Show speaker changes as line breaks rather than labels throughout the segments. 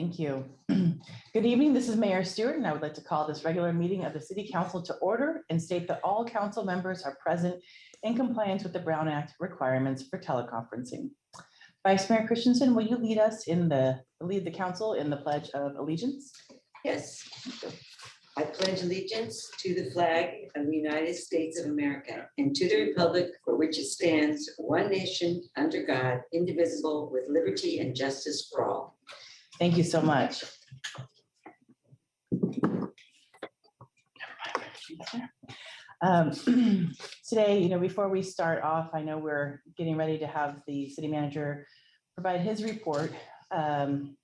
Thank you. Good evening. This is Mayor Stewart, and I would like to call this regular meeting of the City Council to order and state that all council members are present in compliance with the Brown Act requirements for teleconferencing. Vice Mayor Christensen, will you lead the council in the Pledge of Allegiance?
Yes. I pledge allegiance to the flag of the United States of America and to the republic for which it stands, one nation, under God, indivisible, with liberty and justice for all.
Thank you so much. Today, before we start off, I know we're getting ready to have the city manager provide his report. In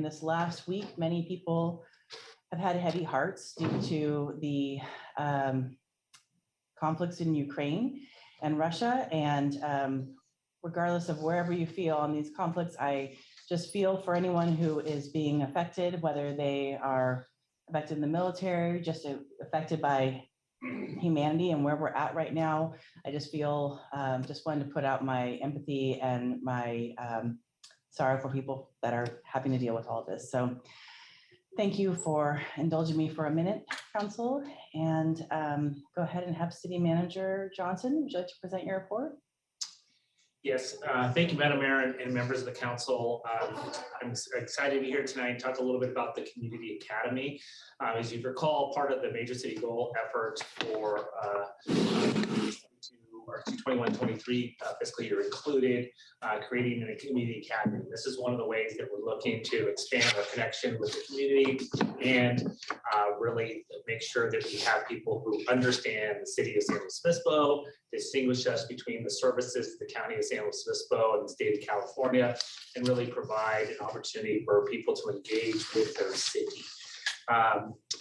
this last week, many people have had heavy hearts due to the conflicts in Ukraine and Russia. And regardless of wherever you feel on these conflicts, I just feel for anyone who is being affected, whether they are affected in the military, just affected by humanity and where we're at right now. I just feel, just wanted to put out my empathy and my sorrow for people that are having to deal with all of this. So thank you for indulging me for a minute, Council, and go ahead and have City Manager Johnson. Would you like to present your report?
Yes, thank you, Madam Mayor and members of the council. I'm excited to be here tonight and talk a little bit about the Community Academy. As you recall, part of the Major City Goal effort for 21-23 fiscal year included creating a community academy. This is one of the ways that we're looking to expand our connection with the community and really make sure that we have people who understand the city of San Luis Obispo, distinguish us between the services of the county of San Luis Obispo and the state of California, and really provide an opportunity for people to engage with their city.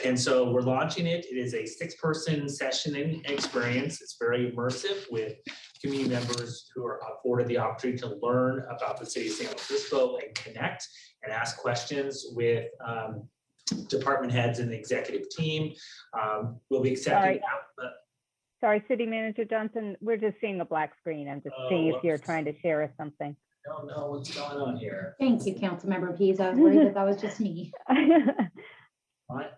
And so we're launching it. It is a 6-person session and experience. It's very immersive with community members who are afforded the opportunity to learn about the city of San Luis Obispo and connect and ask questions with department heads and the executive team. We'll be accepting.
Sorry, City Manager Johnson, we're just seeing a black screen. I'm just seeing if you're trying to share us something.
Don't know what's going on here.
Thank you, Councilmember Pease. I was worried that was just me.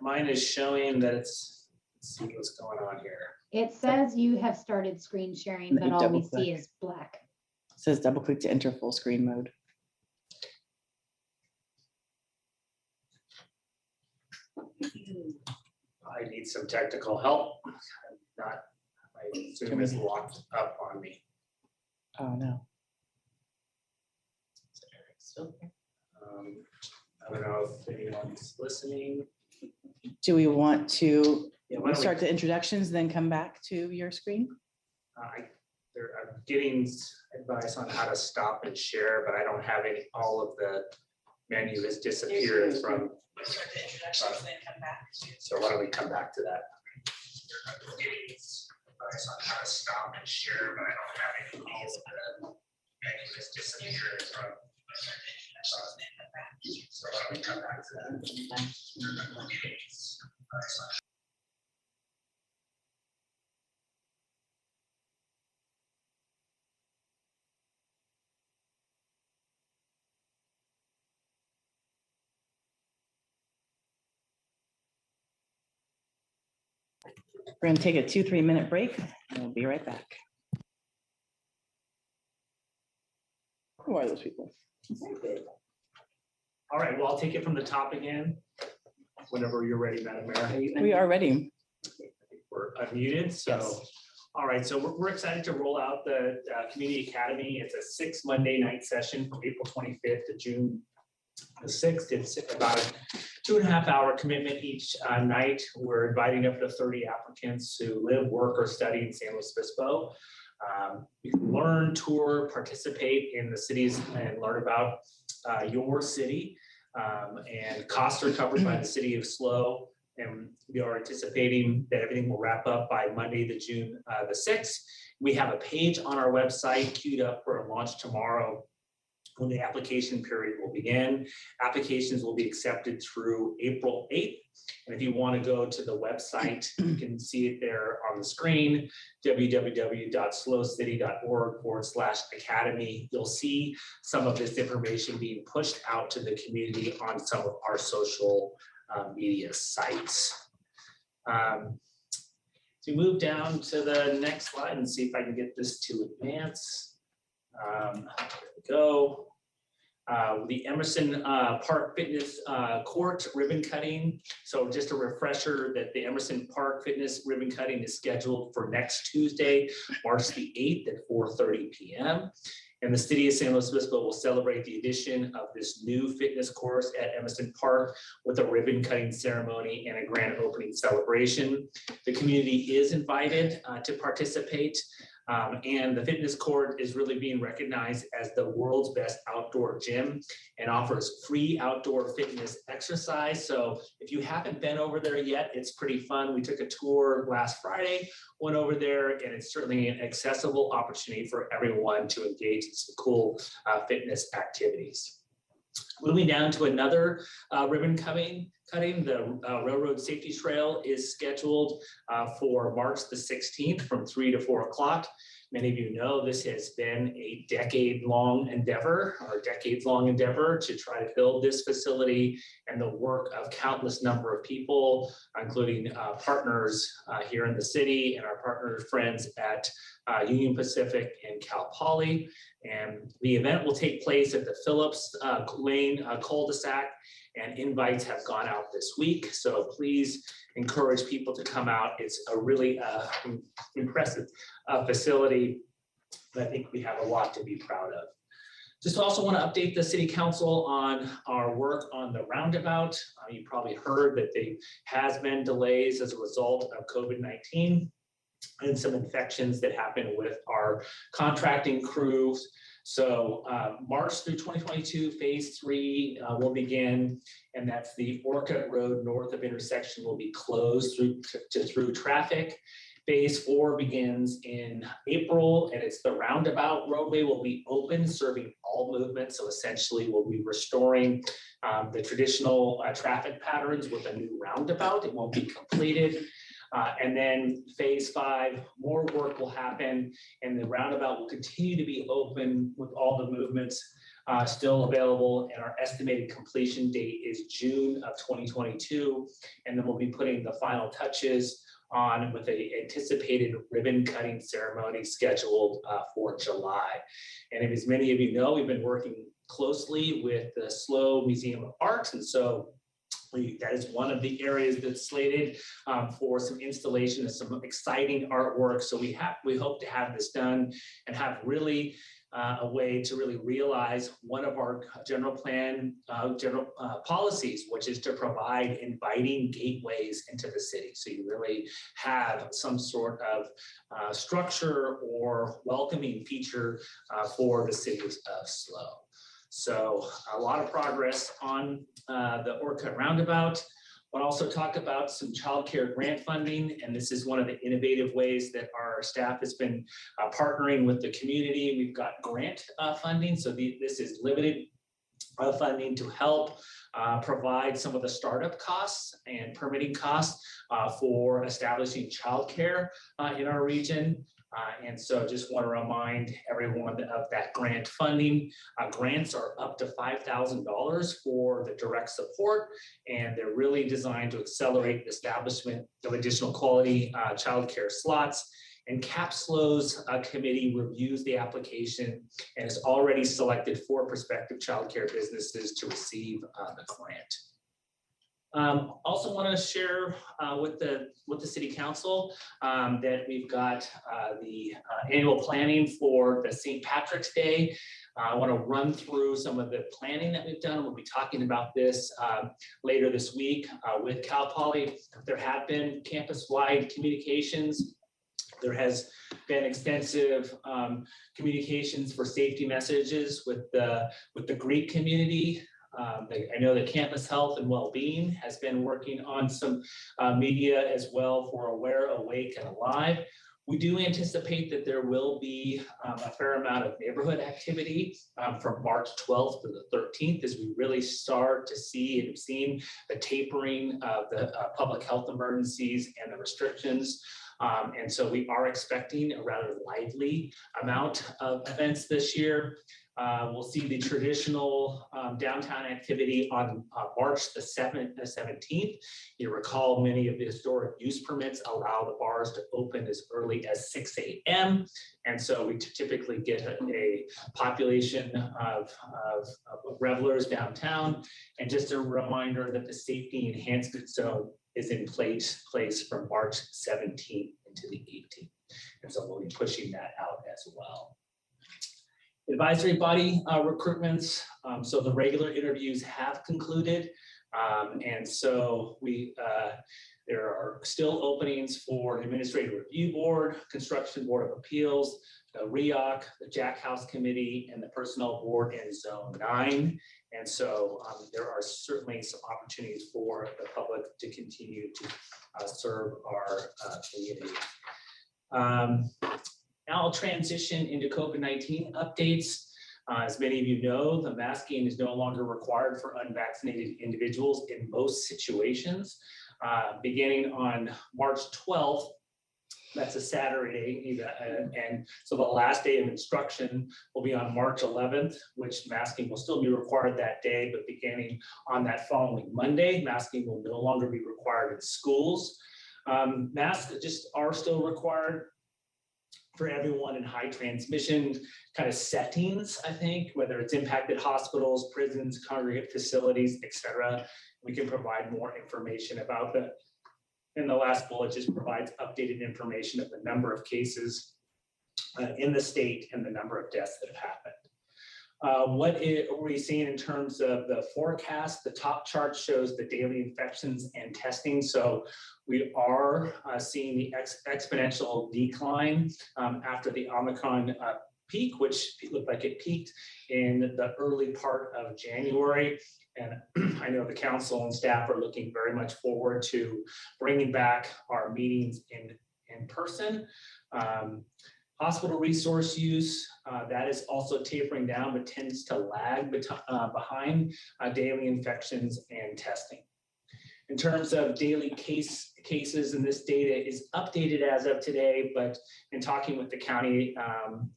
Mine is showing that it's, let's see what's going on here.
It says you have started screen sharing, but all we see is black.
It says double click to enter full screen mode.
I need some technical help. My Zoom is locked up on me.
Oh no.
I don't know if anyone's listening.
Do we want to
Yeah,
start the introductions, then come back to your screen?
I'm getting advice on how to stop and share, but I don't have all of the menu has disappeared from.
Start the introductions, then come back.
So why don't we come back to that? I'm getting advice on how to stop and share, but I don't have all of the menu has disappeared from. So why don't we come back to that?
We're going to take a 2-3 minute break and we'll be right back. Who are those people?
All right, well, I'll take it from the top again. Whenever you're ready, Madam Mayor.
We are ready.
We're unmuted, so.
Yes.
All right, so we're excited to roll out the Community Academy. It's a 6 Monday night session from April 25th to June the 6th. It's about a 2.5-hour commitment each night. We're inviting up to 30 applicants who live, work, or study in San Luis Obispo. You can learn, tour, participate in the cities and learn about your city. And costs are covered by the city of SLO. And we are anticipating that everything will wrap up by Monday, the June the 6th. We have a page on our website queued up for a launch tomorrow when the application period will begin. Applications will be accepted through April 8th. And if you want to go to the website, you can see it there on the screen, www.slowcity.org/academy. You'll see some of this information being pushed out to the community on some of our social media sites. To move down to the next slide and see if I can get this to advance. There we go. The Emerson Park Fitness Court ribbon cutting. So just a refresher that the Emerson Park Fitness ribbon cutting is scheduled for next Tuesday, March the 8th at 4:30 p.m. And the city of San Luis Obispo will celebrate the addition of this new fitness course at Emerson Park with a ribbon cutting ceremony and a grand opening celebration. The community is invited to participate. And the fitness court is really being recognized as the world's best outdoor gym and offers free outdoor fitness exercise. So if you haven't been over there yet, it's pretty fun. We took a tour last Friday, went over there, and it's certainly an accessible opportunity for everyone to engage in some cool fitness activities. Moving down to another ribbon cutting, the Railroad Safety Trail is scheduled for March the 16th from 3 to 4 o'clock. Many of you know this has been a decades-long endeavor to try to build this facility, and the work of countless number of people, including partners here in the city and our partner friends at Union Pacific and Cal Poly. And the event will take place at the Phillips Lane cul-de-sac, and invites have gone out this week. So please encourage people to come out. It's a really impressive facility that I think we have a lot to be proud of. Just also want to update the City Council on our work on the roundabout. You probably heard that there has been delays as a result of COVID-19 and some infections that happened with our contracting crews. So March through 2022, phase 3 will begin, and that's the Orchid Road north of intersection will be closed through traffic. Phase 4 begins in April, and it's the roundabout roadway will be open, serving all movements. So essentially we'll be restoring the traditional traffic patterns with a new roundabout. It won't be completed. And then phase 5, more work will happen, and the roundabout will continue to be open with all the movements still available. And our estimated completion date is June of 2022. And then we'll be putting the final touches on with an anticipated ribbon cutting ceremony scheduled for July. And as many of you know, we've been working closely with the SLO Museum of Art, and so that is one of the areas that's slated for some installation of some exciting artwork. So we hope to have this done and have really a way to really realize one of our general plan policies, which is to provide inviting gateways into the city. So you really have some sort of structure or welcoming feature for the city of SLO. So a lot of progress on the Orchid Roundabout. But also talk about some childcare grant funding, and this is one of the innovative ways that our staff has been partnering with the community. We've got grant funding, so this is limited funding to help provide some of the startup costs and permitting costs for establishing childcare in our region. And so just want to remind everyone of that grant funding. Grants are up to $5,000 for the direct support, and they're really designed to accelerate the establishment of additional quality childcare slots. And CAPSLO's committee reviews the application and has already selected 4 prospective childcare businesses to receive the grant. Also want to share with the City Council that we've got the annual planning for the St. Patrick's Day. I want to run through some of the planning that we've done. We'll be talking about this later this week with Cal Poly. There have been campus-wide communications. There has been extensive communications for safety messages with the Greek community. I know that Campus Health and Wellbeing has been working on some media as well for Aware, Awake, and Alive. We do anticipate that there will be a fair amount of neighborhood activity from March 12th to the 13th as we really start to see and have seen the tapering of the public health emergencies and the restrictions. And so we are expecting a rather lively amount of events this year. We'll see the traditional downtown activity on March the 17th. You recall many of the historic use permits allow the bars to open as early as 6 a.m. And so we typically get a population of revelers downtown. And just a reminder that the safety enhancement zone is in place from March 17th into the 18th. And so we'll be pushing that out as well. Advisory body recruitments. So the regular interviews have concluded. And so there are still openings for the Administrative Review Board, Construction Board of Appeals, the REOC, the Jack House Committee, and the Personnel Board in Zone 9. And so there are certainly some opportunities for the public to continue to serve our community. Now I'll transition into COVID-19 updates. As many of you know, the masking is no longer required for unvaccinated individuals in most situations. Beginning on March 12th, that's a Saturday, and so the last day of instruction will be on March 11th, which masking will still be required that day, but beginning on that following Monday, masking will no longer be required in schools. Masks just are still required for everyone in high transmission kind of settings, I think, whether it's impacted hospitals, prisons, congregate facilities, et cetera. We can provide more information about that. And the last bullet just provides updated information of the number of cases in the state and the number of deaths that have happened. What are we seeing in terms of the forecast? The top chart shows the daily infections and testing. So we are seeing the exponential decline after the Omicron peak, which looked like it peaked in the early part of January. And I know the council and staff are looking very much forward to bringing back our meetings in person. Hospital resource use, that is also tapering down, but tends to lag behind daily infections and testing. In terms of daily cases, and this data is updated as of today, but in talking with the county,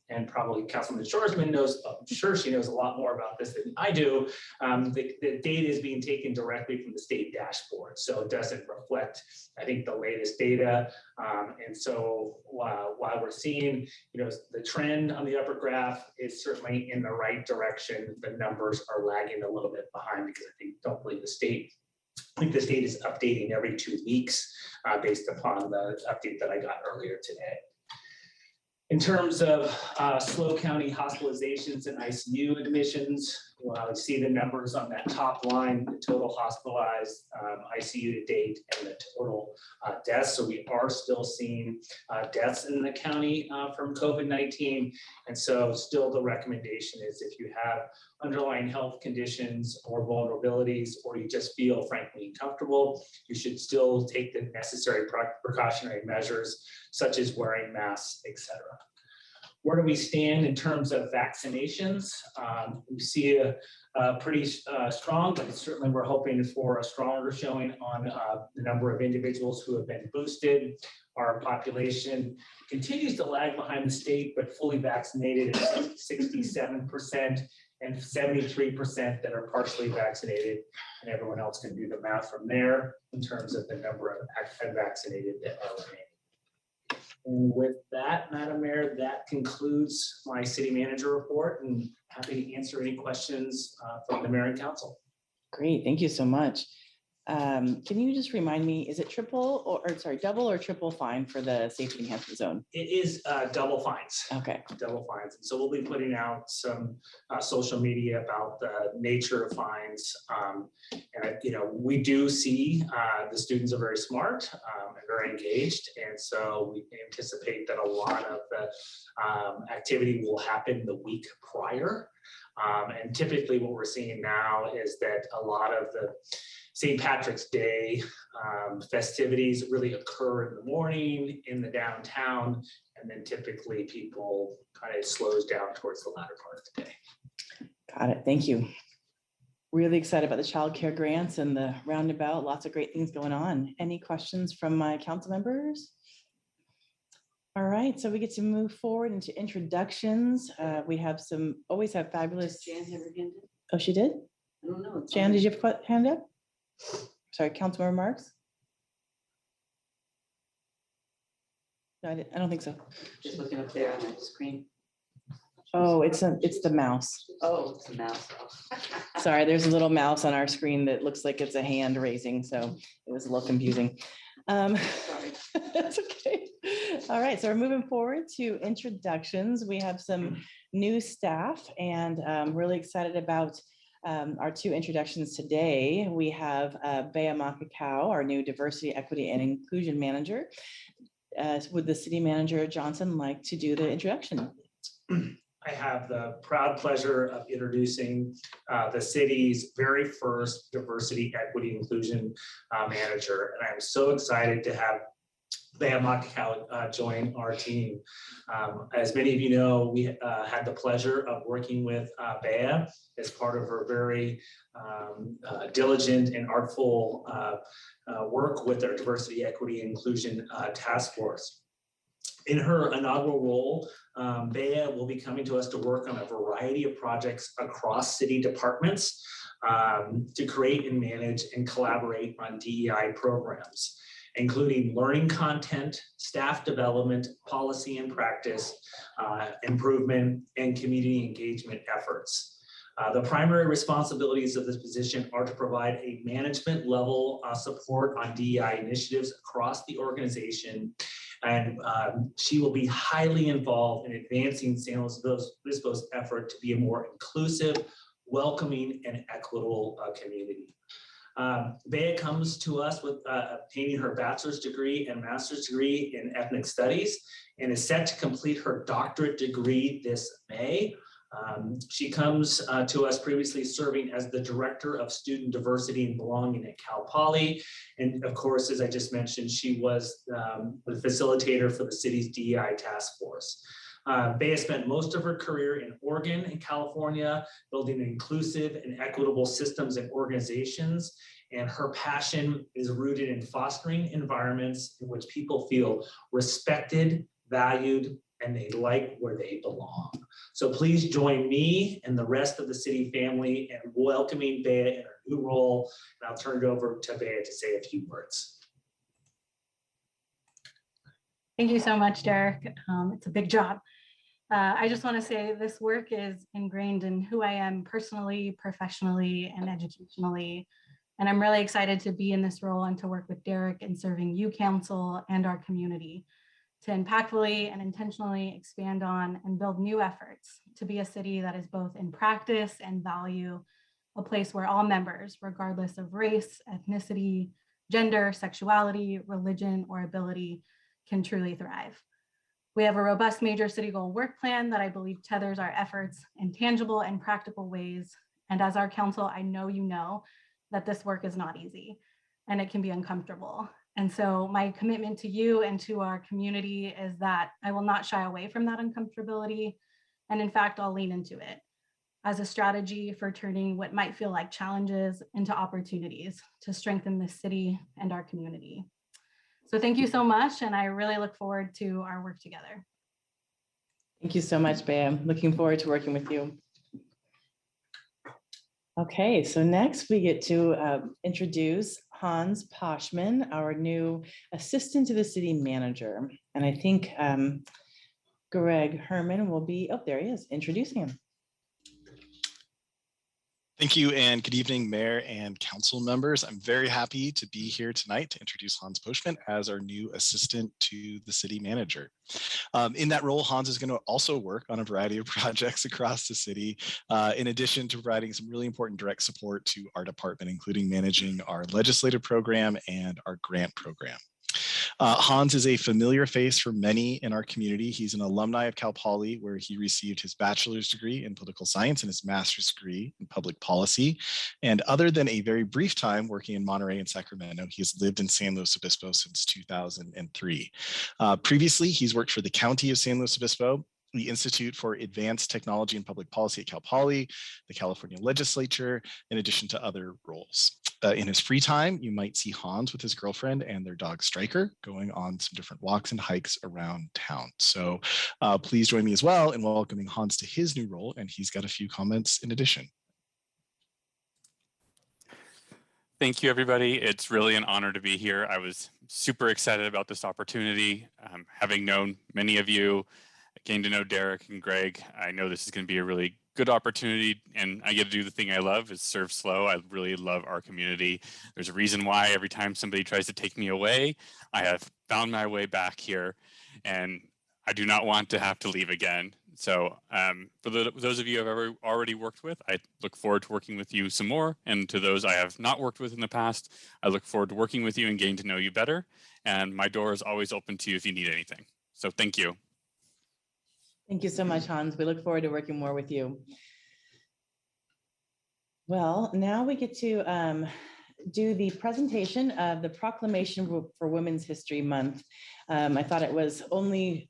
and probably Councilman Shoresman knows, I'm sure she knows a lot more about this than I do, the data is being taken directly from the state dashboard. So it doesn't reflect, I think, the latest data. And so while we're seeing, the trend on the upper graph is certainly in the right direction, the numbers are lagging a little bit behind because don't believe the state. I think the state is updating every 2 weeks based upon the update that I got earlier today. In terms of SLO County hospitalizations and ICU admissions, we see the numbers on that top line, the total hospitalized ICU to date and the total deaths. So we are still seeing deaths in the county from COVID-19. And so still the recommendation is if you have underlying health conditions or vulnerabilities, or you just feel frankly uncomfortable, you should still take the necessary precautionary measures, such as wearing masks, et cetera. Where do we stand in terms of vaccinations? We see a pretty strong, but certainly we're hoping for a stronger showing on the number of individuals who have been boosted. Our population continues to lag behind the state, but fully vaccinated at 67% and 73% that are partially vaccinated, and everyone else can do the math from there in terms of the number of unvaccinated that are remaining. And with that, Madam Mayor, that concludes my city manager report, and happy to answer any questions from the mayor and council.
Great, thank you so much. Can you just remind me, is it double or triple fine for the safety enhancement zone?
It is double fines.
Okay.
Double fines. And so we'll be putting out some social media about the nature of fines. And we do see the students are very smart and very engaged. And so we anticipate that a lot of the activity will happen the week prior. And typically what we're seeing now is that a lot of the St. Patrick's Day festivities really occur in the morning in the downtown, and then typically people kind of slows down towards the latter part of the day.
Got it. Thank you. Really excited about the child care grants and the roundabout. Lots of great things going on. Any questions from my council members? All right, so we get to move forward into introductions. We have always have fabulous.
Jan have her hand up?
Oh, she did?
I don't know. It's
Jan,
on
did
there.
you have a hand up? Sorry, Councilmember Marks? No, I don't think so.
Just looking up there on the screen.
Oh, it's the mouse.
Oh, it's a mouse.
Sorry, there's a little mouse on our screen that looks like it's a hand raising, so it was a little confusing.
Sorry.
That's okay. All right, so we're moving forward to introductions. We have some new staff, and I'm really excited about our two introductions today. We have Bea Makakau, our new Diversity, Equity, and Inclusion Manager. Would the City Manager Johnson like to do the introduction?
I have the proud pleasure of introducing the city's very first diversity, equity, inclusion manager. And I'm so excited to have Bea Makakau join our team. As many of you know, we had the pleasure of working with Bea as part of her very diligent and artful work with our diversity, equity, and inclusion task force. In her inaugural role, Bea will be coming to us to work on a variety of projects across city departments to create and manage and collaborate on DEI programs, including learning content, staff development, policy and practice, improvement, and community engagement efforts. The primary responsibilities of this position are to provide a management level support on DEI initiatives across the organization. And she will be highly involved in advancing San Luis Obispo's effort to be a more inclusive, welcoming, and equitable community. Bea comes to us with obtaining her bachelor's degree and master's degree in ethnic studies and is set to complete her doctorate degree this May. She comes to us previously serving as the Director of Student Diversity and Belonging at Cal Poly. And of course, as I just mentioned, she was the facilitator for the city's DEI task force. Bea spent most of her career in Oregon and California, building inclusive and equitable systems and organizations. And her passion is rooted in fostering environments in which people feel respected, valued, and they like where they belong. So please join me and the rest of the city family in welcoming Bea in her new role. And I'll turn it over to Bea to say a few words.
Thank you so much, Derek. It's a big job. I just want to say this work is ingrained in who I am personally, professionally, and educationally. And I'm really excited to be in this role and to work with Derek in serving you, council, and our community to impactfully and intentionally expand on and build new efforts to be a city that is both in practice and value, a place where all members, regardless of race, ethnicity, gender, sexuality, religion, or ability, can truly thrive. We have a robust major city goal work plan that I believe tethers our efforts in tangible and practical ways. And as our council, I know you know that this work is not easy and it can be uncomfortable. And so my commitment to you and to our community is that I will not shy away from that uncomfortability. And in fact, I'll lean into it as a strategy for turning what might feel like challenges into opportunities to strengthen this city and our community. So thank you so much. And I really look forward to our work together.
Thank you so much, Bea. Looking forward to working with you. Okay, so next we get to introduce Hans Poschman, our new assistant to the city manager. And I think Greg Herman will be, oh, there he is, introducing him.
Thank you and good evening, Mayor and Council members. I'm very happy to be here tonight to introduce Hans Poschman as our new assistant to the city manager. In that role, Hans is going to also work on a variety of projects across the city, in addition to providing some really important direct support to our department, including managing our legislative program and our grant program. Hans is a familiar face for many in our community. He's an alumni of Cal Poly, where he received his bachelor's degree in political science and his master's degree in public policy. And other than a very brief time working in Monterey and Sacramento, he has lived in San Luis Obispo since 2003. Previously, he's worked for the County of San Luis Obispo, the Institute for Advanced Technology and Public Policy at Cal Poly, the California Legislature, in addition to other roles. In his free time, you might see Hans with his girlfriend and their dog Striker going on some different walks and hikes around town. So please join me as well in welcoming Hans to his new role, and he's got a few comments in addition.
Thank you, everybody. It's really an honor to be here. I was super excited about this opportunity. Having known many of you, getting to know Derek and Greg, I know this is going to be a really good opportunity, and I get to do the thing I love, is serve slow. I really love our community. There's a reason why every time somebody tries to take me away, I have found my way back here, and I do not want to have to leave again. So for those of you I've already worked with, I look forward to working with you some more. And to those I have not worked with in the past, I look forward to working with you and getting to know you better. And my door is always open to you if you need anything. So thank you.
Thank you so much, Hans. We look forward to working more with you. Well, now we get to do the presentation of the Proclamation for Women's History Month. I thought it was only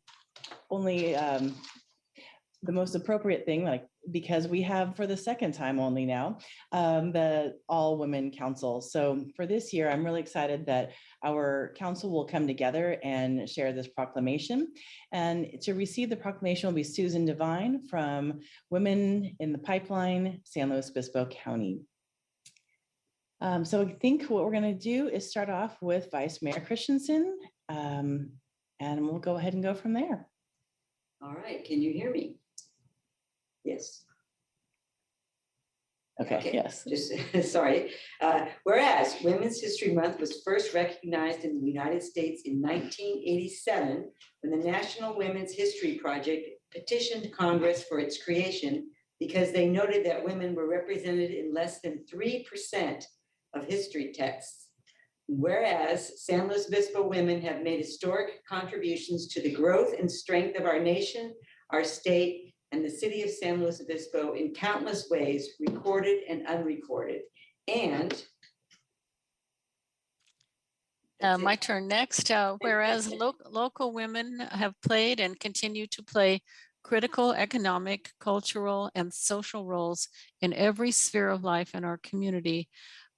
the most appropriate thing, because we have for the second time only now, the All Women Council. So for this year, I'm really excited that our council will come together and share this proclamation. And to receive the proclamation will be Susan Devine from Women in the Pipeline, San Luis Obispo County. So I think what we're going to do is start off with Vice Mayor Christensen, and we'll go ahead and go from there.
All right, can you hear me? Yes.
Okay, yes.
Just sorry. Whereas Women's History Month was first recognized in the United States in 1987, when the National Women's History Project petitioned Congress for its creation because they noted that women were represented in less than 3% of history texts. Whereas San Luis Obispo women have made historic contributions to the growth and strength of our nation, our state, and the city of San Luis Obispo in countless ways, recorded and unrecorded. And
my turn next. Whereas local women have played and continue to play critical economic, cultural, and social roles in every sphere of life in our community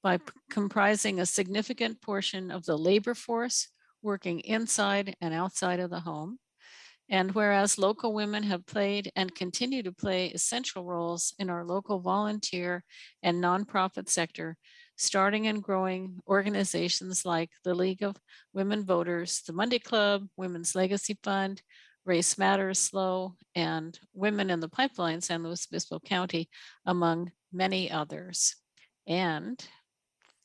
by comprising a significant portion of the labor force working inside and outside of the home. And whereas local women have played and continue to play essential roles in our local volunteer and nonprofit sector, starting and growing organizations like the League of Women Voters, the Monday Club, Women's Legacy Fund, Race Matters SLO, and Women in the Pipeline, San Luis Obispo County, among many others. And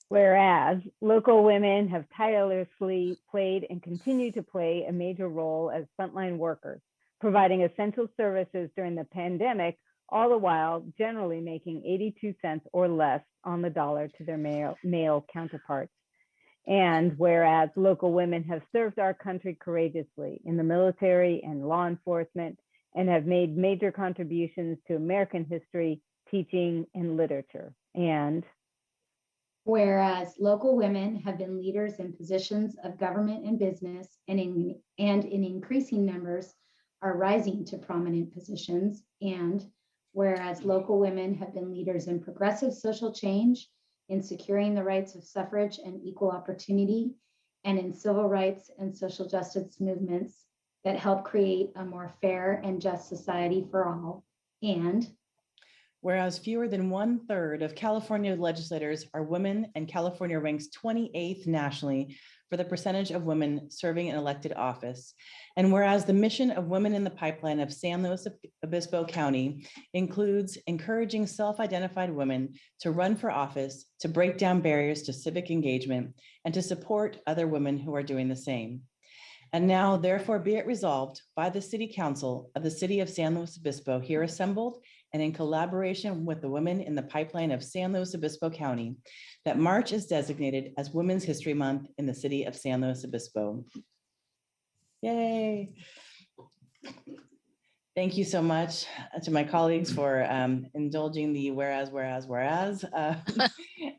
whereas local women have tirelessly played and continue to play a major role as frontline workers, providing essential services during the pandemic, all the while generally making 82 cents or less on the dollar to their male counterparts. And whereas local women have served our country courageously in the military and law enforcement and have made major contributions to American history, teaching, and literature. And
whereas local women have been leaders in positions of government and business, and in increasing numbers are rising to prominent positions. And whereas local women have been leaders in progressive social change, in securing the rights of suffrage and equal opportunity, and in civil rights and social justice movements that help create a more fair and just society for all. And
whereas fewer than 1/3 of California legislators are women, and California ranks 28th nationally for the percentage of women serving in elected office. And whereas the mission of Women in the Pipeline of San Luis Obispo County includes encouraging self-identified women to run for office, to break down barriers to civic engagement, and to support other women who are doing the same. And now, therefore, be it resolved by the City Council of the City of San Luis Obispo here assembled, and in collaboration with the Women in the Pipeline of San Luis Obispo County, that March is designated as Women's History Month in the City of San Luis Obispo. Yay. Thank you so much to my colleagues for indulging the whereas.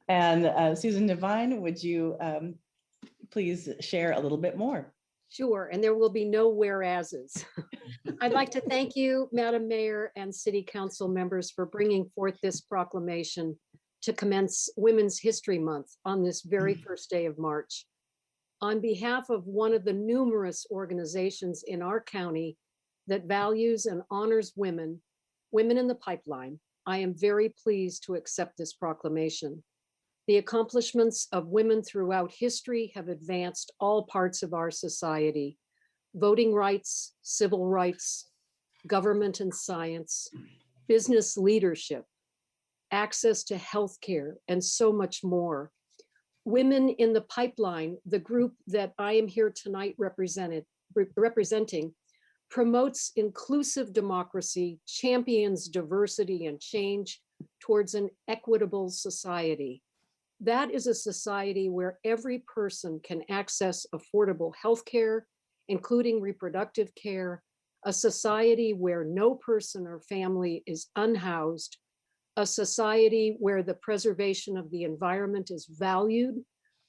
And Susan Devine, would you please share a little bit more?
Sure, and there will be no whereases. I'd like to thank you, Madam Mayor and City Council members, for bringing forth this proclamation to commence Women's History Month on this very first day of March. On behalf of one of the numerous organizations in our county that values and honors women in the pipeline, I am very pleased to accept this proclamation. The accomplishments of women throughout history have advanced all parts of our society: voting rights, civil rights, government and science, business leadership, access to healthcare, and so much more. Women in the Pipeline, the group that I am here tonight representing, promotes inclusive democracy, champions diversity and change towards an equitable society. That is a society where every person can access affordable healthcare, including reproductive care, a society where no person or family is unhoused, a society where the preservation of the environment is valued,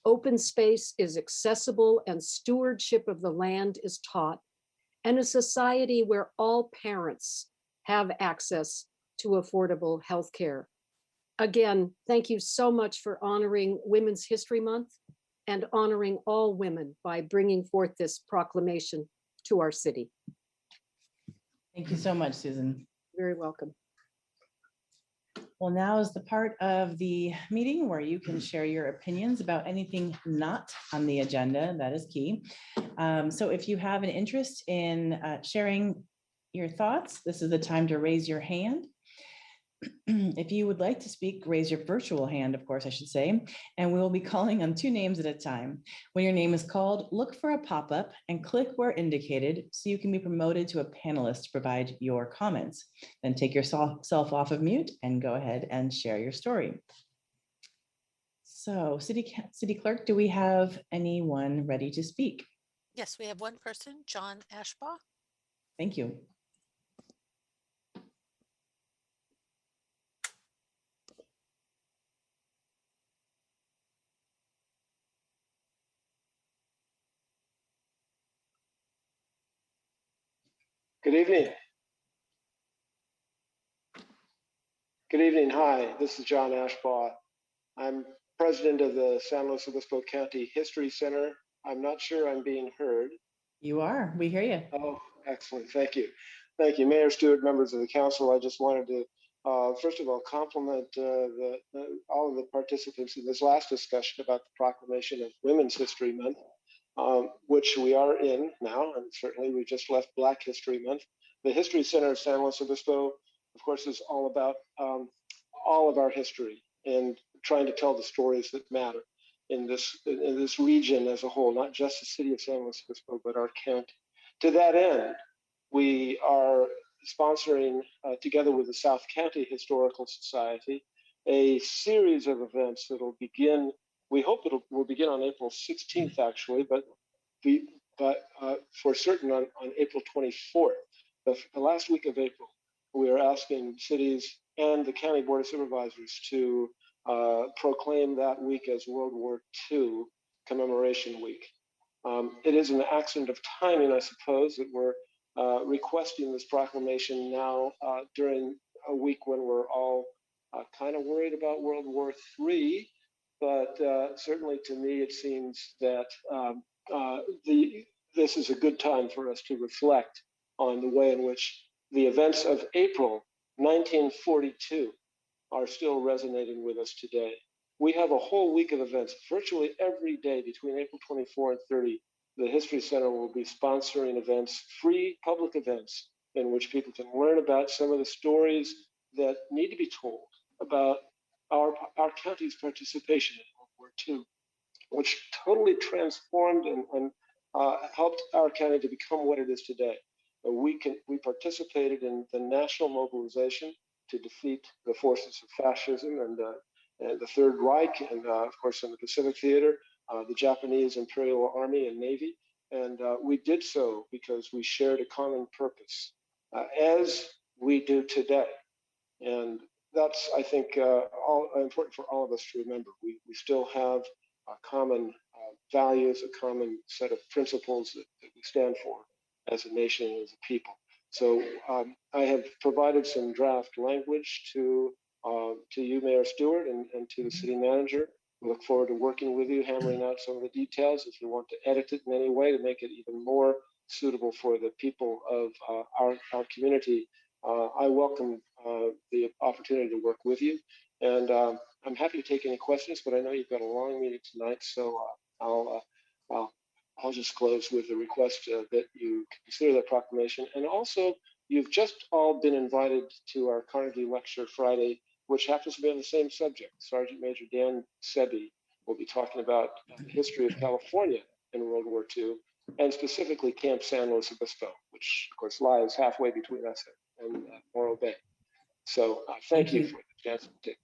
open space is accessible, and stewardship of the land is taught, and a society where all parents have access to affordable healthcare. Again, thank you so much for honoring Women's History Month and honoring all women by bringing forth this proclamation to our city.
Thank you so much, Susan.
Very welcome.
Well, now is the part of the meeting where you can share your opinions about anything not on the agenda. That is key. So if you have an interest in sharing your thoughts, this is the time to raise your hand. If you would like to speak, raise your virtual hand, of course, I should say, and we will be calling on 2 names at a time. When your name is called, look for a pop-up and click where indicated so you can be promoted to a panelist to provide your comments. Then take yourself off of mute and go ahead and share your story. So, City Clerk, do we have anyone ready to speak?
Yes, we have one person, John Ashbaugh.
Thank you.
Good evening. Good evening. Hi, this is John Ashbaugh. I'm president of the San Luis Obispo County History Center. I'm not sure I'm being heard.
You are. We hear you.
Oh, excellent. Thank you. Thank you, Mayor Stewart, members of the council. I just wanted to, first of all, compliment all of the participants in this last discussion about the proclamation of Women's History Month, which we are in now, and certainly we just left Black History Month. The History Center of San Luis Obispo, of course, is all about all of our history and trying to tell the stories that matter in this region as a whole, not just the city of San Luis Obispo, but our county. To that end, we are sponsoring, together with the South County Historical Society, a series of events that will begin. We hope will begin on April 16th, actually, but for certain on April 24th, the last week of April. We are asking cities and the County Board of Supervisors to proclaim that week as World War II Commemoration Week. It is an accident of timing, I suppose, that we're requesting this proclamation now during a week when we're all kind of worried about World War III. But certainly to me, it seems that this is a good time for us to reflect on the way in which the events of April 1942 are still resonating with us today. We have a whole week of events, virtually every day between April 24 and 30. The History Center will be sponsoring events, free public events, in which people can learn about some of the stories that need to be told about our county's participation in World War II, which totally transformed and helped our county to become what it is today. We participated in the national mobilization to defeat the forces of fascism and the Third Reich, and of course in the Pacific Theater, the Japanese Imperial Army and Navy. And we did so because we shared a common purpose, as we do today. And that's, I think, important for all of us to remember. We still have common values, a common set of principles that we stand for as a nation and as a people. So I have provided some draft language to you, Mayor Stewart, and to the city manager. We look forward to working with you, hammering out some of the details. If you want to edit it in any way to make it even more suitable for the people of our community, I welcome the opportunity to work with you. And I'm happy to take any questions, but I know you've got a long meeting tonight, so I'll just close with the request that you consider that proclamation. And also, you've just all been invited to our Carnegie Lecture Friday, which happens to be on the same subject. Sergeant Major Dan Sebi will be talking about the history of California in World War II, and specifically Camp San Luis Obispo, which of course lies halfway between us and Morro Bay. So thank you for the chance to take.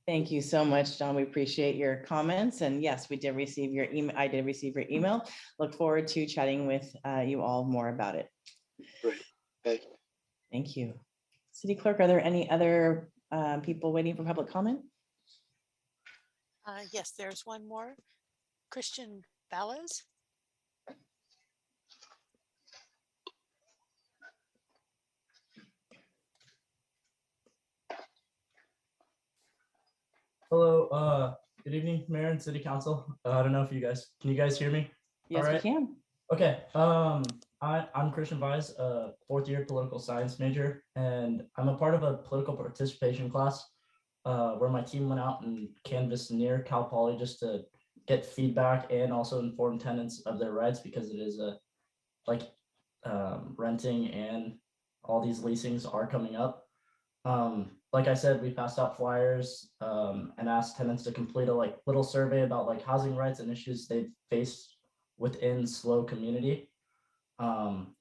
Thank you so much, John. We appreciate your comments. And yes, we did receive your email. I did receive your email. Look forward to chatting with you all more about it.
Great. Thank you.
Thank you. City Clerk, are there any other people waiting for public comment?
Yes, there's one more. Christian Ballas.
Hello, good evening, Mayor and City Council. I don't know if can you guys hear me?
Yes, we can.
Okay, I'm Christian Vise, a fourth year political science major, and I'm a part of a political participation class where my team went out and canvassed near Cal Poly just to get feedback and also inform tenants of their rights, because it is renting and all these leasings are coming up. Like I said, we passed out flyers and asked tenants to complete a little survey about housing rights and issues they've faced within SLO community.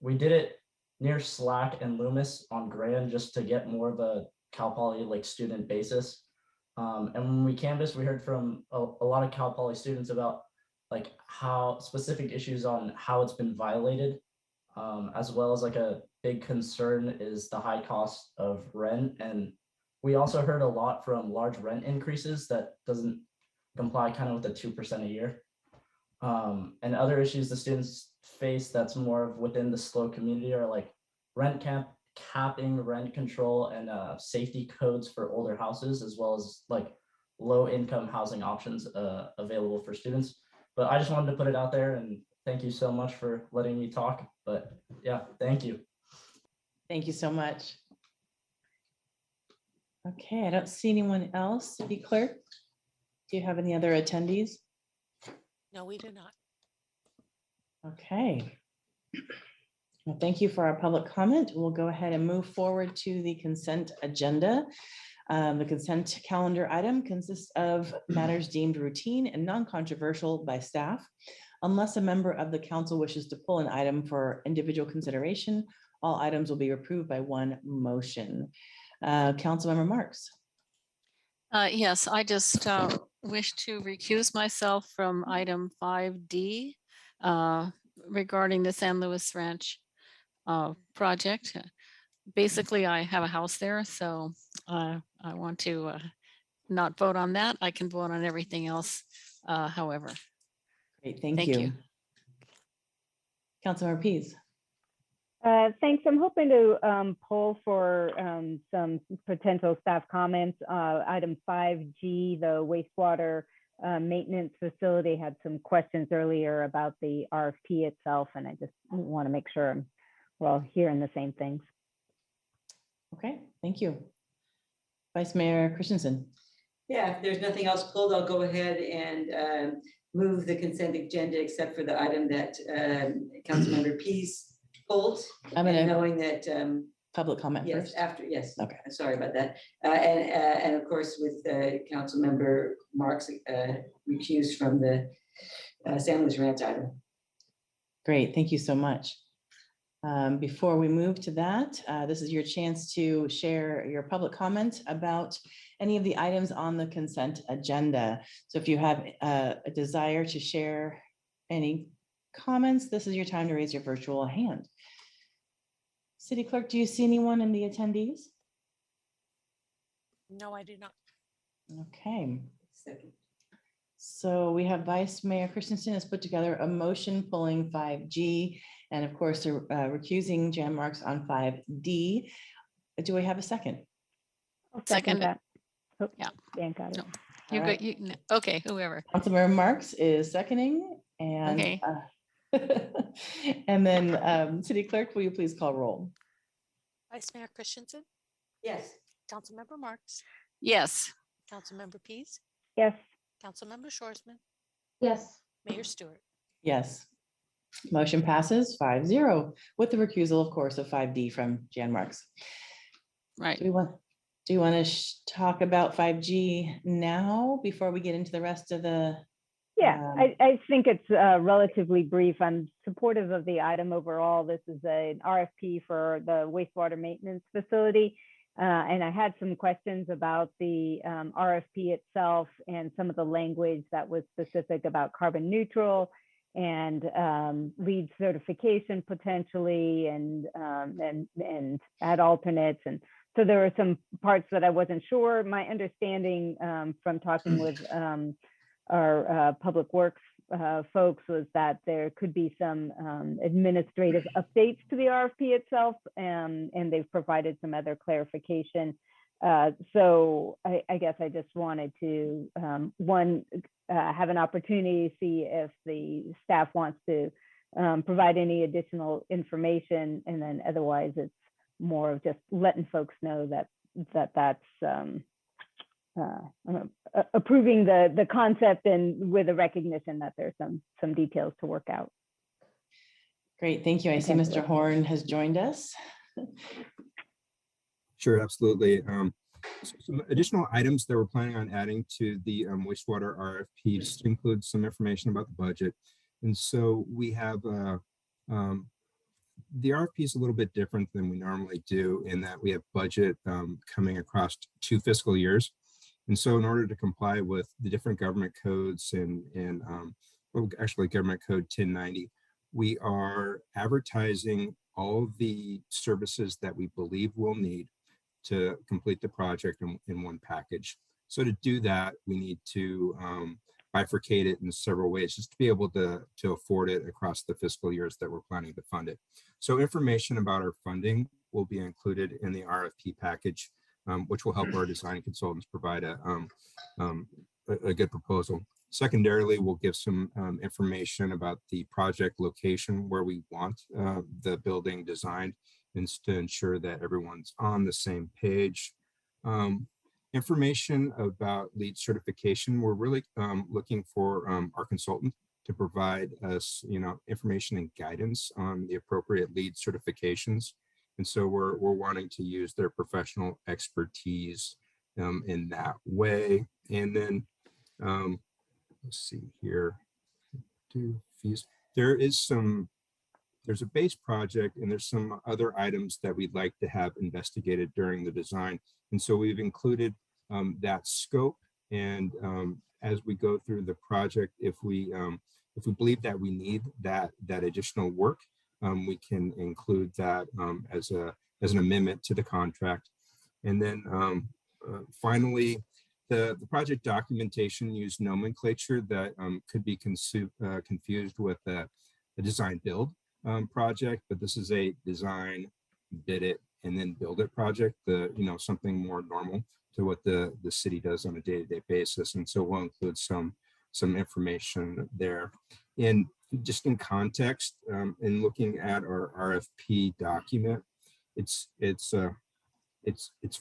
We did it near Slack and Loomis on Grand just to get more of a Cal Poly student basis. And when we canvassed, we heard from a lot of Cal Poly students about how specific issues on how it's been violated, as well as a big concern is the high cost of rent. And we also heard a lot from large rent increases that doesn't comply with the 2% a year. And other issues the students face that's more within the SLO community are rent capping, rent control, and safety codes for older houses, as well as low income housing options available for students. But I just wanted to put it out there, and thank you so much for letting me talk. But yeah, thank you.
Thank you so much. Okay, I don't see anyone else. City Clerk, do you have any other attendees?
No, we do not.
Okay. Well, thank you for our public comment. We'll go ahead and move forward to the consent agenda. The consent calendar item consists of matters deemed routine and non-controversial by staff. Unless a member of the council wishes to pull an item for individual consideration, all items will be approved by one motion. Councilmember Marks.
Yes, I just wish to recuse myself from item 5D regarding the San Luis Ranch project. Basically, I have a house there, so I want to not vote on that. I can vote on everything else, however.
Great, thank you. Councilmember Pease.
Thanks. I'm hoping to poll for some potential staff comments. Item 5G, the wastewater maintenance facility, had some questions earlier about the RFP itself, and I just want to make sure we're all hearing the same things.
Okay, thank you. Vice Mayor Christensen.
Yeah, if there's nothing else pulled, I'll go ahead and move the consent agenda, except for the item that Councilmember Pease pulled.
I'm gonna
knowing that
public comment
yes,
first.
after yes.
Okay.
Sorry about that. And of course with Councilmember Marks recused from the San Luis Ranch item.
Great, thank you so much. Before we move to that, this is your chance to share your public comment about any of the items on the consent agenda. So if you have a desire to share any comments, this is your time to raise your virtual hand. City Clerk, do you see anyone in the attendees?
No, I do not.
Okay.
Second.
So we have Vice Mayor Christensen has put together a motion pulling 5G and of course recusing Jan Marks on 5D. Do we have a second?
I'll
Second.
that. Oh,
Yeah.
Dan got it.
No. You
All
go,
right.
okay, whoever.
Councilmember Marks is seconding and
Okay.
and then City Clerk, will you please call roll?
Vice Mayor Christensen,
Yes.
Councilmember Marks,
Yes.
Councilmember Pease,
Yes.
Councilmember Shorsman,
Yes.
Mayor Stewart.
Yes. Motion passes 5-0 with the recusal, of course, of 5D from Jan Marks.
Right.
Do you want to talk about 5G now before we get into the rest of the?
Yeah, I think it's relatively brief. I'm supportive of the item overall. This is an RFP for the wastewater maintenance facility. And I had some questions about the RFP itself and some of the language that was specific about carbon neutral and LEED certification potentially and add alternates. And so there were some parts that I wasn't sure. My understanding from talking with our public works folks was that there could be some administrative updates to the RFP itself, and they've provided some other clarification. So I guess I just wanted to, have an opportunity to see if the staff wants to provide any additional information, and then otherwise it's more of just letting folks know that's approving the concept and with a recognition that there's some details to work out.
Great, thank you. I see Mr. Horn has joined us.
Sure, absolutely. Some additional items that we're planning on adding to the wastewater RFP just include some information about the budget. And so we have the RFP is a little bit different than we normally do in that we have budget coming across 2 fiscal years. And so in order to comply with the different government codes and well, actually government code 1090, we are advertising all of the services that we believe we'll need to complete the project in one package. So to do that, we need to bifurcate it in several ways just to be able to afford it across the fiscal years that we're planning to fund it. So information about our funding will be included in the RFP package, which will help our design consultants provide a good proposal. Secondarily, we'll give some information about the project location where we want the building designed, and to ensure that everyone's on the same page. Information about LEED certification. We're really looking for our consultant to provide us, information and guidance on the appropriate LEED certifications. And so we're wanting to use their professional expertise in that way. And then let's see here. There's a base project and there's some other items that we'd like to have investigated during the design. And so we've included that scope. And as we go through the project, if we believe that we need that additional work, we can include that as an amendment to the contract. And then finally, the project documentation used nomenclature that could be confused with a design build project, but this is a design, bid it, and then build it project, something more normal to what the city does on a day-to-day basis. And so we'll include some information there. And just in context, in looking at our RFP document, it's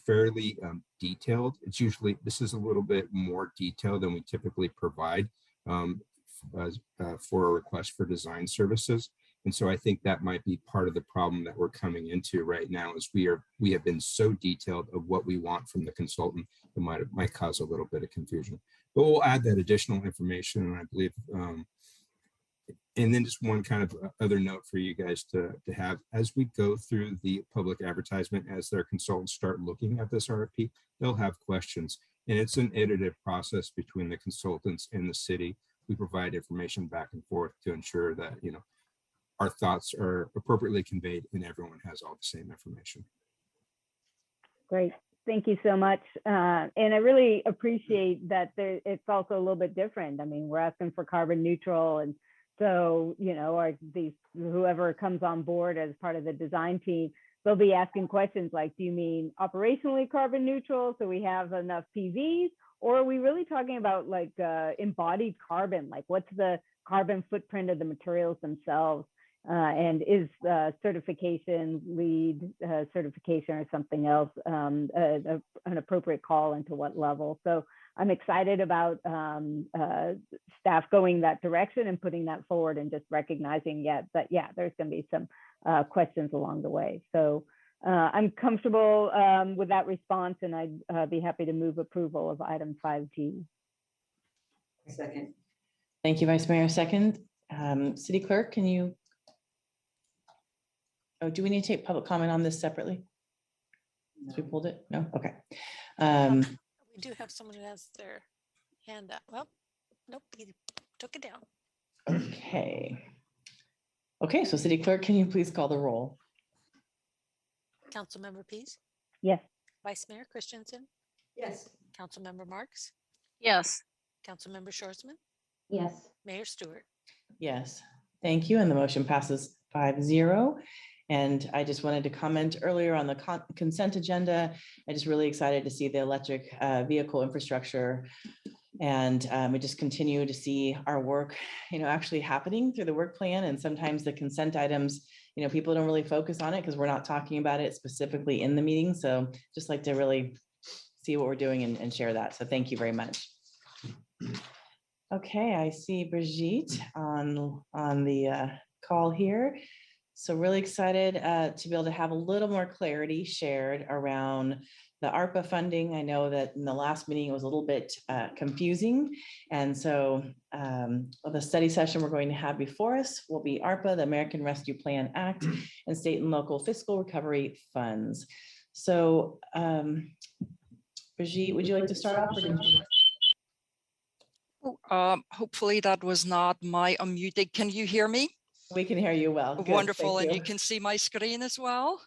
fairly detailed. It's usually, this is a little bit more detailed than we typically provide for a request for design services. And so I think that might be part of the problem that we're coming into right now, is we have been so detailed of what we want from the consultant, it might cause a little bit of confusion. But we'll add that additional information, and I believe, and then just one kind of other note for you guys to have as we go through the public advertisement, as their consultants start looking at this RFP, they'll have questions. And it's an iterative process between the consultants and the city we provide information back and forth to ensure that, our thoughts are appropriately conveyed and everyone has all the same information.
Great. Thank you so much. And I really appreciate that it's also a little bit different. I mean, we're asking for carbon neutral. And so, whoever comes on board as part of the design team, they'll be asking questions like, do you mean operationally carbon neutral? So we have enough PVs? Or are we really talking about like embodied carbon? Like what's the carbon footprint of the materials themselves? And is certification, LEED certification or something else an appropriate call into what level? So I'm excited about staff going that direction and putting that forward and just recognizing that, there's going to be some questions along the way. So I'm comfortable with that response, and I'd be happy to move approval of item 5G.
Second.
Thank you, Vice Mayor. Second, City Clerk, can you? Oh, do we need to take public comment on this separately? No. We pulled it? No? Okay.
We do have someone who has their hand up. Well, nope, he took it down.
Okay. Okay, so City Clerk, can you please call the roll?
Councilmember Pease?
Yes.
Vice Mayor Christensen?
Yes.
Councilmember Marks?
Yes.
Councilmember Shorsman?
Yes.
Mayor Stewart?
Yes. Thank you. And the motion passes 5-0. And I just wanted to comment earlier on the consent agenda. I'm just really excited to see the electric vehicle infrastructure. And we just continue to see our work, actually happening through the work plan. And sometimes the consent items, people don't really focus on it because we're not talking about it specifically in the meeting. So just like to really see what we're doing and share that. So thank you very much. Okay, I see Brigitte on the call here. So really excited to be able to have a little more clarity shared around the ARPA funding. I know that in the last meeting, it was a little bit confusing. And so the study session we're going to have before us will be ARPA, the American Rescue Plan Act, and state and local fiscal recovery funds. So Brigitte, would you like to start off?
Hopefully that was not my unmuted. Can you hear me?
We can hear you well. Good,
wonderful. And you can see my screen as well?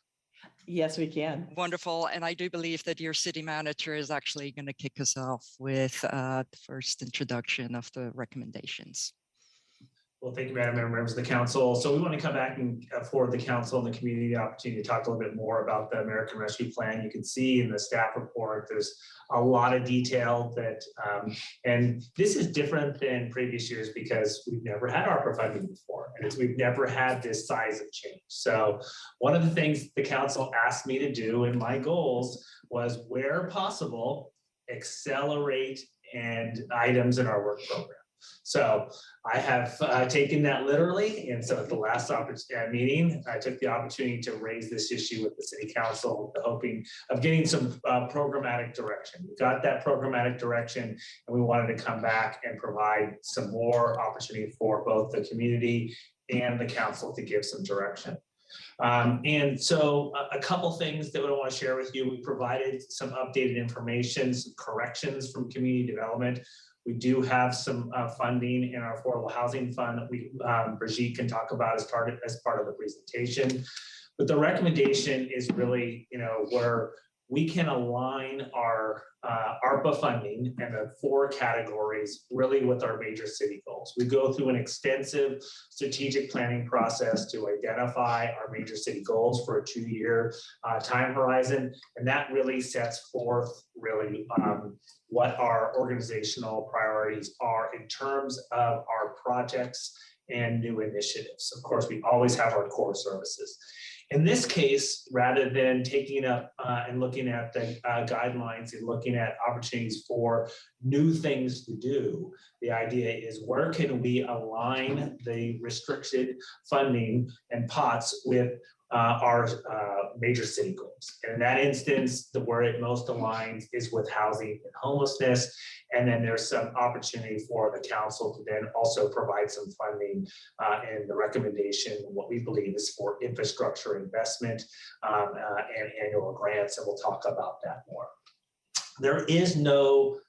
Yes, we can.
Wonderful. And I do believe that your city manager is actually going to kick us off with the first introduction of the recommendations.
Well, thank you, Madam Mayor, members of the council. So we want to come back and afford the council and the community the opportunity to talk a little bit more about the American Rescue Plan. You can see in the staff report, there's a lot of detail that, and this is different than previous years because we've never had ARPA funding before, and we've never had this size of change. So one of the things the council asked me to do in my goals was, where possible, accelerate and items in our work program. So I have taken that literally. And so at the last meeting, I took the opportunity to raise this issue with the city council, hoping of getting some programmatic direction. We got that programmatic direction, and we wanted to come back and provide some more opportunity for both the community and the council to give some direction. And so a couple things that I want to share with you. We provided some updated information, some corrections from community development. We do have some funding in our affordable housing fund that Brigitte can talk about as part of the presentation. But the recommendation is really, where we can align our ARPA funding and the 4 categories really with our major city goals. We go through an extensive strategic planning process to identify our major city goals for a 2-year time horizon. And that really sets forth really what our organizational priorities are in terms of our projects and new initiatives. Of course, we always have our core services. In this case, rather than taking up and looking at the guidelines and looking at opportunities for new things to do, the idea is, where can we align the restricted funding and pots with our major city goals? And in that instance, where it most aligns is with housing and homelessness. And then there's some opportunity for the council to then also provide some funding in the recommendation, what we believe is for infrastructure investment and annual grants. And we'll talk about that more. There is no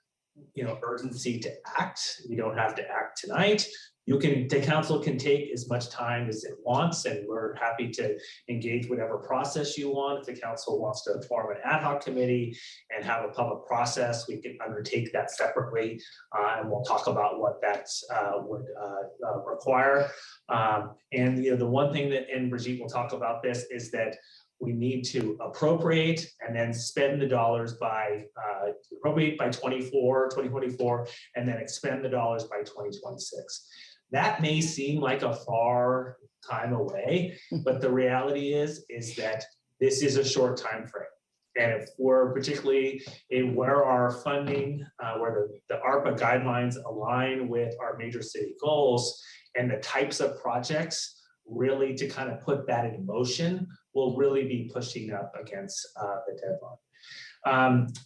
urgency to act. You don't have to act tonight. The council can take as much time as it wants, and we're happy to engage whatever process you want. If the council wants to form an ad hoc committee and have a public process, we can undertake that separately, and we'll talk about what that would require. And the one thing that, and Brigitte will talk about this, is that we need to appropriate and then spend the dollars by appropriate by 2024, and then expend the dollars by 2026. That may seem like a far time away, but the reality is that this is a short time frame. And if we're particularly in where our funding, where the ARPA guidelines align with our major city goals and the types of projects really to kind of put that in motion, will really be pushing up against the deadline.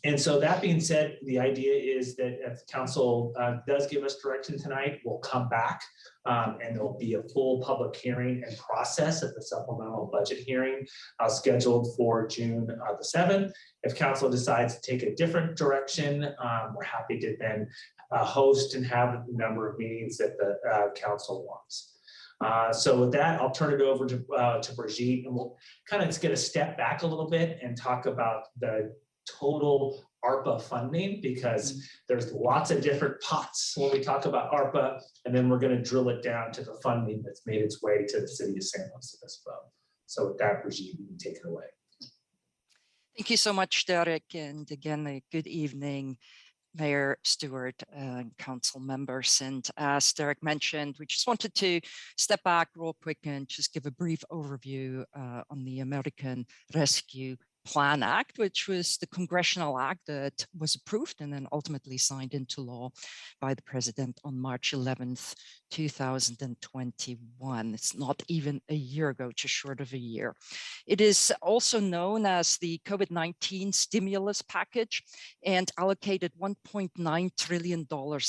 And so that being said, the idea is that if the council does give us direction tonight, we'll come back and there'll be a full public hearing and process at the supplemental budget hearing scheduled for June the 7th. If council decides to take a different direction, we're happy to then host and have a number of meetings that the council wants. So with that, I'll turn it over to Brigitte, and we'll kind of get a step back a little bit and talk about the total ARPA funding, because there's lots of different pots when we talk about ARPA, and then we're going to drill it down to the funding that's made its way to the city of San Luis Obispo. So with that, Brigitte, you can take it away.
Thank you so much, Derek. And again, a good evening, Mayor Stewart and council members. And as Derek mentioned, we just wanted to step back real quick and just give a brief overview on the American Rescue Plan Act, which was the congressional act that was approved and then ultimately signed into law by the president on March 11th, 2021. It's not even a year ago, just short of a year. It is also known as the COVID-19 stimulus package and allocated $1.9 trillion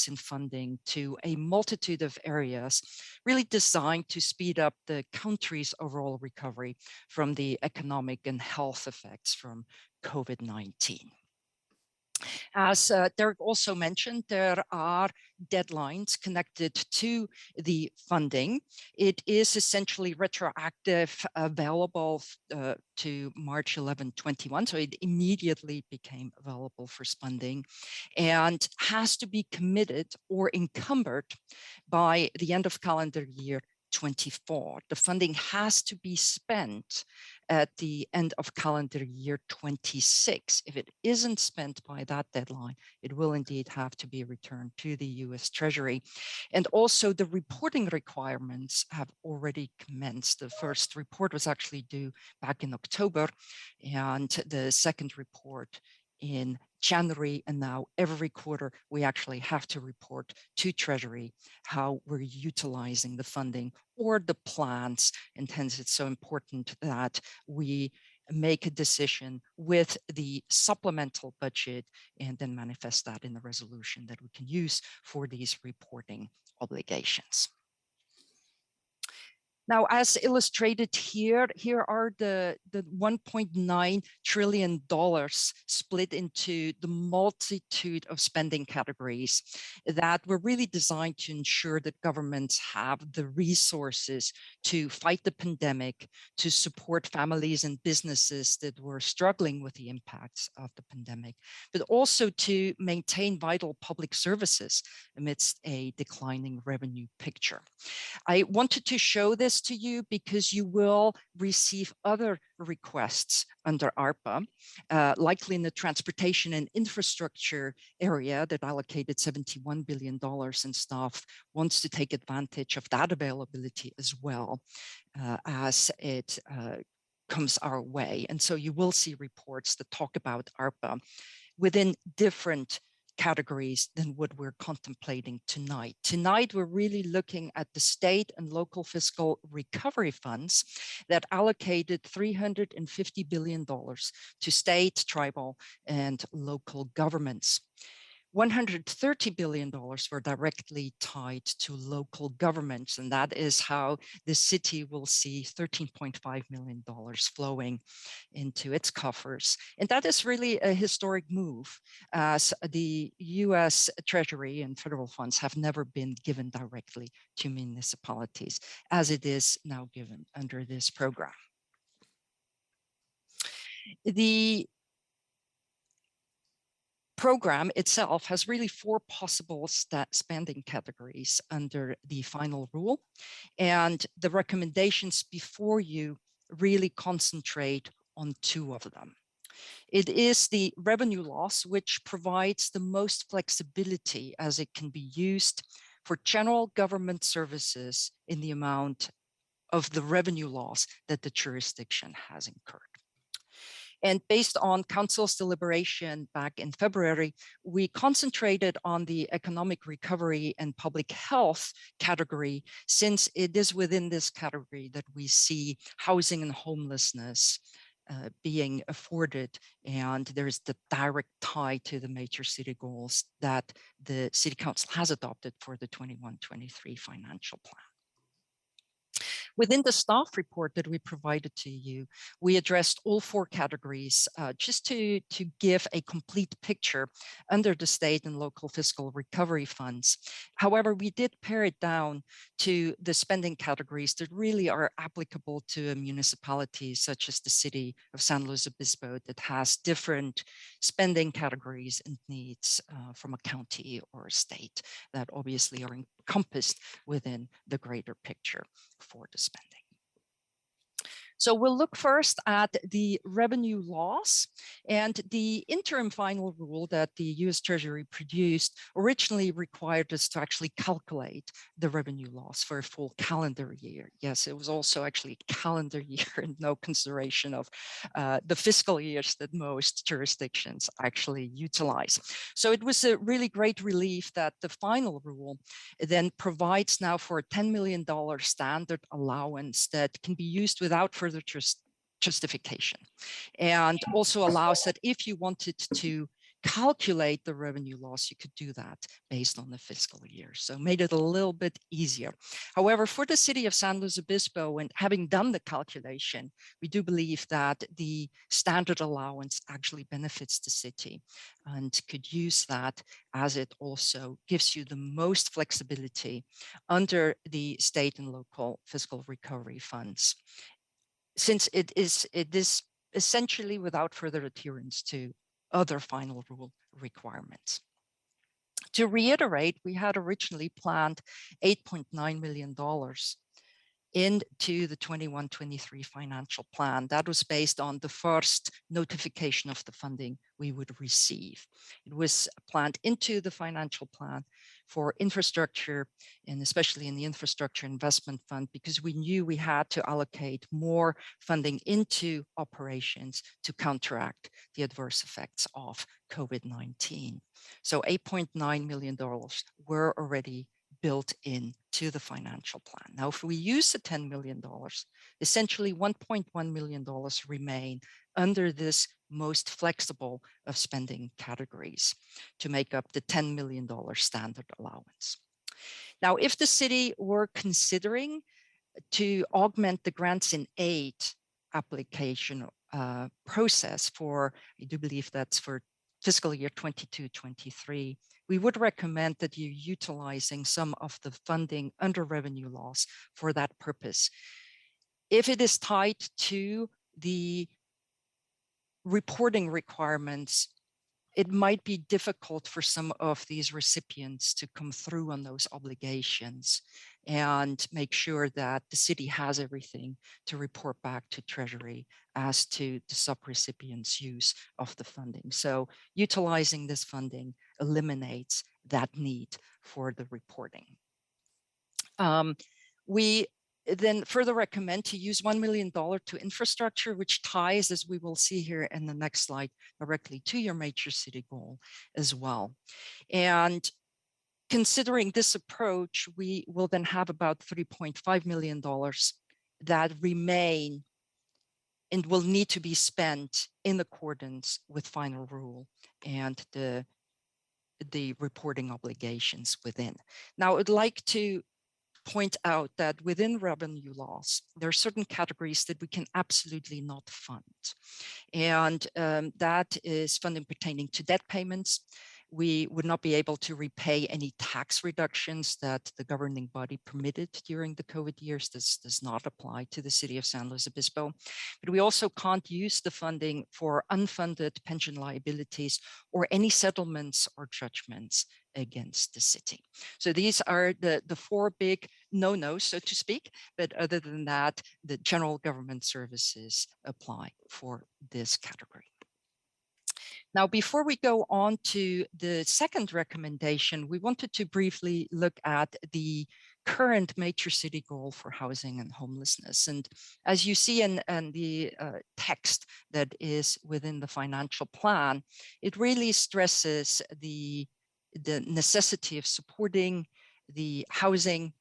in funding to a multitude of areas, really designed to speed up the country's overall recovery from the economic and health effects from COVID-19. As Derek also mentioned, there are deadlines connected to the funding. It is essentially retroactive, available to March 11, 21. So it immediately became available for spending and has to be committed or encumbered by the end of calendar year 24. The funding has to be spent at the end of calendar year 26. If it isn't spent by that deadline, it will indeed have to be returned to the US Treasury. And also the reporting requirements have already commenced. The first report was actually due back in October, and the second report in January, and now every quarter we actually have to report to Treasury how we're utilizing the funding or the plans, and hence it's so important that we make a decision with the supplemental budget and then manifest that in the resolution that we can use for these reporting obligations. Now, as illustrated here, here are the $1.9 trillion split into the multitude of spending categories that were really designed to ensure that governments have the resources to fight the pandemic, to support families and businesses that were struggling with the impacts of the pandemic, but also to maintain vital public services amidst a declining revenue picture. I wanted to show this to you because you will receive other requests under ARPA, likely in the transportation and infrastructure area that allocated $71 billion, and staff wants to take advantage of that availability as well as it comes our way. And so you will see reports that talk about ARPA within different categories than what we're contemplating tonight. Tonight, we're really looking at the state and local fiscal recovery funds that allocated $350 billion to state, tribal, and local governments. $130 billion were directly tied to local governments, and that is how the city will see $13.5 million flowing into its coffers. And that is really a historic move, as the US Treasury and federal funds have never been given directly to municipalities, as it is now given under this program. The program itself has really four possible spending categories under the final rule, and the recommendations before you really concentrate on two of them. It is the revenue loss, which provides the most flexibility, as it can be used for general government services in the amount of the revenue loss that the jurisdiction has incurred. And based on Council's deliberation back in February, we concentrated on the economic recovery and public health category, since it is within this category that we see housing and homelessness being afforded, and there's the direct tie to the major city goals that the City Council has adopted for the 21-23 financial plan. Within the staff report that we provided to you, we addressed all four categories just to give a complete picture under the state and local fiscal recovery funds. However, we did pare it down to the spending categories that really are applicable to a municipality such as the city of San Luis Obispo, that has different spending categories and needs from a county or a state that obviously are encompassed within the greater picture for the spending. So we'll look first at the revenue loss, and the interim final rule that the US Treasury produced originally required us to actually calculate the revenue loss for a full calendar year. Yes, it was also actually a calendar year and no consideration of the fiscal years that most jurisdictions actually utilize. So it was a really great relief that the final rule then provides now for a $10 million standard allowance that can be used without further justification, and also allows that if you wanted to calculate the revenue loss, you could do that based on the fiscal year. So made it a little bit easier. However, for the city of San Luis Obispo, and having done the calculation, we do believe that the standard allowance actually benefits the city and could use that, as it also gives you the most flexibility under the state and local fiscal recovery funds, since it is essentially without further adherence to other final rule requirements. To reiterate, we had originally planned $8.9 million into the 21-23 financial plan. That was based on the first notification of the funding we would receive. It was planned into the financial plan for infrastructure, and especially in the infrastructure investment fund, because we knew we had to allocate more funding into operations to counteract the adverse effects of COVID-19. So $8.9 million were already built in to the financial plan. Now, if we use the $10 million, essentially $1.1 million remain under this most flexible of spending categories to make up the $10 million standard allowance. Now, if the city were considering to augment the grants in aid application process for, I do believe that's for fiscal year 22-23, we would recommend that you're utilizing some of the funding under revenue loss for that purpose. If it is tied to the reporting requirements, it might be difficult for some of these recipients to come through on those obligations and make sure that the city has everything to report back to Treasury as to the subrecipients' use of the funding. So utilizing this funding eliminates that need for the reporting. We then further recommend to use $1 million to infrastructure, which ties, as we will see here in the next slide, directly to your major city goal as well. And considering this approach, we will then have about $3.5 million that remain and will need to be spent in accordance with final rule and the the reporting obligations within. Now, I'd like to point out that within revenue laws, there are certain categories that we can absolutely not fund. And that is funding pertaining to debt payments. We would not be able to repay any tax reductions that the governing body permitted during the COVID years. This does not apply to the city of San Luis Obispo. But we also can't use the funding for unfunded pension liabilities or any settlements or judgments against the city. So these are the four big no-nos, so to speak. But other than that, the general government services apply for this category. Now, before we go on to the second recommendation, we wanted to briefly look at the current major city goal for housing and homelessness. And as you see in the text that is within the financial plan, it really stresses the necessity of supporting the housing,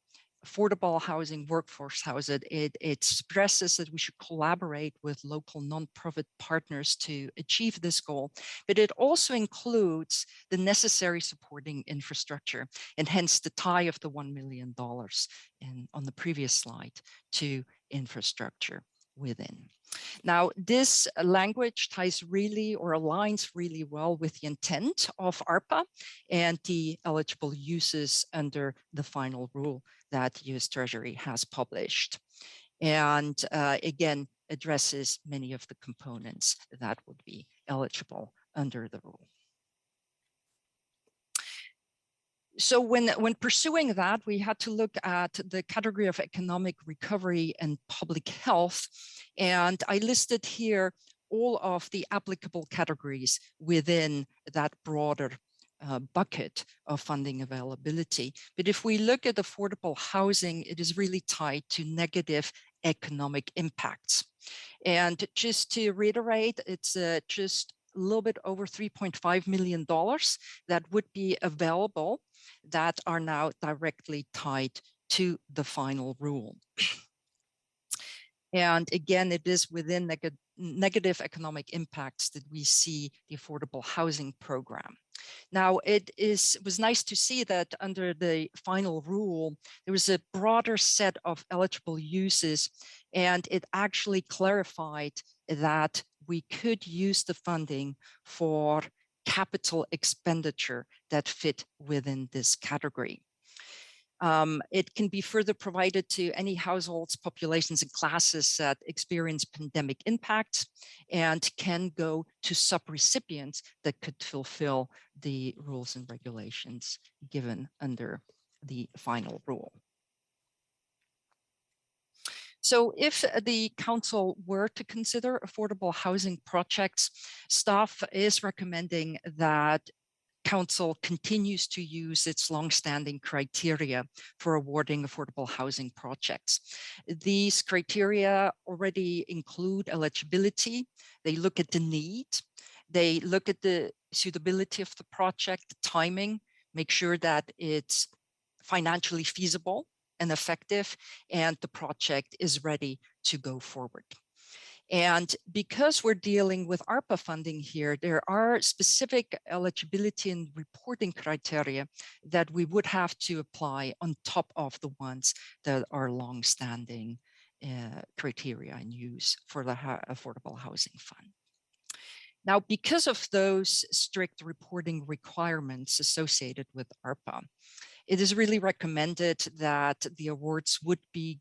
affordable housing, workforce housing. It stresses that we should collaborate with local nonprofit partners to achieve this goal, but it also includes the necessary supporting infrastructure, and hence the tie of the $1 million on the previous slide to infrastructure within. Now, this language ties really or aligns really well with the intent of ARPA and the eligible uses under the final rule that US Treasury has published. And again, addresses many of the components that would be eligible under the rule. So when pursuing that, we had to look at the category of economic recovery and public health. And I listed here all of the applicable categories within that broader bucket of funding availability. But if we look at affordable housing, it is really tied to negative economic impacts. And just to reiterate, it's just a little bit over $3.5 million that would be available that are now directly tied to the final rule. And again, it is within negative economic impacts that we see the affordable housing program. Now, it was nice to see that under the final rule, there was a broader set of eligible uses, and it actually clarified that we could use the funding for capital expenditure that fit within this category. It can be further provided to any households, populations, and classes that experience pandemic impacts, and can go to subrecipients that could fulfill the rules and regulations given under the final rule. So if the council were to consider affordable housing projects, staff is recommending that council continues to use its longstanding criteria for awarding affordable housing projects. These criteria already include eligibility. They look at the need. They look at the suitability of the project, the timing, make sure that it's financially feasible and effective, and the project is ready to go forward. And because we're dealing with ARPA funding here, there are specific eligibility and reporting criteria that we would have to apply on top of the ones that are longstanding criteria in use for the Affordable Housing Fund. Now, because of those strict reporting requirements associated with ARPA, it is really recommended that the awards would be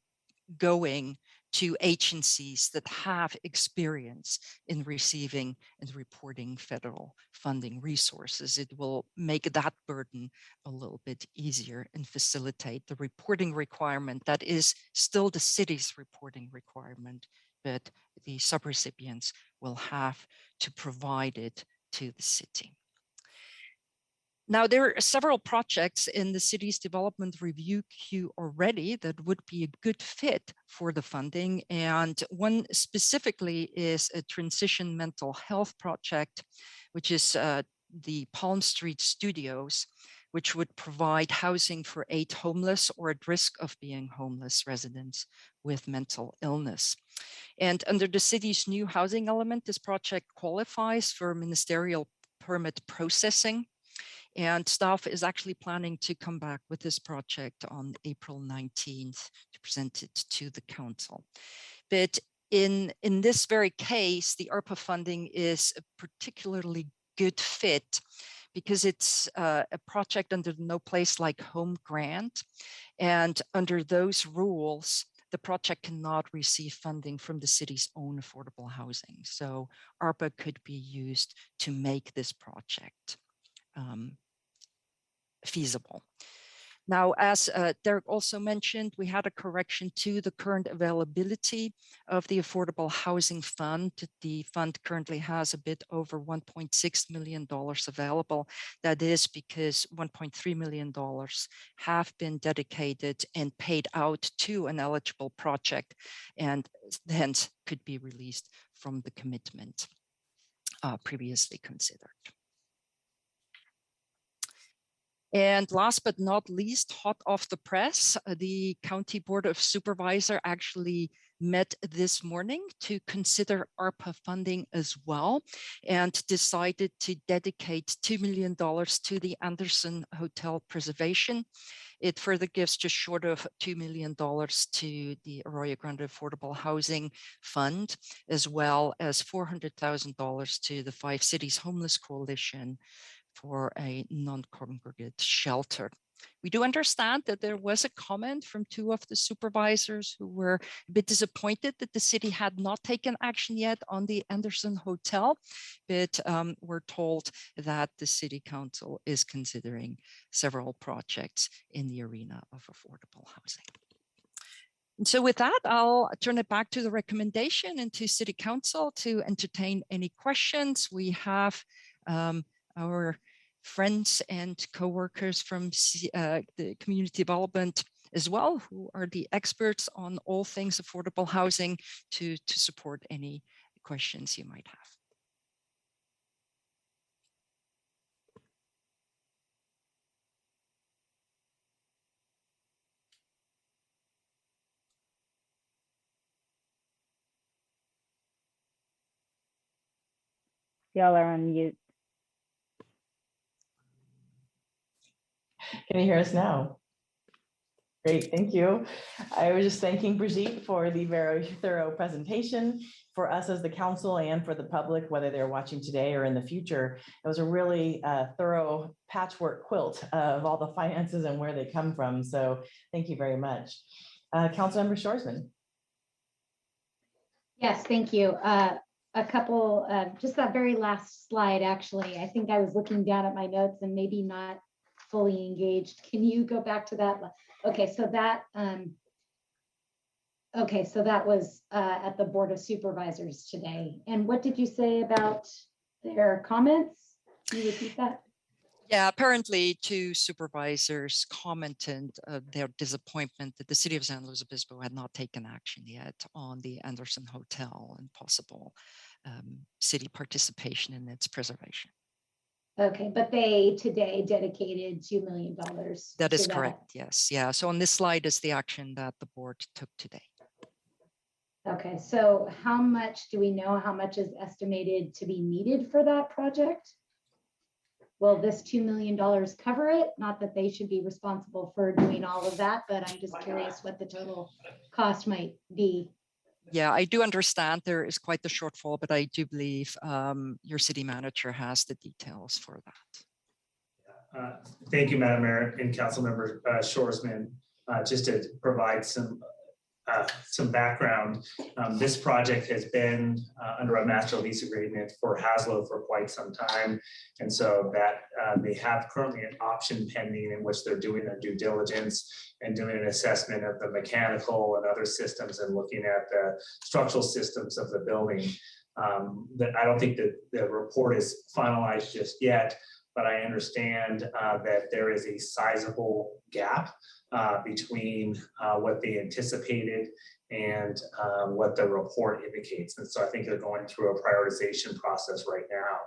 going to agencies that have experience in receiving and reporting federal funding resources. It will make that burden a little bit easier and facilitate the reporting requirement that is still the city's reporting requirement, but the subrecipients will have to provide it to the city. Now, there are several projects in the city's development review queue already that would be a good fit for the funding. And one specifically is a transition mental health project, which is the Palm Street Studios, which would provide housing for 8 homeless or at risk of being homeless residents with mental illness. And under the city's new housing element, this project qualifies for ministerial permit processing. And staff is actually planning to come back with this project on April 19th to present it to the council. But in this very case, the ARPA funding is a particularly good fit because it's a project under No Place Like Home grant. And under those rules, the project cannot receive funding from the city's own affordable housing. So ARPA could be used to make this project feasible. Now, as Derek also mentioned, we had a correction to the current availability of the Affordable Housing Fund. The fund currently has a bit over $1.6 million available. That is because $1.3 million have been dedicated and paid out to an eligible project and hence could be released from the commitment previously considered. And last but not least, hot off the press, the County Board of Supervisors actually met this morning to consider ARPA funding as well and decided to dedicate $2 million to the Anderson Hotel preservation. It further gives just short of $2 million to the Arroyo Grande Affordable Housing Fund, as well as $400,000 to the 5 Cities Homeless Coalition for a non-congregate shelter. We do understand that there was a comment from 2 of the supervisors who were a bit disappointed that the city had not taken action yet on the Anderson Hotel, but we're told that the city council is considering several projects in the arena of affordable housing. And so with that, I'll turn it back to the recommendation and to city council to entertain any questions. We have our friends and co-workers from the community development as well, who are the experts on all things affordable housing to support any questions you might have.
Y'all are on mute.
Can you hear us now? Great, thank you. I was just thanking Brigitte for the very thorough presentation. For us as the council and for the public, whether they're watching today or in the future, it was a really thorough patchwork quilt of all the finances and where they come from. So thank you very much. Councilmember Shoresman.
Yes, thank you. A couple, just that very last slide, actually, I think I was looking down at my notes and maybe not fully engaged. Can you go back to that? Okay, so that was at the Board of Supervisors today. And what did you say about their comments? Can you repeat that?
Yeah, apparently 2 supervisors commented their disappointment that the city of San Luis Obispo had not taken action yet on the Anderson Hotel and possible city participation in its preservation.
Okay, but they today dedicated $2 million.
That is correct, yes. Yeah, so on this slide is the action that the board took today.
Okay, so how much do we know how much is estimated to be needed for that project? Will this $2 million cover it? Not that they should be responsible for doing all of that, but I'm just curious what the total cost might be.
Yeah, I do understand there is quite the shortfall, but I do believe your city manager has the details for that.
Thank you, Madam Mayor and Councilmember Shoresman. Just to provide some background, this project has been under a master lease agreement for Haslo for quite some time. And so that they have currently an option pending in which they're doing their due diligence and doing an assessment of the mechanical and other systems and looking at the structural systems of the building. That I don't think that the report is finalized just yet, but I understand that there is a sizable gap between what they anticipated and what the report indicates. And so I think they're going through a prioritization process right now.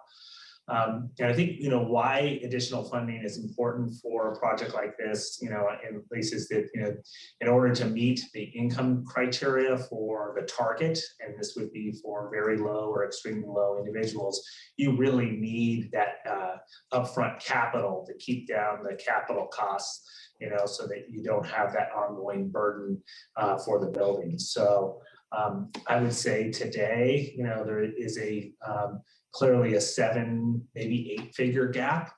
And I think, why additional funding is important for a project like this, in places that, in order to meet the income criteria for the target, and this would be for very low or extremely low individuals, you really need that upfront capital to keep down the capital costs, so that you don't have that ongoing burden for the building. So I would say today, there is clearly a 7, maybe 8-figure gap,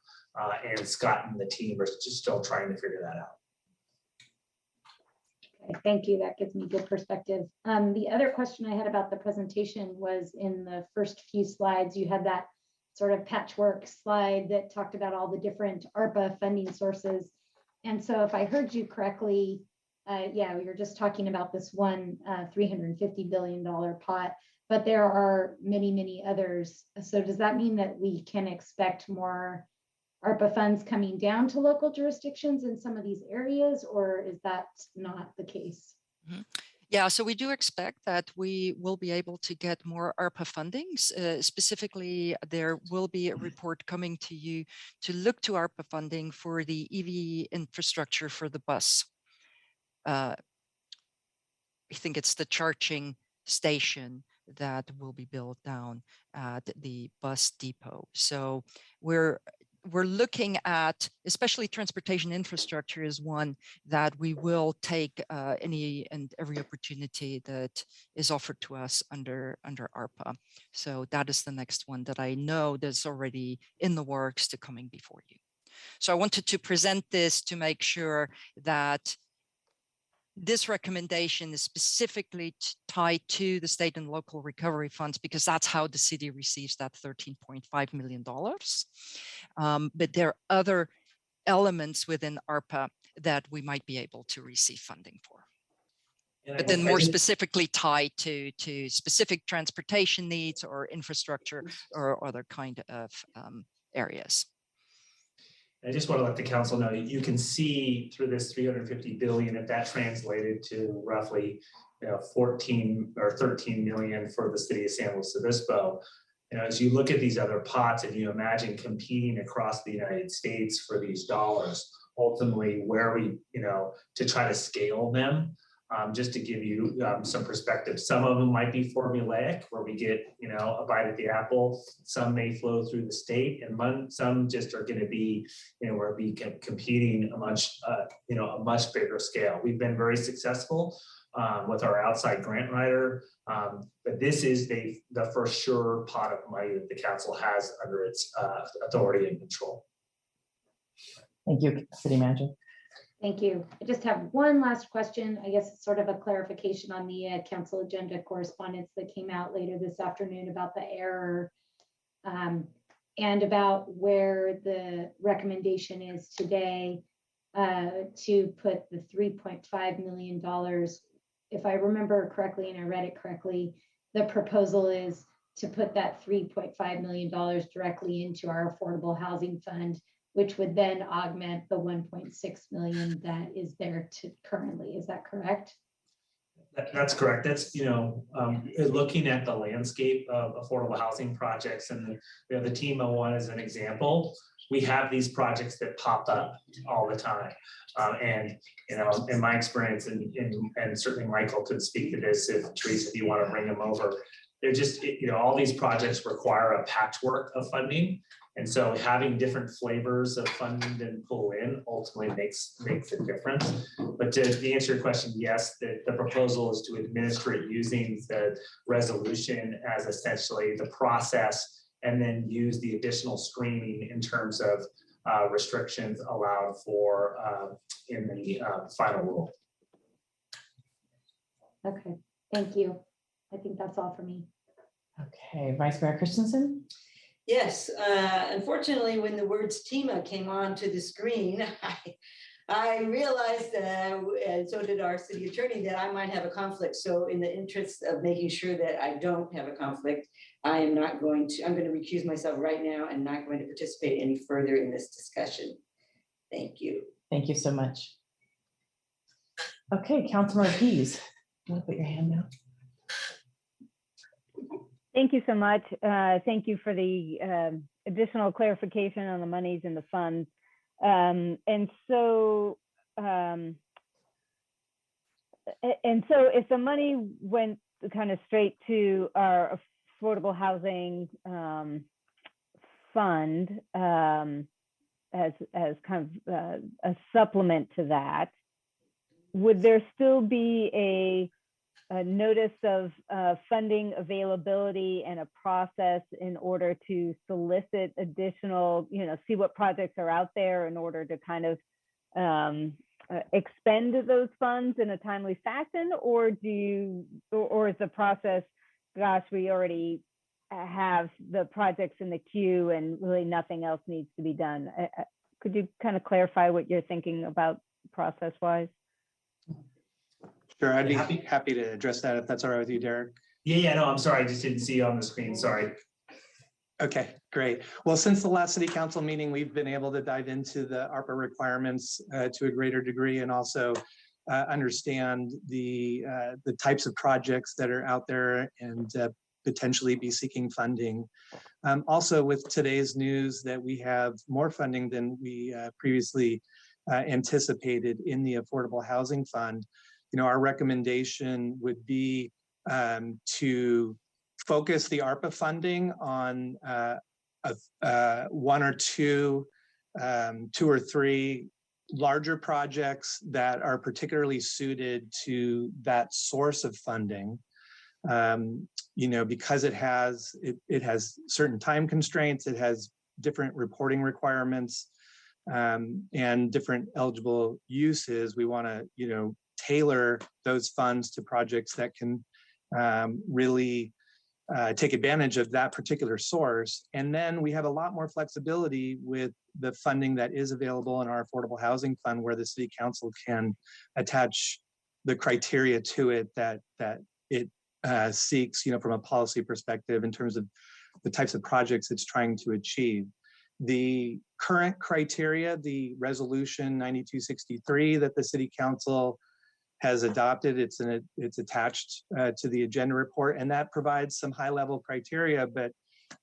and Scott and the team are just still trying to figure that out.
Okay, thank you. That gives me good perspective. The other question I had about the presentation was in the first few slides, you had that sort of patchwork slide that talked about all the different ARPA funding sources. And so if I heard you correctly, yeah, we were just talking about this one $350 billion pot, but there are many, many others. So does that mean that we can expect more ARPA funds coming down to local jurisdictions in some of these areas, or is that not the case?
Mm-hmm. Yeah, so we do expect that we will be able to get more ARPA fundings. Specifically, there will be a report coming to you to look to ARPA funding for the EV infrastructure for the bus. I think it's the charging station that will be built down at the bus depot. So we're looking at, especially transportation infrastructure is one that we will take any and every opportunity that is offered to us under ARPA. So that is the next one that I know that's already in the works to coming before you. So I wanted to present this to make sure that this recommendation is specifically tied to the state and local recovery funds, because that's how the city receives that $13.5 million. But there are other elements within ARPA that we might be able to receive funding for. But then more specifically tied to specific transportation needs or infrastructure or other kind of areas.
I just want to let the council know, you can see through this 350 billion, if that translated to roughly 14 or 13 million for the city of San Luis Obispo. As you look at these other pots and you imagine competing across the United States for these dollars, ultimately where we, to try to scale them, just to give you some perspective. Some of them might be formulaic, where we get, a bite at the apple. Some may flow through the state, and some just are going to be, where we can competing a much bigger scale. We've been very successful with our outside grant writer, but this is the first sure pot of money that the council has under its authority and control.
Thank you, City Manager.
Thank you. I just have one last question. I guess it's sort of a clarification on the council agenda correspondence that came out later this afternoon about the error and about where the recommendation is today to put the $3.5 million. If I remember correctly and I read it correctly, the proposal is to put that $3.5 million directly into our affordable housing fund, which would then augment the 1.6 million that is there currently. Is that correct?
That's correct. That's, looking at the landscape of affordable housing projects, and the TEMA one as an example, we have these projects that pop up all the time. And, in my experience, and certainly Michael could speak to this if Teresa, if you want to bring them over, they're just, all these projects require a patchwork of funding. And so having different flavors of funding to pull in ultimately makes a difference. But to answer your question, yes, the proposal is to administer it using the resolution as essentially the process, and then use the additional screening in terms of restrictions allowed for in the final rule.
Okay, thank you. I think that's all for me.
Okay, Vice Mayor Christensen.
Yes, unfortunately, when the words TEMA came onto the screen, I realized, and so did our city attorney, that I might have a conflict. So in the interest of making sure that I don't have a conflict, I'm going to recuse myself right now and not going to participate any further in this discussion. Thank you.
Thank you so much. Okay, Councilmember Pease, you want to put your hand down?
Thank you so much. Thank you for the additional clarification on the monies in the funds. And so if the money went kind of straight to our affordable housing fund as kind of a supplement to that, would there still be a notice of funding availability and a process in order to solicit additional, see what projects are out there in order to kind of expend those funds in a timely fashion? Or or is the process, gosh, we already have the projects in the queue and really nothing else needs to be done? Could you kind of clarify what you're thinking about process-wise?
Sure, I'd be happy to address that if that's all right with you, Derek.
Yeah, no, I'm sorry, I just didn't see you on the screen, sorry.
Okay, great. Well, since the last city council meeting, we've been able to dive into the ARPA requirements to a greater degree, and also understand the types of projects that are out there and potentially be seeking funding. Also, with today's news that we have more funding than we previously anticipated in the Affordable Housing Fund, our recommendation would be to focus the ARPA funding on one or two or three larger projects that are particularly suited to that source of funding. Because it has certain time constraints, it has different reporting requirements, and different eligible uses. We want to, tailor those funds to projects that can really take advantage of that particular source. And then we have a lot more flexibility with the funding that is available in our Affordable Housing Fund, where the City Council can attach the criteria to it that it seeks, from a policy perspective in terms of the types of projects it's trying to achieve. The current criteria, the resolution 9263 that the City Council has adopted, it's attached to the agenda report, and that provides some high-level criteria, but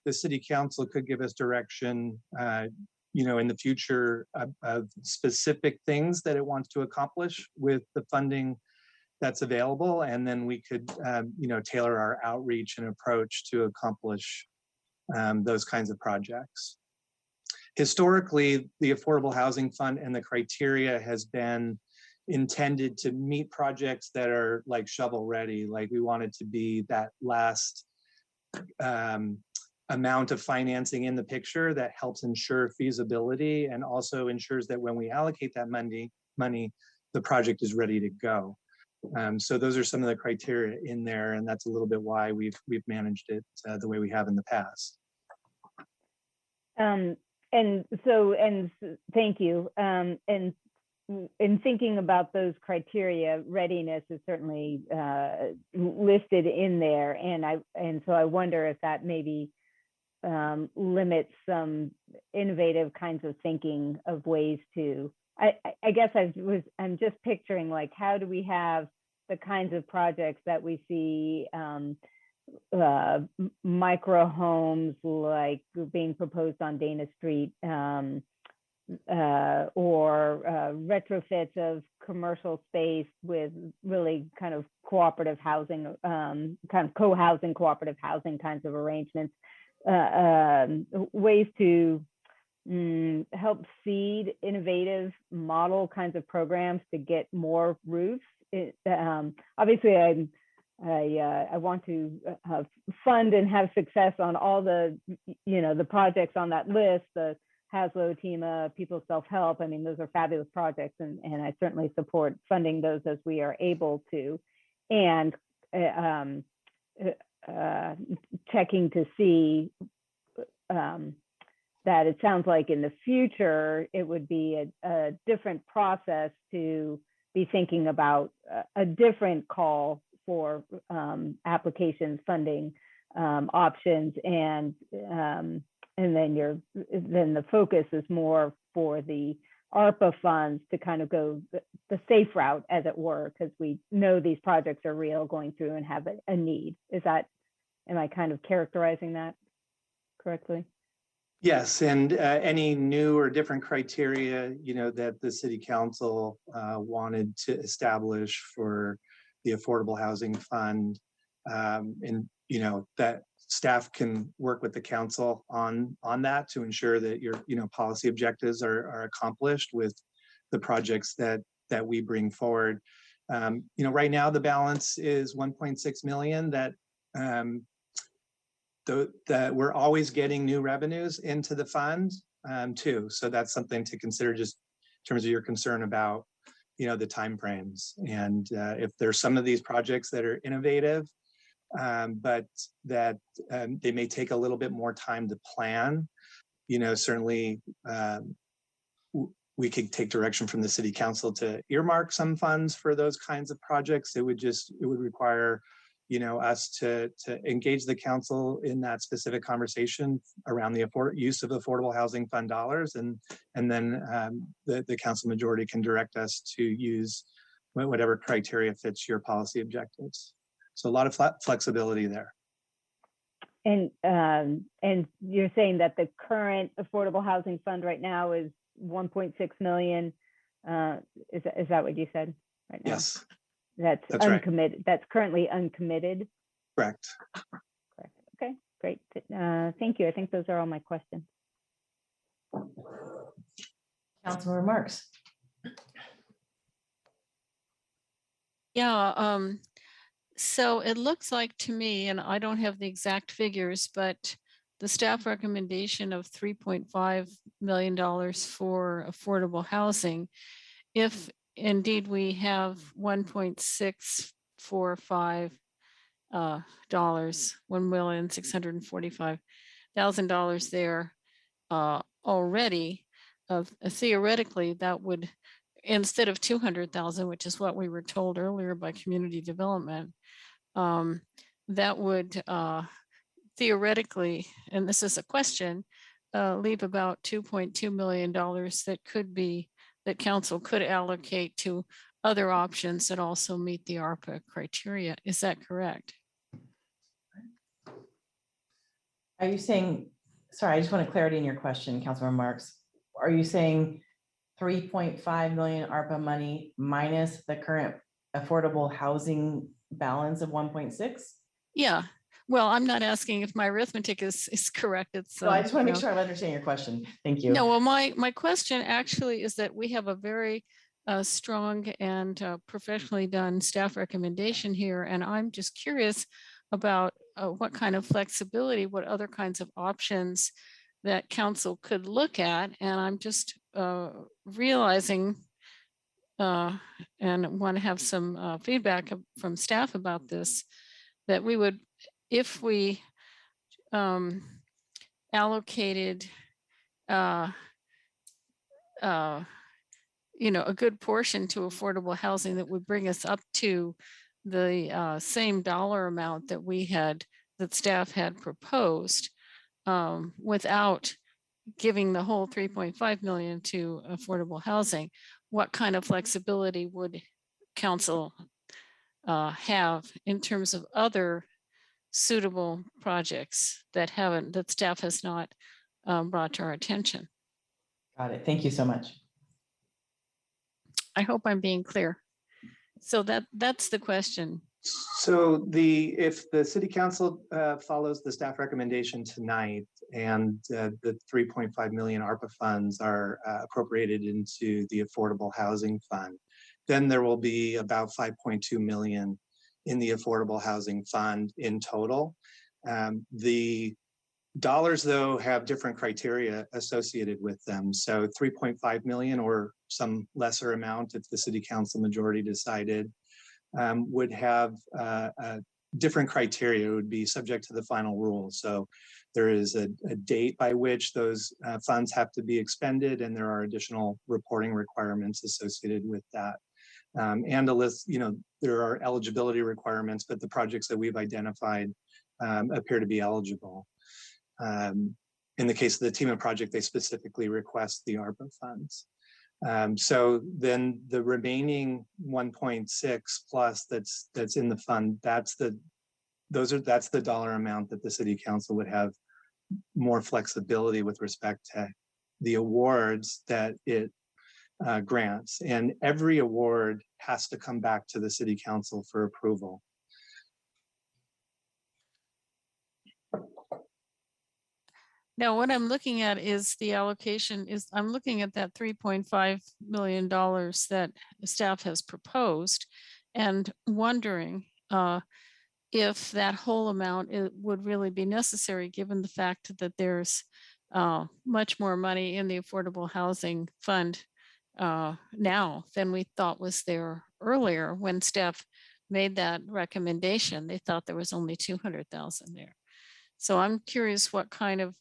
the City Council could give us direction in the future of specific things that it wants to accomplish with the funding that's available, and then we could tailor our outreach and approach to accomplish those kinds of projects. Historically, the Affordable Housing Fund and the criteria has been intended to meet projects that are like shovel ready. Like, we want it to be that last amount of financing in the picture that helps ensure feasibility and also ensures that when we allocate that money, the project is ready to go. So those are some of the criteria in there, and that's a little bit why we've managed it the way we have in the past.
And thank you. And in thinking about those criteria, readiness is certainly listed in there, and so I wonder if that maybe limits some innovative kinds of thinking of ways to. I guess I'm just picturing, like, how do we have the kinds of projects that we see, micro homes like being proposed on Dana Street, or retrofits of commercial space with really kind of cooperative housing, kind of co-housing, cooperative housing kinds of arrangements, ways to help seed innovative model kinds of programs to get more roofs. Obviously, I want to fund and have success on all the the projects on that list, the Haslo, TEMA, People's Self-Help. I mean, those are fabulous projects, and I certainly support funding those as we are able to, and checking to see that it sounds like in the future, it would be a different process to be thinking about a different call for applications, funding options, and then the focus is more for the ARPA funds to kind of go the safe route, as it were, because we know these projects are real, going through and have a need. Am I kind of characterizing that correctly?
Yes, and any new or different criteria, that the City Council wanted to establish for the Affordable Housing Fund, And, you know, that staff can work with the council on that to ensure that your, you know, policy objectives are accomplished with the projects that we bring forward. You know, right now the balance is 1.6 million that that we're always getting new revenues into the fund too. So that's something to consider just in terms of your concern about, you know, the timeframes. And if there's some of these projects that are innovative, but that they may take a little bit more time to plan, you know, certainly we could take direction from the city council to earmark some funds for those kinds of projects. It would require, you know, us to engage the council in that specific conversation around the use of affordable housing fund dollars, and then the council majority can direct us to use whatever criteria fits your policy objectives. So a lot of flexibility there.
And you're saying that the current affordable housing fund right now is 1.6 million. Is that what you said right now?
Yes.
That's uncommitted. Right. That's currently uncommitted.
Correct.
Correct. Okay, great. Thank you. I think those are all my questions.
Council remarks.
Yeah. So it looks like to me, and I don't have the exact figures, but the staff recommendation of $3.5 million for affordable housing, if indeed we have $1.645 $1,645,000 there already, theoretically that would, instead of 200,000, which is what we were told earlier by community development, that would theoretically, and this is a question, leave about $2.2 million that council could allocate to other options that also meet the ARPA criteria. Is that correct?
Are you saying, sorry, I just want clarity in your question, Councilmember Marks. Are you saying 3.5 million ARPA money minus the current affordable housing balance of 1.6?
Yeah. Well, I'm not asking if my arithmetic is correct. It's
so I just want to make sure I understand your question. Thank you.
No, well, my question actually is that we have a very strong and professionally done staff recommendation here, and I'm just curious about what kind of flexibility, what other kinds of options that council could look at, and I'm just realizing and want to have some feedback from staff about this, that we would, if we allocated you know, a good portion to affordable housing, that would bring us up to the same dollar amount that that staff had proposed, without giving the whole 3.5 million to affordable housing. What kind of flexibility would council have in terms of other suitable projects that staff has not brought to our attention?
Got it. Thank you so much.
I hope I'm being clear. So that's the question.
So if the city council follows the staff recommendation tonight, and the 3.5 million ARPA funds are appropriated into the affordable housing fund, then there will be about 5.2 million in the affordable housing fund in total. The dollars, though, have different criteria associated with them. So 3.5 million or some lesser amount, if the city council majority decided, would have different criteria. It would be subject to the final rule. So there is a date by which those funds have to be expended, and there are additional reporting requirements associated with that. And a list, you know, there are eligibility requirements, but the projects that we've identified appear to be eligible. In the case of the TEMA project, they specifically request the ARPA funds. So then the remaining 1.6 plus that's in the fund, that's the dollar amount that the city council would have more flexibility with respect to the awards that it grants. And every award has to come back to the city council for approval.
Now, what I'm looking at is the allocation is, I'm looking at that $3.5 million that staff has proposed and wondering if that whole amount would really be necessary, given the fact that there's much more money in the Affordable Housing Fund now than we thought was there earlier. When staff made that recommendation, they thought there was only 200,000 there. So I'm curious what kind of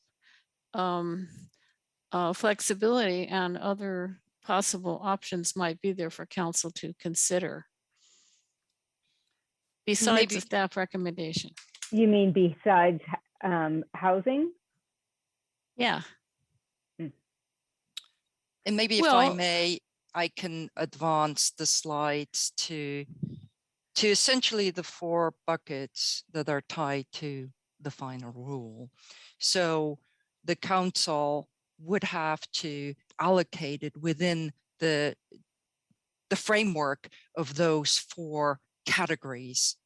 flexibility and other possible options might be there for council to consider besides the staff recommendation.
You mean besides housing?
Yeah.
And maybe if I may, I can advance the slides to essentially the 4 buckets that are tied to the final rule. So the council would have to allocate it within the framework of those 4 categories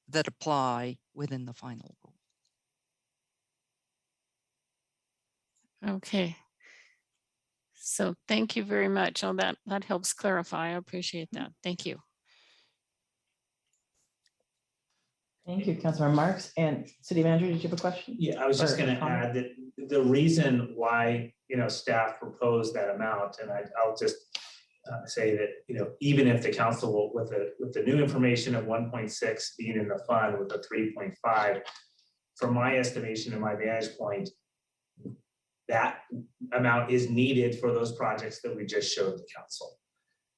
that apply within the final rule.
Okay. So thank you very much. Oh, that helps clarify. I appreciate that. Thank you.
Thank you, Councilmember Marks. And City Manager, did you have a question?
Yeah, I was just going to add that the reason why, staff proposed that amount, and I'll just say that, even if the council will, with the new information of 1.6 being in the fund with the 3.5, from my estimation and my vantage point, that amount is needed for those projects that we just showed the council.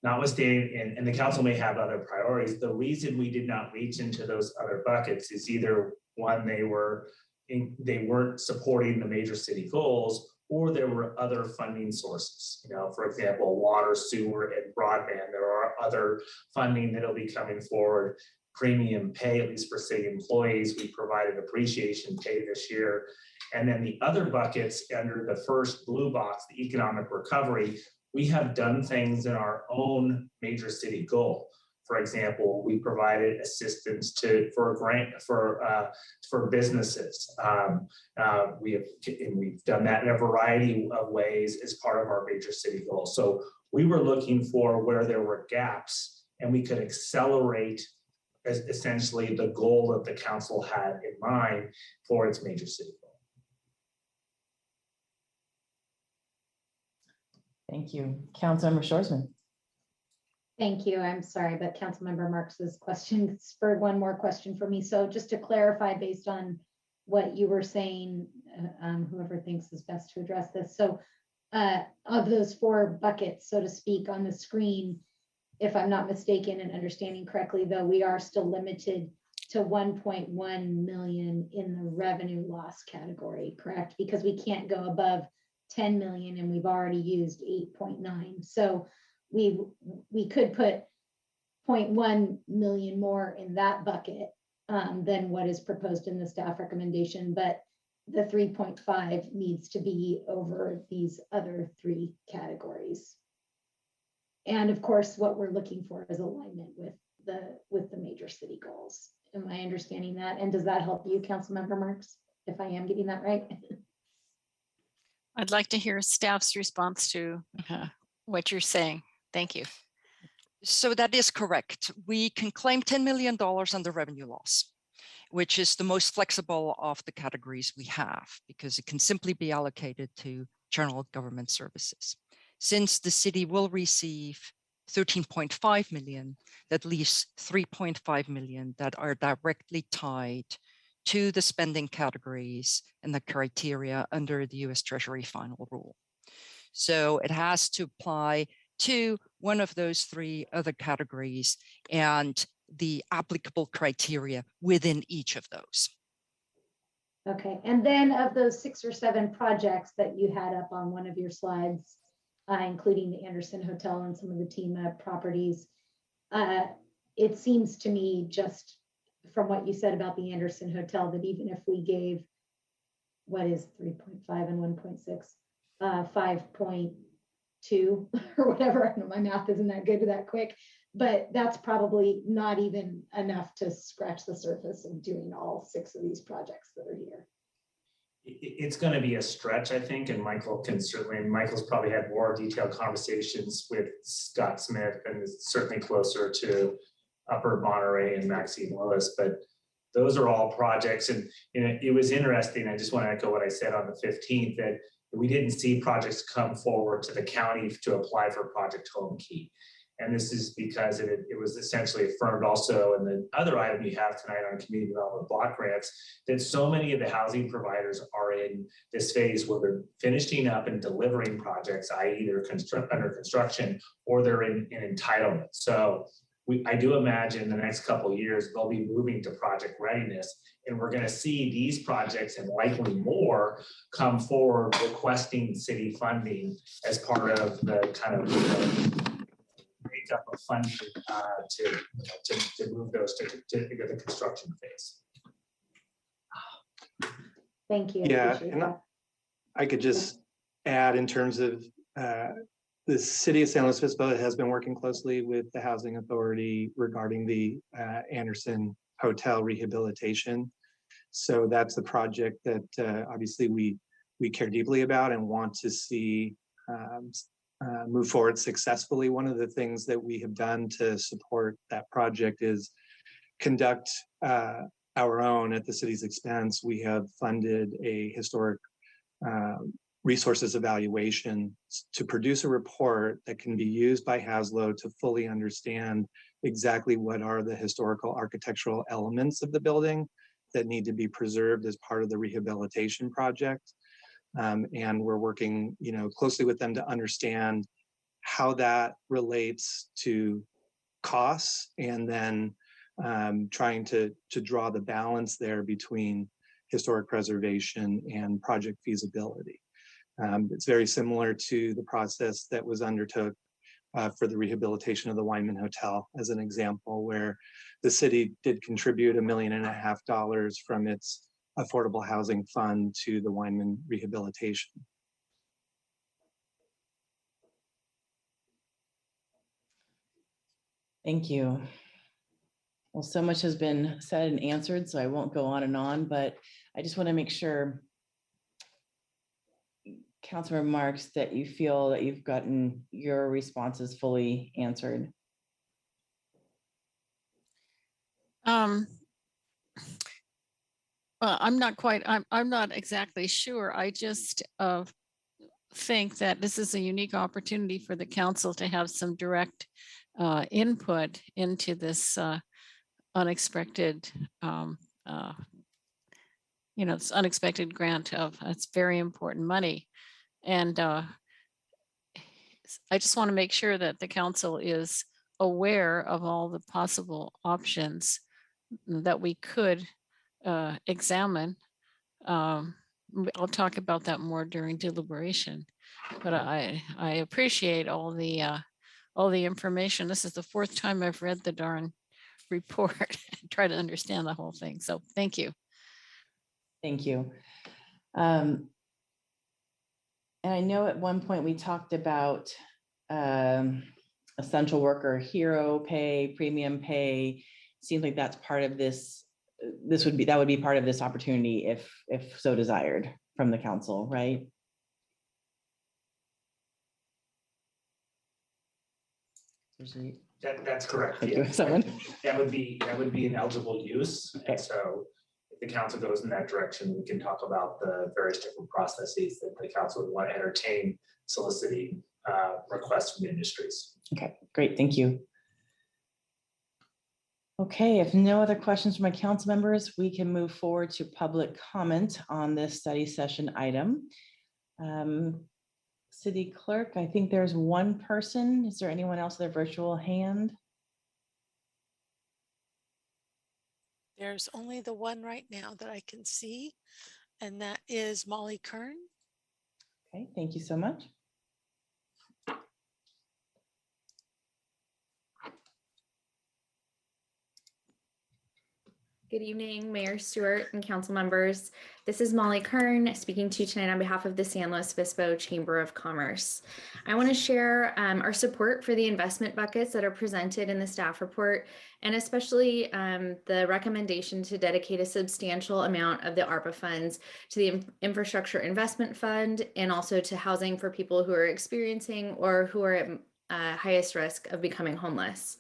Notwithstanding, and the council may have other priorities, the reason we did not reach into those other buckets is either one, they weren't supporting the major city goals, or there were other funding sources. For example, water, sewer, and broadband. There are other funding that'll be coming forward. Premium pay, at least for city employees, we provided appreciation pay this year. And then the other buckets under the first blue box, the economic recovery, we have done things in our own major city goal. For example, we provided assistance for a grant for businesses. We've done that in a variety of ways as part of our major city goal. So we were looking for where there were gaps, and we could accelerate essentially the goal that the council had in mind for its major city goal.
Thank you. Councilmember Shoresman.
Thank you. I'm sorry, but Councilmember Marks's question spurred one more question for me. So just to clarify, based on what you were saying, whoever thinks is best to address this. So of those 4 buckets, so to speak, on the screen, if I'm not mistaken and understanding correctly, though, we are still limited to 1.1 million in the revenue loss category, correct? Because we can't go above 10 million and we've already used 8.9. So we could put 0.1 million more in that bucket than what is proposed in the staff recommendation, but the 3.5 needs to be over these other 3 categories. And of course, what we're looking for is alignment with the major city goals. Am I understanding that? And does that help you, Councilmember Marks, if I am getting that right?
I'd like to hear staff's response to what you're saying. Thank you.
So that is correct. We can claim $10 million under revenue loss, which is the most flexible of the categories we have, because it can simply be allocated to general government services. Since the city will receive 13.5 million, that leaves 3.5 million that are directly tied to the spending categories and the criteria under the US Treasury final rule. So it has to apply to one of those 3 other categories and the applicable criteria within each of those.
Okay, and then of those 6 or 7 projects that you had up on one of your slides, including the Anderson Hotel and some of the team properties, it seems to me, just from what you said about the Anderson Hotel, that even if we gave, what is 3.5 and 1.6, 5.2 or whatever, I know my math isn't that good or that quick, but that's probably not even enough to scratch the surface of doing all 6 of these projects that are here.
It's going to be a stretch, I think, and Michael's probably had more detailed conversations with Scott Smith and is certainly closer to Upper Monterey and Maxine Willis, but those are all projects. And it was interesting. I just want to echo what I said on the 15th, that we didn't see projects come forward to the county to apply for Project Home Key. And this is because it was essentially affirmed also in the other item you have tonight on community development block grants, that so many of the housing providers are in this phase where they're finishing up and delivering projects, i.e. they're under construction or they're in entitlement. So I do imagine the next couple of years, they'll be moving to project readiness, and we're going to see these projects and likely more come forward requesting city funding as part of the kind of makeup of funding to move those to the construction phase.
Thank you.
Yeah, and I could just add in terms of the city of San Luis Obispo has been working closely with the Housing Authority regarding the Anderson Hotel rehabilitation. So that's the project that obviously we care deeply about and want to see move forward successfully. One of the things that we have done to support that project is conduct our own, at the city's expense. We have funded a historic resources evaluation to produce a report that can be used by HASLO to fully understand exactly what are the historical architectural elements of the building that need to be preserved as part of the rehabilitation project. And we're working, closely with them to understand how that relates to costs, and then trying to draw the balance there between historic preservation and project feasibility. It's very similar to the process that was undertook for the rehabilitation of the Wyman Hotel, as an example, where the city did contribute $1.5 million from its affordable housing fund to the Wyman rehabilitation.
Thank you. Well, so much has been said and answered, so I won't go on and on, but I just want to make sure, Councilor Marks, that you feel that you've gotten your responses fully answered.
Well, I'm not exactly sure. I just think that this is a unique opportunity for the council to have some direct input into this unexpected, this unexpected grant of it's very important money. And I just want to make sure that the council is aware of all the possible options that we could examine. I'll talk about that more during deliberation, but I appreciate all the information. This is the fourth time I've read the darn report and try to understand the whole thing. So thank you.
Thank you. And I know at one point we talked about essential worker hero pay, premium pay. Seems like that's part of this. That would be part of this opportunity if so desired from the council, right?
That's correct.
Yeah.
Yeah. That would be an eligible use. Okay. And so if the council goes in that direction, we can talk about the various different processes that the council would want to entertain soliciting requests from industries.
Okay, great, thank you. Okay, if no other questions from my council members, we can move forward to public comment on this study session item. City Clerk, I think there's one person. Is there anyone else with a virtual hand?
There's only the one right now that I can see, and that is Molly Kern.
Okay, thank you so much.
Good evening, Mayor Stewart and council members. This is Molly Kern speaking to you tonight on behalf of the San Luis Obispo Chamber of Commerce. I want to share our support for the investment buckets that are presented in the staff report, and especially the recommendation to dedicate a substantial amount of the ARPA funds to the Infrastructure Investment Fund and also to housing for people who are experiencing or who are at highest risk of becoming homeless.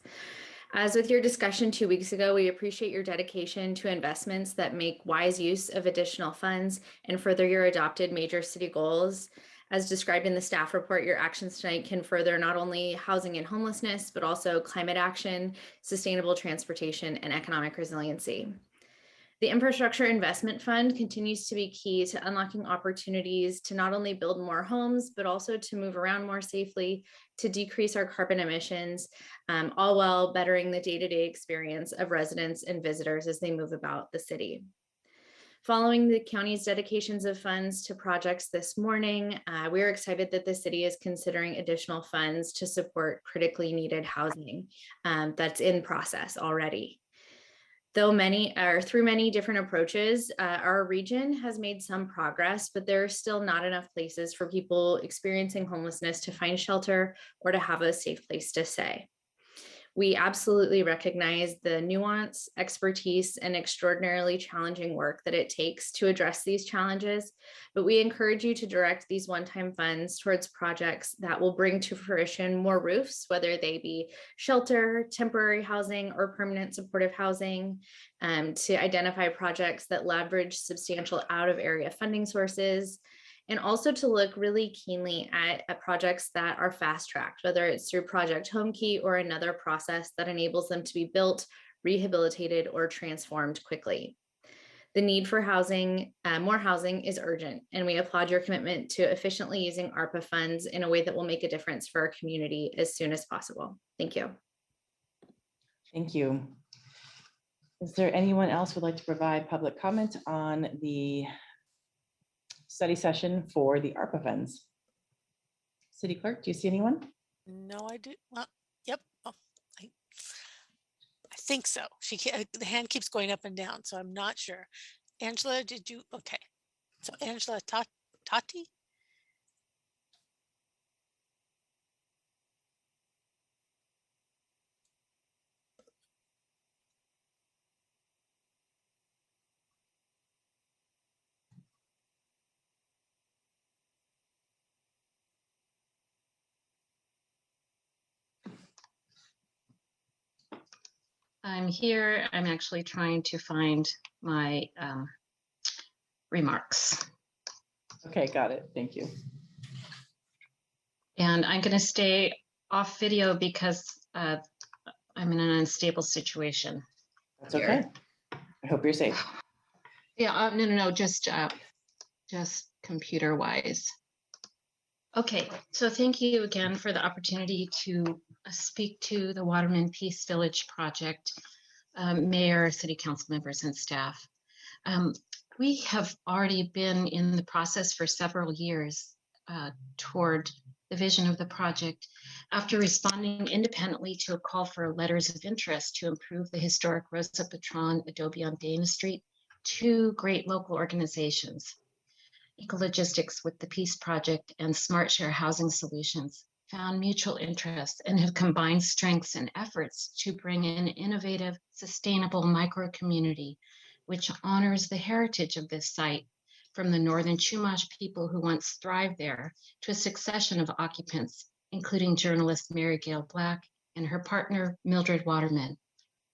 As with your discussion 2 weeks ago, we appreciate your dedication to investments that make wise use of additional funds and further your adopted major city goals. As described in the staff report, your actions tonight can further not only housing and homelessness, but also climate action, sustainable transportation, and economic resiliency. The Infrastructure Investment Fund continues to be key to unlocking opportunities to not only build more homes, but also to move around more safely, to decrease our carbon emissions, all while bettering the day-to-day experience of residents and visitors as they move about the city. Following the county's dedications of funds to projects this morning, we're excited that the city is considering additional funds to support critically needed housing that's in process already. Through many different approaches, our region has made some progress, but there are still not enough places for people experiencing homelessness to find shelter or to have a safe place to stay. We absolutely recognize the nuance, expertise, and extraordinarily challenging work that it takes to address these challenges, but we encourage you to direct these one-time funds towards projects that will bring to fruition more roofs, whether they be shelter, temporary housing, or permanent supportive housing, to identify projects that leverage substantial out-of-area funding sources, and also to look really keenly at projects that are fast-tracked, whether it's through Project HomeKey or another process that enables them to be built, rehabilitated, or transformed quickly. The need for housing, more housing, is urgent, and we applaud your commitment to efficiently using ARPA funds in a way that will make a difference for our community as soon as possible. Thank you.
Thank you. Is there anyone else who would like to provide public comment on the study session for the ARPA funds? City Clerk, do you see anyone?
No, I do. Well, yep. Oh, I think so. The hand keeps going up and down, so I'm not sure. Angela, did you? Okay. So Angela Tati?
I'm here. I'm actually trying to find my remarks.
Okay, got it. Thank you.
And I'm going to stay off video because I'm in an unstable situation.
That's okay. I hope you're safe.
Yeah, no, just computer wise. Okay, so thank you again for the opportunity to speak to the Waterman Peace Village project, Mayor, City Council members, and staff. We have already been in the process for several years toward the vision of the project after responding independently to a call for letters of interest to improve the historic Rosa Patron adobe on Dana Street, two great local organizations. Ecologistics with the Peace Project and Smart Share Housing Solutions found mutual interest and have combined strengths and efforts to bring in innovative, sustainable micro-community, which honors the heritage of this site from the Northern Chumash people who once thrived there to a succession of occupants, including journalist Mary Gail Black and her partner, Mildred Waterman,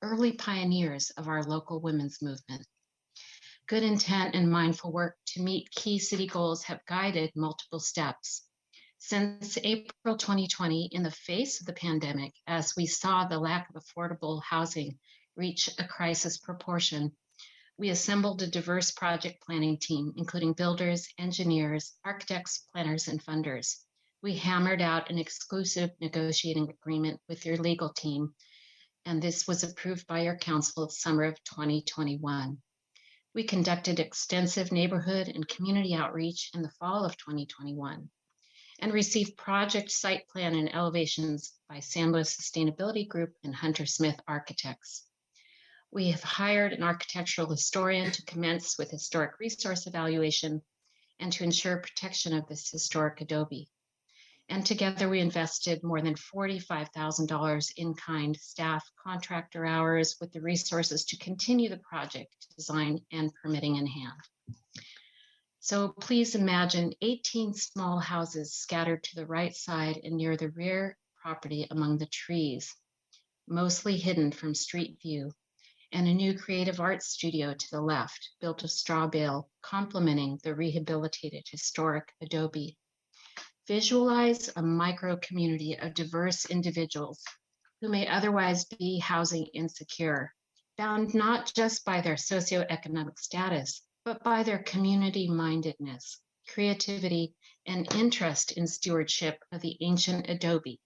early pioneers of our local women's movement. Good intent and mindful work to meet key city goals have guided multiple steps. Since April 2020, in the face of the pandemic, as we saw the lack of affordable housing reach a crisis proportion, we assembled a diverse project planning team, including builders, engineers, architects, planners, and funders. We hammered out an exclusive negotiating agreement with your legal team, and this was approved by your council summer of 2021. We conducted extensive neighborhood and community outreach in the fall of 2021 and received project site plan and elevations by San Luis Sustainability Group and Hunter Smith Architects. We have hired an architectural historian to commence with historic resource evaluation and to ensure protection of this historic adobe. And together we invested more than $45,000 in kind staff contractor hours with the resources to continue the project design and permitting in hand. So please imagine 18 small houses scattered to the right side and near the rear property among the trees, mostly hidden from street view, and a new creative arts studio to the left, built of straw bale, complementing the rehabilitated historic adobe. Visualize a micro community of diverse individuals who may otherwise be housing insecure, bound not just by their socioeconomic status, but by their community mindedness, creativity, and interest in stewardship of the ancient adobe,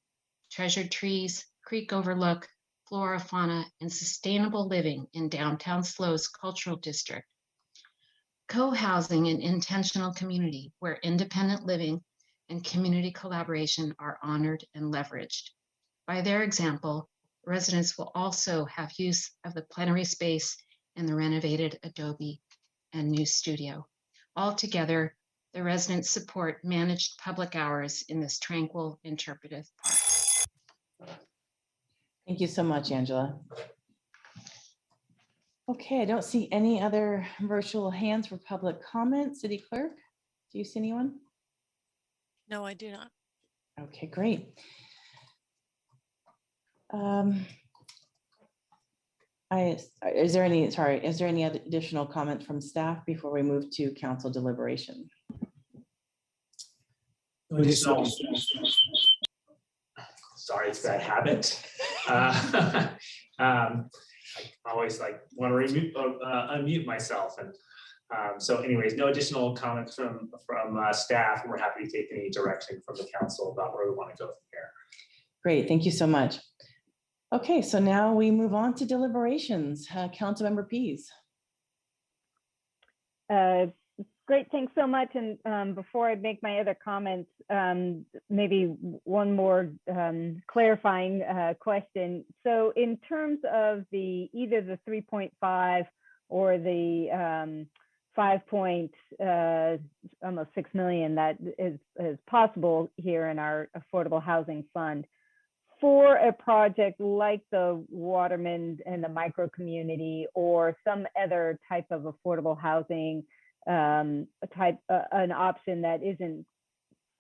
treasured trees, creek overlook, flora, fauna, and sustainable living in downtown SLO's cultural district. Co-housing an intentional community where independent living and community collaboration are honored and leveraged. By their example, residents will also have use of the plenary space in the renovated adobe and new studio. Altogether, the residents support managed public hours in this tranquil interpretive park.
Thank you so much, Angela. Okay, I don't see any other virtual hands for public comment. City Clerk, do you see anyone?
No, I do not.
Okay, great. Is there any additional comments from staff before we move to council deliberation?
Sorry, it's a bad habit. I always want to unmute myself. And so anyways, no additional comments from staff. We're happy to take any direction from the council about where we want to go from here.
Great, thank you so much. Okay, so now we move on to deliberations. Councilmember Pease.
Great, thanks so much. And before I make my other comments, maybe one more clarifying question. So in terms of either the 3.5 or the 5 almost 6 million that is possible here in our affordable housing fund, for a project like the Waterman and the micro community or some other type of affordable housing an option that isn't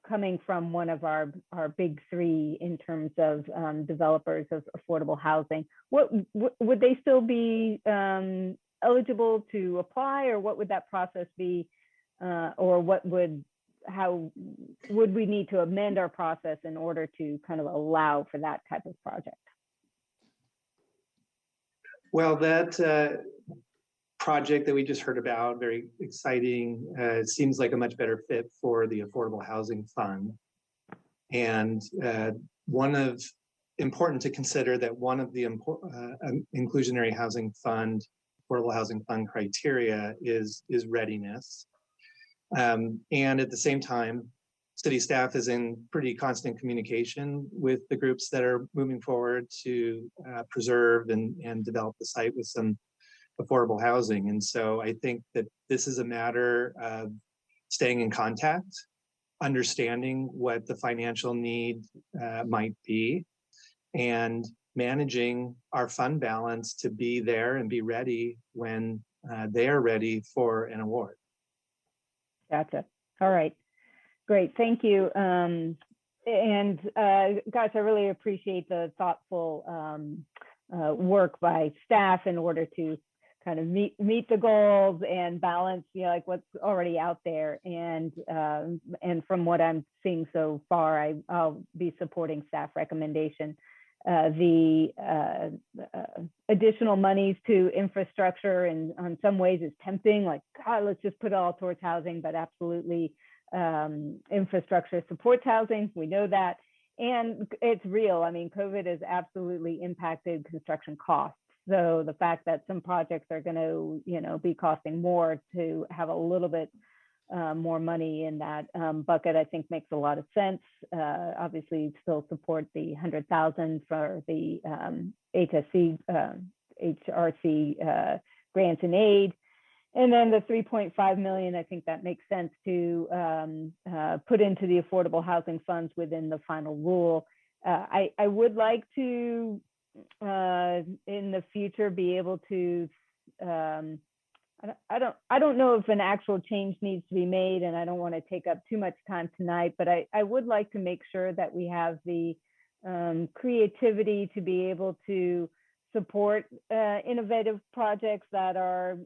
coming from one of our big three in terms of developers of affordable housing, what would they still be eligible to apply, or what would that process be, or how would we need to amend our process in order to kind of allow for that type of project?
Well, that project that we just heard about, very exciting, seems like a much better fit for the Affordable Housing Fund. And important to consider that one of the Inclusionary Housing Fund, Affordable Housing Fund criteria is readiness. And at the same time, city staff is in pretty constant communication with the groups that are moving forward to preserve and develop the site with some affordable housing. And so I think that this is a matter of staying in contact, understanding what the financial need might be, and managing our fund balance to be there and be ready when they are ready for an award.
Gotcha. All right. Great. Thank you. And guys, I really appreciate the thoughtful work by staff in order to kind of meet the goals and balance, like what's already out there. And from what I'm seeing so far, I'll be supporting staff recommendation. The additional monies to infrastructure and on some ways is tempting, like, God, let's just put it all towards housing, but absolutely infrastructure supports housing. We know that. And it's real. I mean, COVID has absolutely impacted construction costs. So the fact that some projects are going to, be costing more, to have a little bit more money in that bucket, I think makes a lot of sense. Obviously, still support the 100,000 for the HSC HRC grants and aid. And then the 3.5 million, I think that makes sense to put into the affordable housing funds within the final rule. I would like to, in the future, be able to, I don't know if an actual change needs to be made, and I don't want to take up too much time tonight, but I would like to make sure that we have the creativity to be able to support innovative projects that are,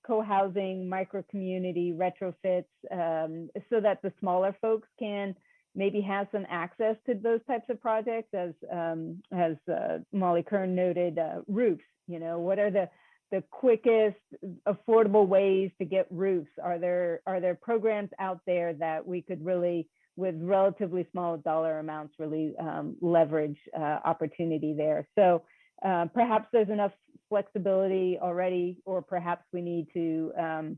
co-housing, micro-community, retrofits, so that the smaller folks can maybe have some access to those types of projects. As Molly Kern noted, roofs, what are the quickest affordable ways to get roofs? Are there programs out there that we could really, with relatively small dollar amounts, really leverage opportunity there? So perhaps there's enough flexibility already, or perhaps we need to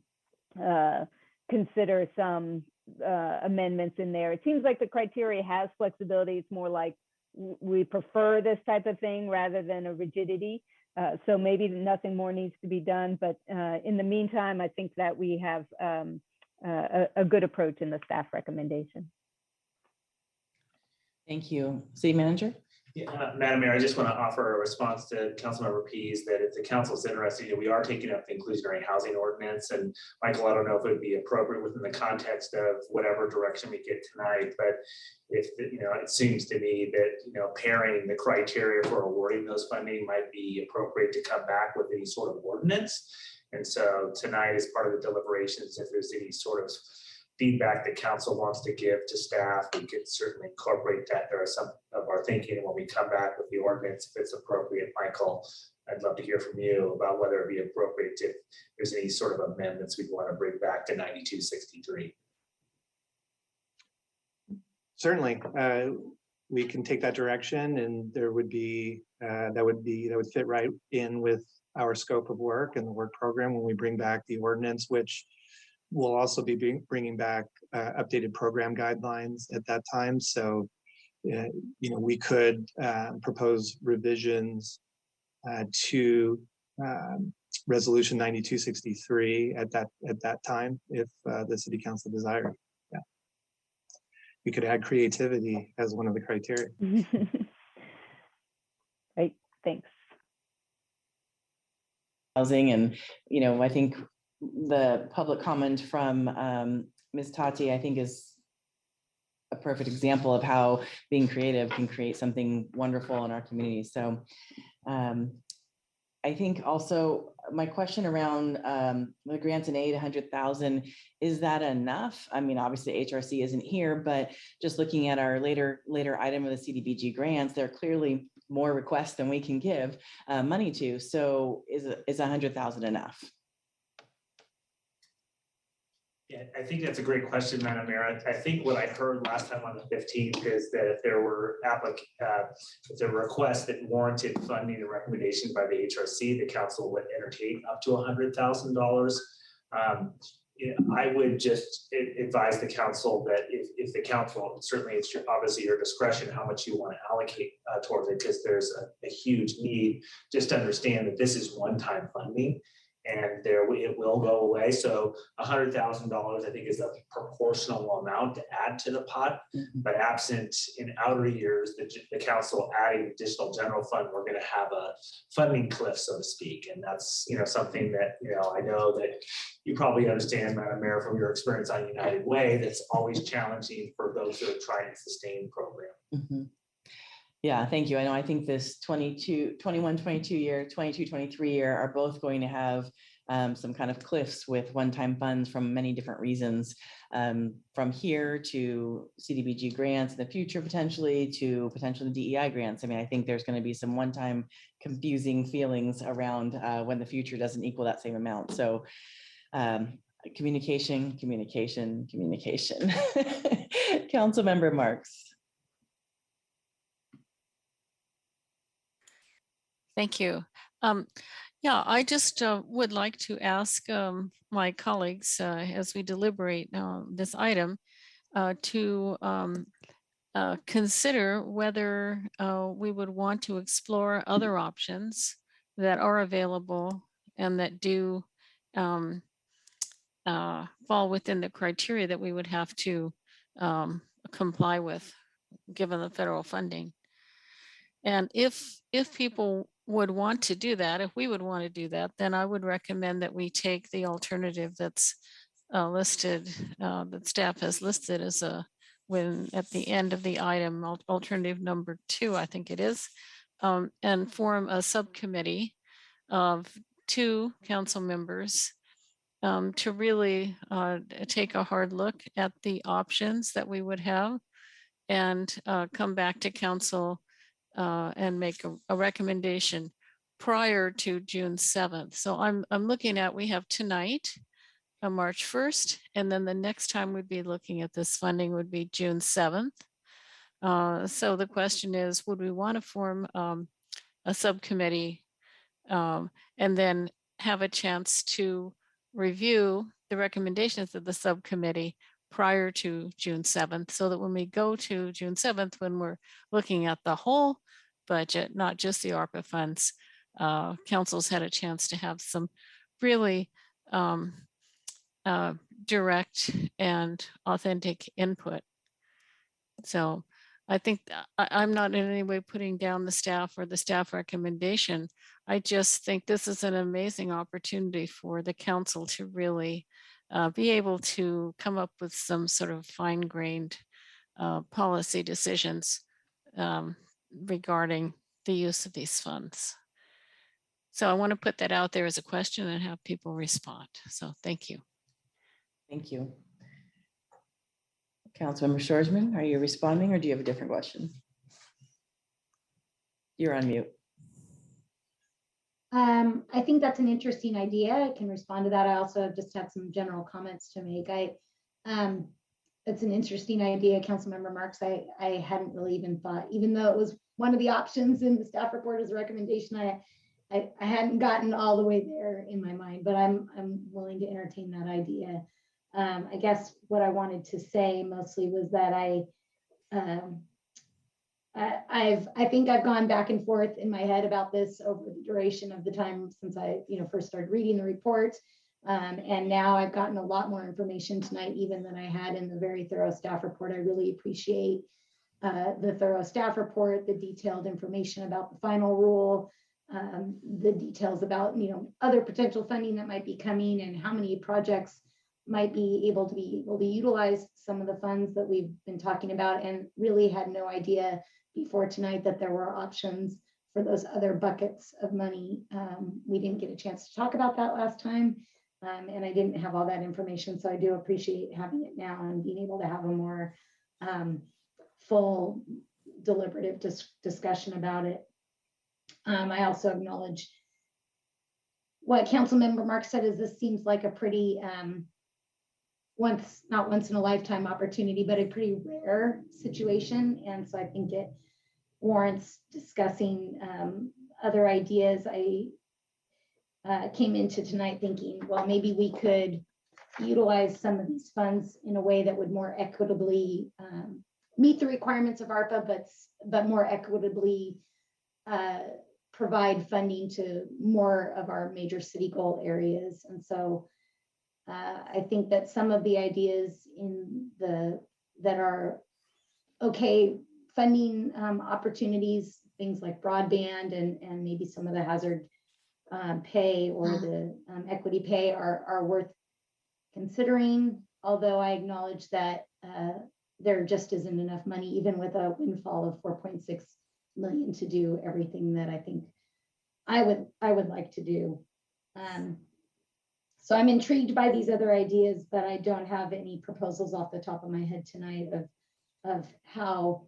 consider some amendments in there. It seems like the criteria has flexibility. It's more like we prefer this type of thing rather than a rigidity. So maybe nothing more needs to be done. But in the meantime, I think that we have a good approach in the staff recommendation.
Thank you. City Manager?
Yeah, Madam Mayor, I just want to offer a response to Councilmember Pease that if the council's interested, we are taking up the inclusionary housing ordinance. And Michael, I don't know if it would be appropriate within the context of whatever direction we get tonight, but if it seems to me that pairing the criteria for awarding those funding might be appropriate to come back with any sort of ordinance. And so tonight, as part of the deliberations, if there's any sort of feedback that council wants to give to staff, we could certainly incorporate that. There are some of our thinking when we come back with the ordinance, if it's appropriate. Michael, I'd love to hear from you about whether it'd be appropriate if there's any sort of amendments we'd want to bring back to 9263.
Certainly, we can take that direction, and there would be that would fit right in with our scope of work and the work program when we bring back the ordinance, which we'll also be bringing back updated program guidelines at that time. So, we could propose revisions to Resolution 9263 at that time if the City Council desired. Yeah, we could add creativity as one of the criteria.
Right. Thanks.
Housing, and I think the public comment from Ms. Tati, I think, is a perfect example of how being creative can create something wonderful in our community. So I think also my question around the grants and aid, 100,000, is that enough? I mean, obviously HRC isn't here, but just looking at our later item of the CDBG grants, there are clearly more requests than we can give money to. So is 100,000 enough?
Yeah, I think that's a great question, Madam Mayor. I think what I heard last time on the 15th is that if there were requests that warranted funding and recommendation by the HRC, the council would entertain up to $100,000. I would just advise the council that if the council, certainly it's obviously your discretion how much you want to allocate towards it, because there's a huge need. Just to understand that this is one-time funding, and it will go away. So $100,000, I think, is a proportional amount to add to the pot. But absent in outer years, the council adding additional general fund, we're going to have a funding cliff, so to speak. And that's something that I know that you probably understand, Madam Mayor, from your experience on United Way. That's always challenging for those who are trying to sustain the program.
Mm-hmm. Yeah, thank you. I know, I think this 21-22 year, 22-23 year are both going to have some kind of cliffs with one-time funds from many different reasons, from here to CDBG grants in the future, potentially to potentially DEI grants. I mean, I think there's going to be some one-time confusing feelings around when the future doesn't equal that same amount. So communication. Councilmember Marks.
Thank you. Yeah, I just would like to ask my colleagues as we deliberate this item to consider whether we would want to explore other options that are available and that do fall within the criteria that we would have to comply with, given the federal funding. And if people would want to do that, if we would want to do that, then I would recommend that we take the alternative that's listed, that staff has listed as when at the end of the item, alternative number 2, I think it is, and form a subcommittee of 2 council members to really take a hard look at the options that we would have and come back to council and make a recommendation prior to June 7th. So I'm looking at, we have tonight, March 1st, and then the next time we'd be looking at this funding would be June 7th. So the question is, would we want to form a subcommittee and then have a chance to review the recommendations of the subcommittee prior to June 7th, so that when we go to June 7th, when we're looking at the whole budget, not just the ARPA funds, council's had a chance to have some really direct and authentic input. So I think I'm not in any way putting down the staff or the staff recommendation. I just think this is an amazing opportunity for the council to really be able to come up with some sort of fine-grained policy decisions regarding the use of these funds. So I want to put that out there as a question and have people respond. So thank you.
Thank you. Councilmember Shorsman, are you responding or do you have a different question? You're on mute.
I think that's an interesting idea. I can respond to that. I also just have some general comments to make. It's an interesting idea, Councilmember Marks. I hadn't really even thought, even though it was one of the options in the staff report as a recommendation, I hadn't gotten all the way there in my mind, but I'm willing to entertain that idea. I guess what I wanted to say mostly was that I think I've gone back and forth in my head about this over the duration of the time since I first started reading the report. And now I've gotten a lot more information tonight, even than I had in the very thorough staff report. I really appreciate the thorough staff report, the detailed information about the final rule, the details about other potential funding that might be coming and how many projects might be able to utilize some of the funds that we've been talking about, and really had no idea before tonight that there were options for those other buckets of money. We didn't get a chance to talk about that last time, and I didn't have all that information, so I do appreciate having it now and being able to have a more full deliberative discussion about it. I also acknowledge what Councilmember Mark said, is this seems like a pretty not once in a lifetime opportunity, but a pretty rare situation. And so I think it warrants discussing other ideas. I came into tonight thinking, well, maybe we could utilize some of these funds in a way that would more equitably meet the requirements of ARPA, but more equitably provide funding to more of our major city goal areas. And so I think that some of the ideas that are okay funding opportunities, things like broadband and maybe some of the hazard pay or the equity pay are worth considering. Although I acknowledge that there just isn't enough money, even with a windfall of 4.6 million, to do everything that I think I would like to do. So I'm intrigued by these other ideas, but I don't have any proposals off the top of my head tonight of how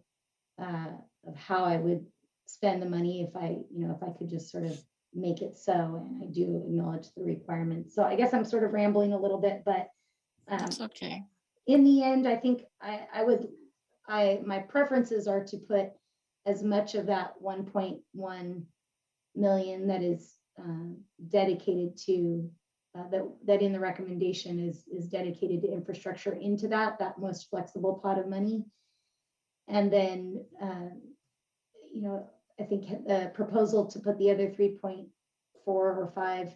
I would spend the money if I could just sort of make it so. And I do acknowledge the requirements. So I guess I'm sort of rambling a little bit, but
that's okay.
In the end, I think my preferences are to put as much of that 1.1 million that is dedicated to that in the recommendation is dedicated to infrastructure into that most flexible pot of money. And then, I think the proposal to put the other 3.2 4 or 5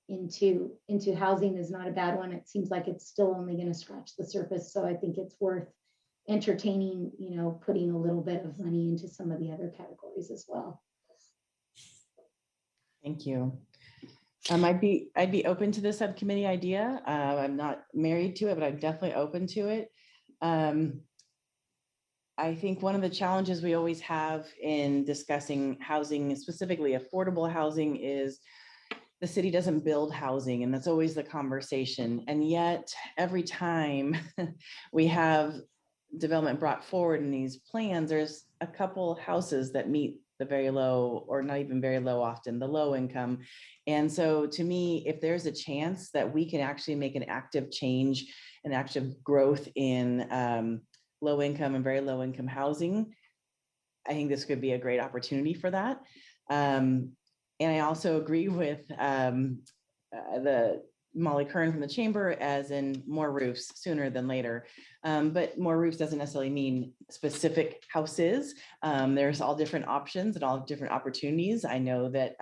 into housing is not a bad one. It seems like it's still only going to scratch the surface. So I think it's worth entertaining, putting a little bit of money into some of the other categories as well.
Thank you. I'd be open to this subcommittee idea. I'm not married to it, but I'm definitely open to it. I think one of the challenges we always have in discussing housing, specifically affordable housing, is the city doesn't build housing, and that's always the conversation. And yet every time we have development brought forward in these plans, there's a couple houses that meet the very low, or not even very low often, the low income. And so to me, if there's a chance that we can actually make an active change, an active growth in low income and very low income housing, I think this could be a great opportunity for that. And I also agree with the Molly Kern from the chamber, as in more roofs sooner than later. But more roofs doesn't necessarily mean specific houses. There's all different options and all different opportunities. I know that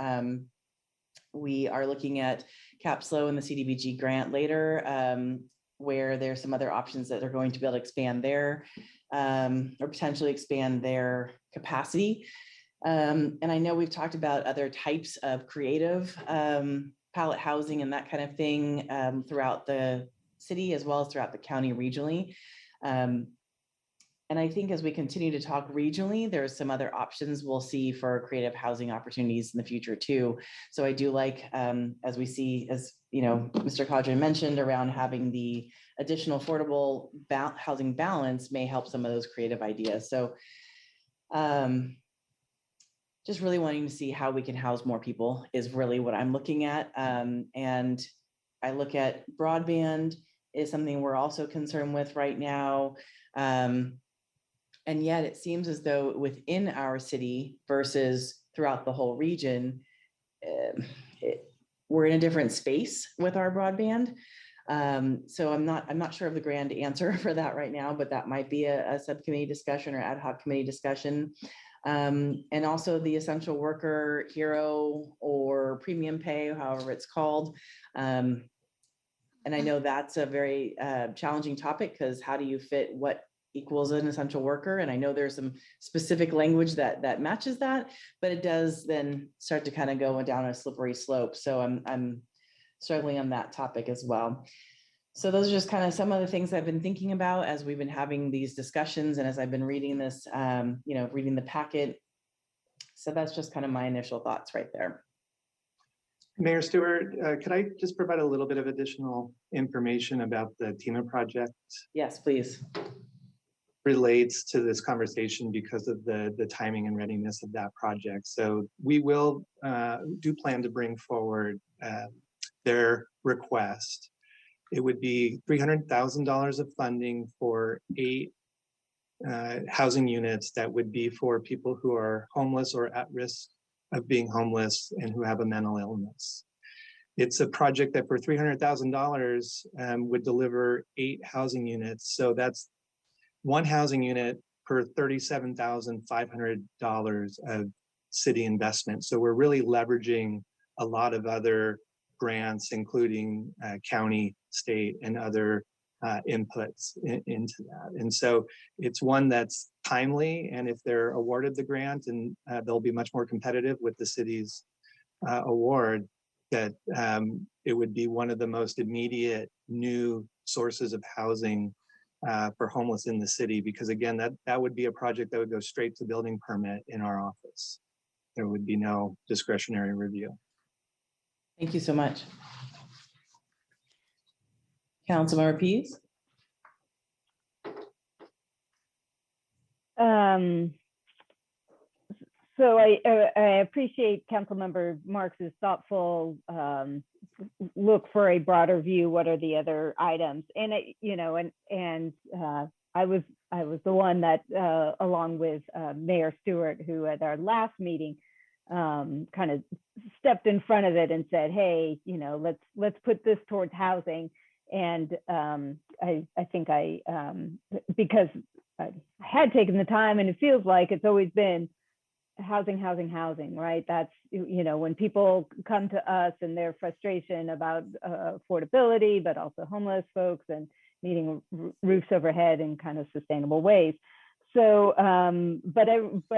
we are looking at CAPSLO and the CDBG grant later, where there's some other options that are going to be able to expand their, or potentially expand their capacity. And I know we've talked about other types of creative pallet housing and that kind of thing throughout the city, as well as throughout the county regionally. And I think as we continue to talk regionally, there's some other options we'll see for creative housing opportunities in the future too. So I do like, as we see, as Mr. Cadre mentioned, around having the additional affordable housing balance may help some of those creative ideas. So just really wanting to see how we can house more people is really what I'm looking at. And I look at broadband is something we're also concerned with right now. And yet it seems as though within our city versus throughout the whole region, we're in a different space with our broadband. So I'm not sure of the grand answer for that right now, but that might be a subcommittee discussion or ad hoc committee discussion. And also the essential worker hero or premium pay, however it's called. And I know that's a very challenging topic, because how do you fit what equals an essential worker? And I know there's some specific language that matches that, but it does then start to kind of go down a slippery slope. So I'm struggling on that topic as well. So those are just kind of some of the things I've been thinking about as we've been having these discussions and as I've been reading this, reading the packet. So that's just kind of my initial thoughts right there.
Mayor Stewart, could I just provide a little bit of additional information about the TIMA project?
Yes, please.
Relates to this conversation because of the timing and readiness of that project. So we will do plan to bring forward their request. It would be $300,000 of funding for 8 housing units that would be for people who are homeless or at risk of being homeless and who have a mental illness. It's a project that for $300,000 would deliver 8 housing units. So that's 1 housing unit per $37,500 of city investment. So we're really leveraging a lot of other grants, including county, state, and other inputs into that. And so it's one that's timely, and if they're awarded the grant, and they'll be much more competitive with the city's award, that it would be one of the most immediate new sources of housing for homeless in the city, because again, that would be a project that would go straight to building permit in our office. There would be no discretionary review.
Thank you so much. Councilmember Pease.
So I appreciate Councilmember Marx's thoughtful look for a broader view. What are the other items? And I was the one that, along with Mayor Stewart, who at our last meeting kind of stepped in front of it and said, "Hey, let's put this towards housing." And I think because I had taken the time, and it feels like it's always been housing, right? That's, you know, when people come to us and their frustration about affordability, but also homeless folks and needing roofs overhead in kind of sustainable ways. So, but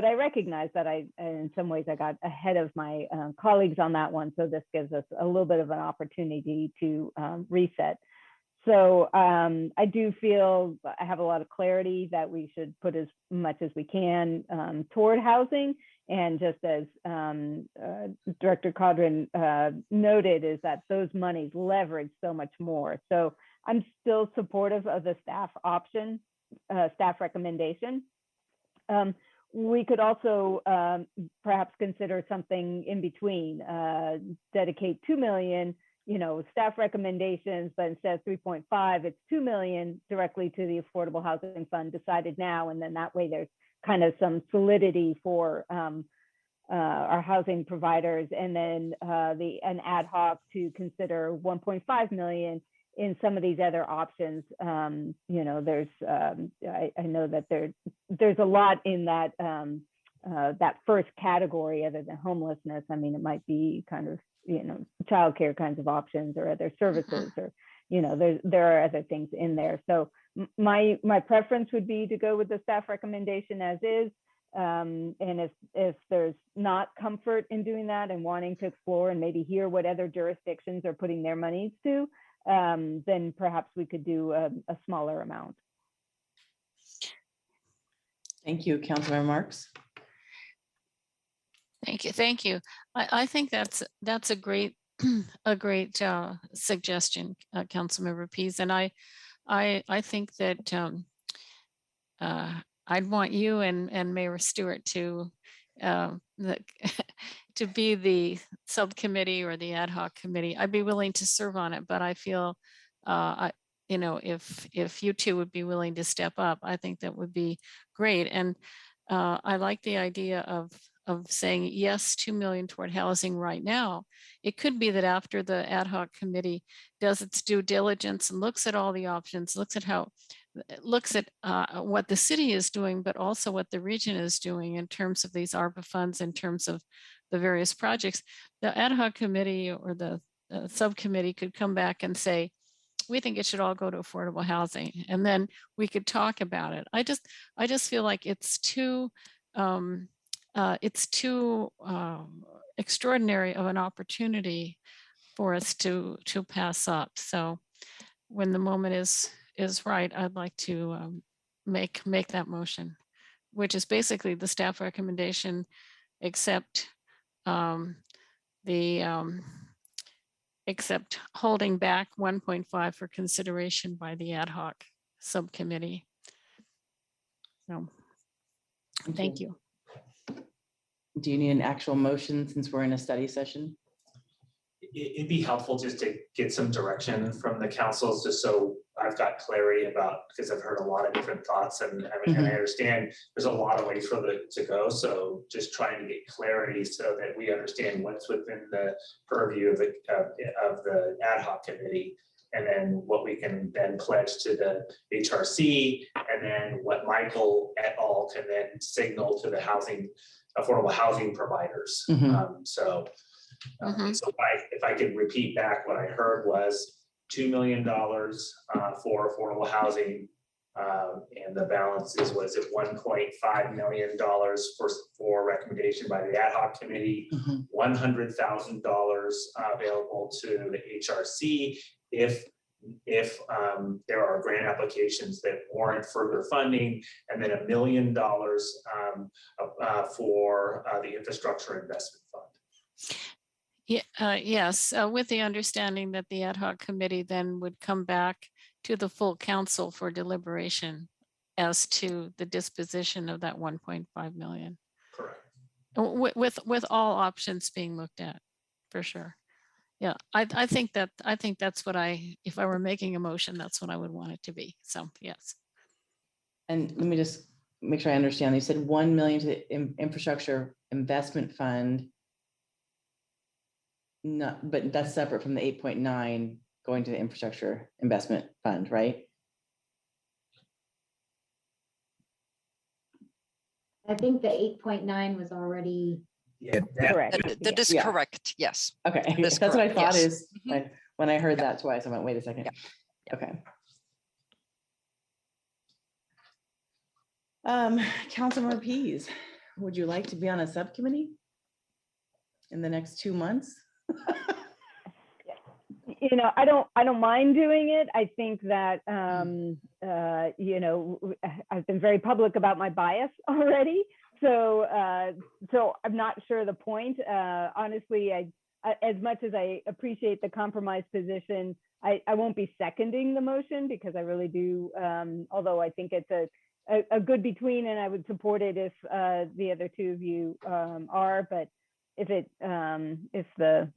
I recognize that in some ways I got ahead of my colleagues on that one. So this gives us a little bit of an opportunity to reset. So I do feel I have a lot of clarity that we should put as much as we can toward housing. And just as Director Codron noted, is that those monies leverage so much more. So I'm still supportive of the staff option, staff recommendation. We could also perhaps consider something in between, dedicate 2 million, you know, staff recommendations, but instead of 3.5, it's 2 million directly to the Affordable Housing Fund decided now. And then that way there's kind of some solidity for our housing providers, and then an ad hoc to consider 1.5 million in some of these other options. You know, there's I know that there's a lot in that that first category other than homelessness. I mean, it might be kind of, you know, childcare kinds of options or other services, or, you know, there are other things in there. So my preference would be to go with the staff recommendation as is. And if there's not comfort in doing that and wanting to explore and maybe hear what other jurisdictions are putting their monies to, then perhaps we could do a smaller amount.
Thank you, Councilmember Marks.
Thank you. I think that's a great suggestion, Councilmember Pease, and I think that I'd want you and Mayor Stewart to to be the subcommittee or the ad hoc committee. I'd be willing to serve on it, but I feel, you know, if you two would be willing to step up, I think that would be great. And I like the idea of saying yes, 2 million toward housing right now. It could be that after the ad hoc committee does its due diligence and looks at all the options, looks at what the city is doing, but also what the region is doing in terms of these ARPA funds, in terms of the various projects, the ad hoc committee or the subcommittee could come back and say, we think it should all go to affordable housing. And then we could talk about it. I just feel like it's too extraordinary of an opportunity for us to pass up. So when the moment is right, I'd like to make that motion, which is basically the staff recommendation, except except holding back 1.5 for consideration by the ad hoc subcommittee. So, thank you.
Do you need an actual motion since we're in a study session?
It'd be helpful just to get some direction from the councils, just so I've got clarity about, because I've heard a lot of different thoughts, and I understand there's a lot of ways for it to go. So just trying to get clarity so that we understand what's within the purview of the ad hoc committee, and then what we can then pledge to the HRC, and then what Michael et al. Can then signal to the affordable housing providers. So if I could repeat back, what I heard was $2 million for affordable housing, and the balance was it $1.5 million for recommendation by the ad hoc committee, $100,000 available to the HRC if there are grant applications that warrant further funding, and then $1 million for the infrastructure investment fund.
Yeah, yes, with the understanding that the ad hoc committee then would come back to the full council for deliberation as to the disposition of that 1.5 million.
Correct.
With all options being looked at, for sure. Yeah, I think that's what if I were making a motion, that's what I would want it to be. So yes.
And let me just make sure I understand. You said 1 million to the infrastructure investment fund. No, but that's separate from the 8.9 going to the infrastructure investment fund, right?
I think the 8.9 was already.
Yeah,
Correct. That is
Yeah.
correct. Yes.
Okay,
That is
that's what I
correct,
thought
yes.
is, when I heard that twice, I went, wait a second.
Yeah.
Okay. Councilmember Pease, would you like to be on a subcommittee in the next 2 months?
You know, I don't mind doing it. I think that, you know, I've been very public about my bias already. So, so I'm not sure the point. Honestly, as much as I appreciate the compromise position, I won't be seconding the motion because I really do, although I think it's a good between, and I would support it if the other two of you are, but if the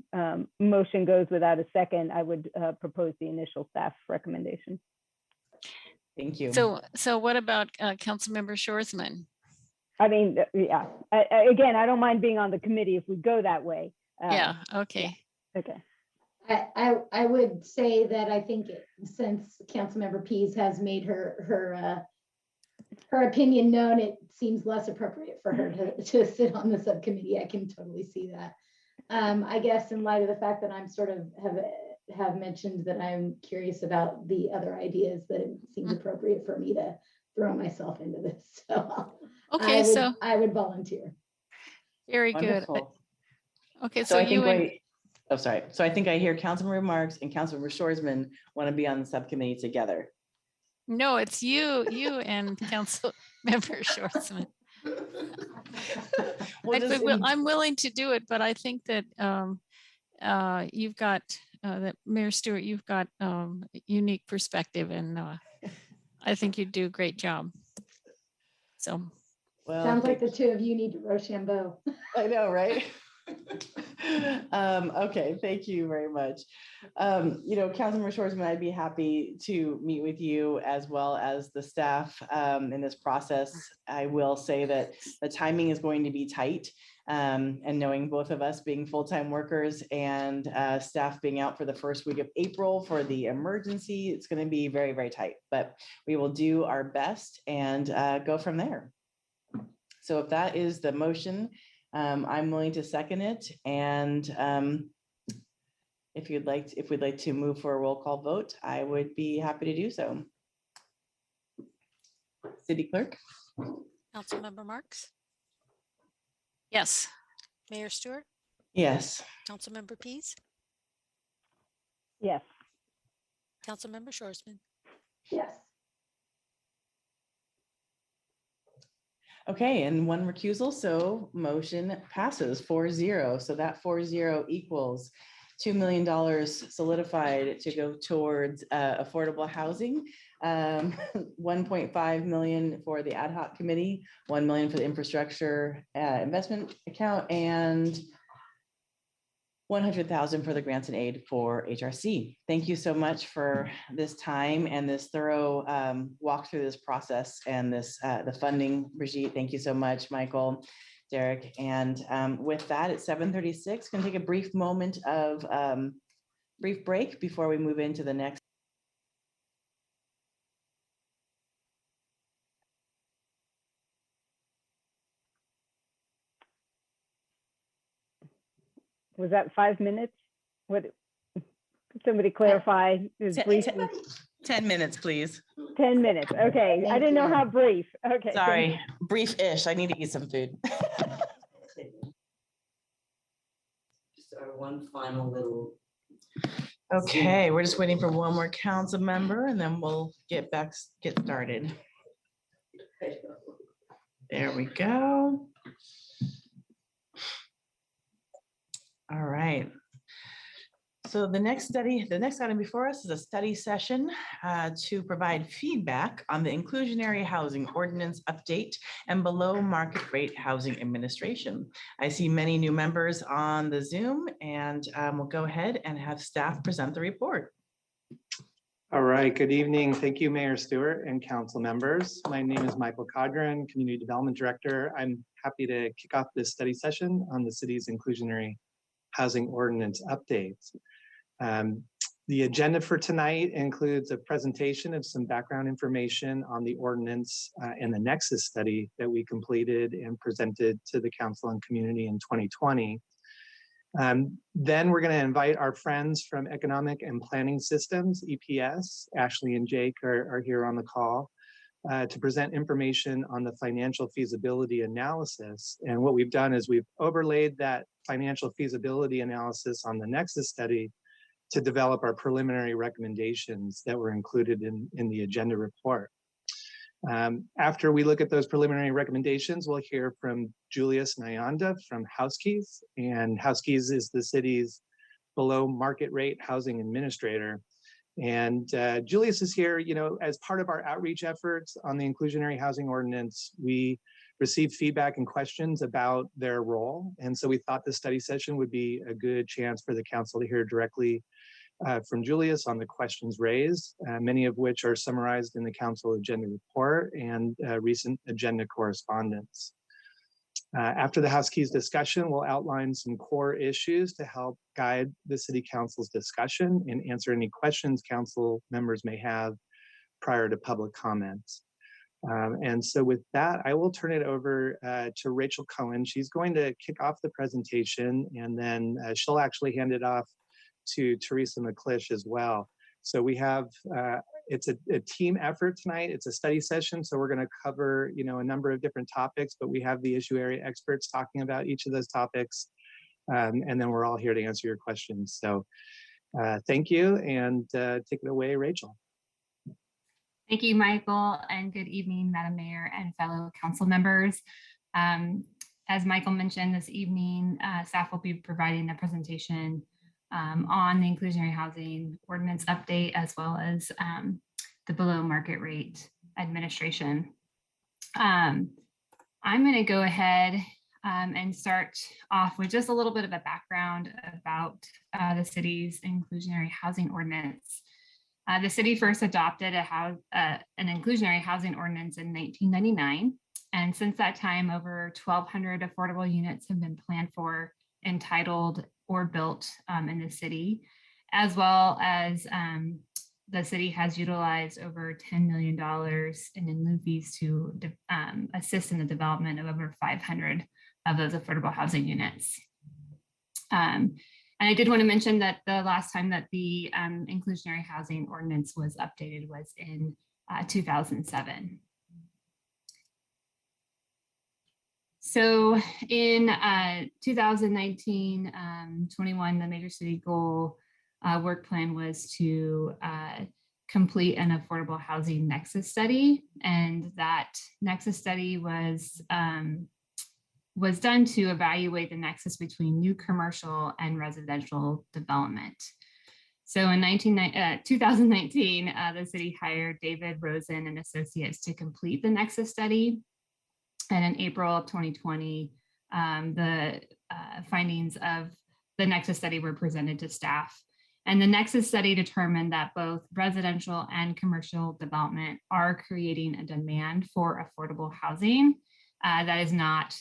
motion goes without a second, I would propose the initial staff recommendation.
Thank you.
So what about Councilmember Shoresman?
I mean, yeah, again, I don't mind being on the committee if we go that way.
Yeah, okay.
Yeah. Okay.
I would say that I think since Councilmember Pease has made her opinion known, it seems less appropriate for her to sit on the subcommittee. I can totally see that. I guess in light of the fact that I'm sort of have mentioned that I'm curious about the other ideas, that it seems appropriate for me to throw myself into this. So
okay,
I would volunteer.
Very
Wonderful.
Good. Okay,
So
so
I think
you and
oh, sorry. So I think I hear Councilmember Marks and Councilmember Shoresman want to be on the subcommittee together.
no, it's you and Councilmember Shoresman. I'm willing to do it, but I think that you've got that Mayor Stewart, you've got unique perspective, and I think you do a great job. So,
well,
sounds like the two of you need to Rochambeau.
I know, right? Okay, thank you very much. You know, Councilmember Shoresman, I'd be happy to meet with you as well as the staff in this process. I will say that the timing is going to be tight, and knowing both of us being full-time workers and staff being out for the first week of April for the emergency, it's going to be very, very tight, but we will do our best and go from there. So if that is the motion, I'm willing to second it. And if we'd like to move for a roll call vote, I would be happy to do so. City Clerk?
Councilmember Marks,
yes.
Mayor Stewart,
Yes.
Councilmember Pease,
Yes.
Councilmember Shoresman.
Yes.
Okay, and one recusal, so motion passes 4-0. So that 4-0 equals $2 million solidified to go towards affordable housing, 1.5 million for the ad hoc committee, 1 million for the infrastructure investment account, and 100,000 for the grants and aid for HRC. Thank you so much for this time and this thorough walk through this process and this the funding. Brigitte, thank you so much, Michael, Derek. And with that, it's 7:36. Going to take a brief moment of brief break before we move into the next.
Was that 5 minutes? What? Could somebody clarify? Is brief?
10 minutes, please.
10 minutes. Okay. I didn't know how brief. Okay.
Sorry, brief-ish. I need to eat some food.
Just our one final little.
Okay, we're just waiting for one more council member and then we'll get started. There we go. All right. So the next item before us is a study session to provide feedback on the Inclusionary Housing Ordinance update and below market rate housing administration. I see many new members on the Zoom, and we'll go ahead and have staff present the report.
All right, good evening. Thank you, Mayor Stewart and council members. My name is Michael Codron, Community Development Director. I'm happy to kick off this study session on the city's Inclusionary Housing Ordinance updates. The agenda for tonight includes a presentation of some background information on the ordinance and the Nexus study that we completed and presented to the council and community in 2020. Then we're going to invite our friends from Economic and Planning Systems, EPS. Ashley and Jake are here on the call to present information on the financial feasibility analysis. And what we've done is we've overlaid that financial feasibility analysis on the Nexus study to develop our preliminary recommendations that were included in the agenda report. After we look at those preliminary recommendations, we'll hear from Julius Nyanda from Housekeys, and Housekeys is the city's below market rate housing administrator. And Julius is here, as part of our outreach efforts on the inclusionary housing ordinance. We received feedback and questions about their role. And so we thought this study session would be a good chance for the council to hear directly from Julius on the questions raised, many of which are summarized in the council agenda report and recent agenda correspondence. After the Housekeys discussion, we'll outline some core issues to help guide the City Council's discussion and answer any questions council members may have prior to public comments. And so with that, I will turn it over to Rachel Cohen. She's going to kick off the presentation, and then she'll actually hand it off to Teresa McClish as well. So we have, it's a team effort tonight. It's a study session. So we're going to cover, a number of different topics, but we have the issue area experts talking about each of those topics. And then we're all here to answer your questions. So thank you, and take it away, Rachel.
Thank you, Michael, and good evening, Madam Mayor and fellow council members. As Michael mentioned, this evening, staff will be providing a presentation on the inclusionary housing ordinance update, as well as the below market rate administration. I'm going to go ahead and start off with just a little bit of a background about the city's inclusionary housing ordinance. The city first adopted an inclusionary housing ordinance in 1999. And since that time, over 1,200 affordable units have been planned for, entitled, or built in the city, as well as the city has utilized over $10 million in lieu fees to assist in the development of over 500 of those affordable housing units. And I did want to mention that the last time that the inclusionary housing ordinance was updated was in 2007. So in 2019-21, the major city goal work plan was to complete an affordable housing nexus study, and that nexus study was done to evaluate the nexus between new commercial and residential development. So in 2019, the city hired David Rosen and Associates to complete the nexus study. And in April of 2020, the findings of the Nexus study were presented to staff. And the Nexus study determined that both residential and commercial development are creating a demand for affordable housing that is not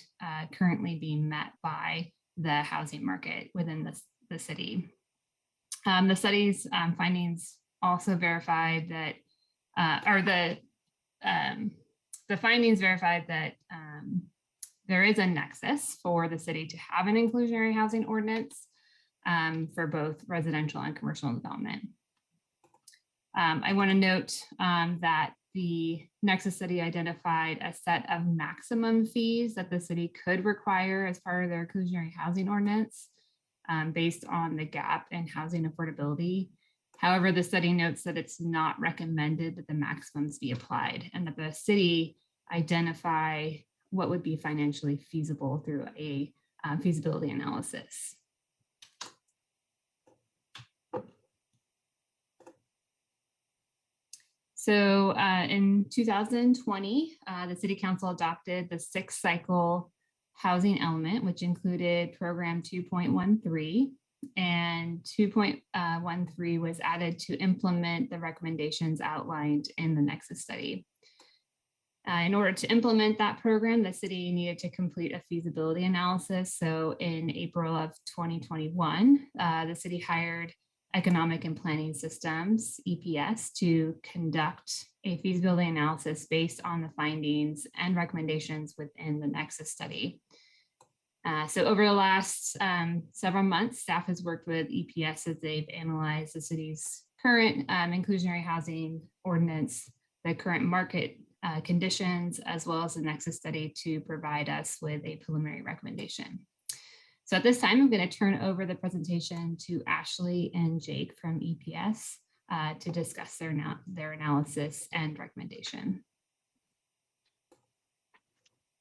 currently being met by the housing market within the city. The study's findings also verified that, the findings verified that there is a nexus for the city to have an inclusionary housing ordinance for both residential and commercial development. I want to note that the Nexus study identified a set of maximum fees that the city could require as part of their inclusionary housing ordinance based on the gap in housing affordability. However, the study notes that it's not recommended that the maximums be applied, and that the city identify what would be financially feasible through a feasibility analysis. So in 2020, the City Council adopted the 6th cycle housing element, which included program 2.13, and 2.13 was added to implement the recommendations outlined in the Nexus study. In order to implement that program, the city needed to complete a feasibility analysis. So in April of 2021, the city hired Economic and Planning Systems, EPS, to conduct a feasibility analysis based on the findings and recommendations within the Nexus study. So over the last several months, staff has worked with EPS as they've analyzed the city's current inclusionary housing ordinance, the current market conditions, as well as the Nexus study to provide us with a preliminary recommendation. So at this time, I'm going to turn over the presentation to Ashley and Jake from EPS to discuss their analysis and recommendation.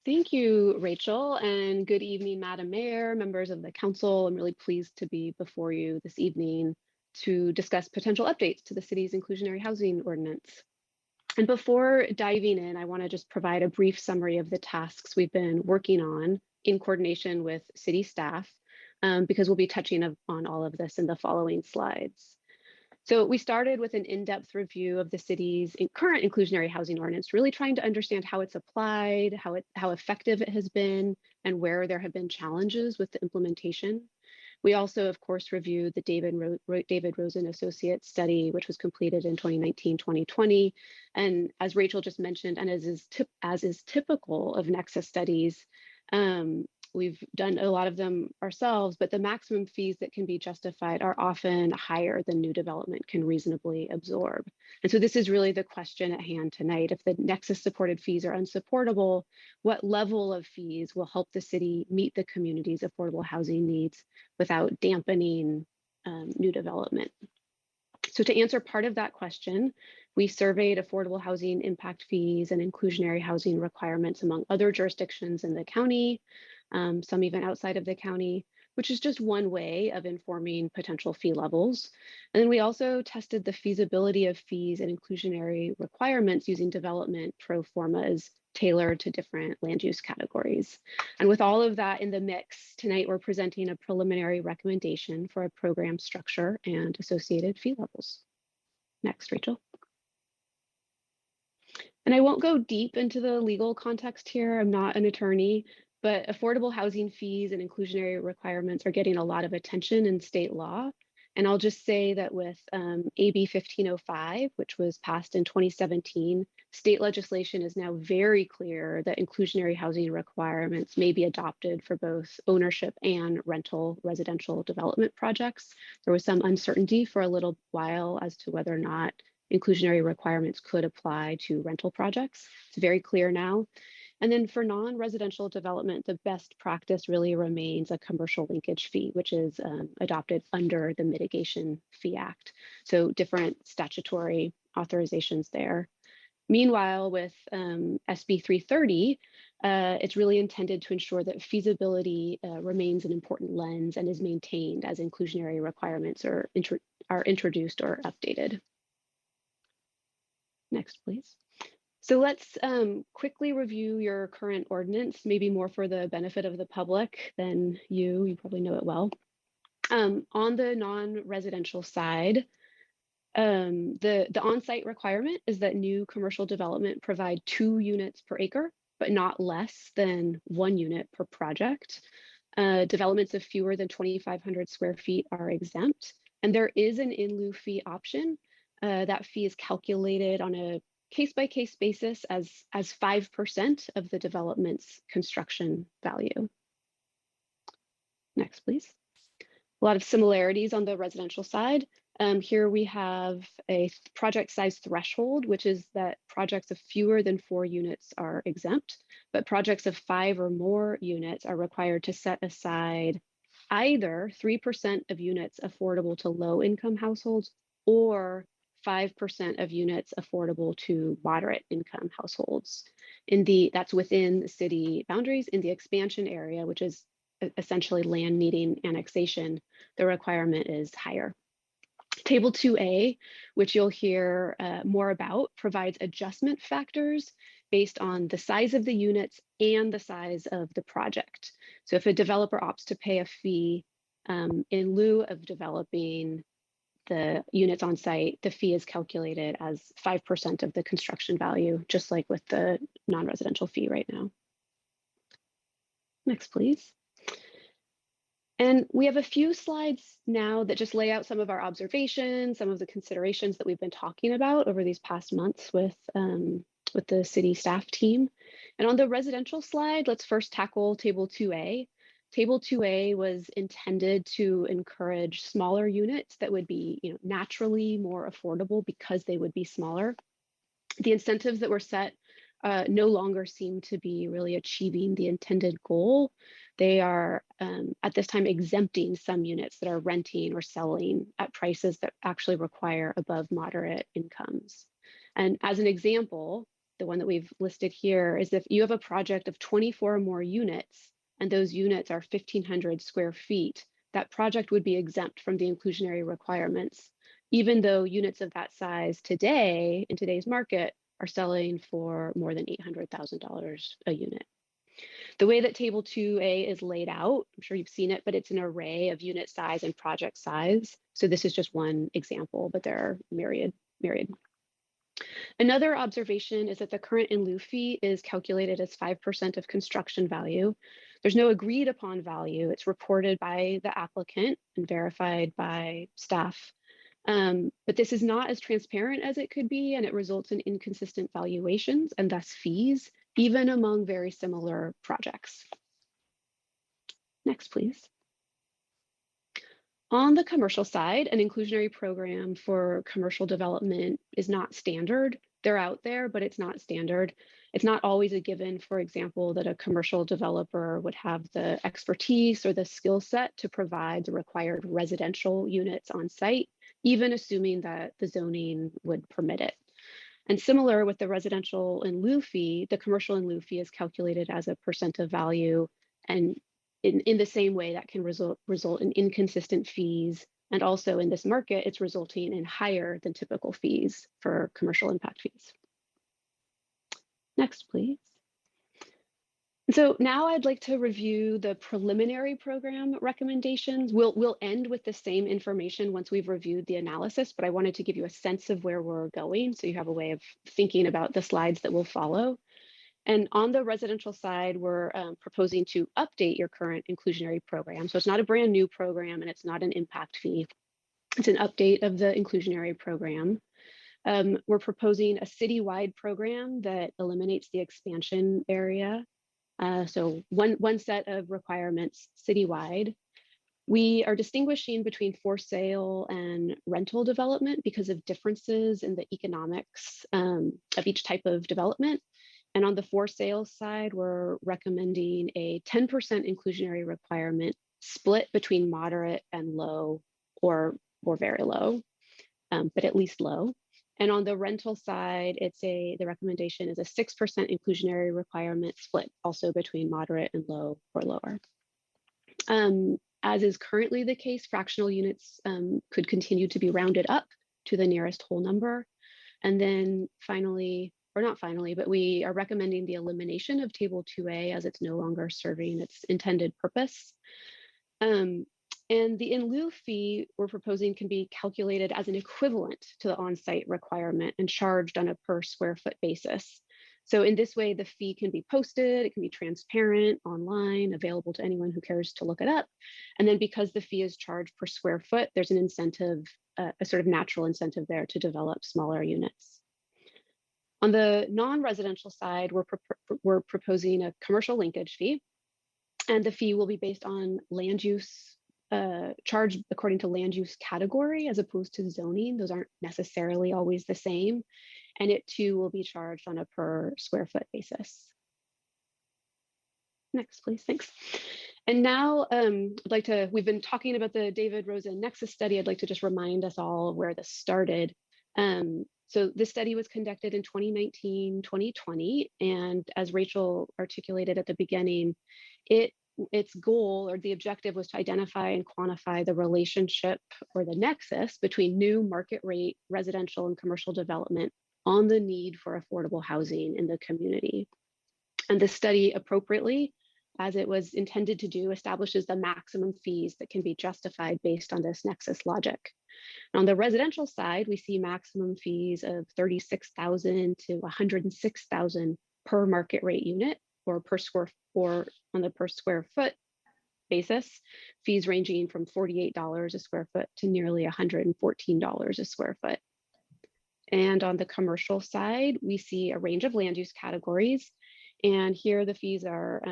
Thank you, Rachel, and good evening, Madam Mayor, members of the council. I'm really pleased to be before you this evening to discuss potential updates to the city's inclusionary housing ordinance. And before diving in, I want to just provide a brief summary of the tasks we've been working on in coordination with city staff, because we'll be touching on all of this in the following slides. So we started with an in-depth review of the city's current inclusionary housing ordinance, really trying to understand how it's applied, how effective it has been, and where there have been challenges with the implementation. We also, of course, reviewed the David Rosen Associates study, which was completed in 2019-2020. And as Rachel just mentioned, and as is typical of Nexus studies, we've done a lot of them ourselves, but the maximum fees that can be justified are often higher than new development can reasonably absorb. And so this is really the question at hand tonight. If the Nexus supported fees are unsupportable, what level of fees will help the city meet the community's affordable housing needs without dampening new development? So to answer part of that question, we surveyed affordable housing impact fees and inclusionary housing requirements among other jurisdictions in the county, some even outside of the county, which is just one way of informing potential fee levels. And then we also tested the feasibility of fees and inclusionary requirements using development pro formas tailored to different land use categories. And with all of that in the mix, tonight we're presenting a preliminary recommendation for a program structure and associated fee levels. Next, Rachel. And I won't go deep into the legal context here. I'm not an attorney, but affordable housing fees and inclusionary requirements are getting a lot of attention in state law. And I'll just say that with AB 1505, which was passed in 2017, state legislation is now very clear that inclusionary housing requirements may be adopted for both ownership and rental residential development projects. There was some uncertainty for a little while as to whether or not inclusionary requirements could apply to rental projects. It's very clear now. And then for non-residential development, the best practice really remains a commercial linkage fee, which is adopted under the Mitigation Fee Act. So different statutory authorizations there. Meanwhile, with SB 330, it's really intended to ensure that feasibility remains an important lens and is maintained as inclusionary requirements are introduced or updated. Next, please. So let's quickly review your current ordinance, maybe more for the benefit of the public than you probably know it well. On the non-residential side, the on-site requirement is that new commercial development provide 2 units per acre, but not less than 1 unit per project. Developments of fewer than 2,500 square feet are exempt, and there is an in lieu fee option. That fee is calculated on a case-by-case basis as 5% of the development's construction value. Next, please. A lot of similarities on the residential side. Here we have a project size threshold, which is that projects of fewer than 4 units are exempt, but projects of 5 or more units are required to set aside either 3% of units affordable to low-income households or 5% of units affordable to moderate income households. That's within the city boundaries. In the expansion area, which is essentially land needing annexation, the requirement is higher. Table 2A, which you'll hear more about, provides adjustment factors based on the size of the units and the size of the project. So if a developer opts to pay a fee in lieu of developing the units on site, the fee is calculated as 5% of the construction value, just like with the non-residential fee right now. Next, please. And we have a few slides now that just lay out some of our observations, some of the considerations that we've been talking about over these past months with the city staff team. And on the residential slide, let's first tackle Table 2A. Table 2A was intended to encourage smaller units that would be, naturally more affordable because they would be smaller. The incentives that were set no longer seem to be really achieving the intended goal. They are at this time exempting some units that are renting or selling at prices that actually require above moderate incomes. And as an example, the one that we've listed here is if you have a project of 24 or more units, and those units are 1,500 square feet, that project would be exempt from the inclusionary requirements, even though units of that size today, in today's market, are selling for more than $800,000 a unit. The way that Table 2A is laid out, I'm sure you've seen it, but it's an array of unit size and project size. So this is just one example, but there are myriad. Another observation is that the current in lieu fee is calculated as 5% of construction value. There's no agreed upon value. It's reported by the applicant and verified by staff. But this is not as transparent as it could be, and it results in inconsistent valuations and thus fees, even among very similar projects. Next, please. On the commercial side, an inclusionary program for commercial development is not standard. They're out there, but it's not standard. It's not always a given, for example, that a commercial developer would have the expertise or the skill set to provide the required residential units on site, even assuming that the zoning would permit it. And similar with the residential in lieu fee, the commercial in lieu fee is calculated as a percent of value, and in the same way that can result in inconsistent fees. And also in this market, it's resulting in higher than typical fees for commercial impact fees. Next, please. And so now I'd like to review the preliminary program recommendations. We'll end with the same information once we've reviewed the analysis, but I wanted to give you a sense of where we're going so you have a way of thinking about the slides that will follow. And on the residential side, we're proposing to update your current inclusionary program. So it's not a brand new program and it's not an impact fee. It's an update of the inclusionary program. We're proposing a citywide program that eliminates the expansion area. So one set of requirements citywide. We are distinguishing between for sale and rental development because of differences in the economics of each type of development. And on the for sale side, we're recommending a 10% inclusionary requirement split between moderate and low or very low, but at least low. And on the rental side, the recommendation is a 6% inclusionary requirement split also between moderate and low or lower. As is currently the case, fractional units could continue to be rounded up to the nearest whole number. And then finally, or not finally, but we are recommending the elimination of Table 2A as it's no longer serving its intended purpose. And the in lieu fee we're proposing can be calculated as an equivalent to the on-site requirement and charged on a per square foot basis. So in this way, the fee can be posted, it can be transparent, online, available to anyone who cares to look it up. And then because the fee is charged per square foot, there's an incentive, a sort of natural incentive there to develop smaller units. On the non-residential side, we're proposing a commercial linkage fee, and the fee will be based on land use, charged according to land use category as opposed to zoning. Those aren't necessarily always the same. And it too will be charged on a per square foot basis. Next, please, thanks. And now we've been talking about the David Rosen Nexus study. I'd like to just remind us all where this started. So this study was conducted in 2019, 2020. And as Rachel articulated at the beginning, its goal or the objective was to identify and quantify the relationship or the nexus between new market rate residential and commercial development on the need for affordable housing in the community. And the study appropriately, as it was intended to do, establishes the maximum fees that can be justified based on this nexus logic. On the residential side, we see maximum fees of $36,000 to $106,000 per market rate unit or on the per square foot basis, fees ranging from $48 a square foot to nearly $114 a square foot. And on the commercial side, we see a range of land use categories. And here the fees are,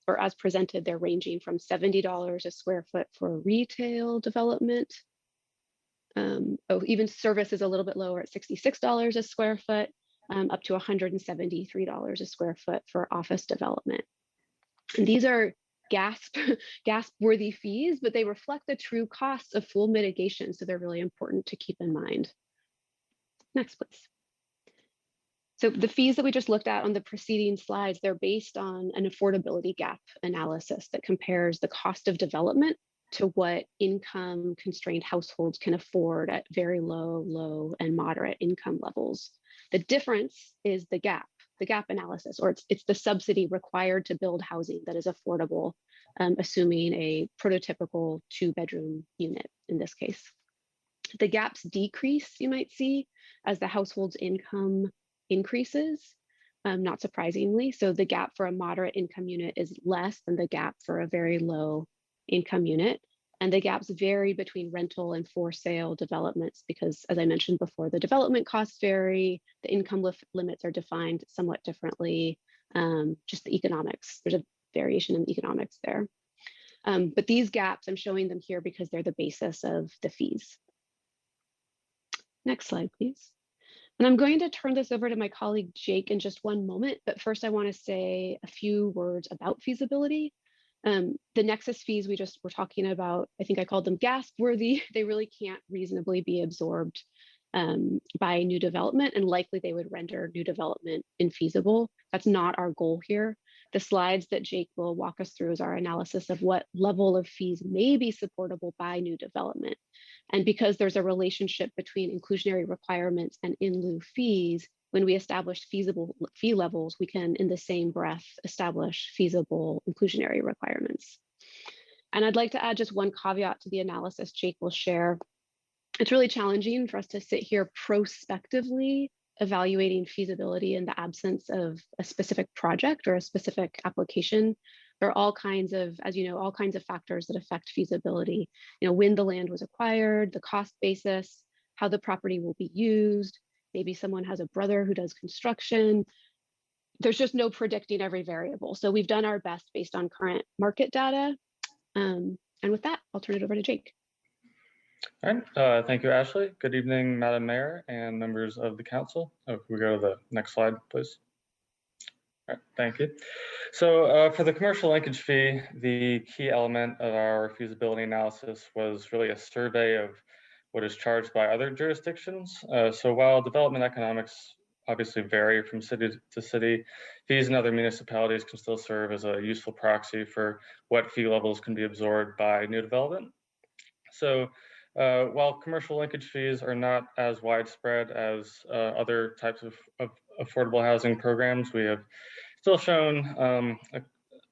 or as presented, they're ranging from $70 a square foot for retail development. Even service is a little bit lower at $66 a square foot, up to $173 a square foot for office development. And these are gasp-worthy fees, but they reflect the true costs of full mitigation. So they're really important to keep in mind. Next, please. So the fees that we just looked at on the preceding slides, they're based on an affordability gap analysis that compares the cost of development to what income constrained households can afford at very low, low, and moderate income levels. The difference is the gap analysis, or it's the subsidy required to build housing that is affordable, assuming a prototypical 2-bedroom unit in this case. The gaps decrease, you might see, as the household's income increases, not surprisingly. So the gap for a moderate income unit is less than the gap for a very low income unit. And the gaps vary between rental and for sale developments because, as I mentioned before, the development costs vary, the income limits are defined somewhat differently, just the economics. There's a variation in the economics there. But these gaps, I'm showing them here because they're the basis of the fees. Next slide, please. And I'm going to turn this over to my colleague Jake in just one moment, but first I want to say a few words about feasibility. The Nexus fees we just were talking about, I think I called them gasp worthy. They really can't reasonably be absorbed by new development, and likely they would render new development infeasible. That's not our goal here. The slides that Jake will walk us through is our analysis of what level of fees may be supportable by new development. And because there's a relationship between inclusionary requirements and in lieu fees, when we establish feasible fee levels, we can, in the same breath, establish feasible inclusionary requirements. And I'd like to add just one caveat to the analysis Jake will share. It's really challenging for us to sit here prospectively evaluating feasibility in the absence of a specific project or a specific application. There are all kinds of, as you know, all kinds of factors that affect feasibility. You know, when the land was acquired, the cost basis, how the property will be used. Maybe someone has a brother who does construction. There's just no predicting every variable. So we've done our best based on current market data. And with that, I'll turn it over to Jake.
All right, thank you, Ashley. Good evening, Madam Mayor and members of the council. Oh, can we go to the next slide, please? All right, thank you. So for the commercial linkage fee, the key element of our feasibility analysis was really a survey of what is charged by other jurisdictions. So while development economics obviously vary from city to city, fees in other municipalities can still serve as a useful proxy for what fee levels can be absorbed by new development. So while commercial linkage fees are not as widespread as other types of affordable housing programs, we have still shown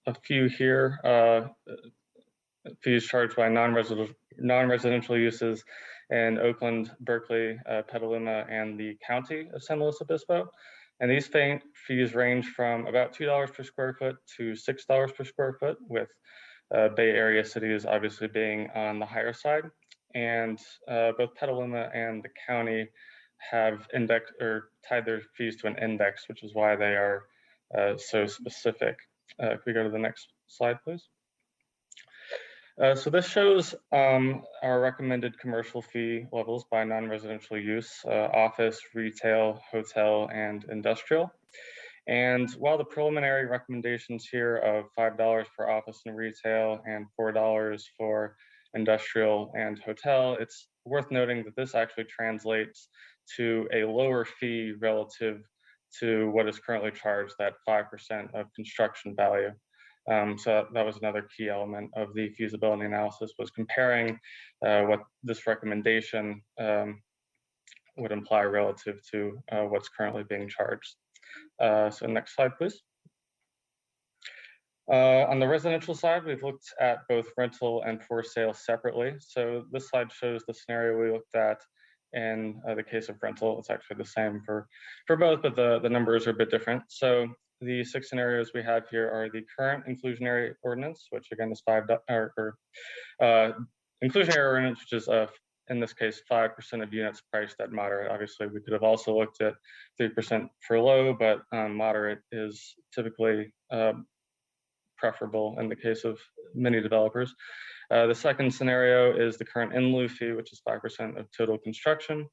a few here. Fees charged by non-residential uses in Oakland, Berkeley, Petaluma, and the county of San Luis Obispo. And these fees range from about $2 per square foot to $6 per square foot, with Bay Area cities obviously being on the higher side. And both Petaluma and the county have indexed or tied their fees to an index, which is why they are so specific. Can we go to the next slide, please? So this shows our recommended commercial fee levels by non-residential use, office, retail, hotel, and industrial. And while the preliminary recommendations here of $5 for office and retail and $4 for industrial and hotel, it's worth noting that this actually translates to a lower fee relative to what is currently charged, that 5% of construction value. So that was another key element of the feasibility analysis, was comparing what this recommendation would imply relative to what's currently being charged. So next slide, please. On the residential side, we've looked at both rental and for sale separately. So this slide shows the scenario we looked at in the case of rental. It's actually the same for both, but the numbers are a bit different. So the 6 scenarios we have here are the current inclusionary ordinance, which again is inclusionary ordinance, which is in this case 5% of units priced at moderate. Obviously, we could have also looked at 3% for low, but moderate is typically preferable in the case of many developers. The second scenario is the current in lieu fee, which is 5% of total construction.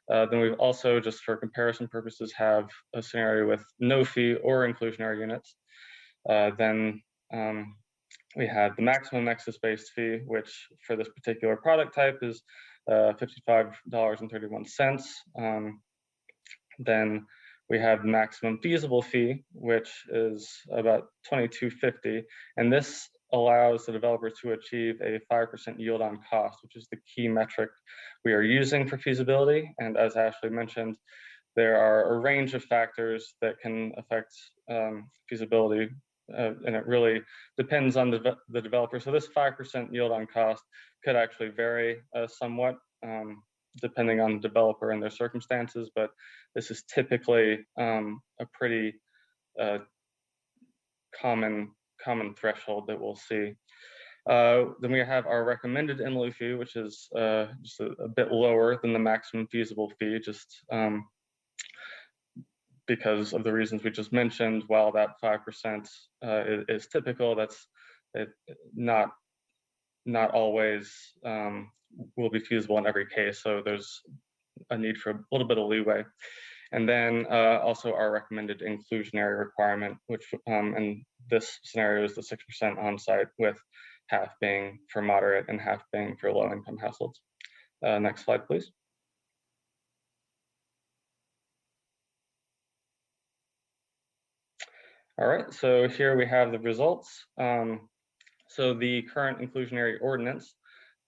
Then we've also, just for comparison purposes, have a scenario with no fee or inclusionary units. Then we have the maximum Nexus-based fee, which for this particular product type is $55.31. Then we have the maximum feasible fee, which is about $22.50, and this allows the developer to achieve a 5% yield on cost, which is the key metric we are using for feasibility. And as Ashley mentioned, there are a range of factors that can affect feasibility, and it really depends on the developer. So this 5% yield on cost could actually vary somewhat depending on the developer and their circumstances, but this is typically a pretty common threshold that we'll see. Then we have our recommended in lieu fee, which is just a bit lower than the maximum feasible fee, just because of the reasons we just mentioned. While that 5% is typical, that's not always will be feasible in every case. So there's a need for a little bit of leeway. And then also our recommended inclusionary requirement, which in this scenario is the 6% on-site, with half being for moderate and half being for low-income households. Next slide, please. All right, so here we have the results. So the current inclusionary ordinance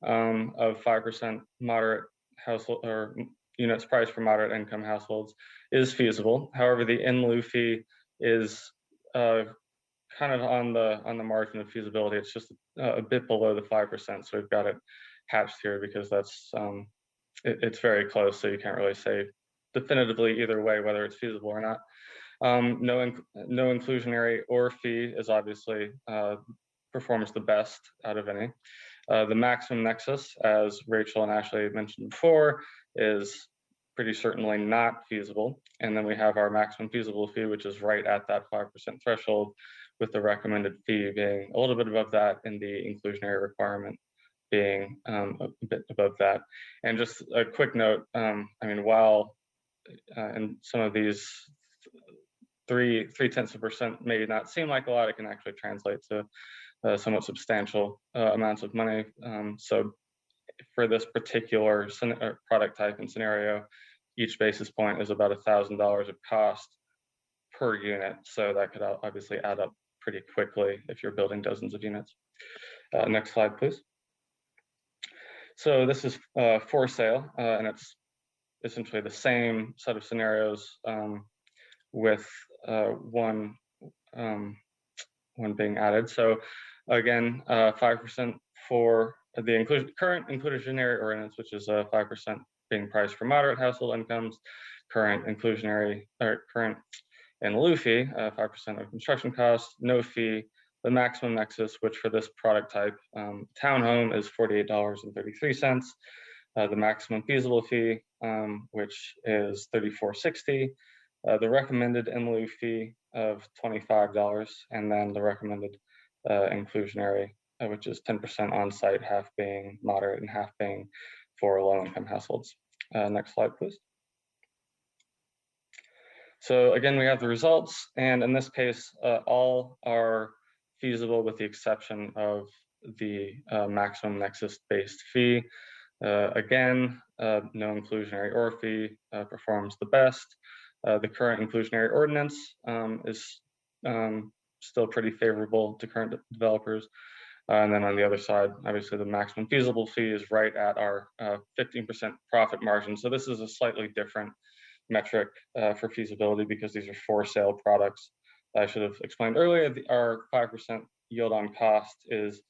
of 5% moderate household or units priced for moderate income households is feasible. However, the in lieu fee is kind of on the margin of feasibility. It's just a bit below the 5%. So we've got it hatched here because that's it's very close. So you can't really say definitively either way whether it's feasible or not. No inclusionary or fee is obviously performs the best out of any. The maximum Nexus, as Rachel and Ashley mentioned before, is pretty certainly not feasible. And then we have our maximum feasible fee, which is right at that 5% threshold, with the recommended fee being a little bit above that and the inclusionary requirement being a bit above that. And just a quick note, I mean, while in some of these 0.3% may not seem like a lot, it can actually translate to somewhat substantial amounts of money. So for this particular product type and scenario, each basis point is about $1,000 of cost per unit. So that could obviously add up pretty quickly if you're building dozens of units. Next slide, please. So this is for sale, and it's essentially the same set of scenarios with one being added. So again, 5% for the current inclusionary ordinance, which is 5% being priced for moderate household incomes, current inclusionary or current in lieu fee, 5% of construction costs, no fee, the maximum Nexus, which for this product type, townhome, is $48.33, the maximum feasible fee, which is $34.60, the recommended in lieu fee of $25, and then the recommended inclusionary, which is 10% on-site, half being moderate and half being for low-income households. Next slide, please. So again, we have the results, and in this case, all are feasible with the exception of the maximum Nexus-based fee. Again, no inclusionary or fee performs the best. The current inclusionary ordinance is still pretty favorable to current developers. And then on the other side, obviously the maximum feasible fee is right at our 15% profit margin. So this is a slightly different metric for feasibility because these are for sale products. I should have explained earlier, our 5% yield on cost is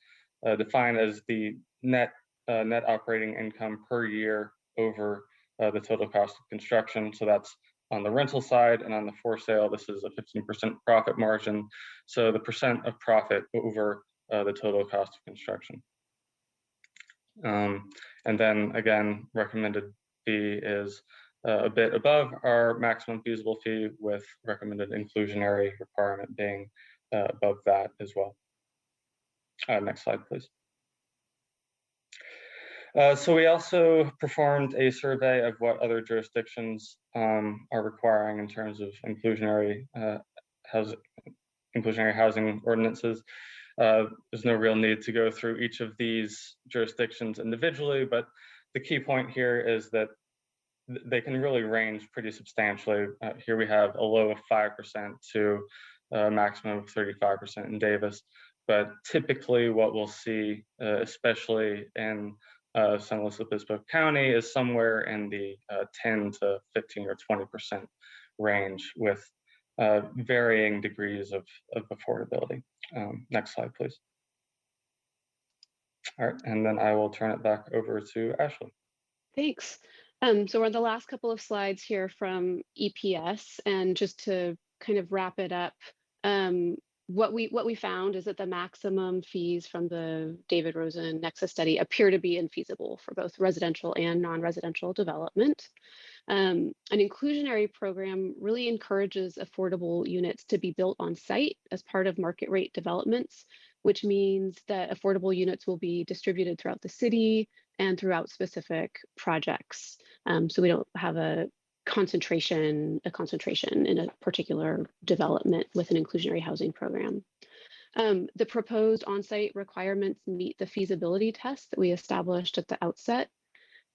defined as the net operating income per year over the total cost of construction. So that's on the rental side, and on the for sale, this is a 15% profit margin. So the percent of profit over the total cost of construction. And then again, recommended fee is a bit above our maximum feasible fee, with recommended inclusionary requirement being above that as well. Next slide, please. So we also performed a survey of what other jurisdictions are requiring in terms of inclusionary housing ordinances. There's no real need to go through each of these jurisdictions individually, but the key point here is that they can really range pretty substantially. Here we have a low of 5% to a maximum of 35% in Davis, but typically what we'll see, especially in San Luis Obispo County, is somewhere in the 10 to 15 or 20% range, with varying degrees of affordability. Next slide, please. All right, and then I will turn it back over to Ashley.
Thanks. So we're on the last couple of slides here from EPS, and just to kind of wrap it up, what we found is that the maximum fees from the David Rosen Nexus study appear to be infeasible for both residential and non-residential development. An inclusionary program really encourages affordable units to be built on site as part of market rate developments, which means that affordable units will be distributed throughout the city and throughout specific projects. So we don't have a concentration in a particular development with an inclusionary housing program. The proposed on-site requirements meet the feasibility test that we established at the outset.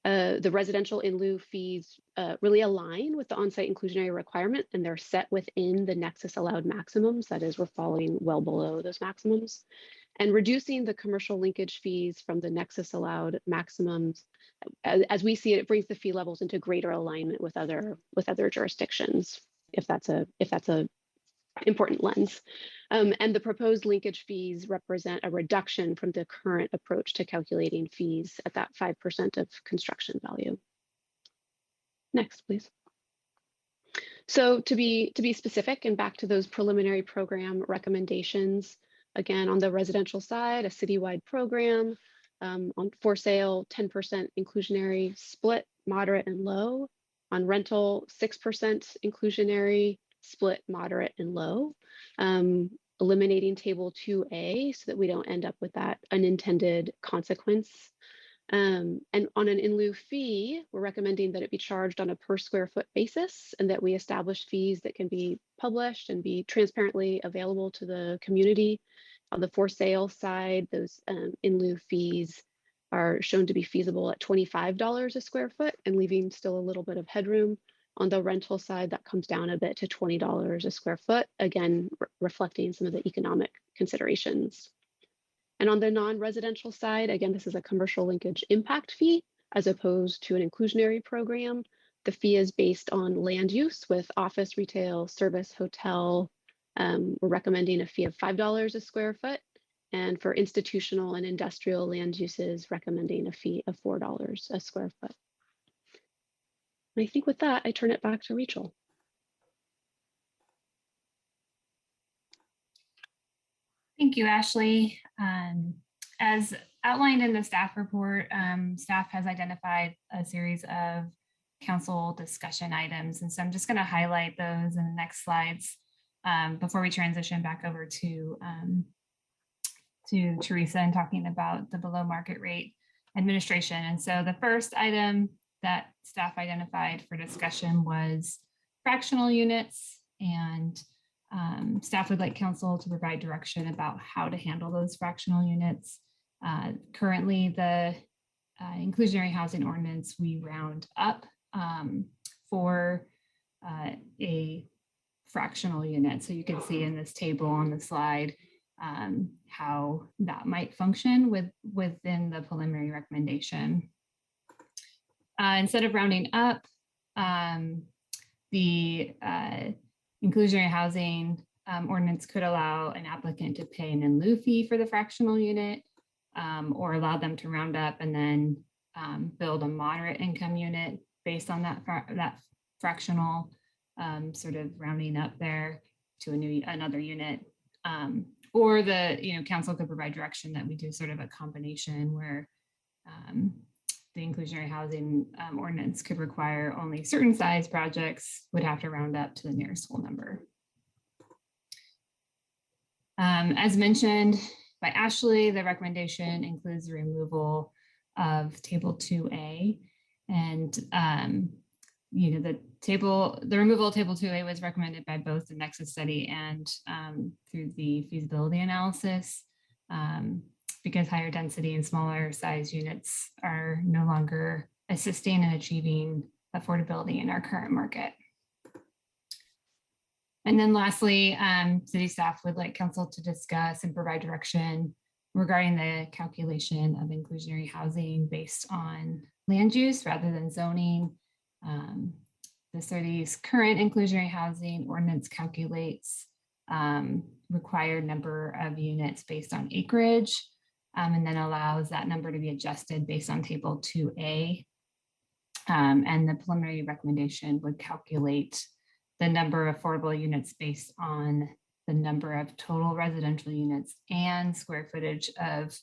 The residential in lieu fees really align with the on-site inclusionary requirement, and they're set within the Nexus allowed maximums. That is, we're falling well below those maximums. And reducing the commercial linkage fees from the Nexus allowed maximums, as we see it, it brings the fee levels into greater alignment with other jurisdictions, if that's a important lens. And the proposed linkage fees represent a reduction from the current approach to calculating fees at that 5% of construction value. Next, please. So to be specific and back to those preliminary program recommendations, again, on the residential side, a citywide program, on for sale, 10% inclusionary split, moderate and low. On rental, 6% inclusionary split, moderate and low. Eliminating table 2A so that we don't end up with that unintended consequence. And on an in lieu fee, we're recommending that it be charged on a per square foot basis, and that we establish fees that can be published and be transparently available to the community. On the for sale side, those in lieu fees are shown to be feasible at $25 a square foot and leaving still a little bit of headroom. On the rental side, that comes down a bit to $20 a square foot, again, reflecting some of the economic considerations. And on the non-residential side, again, this is a commercial linkage impact fee as opposed to an inclusionary program. The fee is based on land use with office, retail, service, hotel. We're recommending a fee of $5 a square foot. And for institutional and industrial land uses, recommending a fee of $4 a square foot. And I think with that, I turn it back to Rachel.
Thank you, Ashley. As outlined in the staff report, staff has identified a series of council discussion items. And so I'm just going to highlight those in the next slides before we transition back over to Teresa and talking about the below market rate administration. And so the first item that staff identified for discussion was fractional units, and staff would like council to provide direction about how to handle those fractional units. Currently, the inclusionary housing ordinance, we round up for a fractional unit. So you can see in this table on the slide how that might function within the preliminary recommendation. Instead of rounding up, the inclusionary housing ordinance could allow an applicant to pay an in lieu fee for the fractional unit, or allow them to round up and then build a moderate income unit based on that fractional sort of rounding up there to another unit. Or the council could provide direction that we do sort of a combination where the inclusionary housing ordinance could require only certain size projects would have to round up to the nearest whole number. As mentioned by Ashley, the recommendation includes the removal of table 2A, and the removal of table 2A was recommended by both the Nexus study and through the feasibility analysis, because higher density and smaller size units are no longer assisting in achieving affordability in our current market. And then lastly, city staff would like council to discuss and provide direction regarding the calculation of inclusionary housing based on land use rather than zoning. The city's current inclusionary housing ordinance calculates required number of units based on acreage, and then allows that number to be adjusted based on table 2A. And the preliminary recommendation would calculate the number of affordable units based on the number of total residential units and square footage of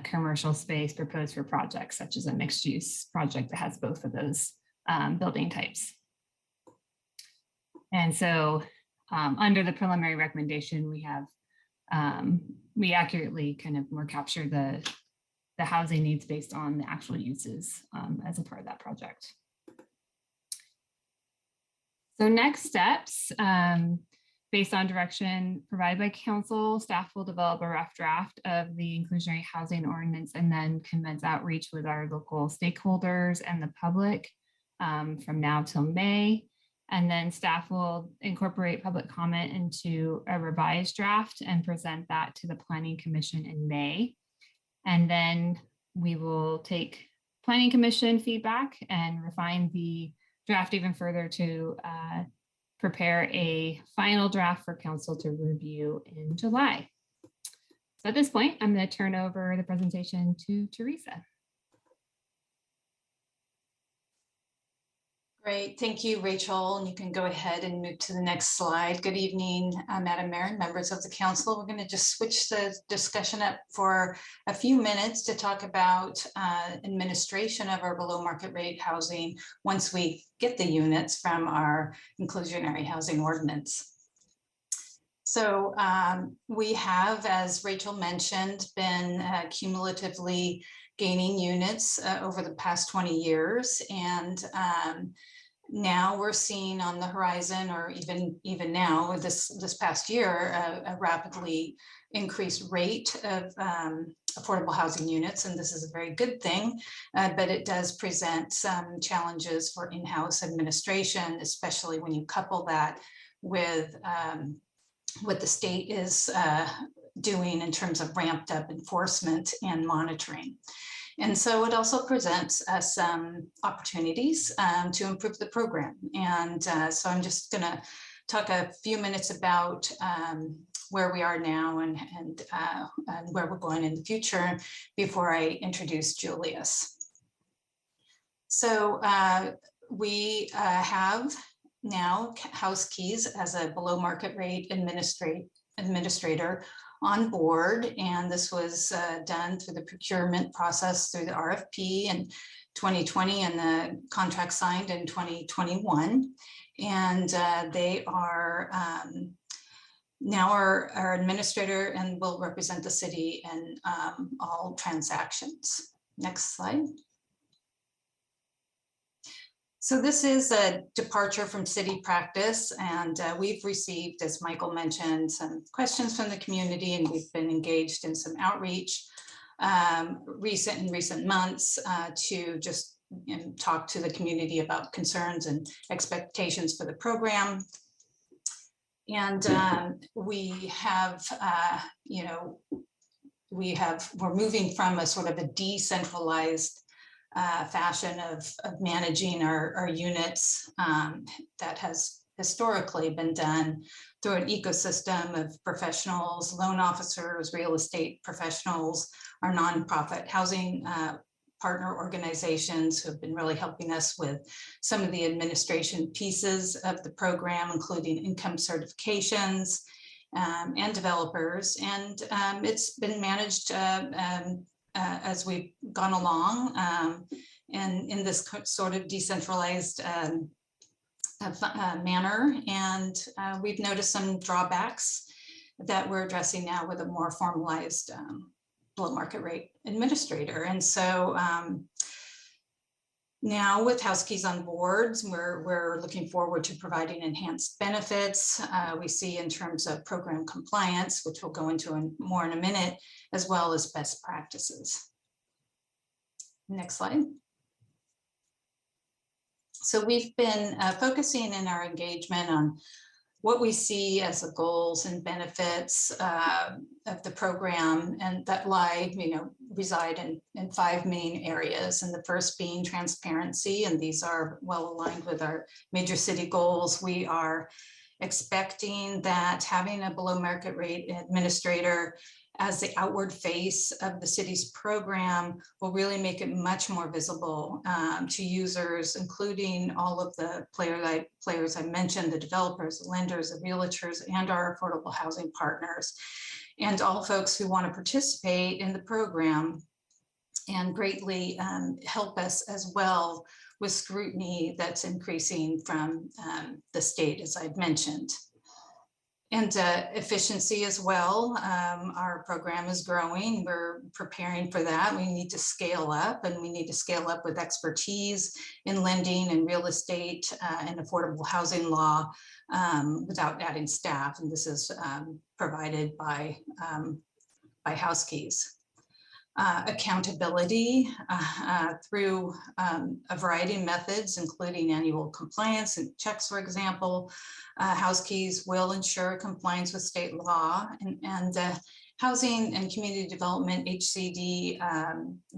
commercial space proposed for projects, such as a mixed use project that has both of those building types. And so under the preliminary recommendation, we have, we accurately kind of more capture the housing needs based on the actual uses as a part of that project. So next steps, based on direction provided by council, staff will develop a rough draft of the inclusionary housing ordinance and then commence outreach with our local stakeholders and the public from now till May. And then staff will incorporate public comment into a revised draft and present that to the Planning Commission in May. And then we will take Planning Commission feedback and refine the draft even further to prepare a final draft for council to review in July. So at this point, I'm going to turn over the presentation to Teresa.
Great, thank you, Rachel. And you can go ahead and move to the next slide. Good evening, Madam Mayor and members of the council. We're going to just switch the discussion up for a few minutes to talk about administration of our below market rate housing once we get the units from our inclusionary housing ordinance. So we have, as Rachel mentioned, been cumulatively gaining units over the past 20 years. And now we're seeing on the horizon, or even now, this past year, a rapidly increased rate of affordable housing units. And this is a very good thing, but it does present some challenges for in-house administration, especially when you couple that with what the state is doing in terms of ramped up enforcement and monitoring. And so it also presents us some opportunities to improve the program. And so I'm just going to talk a few minutes about where we are now and where we're going in the future before I introduce Julius. So we have now House Keys as a below market rate administrator on board, and this was done through the procurement process through the RFP in 2020 and the contract signed in 2021. And they are now our administrator and will represent the city in all transactions. Next slide. So this is a departure from city practice, and we've received, as Michael mentioned, some questions from the community, and we've been engaged in some outreach in recent months to just talk to the community about concerns and expectations for the program. And we have, we're moving from a sort of a decentralized fashion of managing our units that has historically been done through an ecosystem of professionals, loan officers, real estate professionals, our nonprofit housing partner organizations who have been really helping us with some of the administration pieces of the program, including income certifications and developers. And it's been managed as we've gone along and in this sort of decentralized manner. And we've noticed some drawbacks that we're addressing now with a more formalized below market rate administrator. And so now with House Keys on board, we're looking forward to providing enhanced benefits. We see in terms of program compliance, which we'll go into more in a minute, as well as best practices. Next slide. So we've been focusing in our engagement on what we see as the goals and benefits of the program, and that reside in 5 main areas. And the first being transparency, and these are well aligned with our major city goals. We are expecting that having a below market rate administrator as the outward face of the city's program will really make it much more visible to users, including all of the players I mentioned, the developers, the lenders, the realtors, and our affordable housing partners, and all folks who want to participate in the program, and greatly help us as well with scrutiny that's increasing from the state, as I've mentioned. And efficiency as well. Our program is growing. We're preparing for that. We need to scale up, and we need to scale up with expertise in lending and real estate and affordable housing law without adding staff. And this is provided by House Keys. Accountability through a variety of methods, including annual compliance and checks, for example. House Keys will ensure compliance with state law, and Housing and Community Development HCD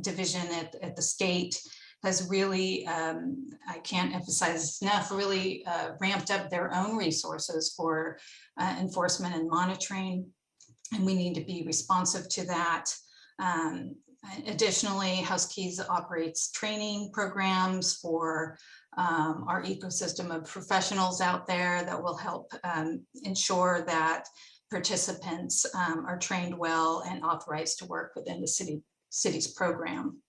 division at the state has really, I can't emphasize this enough, really ramped up their own resources for enforcement and monitoring, and we need to be responsive to that. Additionally, House Keys operates training programs for our ecosystem of professionals out there that will help ensure that participants are trained well and authorized to work within the city's program.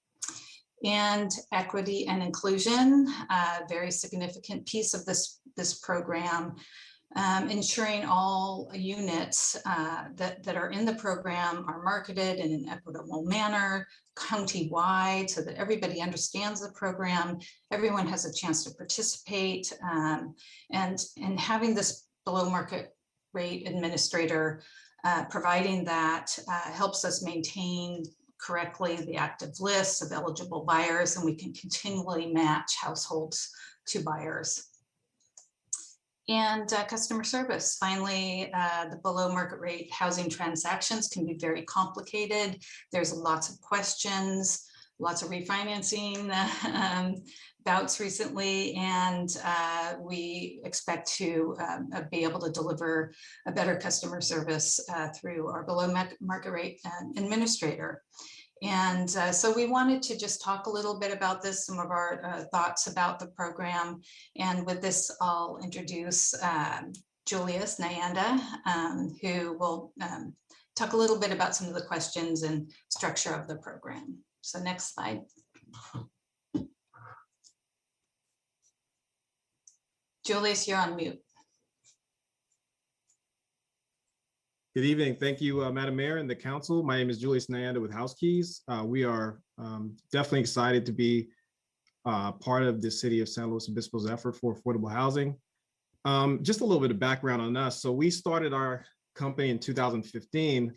And equity and inclusion, a very significant piece of this program. Ensuring all units that are in the program are marketed in an equitable manner, county-wide, so that everybody understands the program, everyone has a chance to participate, and having this below market rate administrator providing that helps us maintain correctly the active list of eligible buyers, and we can continually match households to buyers. And customer service. Finally, the below market rate housing transactions can be very complicated. There's lots of questions, lots of refinancing bouts recently, and we expect to be able to deliver a better customer service through our below market rate administrator. And so we wanted to just talk a little bit about this, some of our thoughts about the program. And with this, I'll introduce Julius Nyanda, who will talk a little bit about some of the questions and structure of the program. So next slide. Julius, you're on mute.
Good evening. Thank you, Madam Mayor and the council. My name is Julius Nyanda with House Keys. We are definitely excited to be part of the city of San Luis Obispo's effort for affordable housing. Just a little bit of background on us. So we started our company in 2015,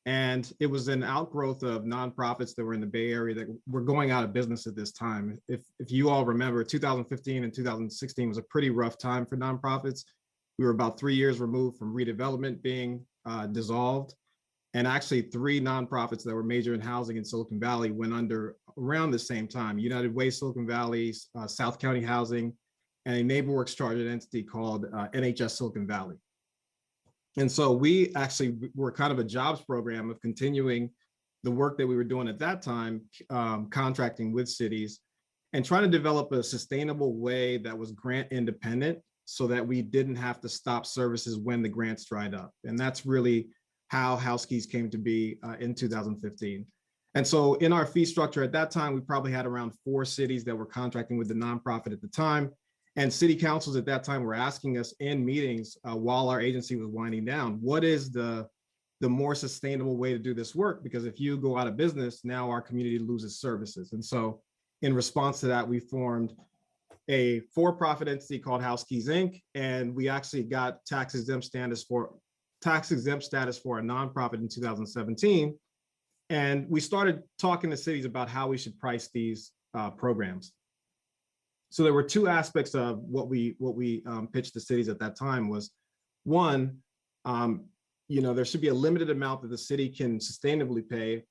and it was an outgrowth of nonprofits that were in the Bay Area that were going out of business at this time. If you all remember, 2015 and 2016 was a pretty rough time for nonprofits. We were about 3 years removed from redevelopment being dissolved. And actually 3 nonprofits that were major in housing in Silicon Valley went under around the same time: United Way Silicon Valley, South County Housing, and a NeighborWorks chartered entity called NHS Silicon Valley. And so we actually were kind of a jobs program of continuing the work that we were doing at that time, contracting with cities and trying to develop a sustainable way that was grant independent so that we didn't have to stop services when the grants dried up. And that's really how House Keys came to be in 2015. And so in our fee structure at that time, we probably had around 4 cities that were contracting with the nonprofit at the time. And city councils at that time were asking us in meetings while our agency was winding down, what is the more sustainable way to do this work? Because if you go out of business, now our community loses services. And so in response to that, we formed a for-profit entity called House Keys Inc. And we actually got tax exempt status for a nonprofit in 2017. And we started talking to cities about how we should price these programs. So there were 2 aspects of what we pitched to cities at that time was, one, there should be a limited amount that the city can sustainably pay,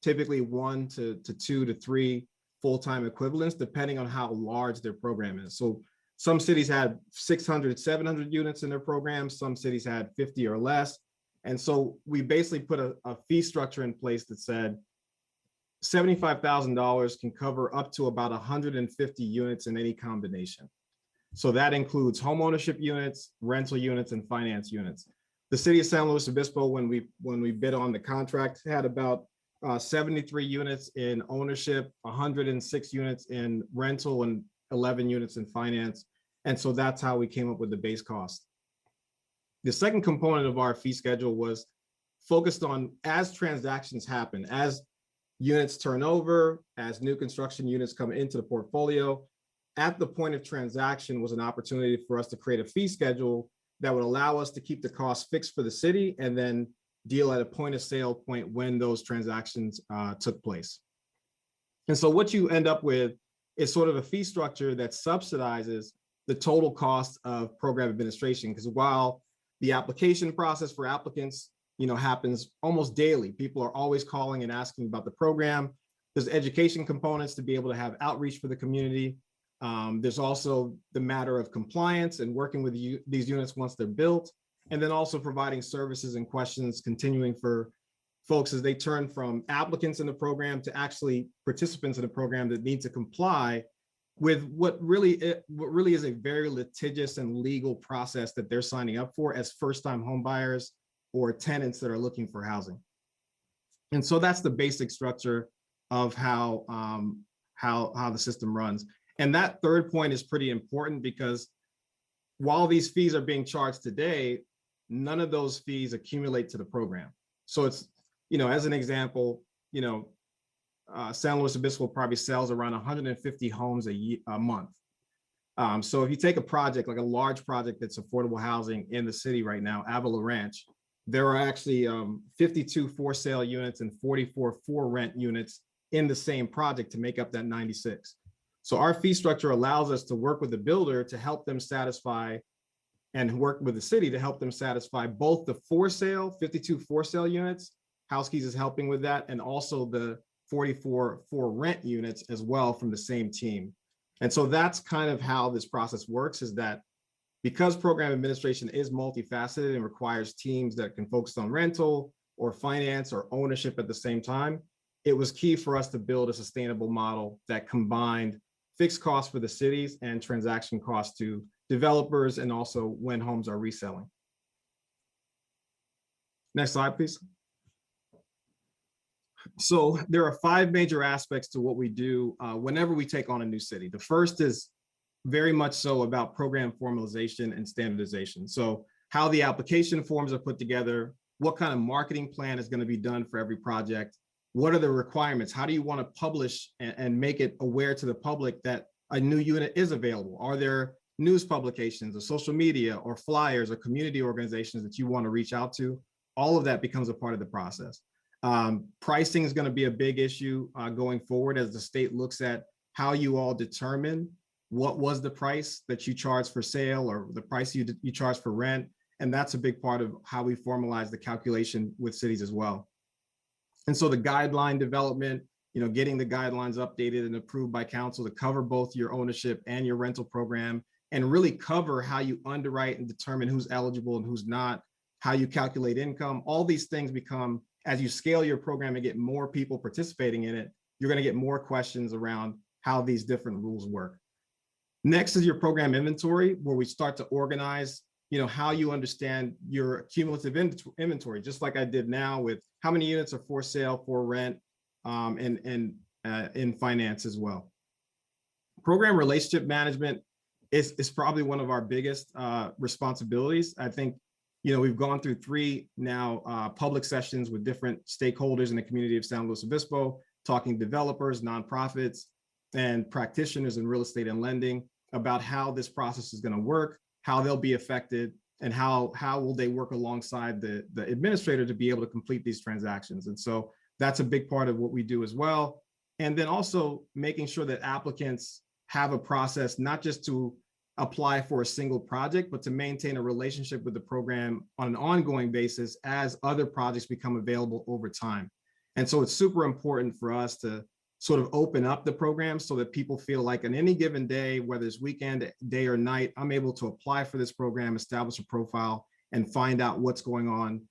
typically 1 to 2 to 3 full-time equivalents, depending on how large their program is. So some cities had 600, 700 units in their program. Some cities had 50 or less. And so we basically put a fee structure in place that said $75,000 can cover up to about 150 units in any combination. So that includes home ownership units, rental units, and finance units. The city of San Luis Obispo, when we bid on the contract, had about 73 units in ownership, 106 units in rental, and 11 units in finance. And so that's how we came up with the base cost. The second component of our fee schedule was focused on as transactions happen, as units turn over, as new construction units come into the portfolio, at the point of transaction was an opportunity for us to create a fee schedule that would allow us to keep the cost fixed for the city and then deal at a point of sale point when those transactions took place. And so what you end up with is sort of a fee structure that subsidizes the total cost of program administration, because while the application process for applicants, happens almost daily. People are always calling and asking about the program. There's education components to be able to have outreach for the community. There's also the matter of compliance and working with these units once they're built, and then also providing services and questions continuing for folks as they turn from applicants in the program to actually participants in the program that need to comply with what really is a very litigious and legal process that they're signing up for as first-time home buyers or tenants that are looking for housing. And so that's the basic structure of how the system runs. And that third point is pretty important because while these fees are being charged today, none of those fees accumulate to the program. So it's, as an example, San Luis Obispo probably sells around 150 homes a month. So if you take a project, like a large project that's affordable housing in the city right now, Avila Ranch, there are actually 52 for sale units and 44 for rent units in the same project to make up that 96. So our fee structure allows us to work with the builder to help them satisfy and work with the city to help them satisfy both the 52 for sale units, House Keys is helping with that, and also the 44 for rent units as well from the same team. And so that's kind of how this process works, is that because program administration is multifaceted and requires teams that can focus on rental or finance or ownership at the same time, it was key for us to build a sustainable model that combined fixed costs for the cities and transaction costs to developers and also when homes are reselling. Next slide, please. So there are 5 major aspects to what we do whenever we take on a new city. The first is very much so about program formalization and standardization. So how the application forms are put together, what kind of marketing plan is going to be done for every project, what are the requirements, how do you want to publish and make it aware to the public that a new unit is available? Are there news publications or social media or flyers or community organizations that you want to reach out to? All of that becomes a part of the process. Pricing is going to be a big issue going forward as the state looks at how you all determine what was the price that you charge for sale or the price you charge for rent. And that's a big part of how we formalize the calculation with cities as well. And so the guideline development, getting the guidelines updated and approved by council to cover both your ownership and your rental program, and really cover how you underwrite and determine who's eligible and who's not, how you calculate income. All these things become as you scale your program and get more people participating in it, you're going to get more questions around how these different rules work. Next is your program inventory, where we start to organize, how you understand your cumulative inventory, just like I did now with how many units are for sale, for rent, and in finance as well. Program relationship management is probably one of our biggest responsibilities. I think, we've gone through 3 now public sessions with different stakeholders in the community of San Luis Obispo, talking developers, nonprofits, and practitioners in real estate and lending about how this process is going to work, how they'll be affected, and how will they work alongside the administrator to be able to complete these transactions. And so that's a big part of what we do as well. And then also making sure that applicants have a process, not just to apply for a single project, but to maintain a relationship with the program on an ongoing basis as other projects become available over time. And so it's super important for us to sort of open up the program so that people feel like on any given day, whether it's weekend, day or night, I'm able to apply for this program, establish a profile, and find out what's going on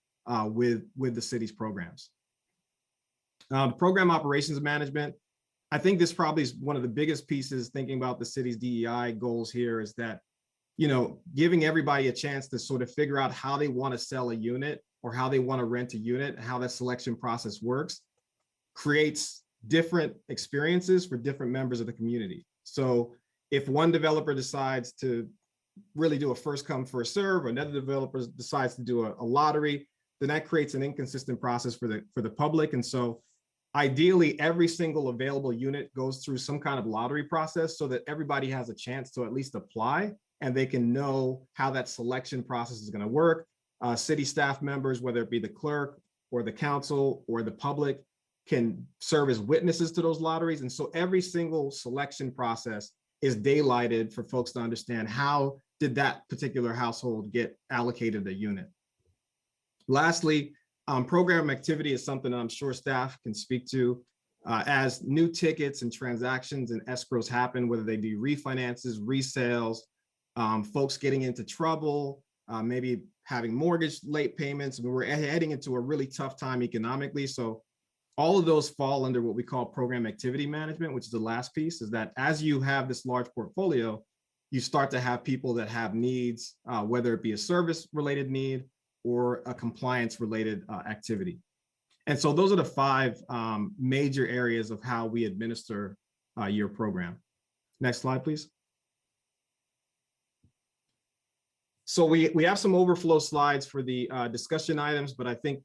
with the city's programs. Program operations management. I think this probably is one of the biggest pieces thinking about the city's DEI goals here is that, giving everybody a chance to sort of figure out how they want to sell a unit or how they want to rent a unit, how that selection process works, creates different experiences for different members of the community. So if one developer decides to really do a first come, first serve, or another developer decides to do a lottery, then that creates an inconsistent process for the public. And so ideally, every single available unit goes through some kind of lottery process so that everybody has a chance to at least apply and they can know how that selection process is going to work. City staff members, whether it be the clerk or the council or the public, can serve as witnesses to those lotteries. And so every single selection process is daylighted for folks to understand how did that particular household get allocated a unit. Lastly, program activity is something that I'm sure staff can speak to. As new tickets and transactions and escrows happen, whether they be refinances, resales, folks getting into trouble, maybe having mortgage late payments, we're heading into a really tough time economically. So all of those fall under what we call program activity management, which is the last piece, is that as you have this large portfolio, you start to have people that have needs, whether it be a service related need or a compliance related activity. And so those are the 5 major areas of how we administer your program. Next slide, please. So we have some overflow slides for the discussion items, but I think,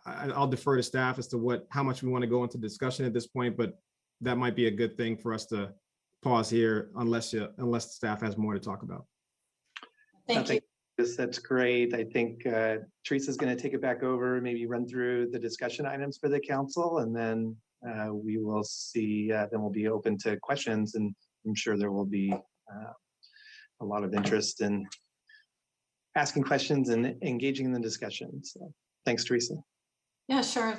I'll defer to staff as to how much we want to go into discussion at this point, but that might be a good thing for us to pause here unless staff has more to talk about.
Thank you.
That's great. I think Teresa's going to take it back over, maybe run through the discussion items for the council, and then we will see, then we'll be open to questions, and I'm sure there will be a lot of interest in asking questions and engaging in the discussion. So thanks, Teresa.
Yeah, sure,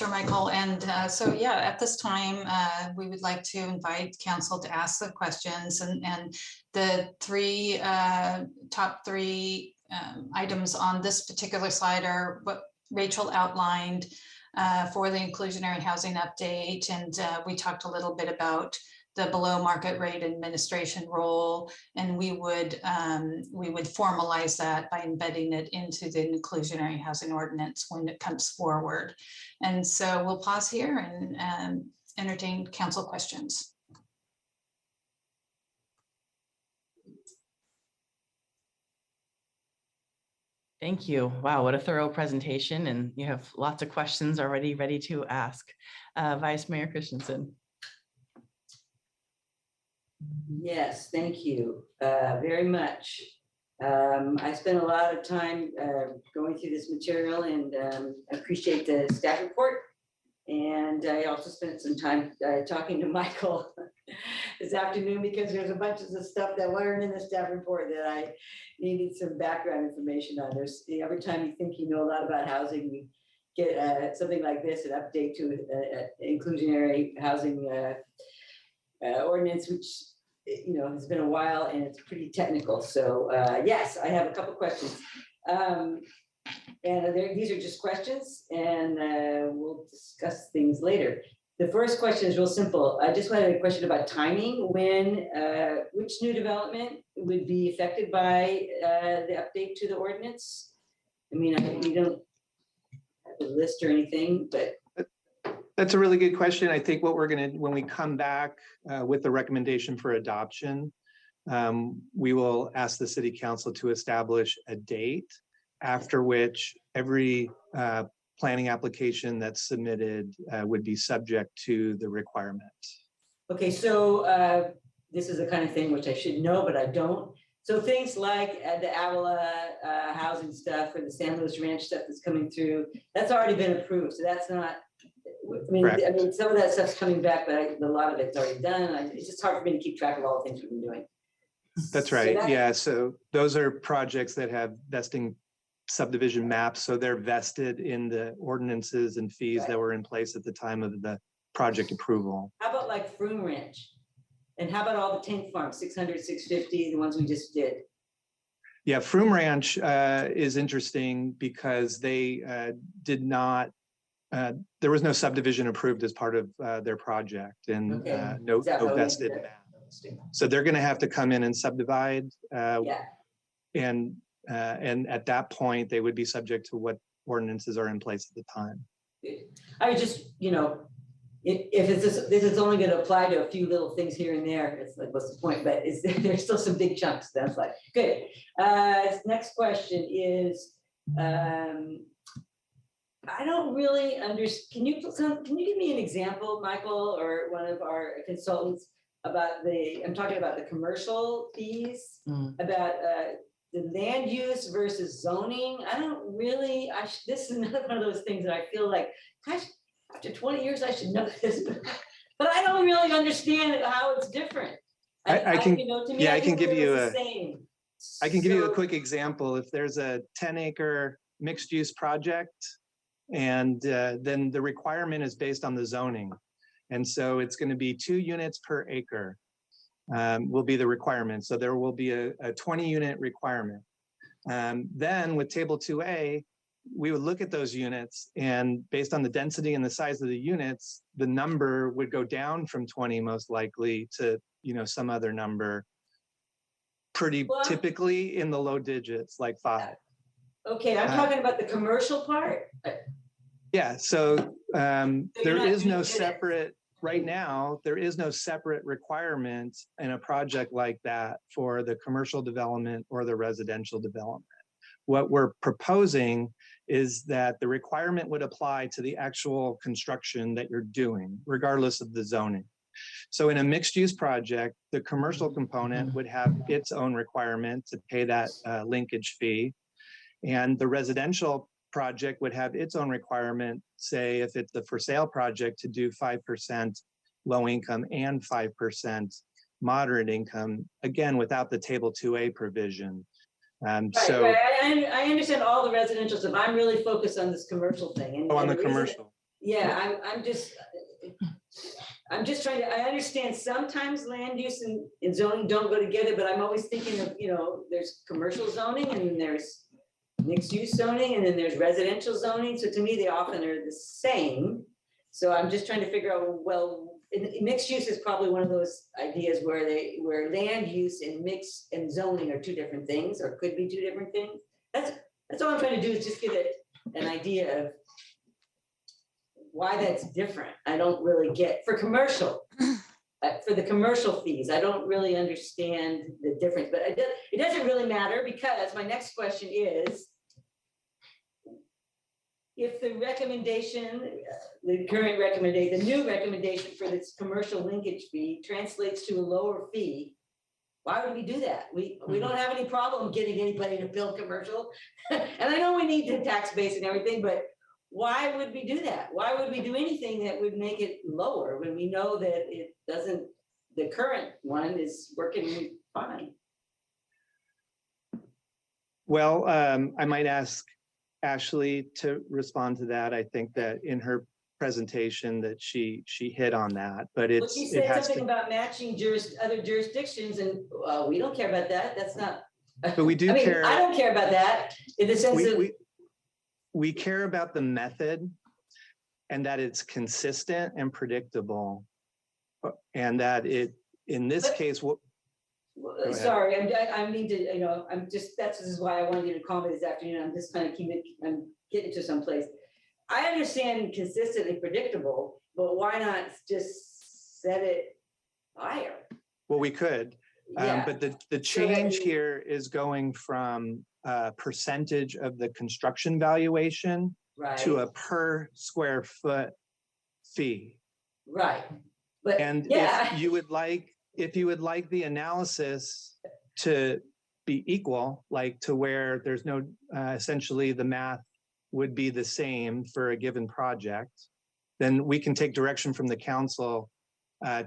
Michael. And so, yeah, at this time, we would like to invite council to ask the questions, and the top three items on this particular slide are what Rachel outlined for the inclusionary housing update. And we talked a little bit about the below market rate administration role, and we would formalize that by embedding it into the inclusionary housing ordinance when it comes forward. And so we'll pause here and entertain council questions.
Thank you. Wow, what a thorough presentation, and you have lots of questions already ready to ask. Vice Mayor Christensen.
Yes, thank you very much. I spent a lot of time going through this material and appreciate the staff report. And I also spent some time talking to Michael this afternoon because there's a bunch of the stuff that weren't in the staff report that I needed some background information on. There's every time you think you know a lot about housing, you get something like this, an update to inclusionary housing ordinance, which has been a while and it's pretty technical. So yes, I have a couple questions. And these are just questions, and we'll discuss things later. The first question is real simple. I just wanted a question about timing. When, which new development would be affected by the update to the ordinance? I mean, we don't have a list or anything, but.
That's a really good question. I think what we're gonna, when we come back with the recommendation for adoption, we will ask the city council to establish a date after which every planning application that's submitted would be subject to the requirement.
Okay, so this is the kind of thing which I should know, but I don't. So things like the Avila housing stuff or the San Luis Ranch stuff that's coming through, that's already been approved. So that's not, I mean, some of that stuff's coming back, but a lot of it's already done. It's just hard for me to keep track of all the things we've been doing.
That's right. Yeah. So those are projects that have vesting subdivision maps. So they're vested in the ordinances and fees that were in place at the time of the project approval.
How about like Froome Ranch? And how about all the tank farms, 600, 650, the ones we just did?
Yeah, Froome Ranch is interesting because they did not, there was no subdivision approved as part of their project, and no vested map. So they're going to have to come in and subdivide. And at that point, they would be subject to what ordinances are in place at the time.
I would just, you know, if it's just, this is only going to apply to a few little things here and there, it's like, what's the point? But there's still some big chunks. That's like, good. Next question is, I don't really understand. Can you give me an example, Michael, or one of our consultants, about I'm talking about the commercial fees, about the land use versus zoning. I don't really, this is another one of those things that I feel like, gosh, after 20 years, I should know this, but I don't really understand how it's different.
I can give you
a
quick example. If there's a 10-acre mixed use project, and then the requirement is based on the zoning. And so it's going to be 2 units per acre will be the requirement. So there will be a 20-unit requirement. Then with table 2A, we would look at those units, and based on the density and the size of the units, the number would go down from 20 most likely to, you know, some other number, pretty typically in the low digits, like 5.
Okay, I'm talking about the commercial part.
Yeah, so there is no separate, right now, there is no separate requirement in a project like that for the commercial development or the residential development. What we're proposing is that the requirement would apply to the actual construction that you're doing, regardless of the zoning. So in a mixed use project, the commercial component would have its own requirement to pay that linkage fee. And the residential project would have its own requirement, say if it's the for sale project, to do 5% low income and 5% moderate income, again, without the table 2A provision.
Right. I understand all the residential stuff. I'm really focused on this commercial thing. And,
on the commercial.
Yeah, I'm just trying to, I understand sometimes land use and zoning don't go together, but I'm always thinking of, you know, there's commercial zoning and there's mixed use zoning and then there's residential zoning. So to me, they often are the same. So I'm just trying to figure out, well, mixed use is probably one of those ideas where land use and zoning are 2 different things, or could be 2 different things. That's all I'm trying to do, is just get an idea of why that's different. I don't really get, for commercial, for the commercial fees, I don't really understand the difference, but it doesn't really matter, because my next question is, if the recommendation, the new recommendation for this commercial linkage fee translates to a lower fee, why would we do that? We don't have any problem getting anybody to build commercial. And I know we need the tax base and everything, but why would we do that? Why would we do anything that would make it lower when we know that it doesn't, the current one is working fine?
Well, I might ask Ashley to respond to that. I think that in her presentation that she hit on that, but
Well, she said something about matching other jurisdictions, and we don't care about that. That's not.
But we do care.
I don't care about that in the sense of.
we care about the method and that it's consistent and predictable. And that it, in this case, what.
Sorry, I mean to, this is why I wanted you to call me this afternoon. I'm just kind of I'm getting to someplace. I understand consistent and predictable, but why not just set it higher?
Well, we could,
Yeah.
but the change here is going from a percentage of the construction valuation to a per square foot fee.
Right. But
and
yeah.
if you would like the analysis to be equal, like to where there's no, essentially the math would be the same for a given project, then we can take direction from the council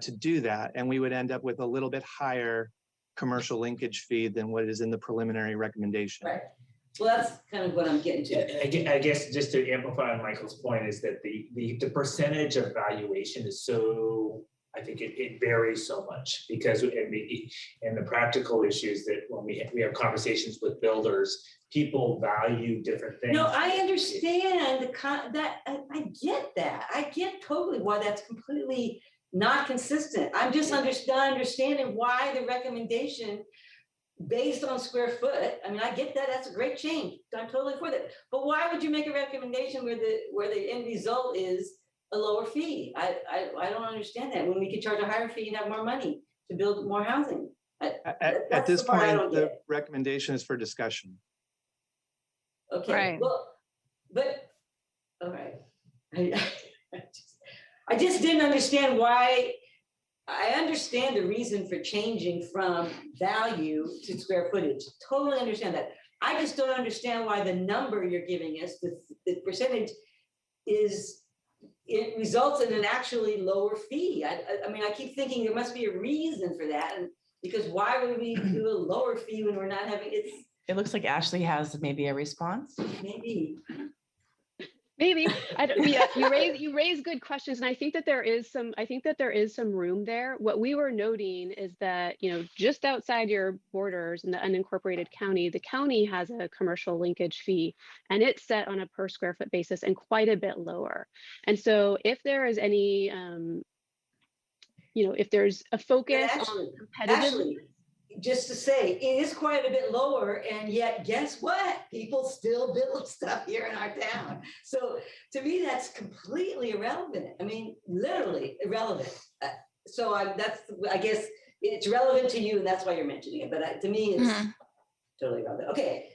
to do that. And we would end up with a little bit higher commercial linkage fee than what is in the preliminary recommendation.
Right. Well, that's kind of what I'm getting to.
I guess just to amplify on Michael's point is that the percentage of valuation is so, I think it varies so much because in the practical issues that when we have conversations with builders, people value different things.
No, I understand I get that. I get totally why that's completely not consistent. I'm just not understanding why the recommendation based on square foot. I mean, I get that. That's a great change. I'm totally for that. But why would you make a recommendation where the end result is a lower fee? I don't understand that. When we could charge a higher fee and have more money to build more housing.
At this point, the recommendation is for discussion.
Okay.
Right.
Well, but all right. I just didn't understand why. I understand the reason for changing from value to square footage. Totally understand that. I just don't understand why the number you're giving us, the percentage, it results in an actually lower fee. I mean, I keep thinking there must be a reason for that, and because why would we do a lower fee when we're not having it?
It looks like Ashley has maybe a response.
Maybe.
Maybe. You raise good questions, and I think that there is some room there. What we were noting is that, just outside your borders in the unincorporated county, the county has a commercial linkage fee, and it's set on a per square foot basis and quite a bit lower. And so if there is any, if there's a focus on competitive.
Just to say, it is quite a bit lower, and yet guess what? People still build stuff here in our town. So to me, that's completely irrelevant. I mean, literally irrelevant. So I guess it's relevant to you, and that's why you're mentioning it. But to me, it's totally relevant. Okay,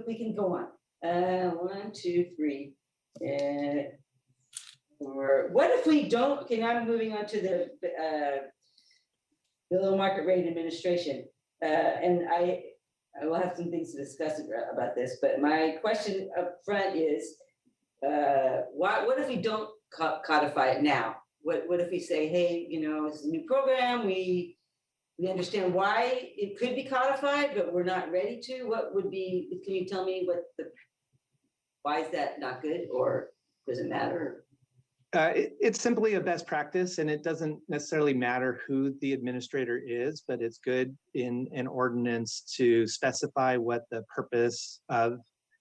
we can go on. 1, 2, 3. Or what if we don't? Okay, now I'm moving on to the below market rate administration. And I will have some things to discuss about this, but my question up front is, what if we don't codify it now? What if we say, hey, it's a new program, we understand why it could be codified, but we're not ready to? What would be, can you tell me why is that not good, or does it matter?
It's simply a best practice, and it doesn't necessarily matter who the administrator is, but it's good in an ordinance to specify what the purpose of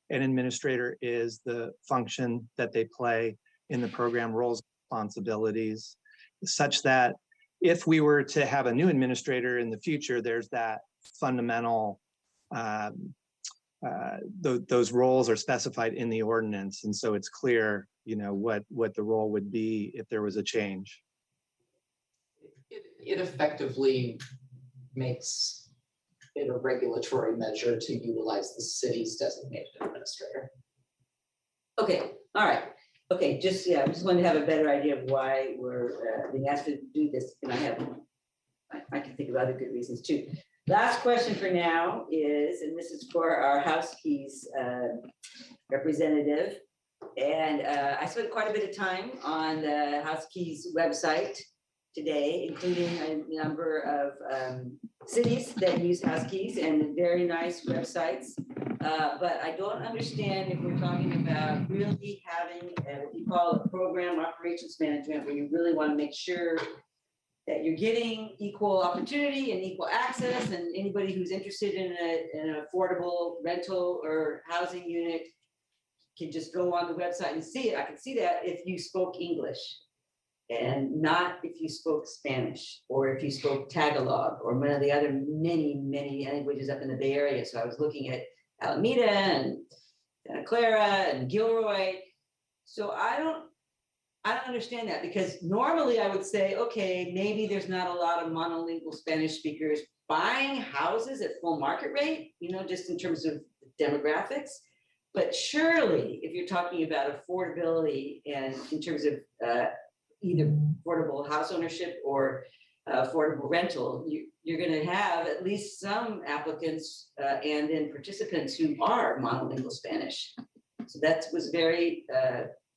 an administrator is, the function that they play in the program, roles, responsibilities, such that if we were to have a new administrator in the future, there's that fundamental, those roles are specified in the ordinance. And so it's clear, what the role would be if there was a change.
It effectively makes it a regulatory measure to utilize the city's designated administrator.
Okay, all right. Okay, I just wanted to have a better idea of why we're being asked to do this. And I can think of other good reasons too. Last question for now is, and this is for our House Keys representative. And I spent quite a bit of time on the House Keys website today, including a number of cities that use House Keys and very nice websites. But I don't understand if we're talking about really having what you call a program operations management, where you really want to make sure that you're getting equal opportunity and equal access, and anybody who's interested in an affordable rental or housing unit can just go on the website and see it. I can see that if you spoke English and not if you spoke Spanish or if you spoke Tagalog or one of the other many languages up in the Bay Area. So I was looking at Alameda and Santa Clara and Gilroy. So I don't understand that, because normally I would say, okay, maybe there's not a lot of monolingual Spanish speakers buying houses at full market rate, you know, just in terms of demographics. But surely, if you're talking about affordability and in terms of either affordable house ownership or affordable rental, you're going to have at least some applicants and then participants who are monolingual Spanish. So that was very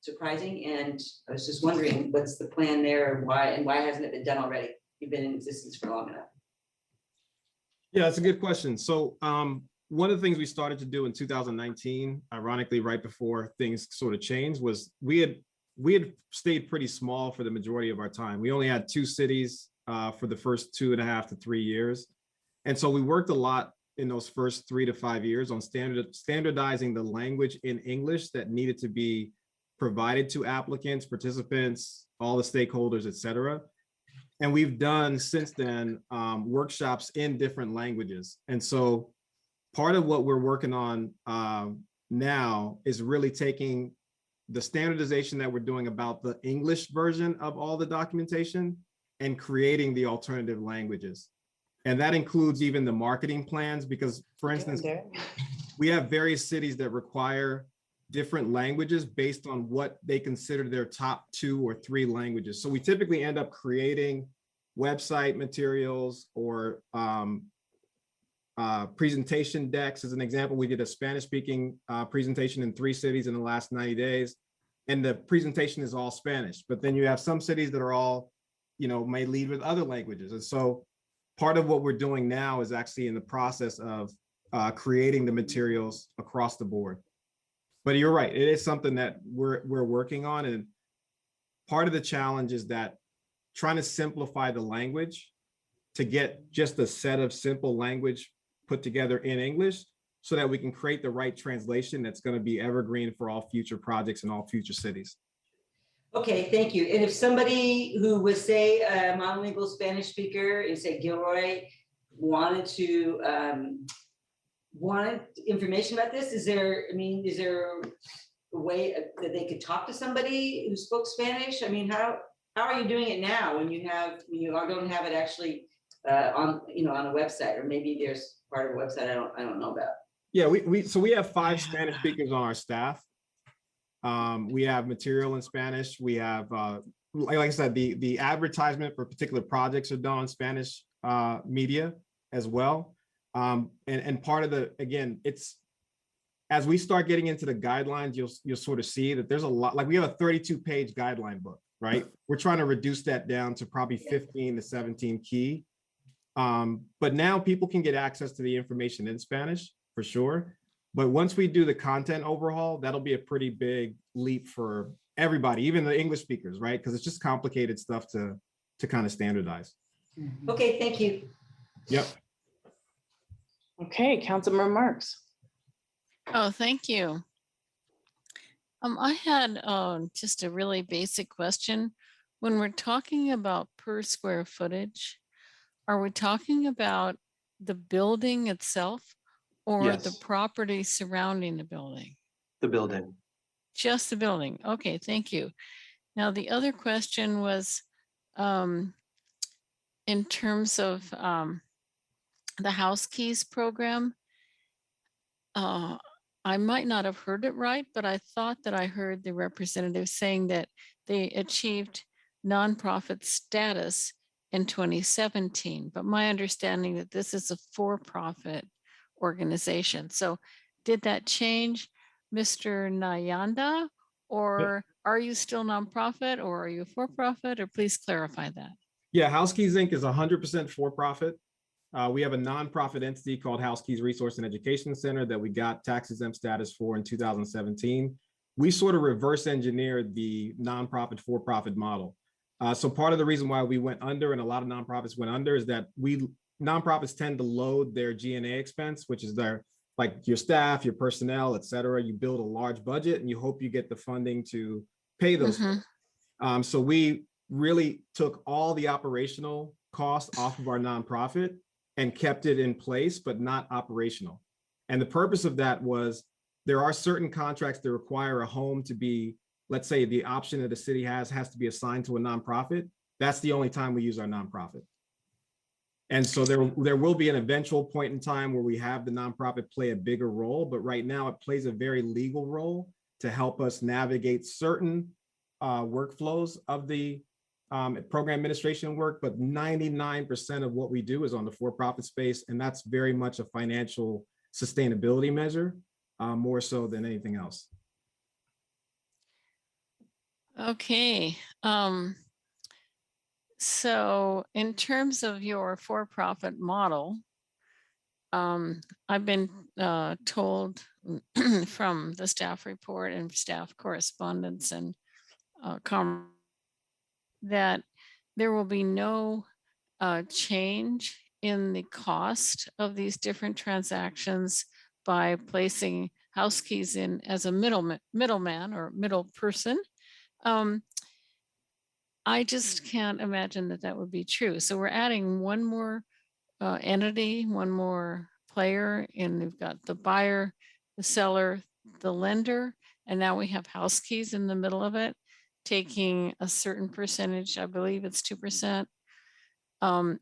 surprising, and I was just wondering what's the plan there and why hasn't it been done already? You've been in existence for long enough.
Yeah, that's a good question. So one of the things we started to do in 2019, ironically, right before things sort of changed, was we had stayed pretty small for the majority of our time. We only had 2 cities for the first 2.5 to 3 years. And so we worked a lot in those first 3 to 5 years on standardizing the language in English that needed to be provided to applicants, participants, all the stakeholders, et cetera. And we've done since then workshops in different languages. And so part of what we're working on now is really taking the standardization that we're doing about the English version of all the documentation and creating the alternative languages. And that includes even the marketing plans, because for instance, we have various cities that require different languages based on what they consider their top 2 or 3 languages. So we typically end up creating website materials or presentation decks. As an example, we did a Spanish speaking presentation in 3 cities in the last 90 days. And the presentation is all Spanish, but then you have some cities that are all, you know, may lead with other languages. And so part of what we're doing now is actually in the process of creating the materials across the board. But you're right, it is something that we're working on. And part of the challenge is that trying to simplify the language to get just a set of simple language put together in English so that we can create the right translation that's going to be evergreen for all future projects in all future cities.
Okay, thank you. And if somebody who was, say, a monolingual Spanish speaker in, say, Gilroy, wanted information about this, is there a way that they could talk to somebody who spoke Spanish? I mean, how are you doing it now when you don't have it actually on a website, or maybe there's part of a website I don't know about?
Yeah, we have 5 Spanish speakers on our staff. We have material in Spanish. We have, like I said, the advertisement for particular projects are done on Spanish media as well. And part of again, it's, as we start getting into the guidelines, you'll sort of see that there's a lot, like we have a 32-page guideline book, right? We're trying to reduce that down to probably 15 to 17 key. But now people can get access to the information in Spanish for sure. But once we do the content overhaul, that'll be a pretty big leap for everybody, even the English speakers, right? Because it's just complicated stuff to kind of standardize.
Okay, thank you.
Yep.
Okay, Councilmember Marks.
Oh, thank you. I had just a really basic question. When we're talking about per square footage, are we talking about the building itself or
Yes.
the property surrounding the building?
The building.
Just the building. Okay, thank you. Now, the other question was in terms of the house keys program. I might not have heard it right, but I thought that I heard the representative saying that they achieved nonprofit status in 2017. But my understanding that this is a for-profit organization. So did that change, Mr. Nayanda, or are you still nonprofit, or are you for-profit, or please clarify that?
Yeah, House Keys Inc. is 100% for-profit. We have a nonprofit entity called House Keys Resource and Education Center that we got tax exempt status for in 2017. We sort of reverse engineered the nonprofit for-profit model. So part of the reason why we went under, and a lot of nonprofits went under, is that nonprofits tend to load their G&A expense, which is their like your staff, your personnel, et cetera. You build a large budget and you hope you get the funding to pay those. So we really took all the operational costs off of our nonprofit and kept it in place, but not operational. And the purpose of that was there are certain contracts that require a home to be, let's say the option that the city has to be assigned to a nonprofit. That's the only time we use our nonprofit. And so there will be an eventual point in time where we have the nonprofit play a bigger role, but right now it plays a very legal role to help us navigate certain workflows of the program administration work, but 99% of what we do is on the for-profit space, and that's very much a financial sustainability measure, more so than anything else.
Okay. So in terms of your for-profit model, I've been told from the staff report and staff correspondence and that there will be no change in the cost of these different transactions by placing house keys in as a middleman or middle person. I just can't imagine that that would be true. So we're adding one more entity, one more player, and we've got the buyer, the seller, the lender, and now we have house keys in the middle of it, taking a certain percentage, I believe it's 2%. I'm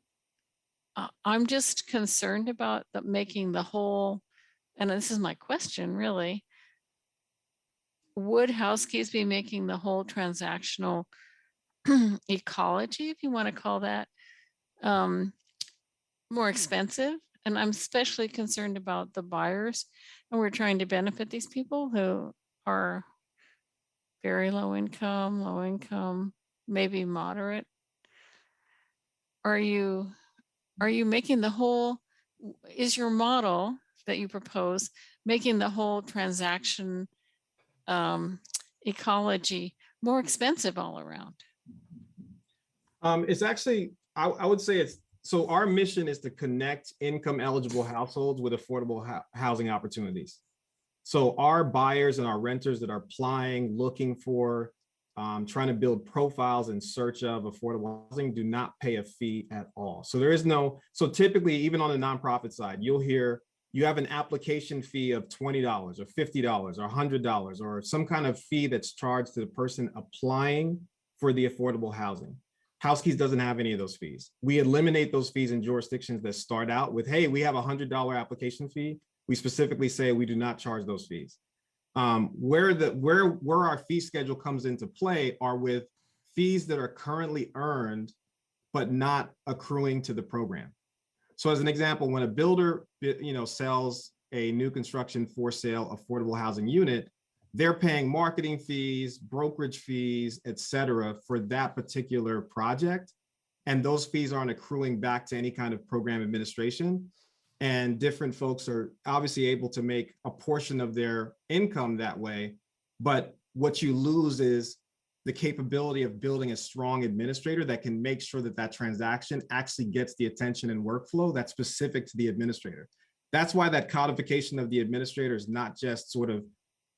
just concerned about making the whole, and this is my question really, would house keys be making the whole transactional ecology, if you want to call that, more expensive? And I'm especially concerned about the buyers, and we're trying to benefit these people who are very low income, maybe moderate. Are you making the whole, is your model that you propose making the whole transaction ecology more expensive all around?
It's actually, I would say it's, so our mission is to connect income eligible households with affordable housing opportunities. So our buyers and our renters that are applying, looking for, trying to build profiles in search of affordable housing do not pay a fee at all. So there is no, so typically even on the nonprofit side, you'll hear you have an application fee of $20 or $50 or $100 or some kind of fee that's charged to the person applying for the affordable housing. House Keys doesn't have any of those fees. We eliminate those fees in jurisdictions that start out with, hey, we have a $100 application fee. We specifically say we do not charge those fees. Where our fee schedule comes into play are with fees that are currently earned, but not accruing to the program. So as an example, when a builder, sells a new construction for sale affordable housing unit, they're paying marketing fees, brokerage fees, et cetera, for that particular project. And those fees aren't accruing back to any kind of program administration. And different folks are obviously able to make a portion of their income that way. But what you lose is the capability of building a strong administrator that can make sure that that transaction actually gets the attention and workflow that's specific to the administrator. That's why that codification of the administrator is not just sort of,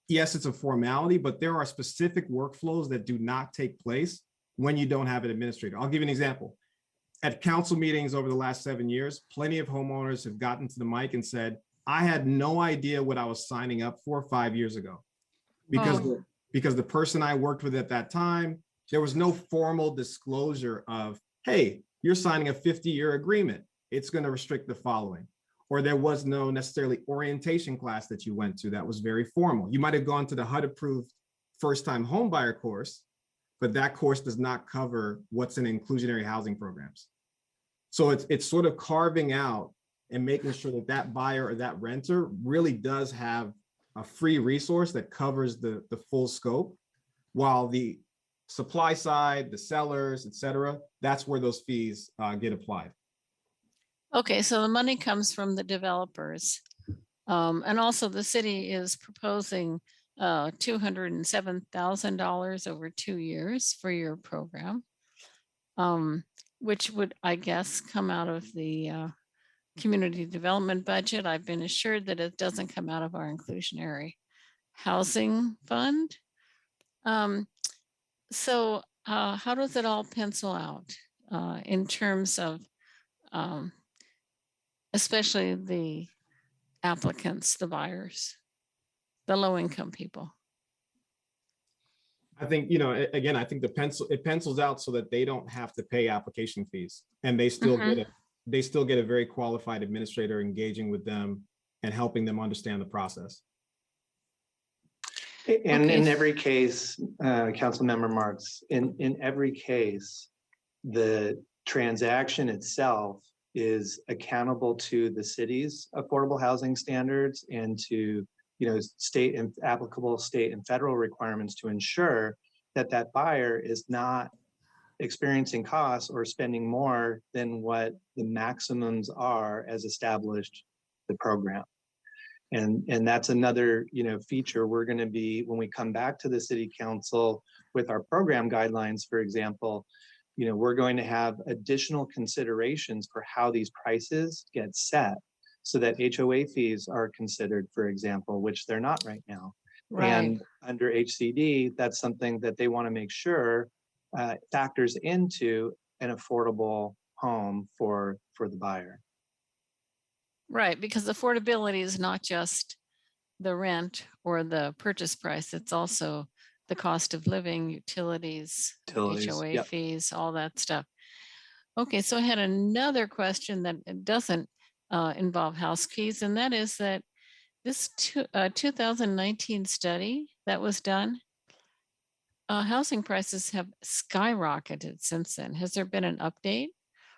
yes, it's a formality, but there are specific workflows that do not take place when you don't have an administrator. I'll give you an example. At council meetings over the last 7 years, plenty of homeowners have gotten to the mic and said, I had no idea what I was signing up for 5 years ago. Because the person I worked with at that time, there was no formal disclosure of, hey, you're signing a 50-year agreement. It's going to restrict the following. Or there was no necessarily orientation class that you went to that was very formal. You might have gone to the HUD-approved first-time homebuyer course, but that course does not cover what's in inclusionary housing programs. So it's sort of carving out and making sure that that buyer or that renter really does have a free resource that covers the full scope, while the supply side, the sellers, et cetera, that's where those fees get applied.
Okay, so the money comes from the developers. And also the city is proposing $207,000 over 2 years for your program, which would, I guess, come out of the community development budget. I've been assured that it doesn't come out of our inclusionary housing fund. So how does it all pencil out in terms of especially the applicants, the buyers, the low income people?
I think, again, I think it pencils out so that they don't have to pay application fees, and they still get a very qualified administrator engaging with them and helping them understand the process.
And
Okay.
in every case, Councilmember Marks, in every case, the transaction itself is accountable to the city's affordable housing standards and to state and applicable state and federal requirements to ensure that that buyer is not experiencing costs or spending more than what the maximums are as established the program. And that's another feature we're going to be, when we come back to the city council with our program guidelines, for example, we're going to have additional considerations for how these prices get set so that HOA fees are considered, for example, which they're not right now.
Right.
And under HCD, that's something that they want to make sure factors into an affordable home for the buyer.
Right, because affordability is not just the rent or the purchase price, it's also the cost of living, utilities, HOA
yep.
fees, all that stuff. Okay, so I had another question that doesn't involve house keys, and that is that this 2019 study that was done, housing prices have skyrocketed since then. Has there been an update,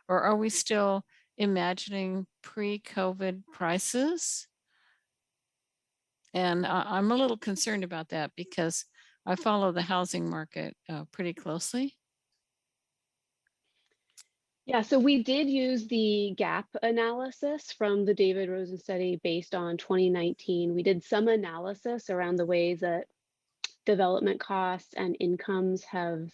or are we still imagining pre-COVID prices? And I'm a little concerned about that because I follow the housing market pretty closely.
Yeah, so we did use the gap analysis from the David Rosen study based on 2019. We did some analysis around the ways that development costs and incomes have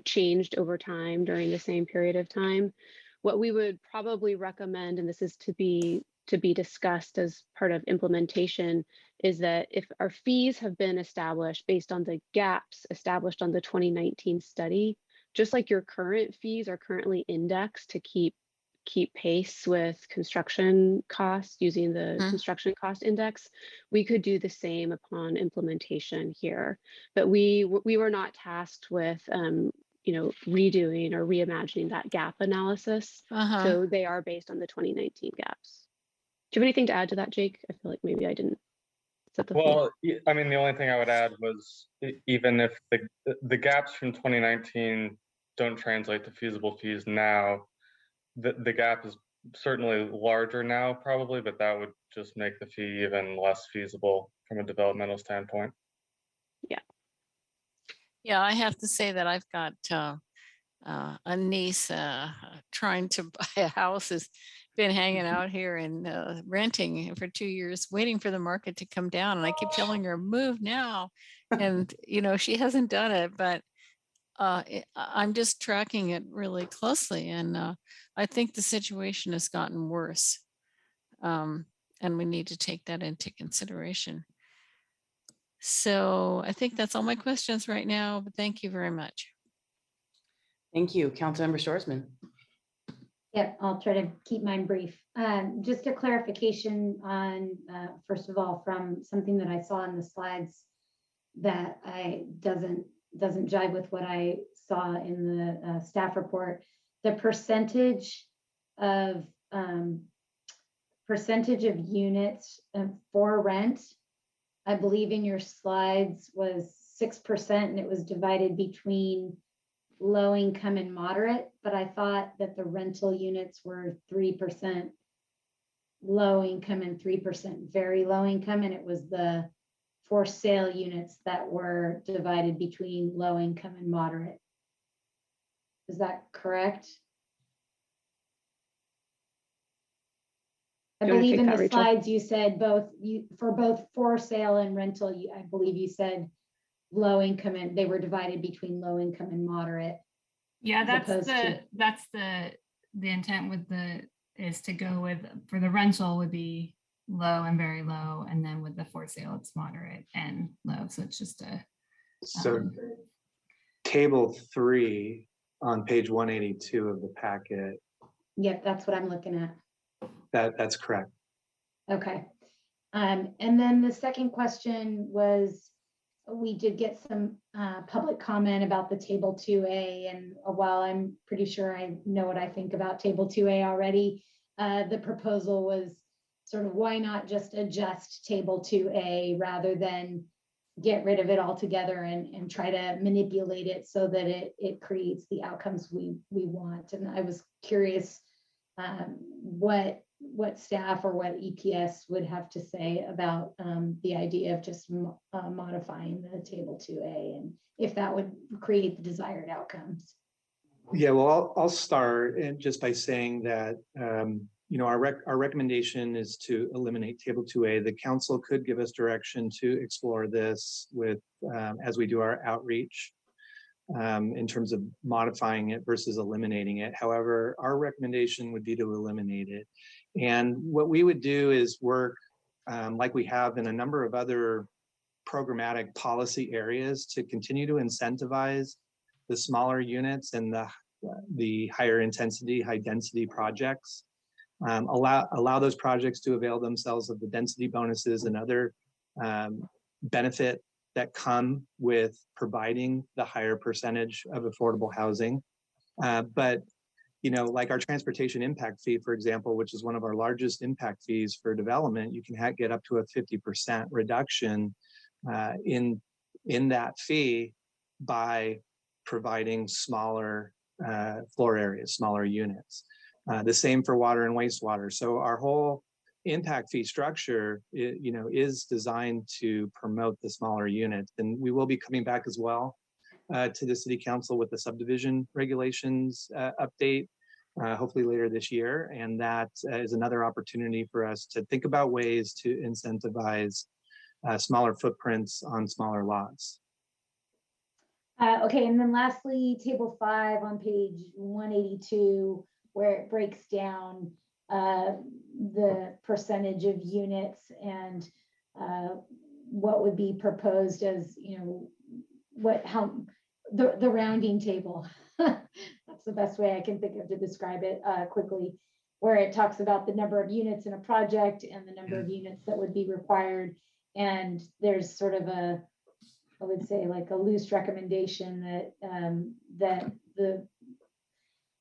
changed over time during the same period of time. What we would probably recommend, and this is to be discussed as part of implementation, is that if our fees have been established based on the gaps established on the 2019 study, just like your current fees are currently indexed to keep pace with construction costs using the construction cost index, we could do the same upon implementation here. But we were not tasked with redoing or reimagining that gap analysis. So they are based on the 2019 gaps. Do you have anything to add to that, Jake? I feel like maybe I didn't set the
Well, I mean, the only thing I would add was even if the gaps from 2019 don't translate to feasible fees now, the gap is certainly larger now probably, but that would just make the fee even less feasible from a developmental standpoint.
Yeah, I have to say that I've got a niece trying to buy a house, has been hanging out here and renting for 2 years, waiting for the market to come down. And I keep telling her, move now. And, she hasn't done it, but I'm just tracking it really closely. And I think the situation has gotten worse. And we need to take that into consideration. So I think that's all my questions right now, but thank you very much.
Thank you, Councilmember Shoresman.
Yep, I'll try to keep mine brief. Just a clarification on, first of all, from something that I saw in the slides that doesn't jive with what I saw in the staff report. The percentage of units for rent, I believe in your slides was 6%, and it was divided between low income and moderate, but I thought that the rental units were 3% low income and 3% very low income, and it was the for sale units that were divided between low income and moderate. Is that correct? I believe in the slides you said for both for sale and rental, I believe you said low income, and they were divided between low income and moderate.
Yeah, that's the intent with the is to go with, for the rental would be low and very low, and then with the for sale, it's moderate and low. So it's just a.
So table 3 on page 182 of the packet,
Yep, that's what I'm looking at.
that's correct.
Okay. And then the second question was, we did get some public comment about the table 2A, and while I'm pretty sure I know what I think about table 2A already, the proposal was sort of, why not just adjust table 2A rather than get rid of it altogether and try to manipulate it so that it creates the outcomes we want. And I was curious what staff or what EPS would have to say about the idea of just modifying the table 2A, and if that would create the desired outcomes.
Yeah, well, I'll start just by saying that our recommendation is to eliminate table 2A. The council could give us direction to explore this with as we do our outreach in terms of modifying it versus eliminating it. However, our recommendation would be to eliminate it. And what we would do is work like we have in a number of other programmatic policy areas to continue to incentivize the smaller units and the higher intensity, high density projects. Allow those projects to avail themselves of the density bonuses and other benefit that come with providing the higher percentage of affordable housing. But like our transportation impact fee, for example, which is one of our largest impact fees for development, you can get up to a 50% reduction in that fee by providing smaller floor areas, smaller units. The same for water and wastewater. So our whole impact fee structure, is designed to promote the smaller units. And we will be coming back as well to the city council with the subdivision regulations update, hopefully later this year. And that is another opportunity for us to think about ways to incentivize smaller footprints on smaller lots.
Okay, and then lastly, table 5 on page 182, where it breaks down the percentage of units and what would be proposed as, the rounding table. That's the best way I can think of to describe it quickly, where it talks about the number of units in a project and the number of units that would be required. And there's sort of I would say like a loose recommendation that the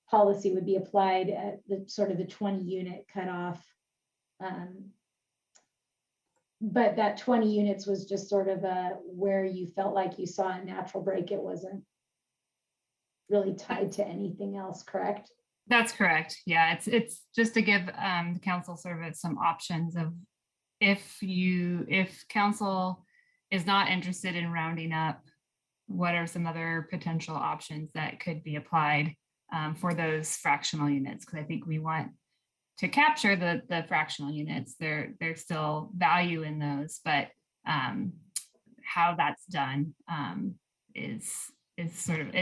policy would be applied at the sort of the 20 unit cutoff. But that 20 units was just sort of where you felt like you saw a natural break. It wasn't really tied to anything else, correct?
That's correct. Yeah, it's just to give the council sort of some options of if council is not interested in rounding up, what are some other potential options that could be applied for those fractional units? Because I think we want to capture the fractional units. There's still value in those, but how that's done is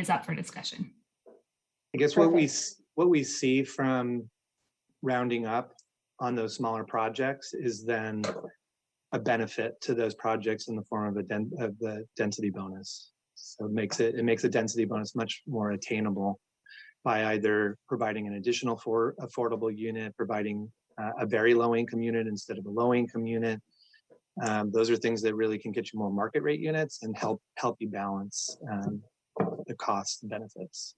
up for discussion.
I guess what we see from rounding up on those smaller projects is then a benefit to those projects in the form of the density bonus. So it makes a density bonus much more attainable by either providing an additional affordable unit, providing a very low income unit instead of a low income unit. Those are things that really can get you more market rate units and help you balance the cost and benefits.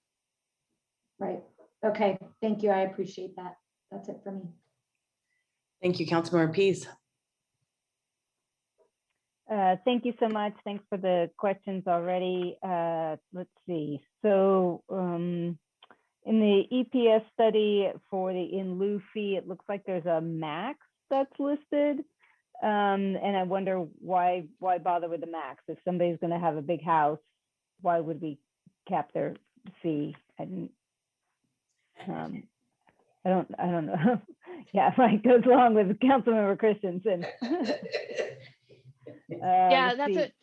Right. Okay. Thank you. I appreciate that. That's it for me.
Thank you, Councilmember Pease.
Thank you so much. Thanks for the questions already. Let's see. So in the EPS study for the in lieu fee, it looks like there's a max that's listed. And I wonder why bother with the max? If somebody's going to have a big house, why would we cap their fee? I don't know. Yeah, Mike goes along with Councilmember Christensen.
Yeah, that's it.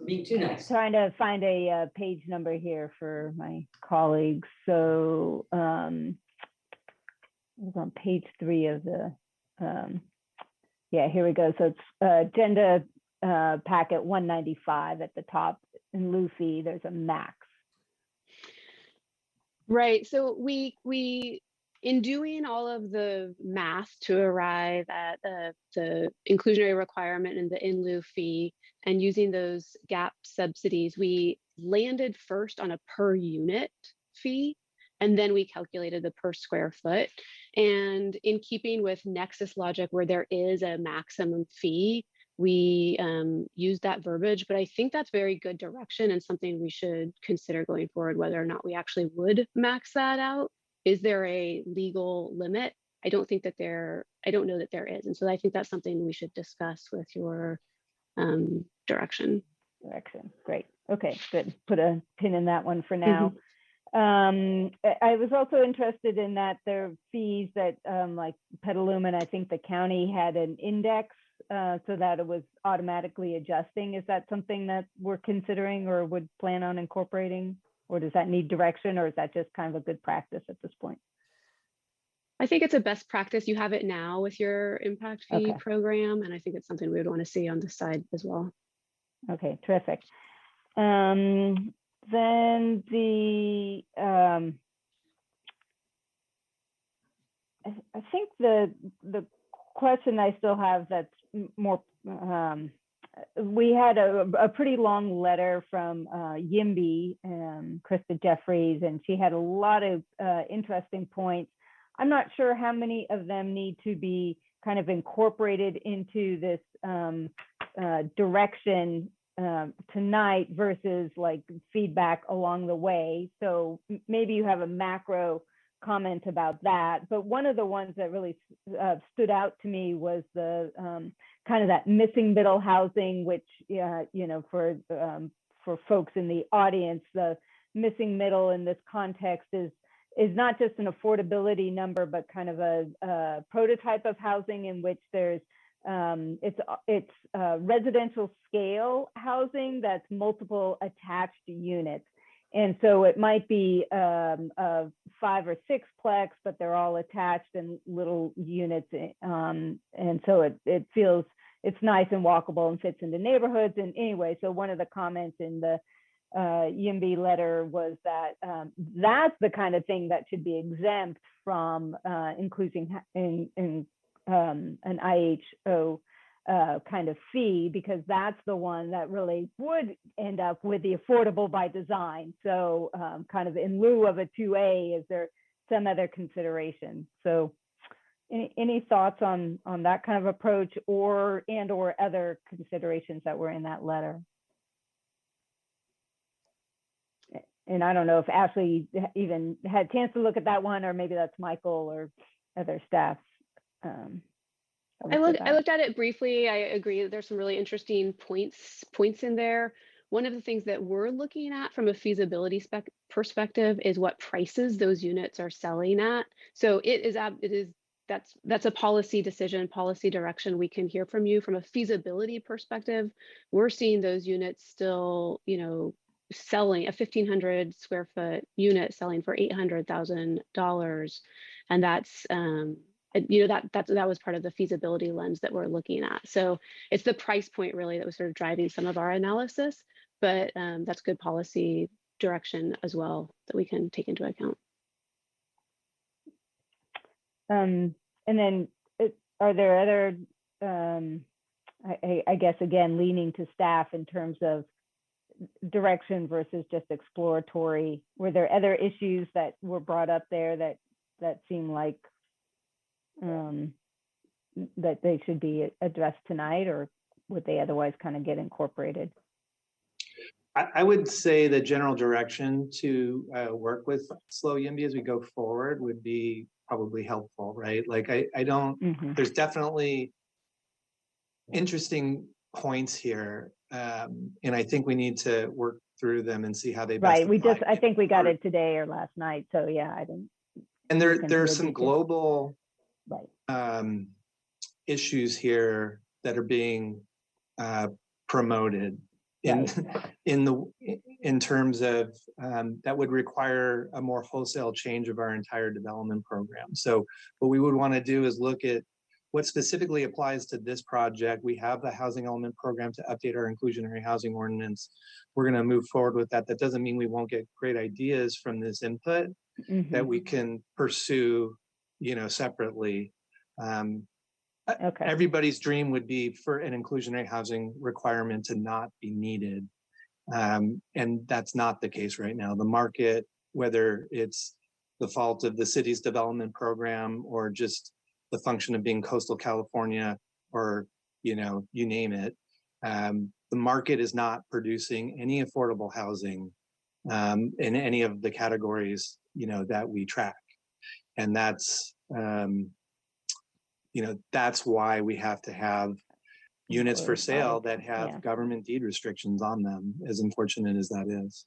Being too nice.
Trying to find a page number here for my colleagues. So was on page 3 of the, yeah, here we go. So it's agenda packet 195 at the top. In lieu fee, there's a max.
Right. So we in doing all of the math to arrive at the inclusionary requirement and the in lieu fee and using those gap subsidies, we landed first on a per unit fee, and then we calculated the per square foot. And in keeping with Nexus logic, where there is a maximum fee, we use that verbiage, but I think that's very good direction and something we should consider going forward, whether or not we actually would max that out. Is there a legal limit? I don't know that there is. And so I think that's something we should discuss with your direction.
Great. Okay, good. Put a pin in that one for now. I was also interested in that there are fees that like Petaluma, and I think the county had an index so that it was automatically adjusting. Is that something that we're considering or would plan on incorporating? Or does that need direction, or is that just kind of a good practice at this point?
I think it's a best practice. You have it now with your impact fee program, and I think it's something we would want to see on this side as well.
Okay, terrific. Then the I think the question I still have that's more we had a pretty long letter from YIMBY, Krista Jeffries, and she had a lot of interesting points. I'm not sure how many of them need to be kind of incorporated into this direction tonight versus like feedback along the way. So maybe you have a macro comment about that. But one of the ones that really stood out to me was the kind of that missing middle housing, which, you know, for folks in the audience, the missing middle in this context is not just an affordability number, but kind of a prototype of housing in which there's it's residential scale housing that's multiple attached units. And so it might be a 5 or 6 plex, but they're all attached in little units. And so it feels, it's nice and walkable and fits into neighborhoods. And anyway, so one of the comments in the YIMBY letter was that that's the kind of thing that should be exempt from including in an IHO kind of fee, because that's the one that really would end up with the affordable by design. So kind of in lieu of a 2A, is there some other consideration? So any thoughts on that kind of approach or other considerations that were in that letter? And I don't know if Ashley even had a chance to look at that one, or maybe that's Michael or other staff.
I looked at it briefly. I agree that there's some really interesting points in there. One of the things that we're looking at from a feasibility perspective is what prices those units are selling at. So that's a policy decision, policy direction. We can hear from you from a feasibility perspective. We're seeing those units still, you know, selling a 1,500 square foot unit selling for $800,000, and that's you know, that was part of the feasibility lens that we're looking at. So it's the price point really that was sort of driving some of our analysis, but that's good policy direction as well that we can take into account.
And then are there other, I guess, again, leaning to staff in terms of direction versus just exploratory? Were there other issues that were brought up there that seem like that they should be addressed tonight, or would they otherwise kind of get incorporated?
I would say the general direction to work with Slow YIMBY as we go forward would be probably helpful, right? Like I don't, there's definitely interesting points here. And I think we need to work through them and see how they best apply.
I think we got it today or last night. So yeah, I didn't.
And there are some global issues here that are being promoted. in terms of that would require a more wholesale change of our entire development program. So what we would want to do is look at what specifically applies to this project. We have the housing element program to update our inclusionary housing ordinance. We're going to move forward with that. That doesn't mean we won't get great ideas from this input that we can pursue, separately. Everybody's dream would be for an inclusionary housing requirement to not be needed. And that's not the case right now. The market, whether it's the fault of the city's development program or just the function of being coastal California, or, you name it, the market is not producing any affordable housing in any of the categories, that we track. And that's, that's why we have to have units for sale that have government deed restrictions on them, as unfortunate as that is.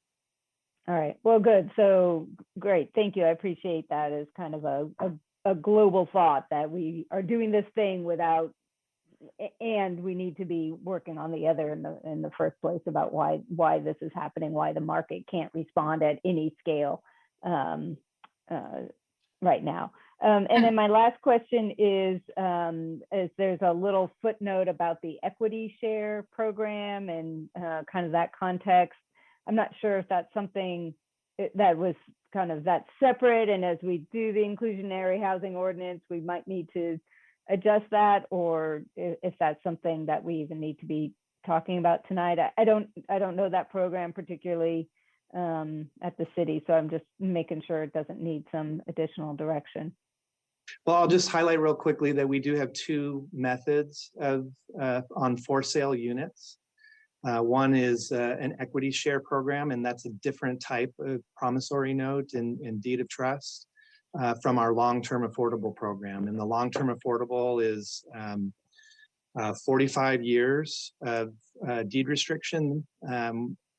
All right, well, good. So great, thank you. I appreciate that as kind of a global thought that we are doing this thing without, and we need to be working on the other in the first place about why this is happening, why the market can't respond at any scale right now. And then my last question is there's a little footnote about the equity share program and kind of that context. I'm not sure if that's something that was kind of that's separate, and as we do the inclusionary housing ordinance, we might need to adjust that, or if that's something that we even need to be talking about tonight. I don't know that program particularly at the city, so I'm just making sure it doesn't need some additional direction.
Well, I'll just highlight real quickly that we do have two methods of on for sale units. One is an equity share program, and that's a different type of promissory note and deed of trust from our long-term affordable program. And the long-term affordable is 45 years of deed restriction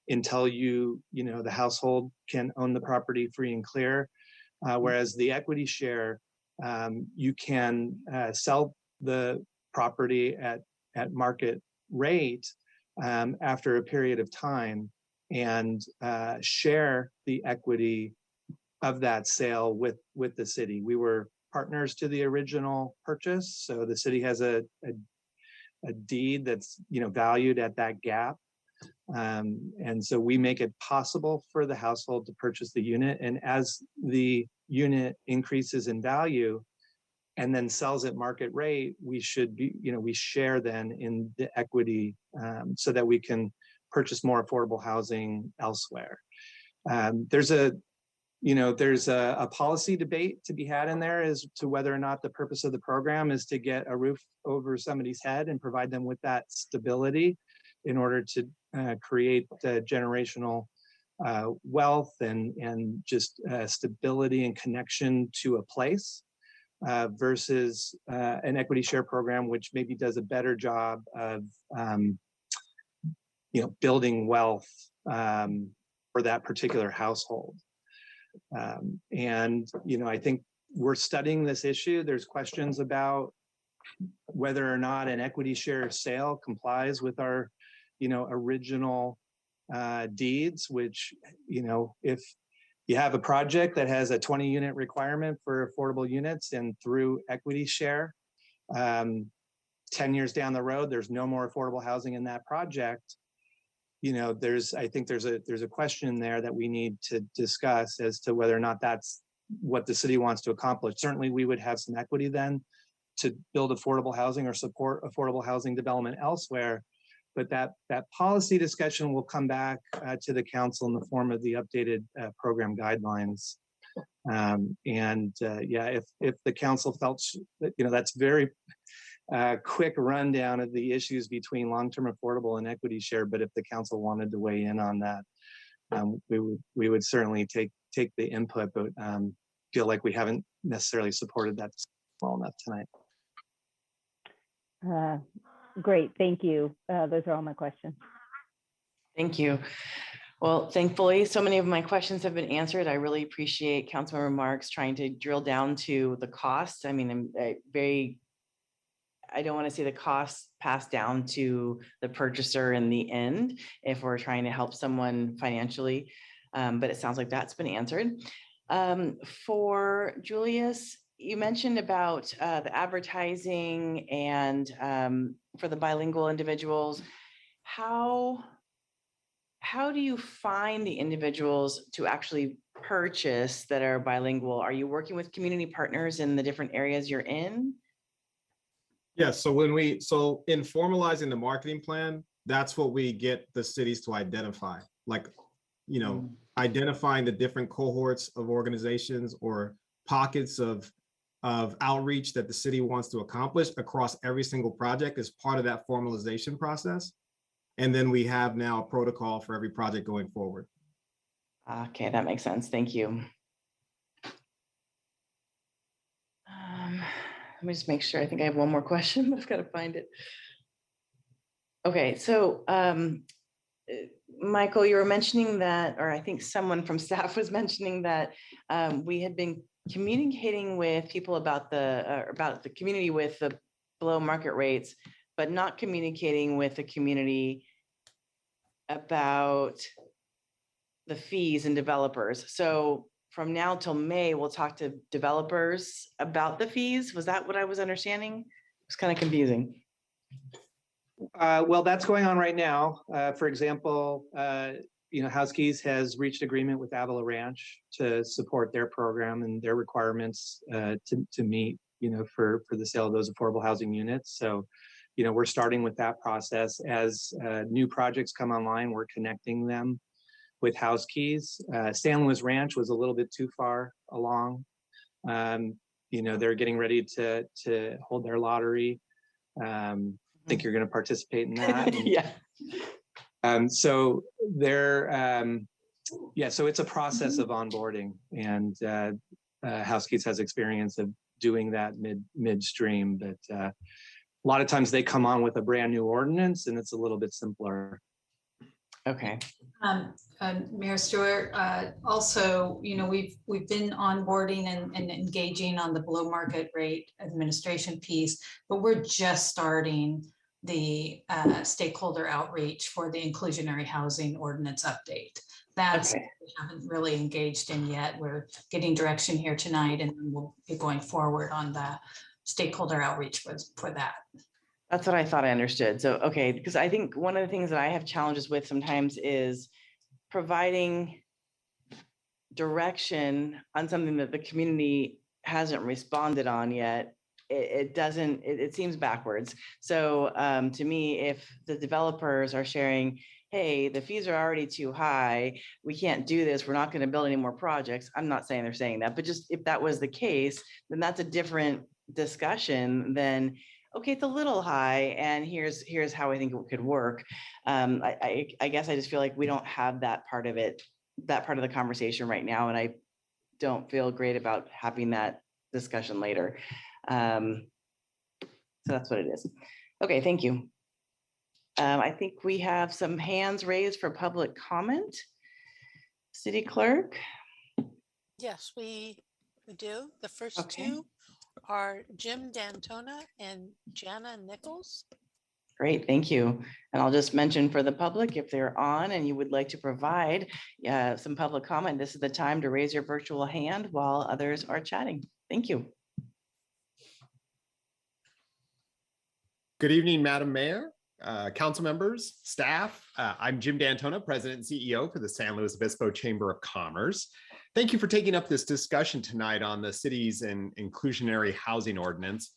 until the household can own the property free and clear. Whereas the equity share, you can sell the property at market rate after a period of time and share the equity of that sale with the city. We were partners to the original purchase, so the city has a deed that's valued at that gap, and so we make it possible for the household to purchase the unit, and as the unit increases in value and then sells at market rate, we should be, we share then in the equity so that we can purchase more affordable housing elsewhere. There's a policy debate to be had in there as to whether or not the purpose of the program is to get a roof over somebody's head and provide them with that stability in order to create generational wealth and just stability and connection to a place. Versus an equity share program, which maybe does a better job of, building wealth for that particular household. And I think we're studying this issue. There's questions about whether or not an equity share sale complies with our, original deeds, which, if you have a project that has a 20 unit requirement for affordable units and through equity share, 10 years down the road, there's no more affordable housing in that project. I think there's a question there that we need to discuss as to whether or not that's what the city wants to accomplish. Certainly we would have some equity then to build affordable housing or support affordable housing development elsewhere. But that policy discussion will come back to the council in the form of the updated program guidelines. If the council felt that, that's very quick rundown of the issues between long-term affordable and equity share. But if the council wanted to weigh in on that, we would certainly take the input, but feel like we haven't necessarily supported that well enough tonight.
Great, thank you. Those are all my questions.
Thank you. Well, thankfully, so many of my questions have been answered. I really appreciate Councilmember Marks trying to drill down to the cost. I mean, I'm very I don't want to see the costs passed down to the purchaser in the end if we're trying to help someone financially. But it sounds like that's been answered. For Julius, you mentioned about the advertising and for the bilingual individuals. How do you find the individuals to actually purchase that are bilingual? Are you working with community partners in the different areas you're in?
Yeah, so in formalizing the marketing plan, that's what we get the cities to identify, like, identifying the different cohorts of organizations or pockets of outreach that the city wants to accomplish across every single project as part of that formalization process. And then we have now a protocol for every project going forward.
Okay, that makes sense. Thank you. Let me just make sure. I think I have one more question, but I've got to find it. Okay, so Michael, you were mentioning that, or I think someone from staff was mentioning that we had been communicating with people about the community with the below market rates, but not communicating with the community about the fees and developers. So from now till May, we'll talk to developers about the fees. Was that what I was understanding? It's kind of confusing.
Well, that's going on right now. For example, Housekeys has reached agreement with Avila Ranch to support their program and their requirements to meet, for the sale of those affordable housing units. So, we're starting with that process. As new projects come online, we're connecting them with Housekeys. San Luis Ranch was a little bit too far along. They're getting ready to hold their lottery. I think you're going to participate in that.
Yeah.
So they're, so it's a process of onboarding, and Housekeys has experience of doing that midstream, but a lot of times they come on with a brand new ordinance and it's a little bit simpler.
Okay.
Mayor Stewart, also, we've been onboarding and engaging on the below market rate administration piece, but we're just starting the stakeholder outreach for the inclusionary housing ordinance update. That's we haven't really engaged in yet. We're getting direction here tonight, and we'll be going forward on the stakeholder outreach for that.
That's what I thought I understood. So, okay, because I think one of the things that I have challenges with sometimes is providing direction on something that the community hasn't responded on yet. It seems backwards. So to me, if the developers are sharing, hey, the fees are already too high, we can't do this, we're not going to build any more projects. I'm not saying they're saying that, but just if that was the case, then that's a different discussion than, okay, it's a little high, and here's how I think it could work. I guess I just feel like we don't have that part of it, that part of the conversation right now, and I don't feel great about having that discussion later. So that's what it is. Okay, thank you. I think we have some hands raised for public comment. City Clerk?
Yes, we do. The first two are Jim D'Antona and Jana Nichols.
Great, thank you. And I'll just mention for the public, if they're on and you would like to provide some public comment, this is the time to raise your virtual hand while others are chatting. Thank you.
Good evening, Madam Mayor, council members, staff. I'm Jim D'Antona, President and CEO for the San Luis Obispo Chamber of Commerce. Thank you for taking up this discussion tonight on the city's inclusionary housing ordinance.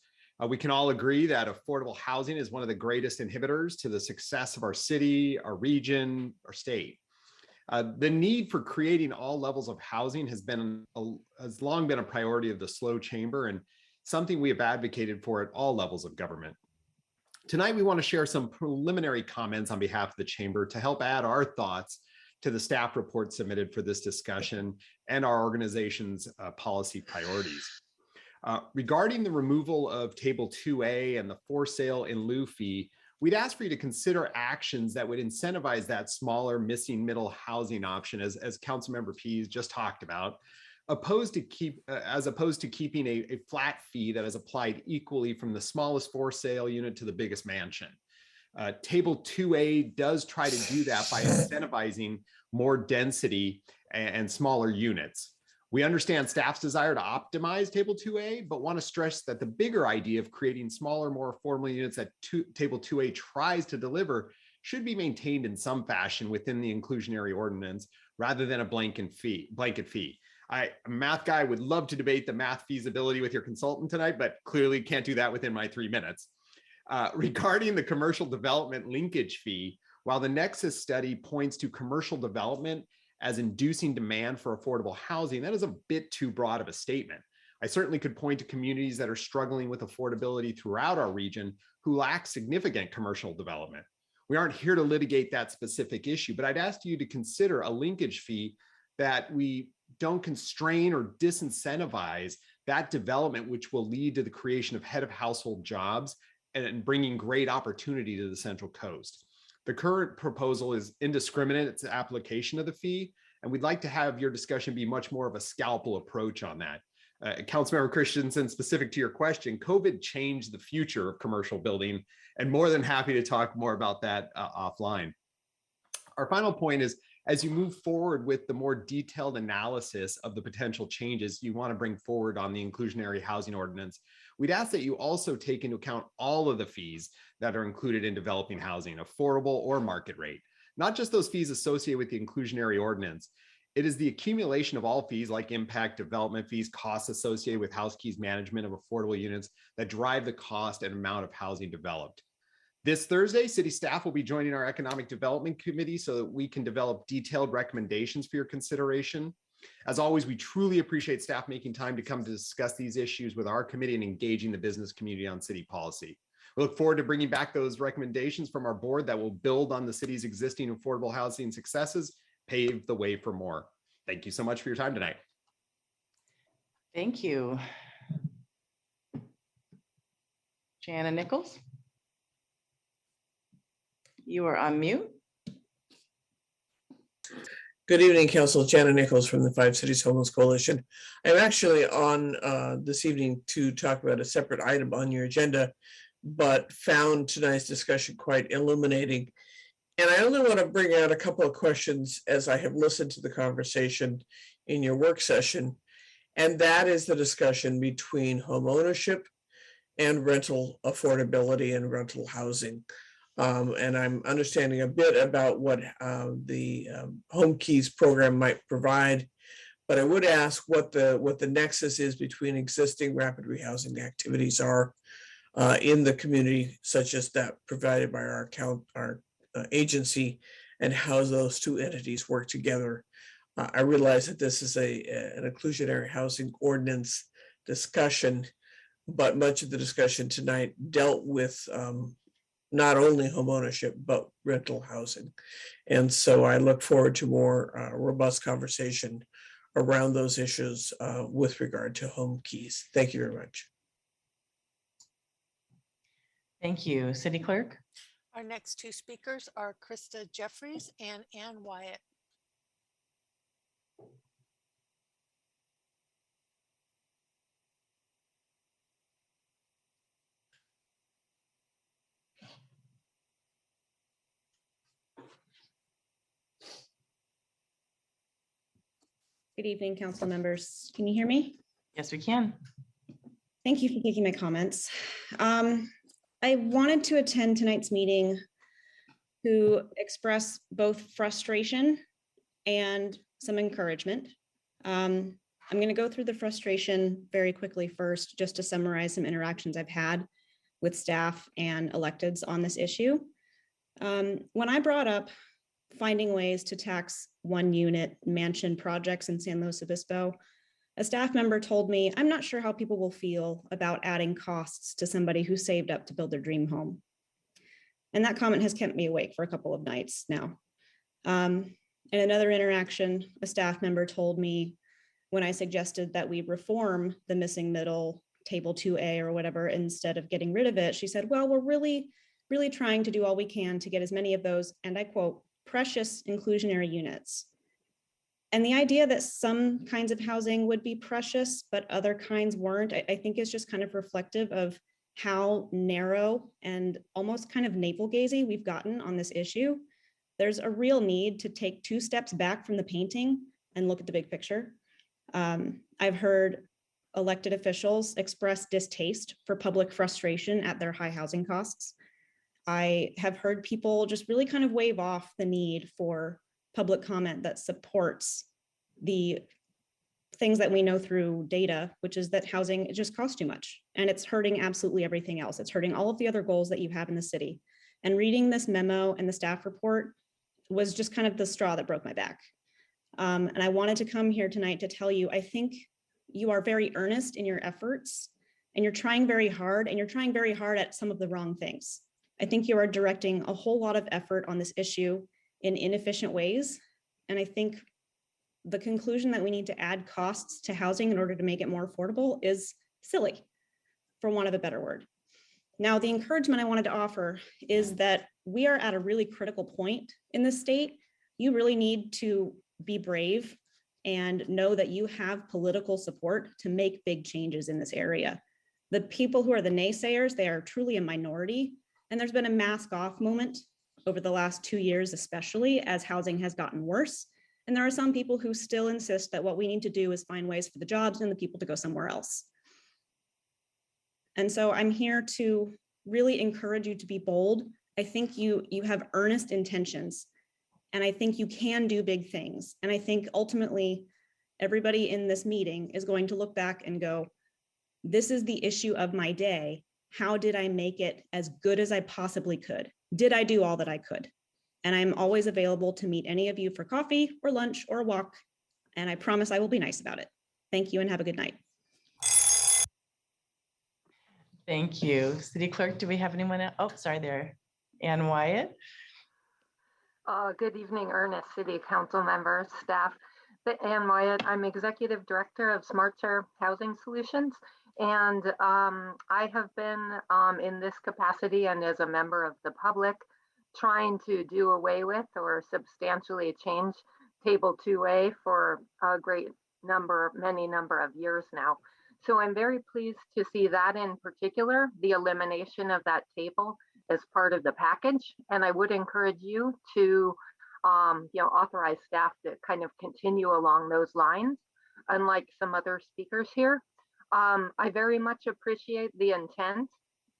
We can all agree that affordable housing is one of the greatest inhibitors to the success of our city, our region, our state. The need for creating all levels of housing has long been a priority of the SLO Chamber and something we have advocated for at all levels of government. Tonight, we want to share some preliminary comments on behalf of the Chamber to help add our thoughts to the staff report submitted for this discussion and our organization's policy priorities. Regarding the removal of Table 2A and the for sale in lieu fee, we'd ask for you to consider actions that would incentivize that smaller missing middle housing option, as Councilmember Pease just talked about, as opposed to keeping a flat fee that is applied equally from the smallest for sale unit to the biggest mansion. Table 2A does try to do that by incentivizing more density and smaller units. We understand staff's desire to optimize Table 2A, but want to stress that the bigger idea of creating smaller, more affordable units that Table 2A tries to deliver should be maintained in some fashion within the inclusionary ordinance rather than a blanket fee. A math guy would love to debate the math feasibility with your consultant tonight, but clearly can't do that within my 3 minutes. Regarding the commercial development linkage fee, while the Nexus study points to commercial development as inducing demand for affordable housing, that is a bit too broad of a statement. I certainly could point to communities that are struggling with affordability throughout our region who lack significant commercial development. We aren't here to litigate that specific issue, but I'd ask you to consider a linkage fee that we don't constrain or disincentivize that development, which will lead to the creation of head of household jobs and bringing great opportunity to the Central Coast. The current proposal is indiscriminate, its application of the fee, and we'd like to have your discussion be much more of a scalpel approach on that. Councilmember Christensen, specific to your question, COVID changed the future of commercial building, and more than happy to talk more about that offline. Our final point is, as you move forward with the more detailed analysis of the potential changes you want to bring forward on the inclusionary housing ordinance, we'd ask that you also take into account all of the fees that are included in developing housing, affordable or market rate, not just those fees associated with the inclusionary ordinance. It is the accumulation of all fees like impact, development fees, costs associated with HouseKey's management of affordable units that drive the cost and amount of housing developed. This Thursday, city staff will be joining our Economic Development Committee so that we can develop detailed recommendations for your consideration. As always, we truly appreciate staff making time to come to discuss these issues with our committee and engaging the business community on city policy. We look forward to bringing back those recommendations from our board that will build on the city's existing affordable housing successes, pave the way for more. Thank you so much for your time tonight.
Thank you. Jana Nichols. You are on mute.
Good evening, Council. Jana Nichols from the Five Cities Homeless Coalition. I'm actually on this evening to talk about a separate item on your agenda, but found tonight's discussion quite illuminating. And I only want to bring out a couple of questions as I have listened to the conversation in your work session. And that is the discussion between home ownership and rental affordability and rental housing. And I'm understanding a bit about what the Home Keys program might provide, but I would ask what the nexus is between existing rapid rehousing activities are in the community, such as that provided by our agency, and how those two entities work together. I realize that this is an inclusionary housing ordinance discussion, but much of the discussion tonight dealt with not only home ownership, but rental housing. And so I look forward to more robust conversation around those issues with regard to Home Keys. Thank you very much.
Thank you. City Clerk.
Our next two speakers are Krista Jeffries and Ann Wyatt.
Good evening, council members. Can you hear me?
Yes, we can.
Thank you for taking my comments. I wanted to attend tonight's meeting to express both frustration and some encouragement. I'm going to go through the frustration very quickly first, just to summarize some interactions I've had with staff and electeds on this issue. When I brought up finding ways to tax one unit mansion projects in San Luis Obispo, a staff member told me, "I'm not sure how people will feel about adding costs to somebody who saved up to build their dream home." And that comment has kept me awake for a couple of nights now. In another interaction, a staff member told me when I suggested that we reform the missing middle table 2A or whatever, instead of getting rid of it, she said, "Well, we're really trying to do all we can to get as many of those," and I quote, "precious inclusionary units And the idea that some kinds of housing would be precious, but other kinds weren't, I think is just kind of reflective of how narrow and almost kind of navel-gazing we've gotten on this issue. There's a real need to take 2 steps back from the painting and look at the big picture. I've heard elected officials express distaste for public frustration at their high housing costs. I have heard people just really kind of wave off the need for public comment that supports the things that we know through data, which is that housing, it just costs too much and it's hurting absolutely everything else. It's hurting all of the other goals that you have in the city. And reading this memo and the staff report was just kind of the straw that broke my back. And I wanted to come here tonight to tell you, I think you are very earnest in your efforts and you're trying very hard, and you're trying very hard at some of the wrong things. I think you are directing a whole lot of effort on this issue in inefficient ways. And I think the conclusion that we need to add costs to housing in order to make it more affordable is silly, for want of a better word. Now, the encouragement I wanted to offer is that we are at a really critical point in this state. You really need to be brave and know that you have political support to make big changes in this area. The people who are the naysayers, they are truly a minority. And there's been a mask off moment over the last 2 years, especially as housing has gotten worse. And there are some people who still insist that what we need to do is find ways for the jobs and the people to go somewhere else. And so I'm here to really encourage you to be bold. I think you have earnest intentions, and I think you can do big things. And I think ultimately everybody in this meeting is going to look back and go, this is the issue of my day. How did I make it as good as I possibly could? Did I do all that I could? And I'm always available to meet any of you for coffee or lunch or a walk. And I promise I will be nice about it. Thank you and have a good night.
Thank you. City Clerk, do we have anyone else? Oh, sorry there. Ann Wyatt.
Good evening, Ernest, City Council members, staff. Ann Wyatt, I'm Executive Director of Smart Share Housing Solutions. And I have been in this capacity and as a member of the public trying to do away with or substantially change Table 2A for a many number of years now. So I'm very pleased to see that in particular, the elimination of that table as part of the package. And I would encourage you to authorize staff to kind of continue along those lines, unlike some other speakers here. I very much appreciate the intent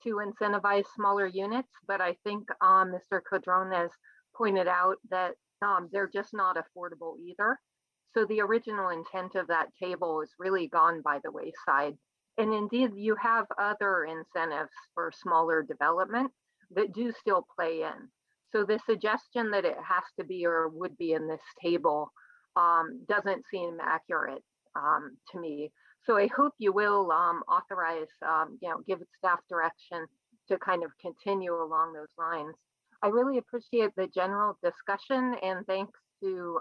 to incentivize smaller units, but I think Mr. Codron has pointed out that they're just not affordable either. So the original intent of that table is really gone by the wayside. And indeed, you have other incentives for smaller development that do still play in. So the suggestion that it has to be or would be in this table doesn't seem accurate to me. So I hope you will authorize, give staff direction to kind of continue along those lines. I really appreciate the general discussion, and thanks to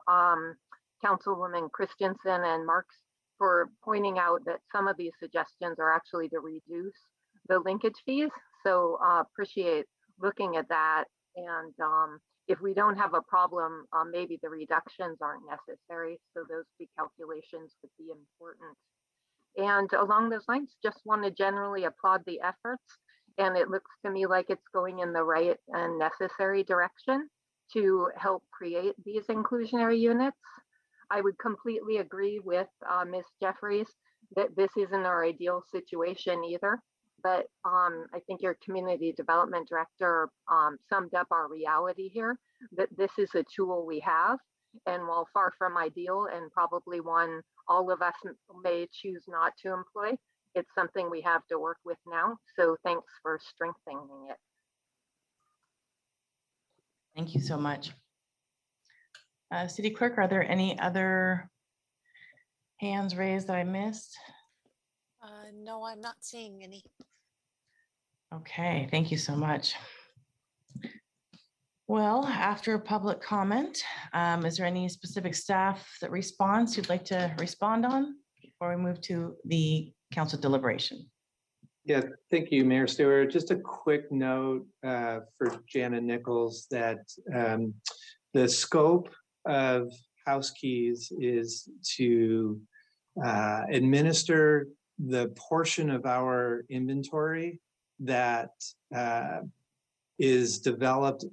Councilwoman Christensen and Marks for pointing out that some of these suggestions are actually to reduce the linkage fees. So appreciate looking at that. And if we don't have a problem, maybe the reductions aren't necessary. So those fee calculations would be important. And along those lines, just want to generally applaud the efforts. And it looks to me like it's going in the right and necessary direction to help create these inclusionary units. I would completely agree with Ms. Jeffries that this isn't our ideal situation either. But I think your community development director summed up our reality here, that this is a tool we have. And while far from ideal and probably one all of us may choose not to employ, it's something we have to work with now. So thanks for strengthening it.
Thank you so much. City Clerk, are there any other hands raised that I missed?
No, I'm not seeing any.
Okay, thank you so much. Well, after public comment, is there any specific staff that responds you'd like to respond on before we move to the council deliberation?
Yeah, thank you, Mayor Stewart. Just a quick note for Jana Nichols that the scope of House Keys is to administer the portion of our inventory that is developed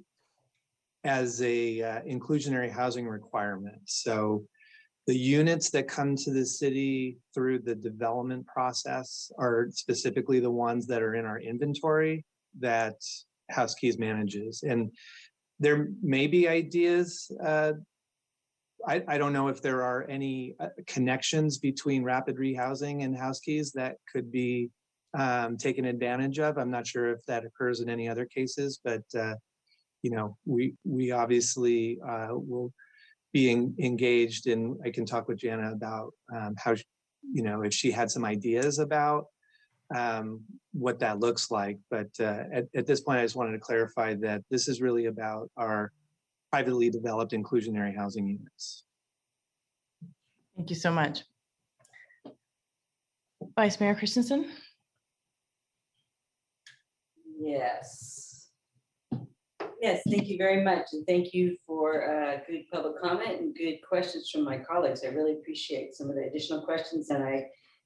as a inclusionary housing requirement. So the units that come to the city through the development process are specifically the ones that are in our inventory that House Keys manages. And there may be ideas. I don't know if there are any connections between rapid rehousing and House Keys that could be taken advantage of. I'm not sure if that occurs in any other cases, but you know, we obviously will be engaged, and I can talk with Jana about how, you know, if she had some ideas about what that looks like. But at this point, I just wanted to clarify that this is really about our privately developed inclusionary housing units.
Thank you so much. Vice Mayor Christensen.
Yes. Yes, thank you very much. And thank you for good public comment and good questions from my colleagues. I really appreciate some of the additional questions, and I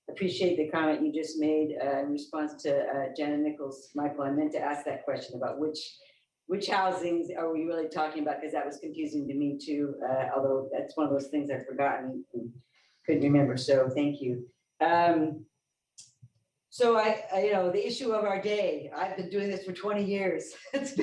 appreciate the comment you just made in response to Jana Nichols. Michael, I meant to ask that question about which housings are we really talking about, because that was confusing to me too, although that's one of those things I've forgotten and couldn't remember, so thank you. So I, you know, the issue of our day, I've been doing this for 20 years. It's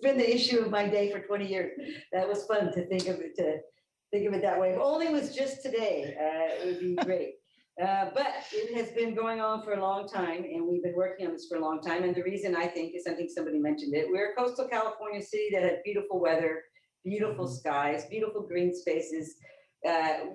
been the issue of my day for 20 years. That was fun to think of it that way. If only it was just today, it would be great. But it has been going on for a long time, and we've been working on this for a long time. And the reason I think is, I think somebody mentioned it, we're a coastal California city that has beautiful weather, beautiful skies, beautiful green spaces.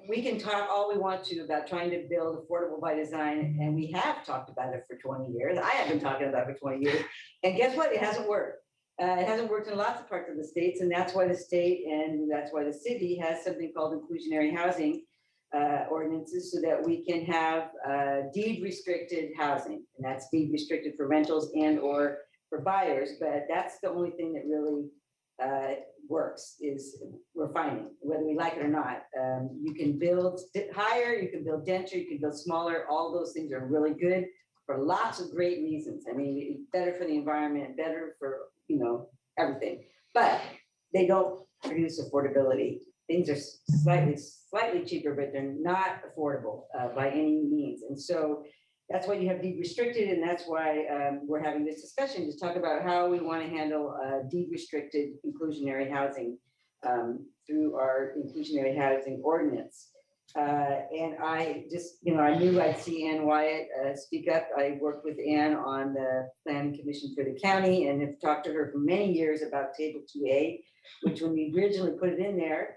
We can talk all we want to about trying to build affordable by design, and we have talked about it for 20 years. I have been talking about it for 20 years, and guess what? It hasn't worked. It hasn't worked in lots of parts of the states, and that's why the state and that's why the city has something called inclusionary housing ordinances, so that we can have deed restricted housing, and that's deed restricted for rentals and or for buyers. But that's the only thing that really works, is we're finding, whether we like it or not. You can build higher, you can build denser, you can build smaller. All those things are really good for lots of great reasons. I mean, better for the environment, better for, you know, everything, but they don't produce affordability. Things are slightly cheaper, but they're not affordable by any means. And so that's why you have deed restricted, and that's why we're having this discussion to talk about how we want to handle deed restricted inclusionary housing through our inclusionary housing ordinance. And I just, you know, I knew I'd see Ann Wyatt speak up. I worked with Ann on the Planning Commission for the county and have talked to her for many years about Table 2A, which when we originally put it in there,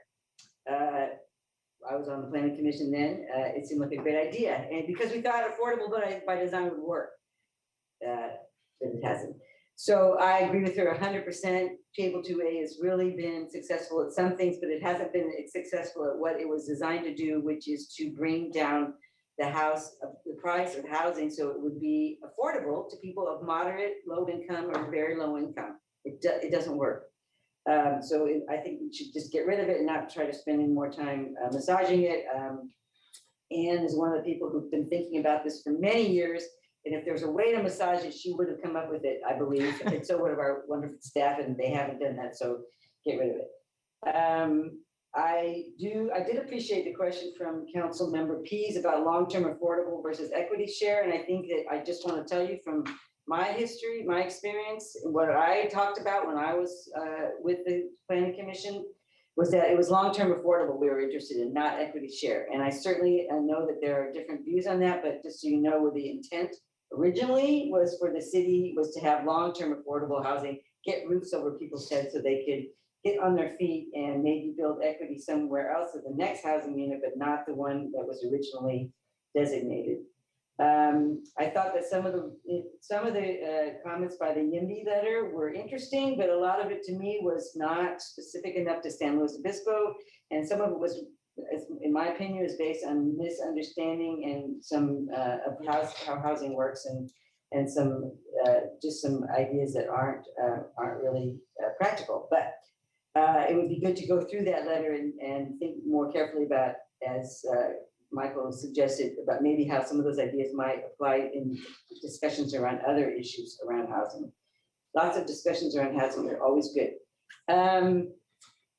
I was on the Planning Commission then, it seemed like a great idea. And because we thought affordable by design would work, but it hasn't. So I agree with her 100%. Table 2A has really been successful at some things, but it hasn't been successful at what it was designed to do, which is to bring down the price of housing so it would be affordable to people of moderate, low income, or very low income. It doesn't work. So I think we should just get rid of it and not try to spend any more time massaging it. Anne is one of the people who've been thinking about this for many years. And if there's a way to massage it, she would have come up with it, I believe. And so would have our wonderful staff, and they haven't done that. So get rid of it. I did appreciate the question from Council Member Pease about long-term affordable versus equity share. And I think that I just want to tell you from my history, my experience, what I talked about when I was with the Planning Commission was that it was long-term affordable we were interested in, not equity share. And I certainly know that there are different views on that, but just so you know, the intent originally was for the city was to have long-term affordable housing, get roofs over people's heads so they could get on their feet and maybe build equity somewhere else at the next housing unit, but not the one that was originally designated. I thought that some of the comments by the YIMBY letter were interesting, but a lot of it to me was not specific enough to San Luis Obispo, and some of it was, in my opinion, is based on misunderstanding and some of how housing works, and some just some ideas that aren't really practical. But it would be good to go through that letter and think more carefully about, as Michael suggested, about maybe how some of those ideas might apply in discussions around other issues around housing. Lots of discussions around housing are always good.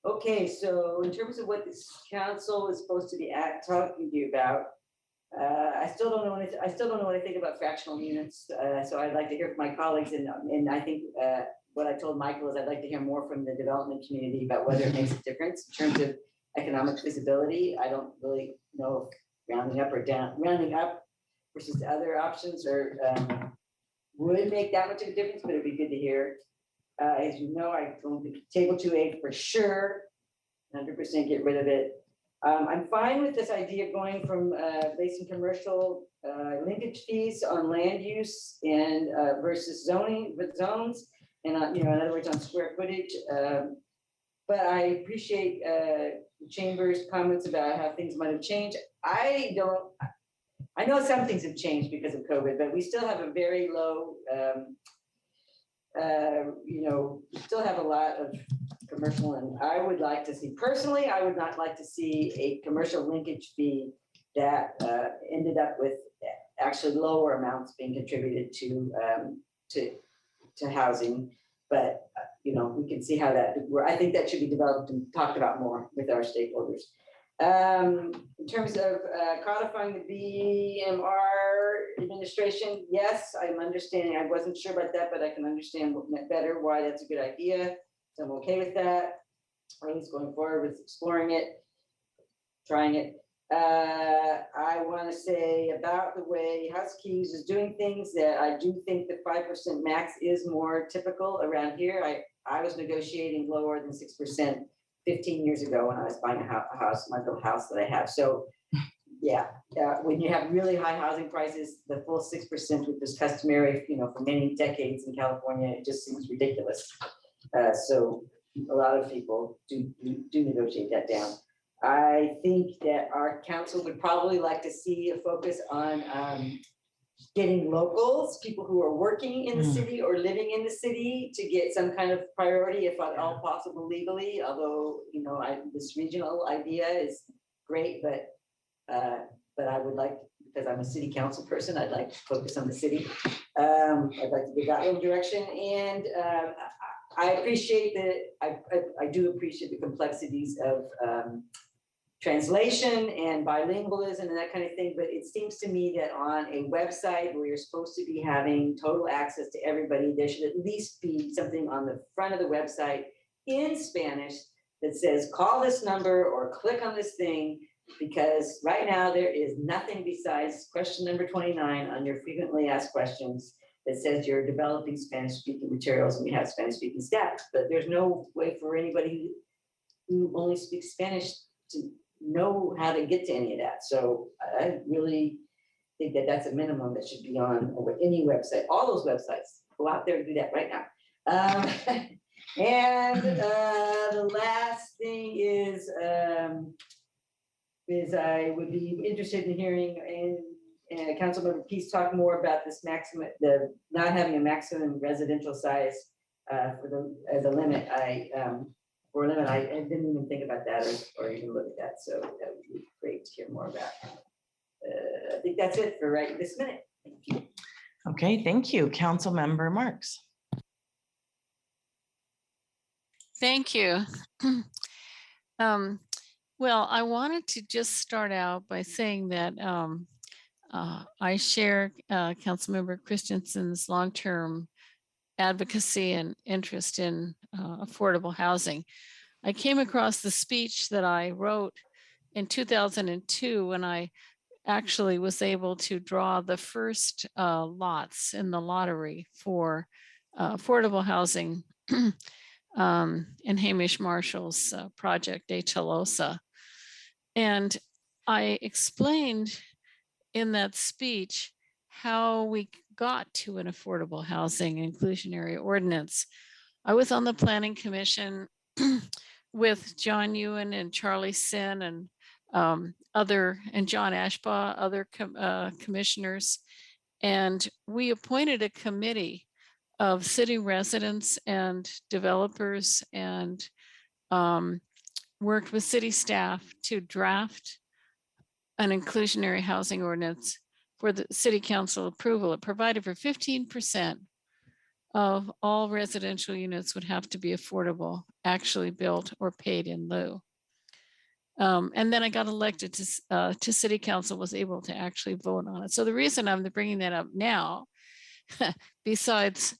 Okay, so in terms of what this council is supposed to be talking to you about, I still don't know what I think about fractional units. So I'd like to hear from my colleagues, and I think what I told Michael is I'd like to hear more from the development community about whether it makes a difference in terms of economic feasibility. I don't really know if rounding up versus the other options would make that much of a difference, but it'd be good to hear. As you know, I don't think table 2A for sure, 100% get rid of it. I'm fine with this idea going from based in commercial linkage fees on land use and versus zoning with zones, and in other words, on square footage. But I appreciate the chamber's comments about how things might have changed. I know some things have changed because of COVID, but we still have a very low, we still have a lot of commercial, and I would like to see, personally, I would not like to see a commercial linkage fee that ended up with actually lower amounts being contributed to housing. But we can see how that. I think that should be developed and talked about more with our stakeholders. In terms of codifying the BMR administration, yes, I'm understanding. I wasn't sure about that, but I can understand better why that's a good idea. So I'm okay with that, or at least going forward with exploring it, trying it. I want to say about the way Housekeys is doing things that I do think the 5% max is more typical around here. I was negotiating lower than 6% 15 years ago when I was buying a house, my little house that I have. So yeah, when you have really high housing prices, the full 6%, which is customary, for many decades in California, it just seems ridiculous. So a lot of people do negotiate that down. I think that our council would probably like to see a focus on getting locals, people who are working in the city or living in the city, to get some kind of priority, if at all possible legally. Although this regional idea is great, but I would like, because I'm a city council person, I'd like to focus on the city. I'd like to give that little direction, and I appreciate I do appreciate the complexities of translation and bilingualism and that kind of thing, but it seems to me that on a website where you're supposed to be having total access to everybody, there should at least be something on the front of the website in Spanish that says, call this number or click on this thing, because right now there is nothing besides question number 29 on your frequently asked questions that says you're developing Spanish speaking materials and we have Spanish speaking staff, but there's no way for anybody who only speaks Spanish to know how to get to any of that. So I really think that that's a minimum that should be on any website. All those websites, go out there and do that right now. And the last thing is I would be interested in hearing Councilmember Peace talk more about this maximum, the not having a maximum residential size as a limit. I didn't even think about that or even look at that. So that would be great to hear more about. I think that's it for right this minute. Thank you.
Okay, thank you. Councilmember Marks.
Thank you. Well, I wanted to just start out by saying that I share Councilmember Christensen's long-term advocacy and interest in affordable housing. I came across the speech that I wrote in 2002 when I actually was able to draw the first lots in the lottery for affordable housing in Hamish Marshall's project De Tolosa. And I explained in that speech how we got to an affordable housing inclusionary ordinance. I was on the planning commission with John Ewan and Charlie Sin and John Ashbaugh, other commissioners, and we appointed a committee of city residents and developers and worked with city staff to draft an inclusionary housing ordinance for the city council approval. It provided for 15% of all residential units would have to be affordable, actually built or paid in lieu. And then I got elected to city council, was able to actually vote on it. So the reason I'm bringing that up now, besides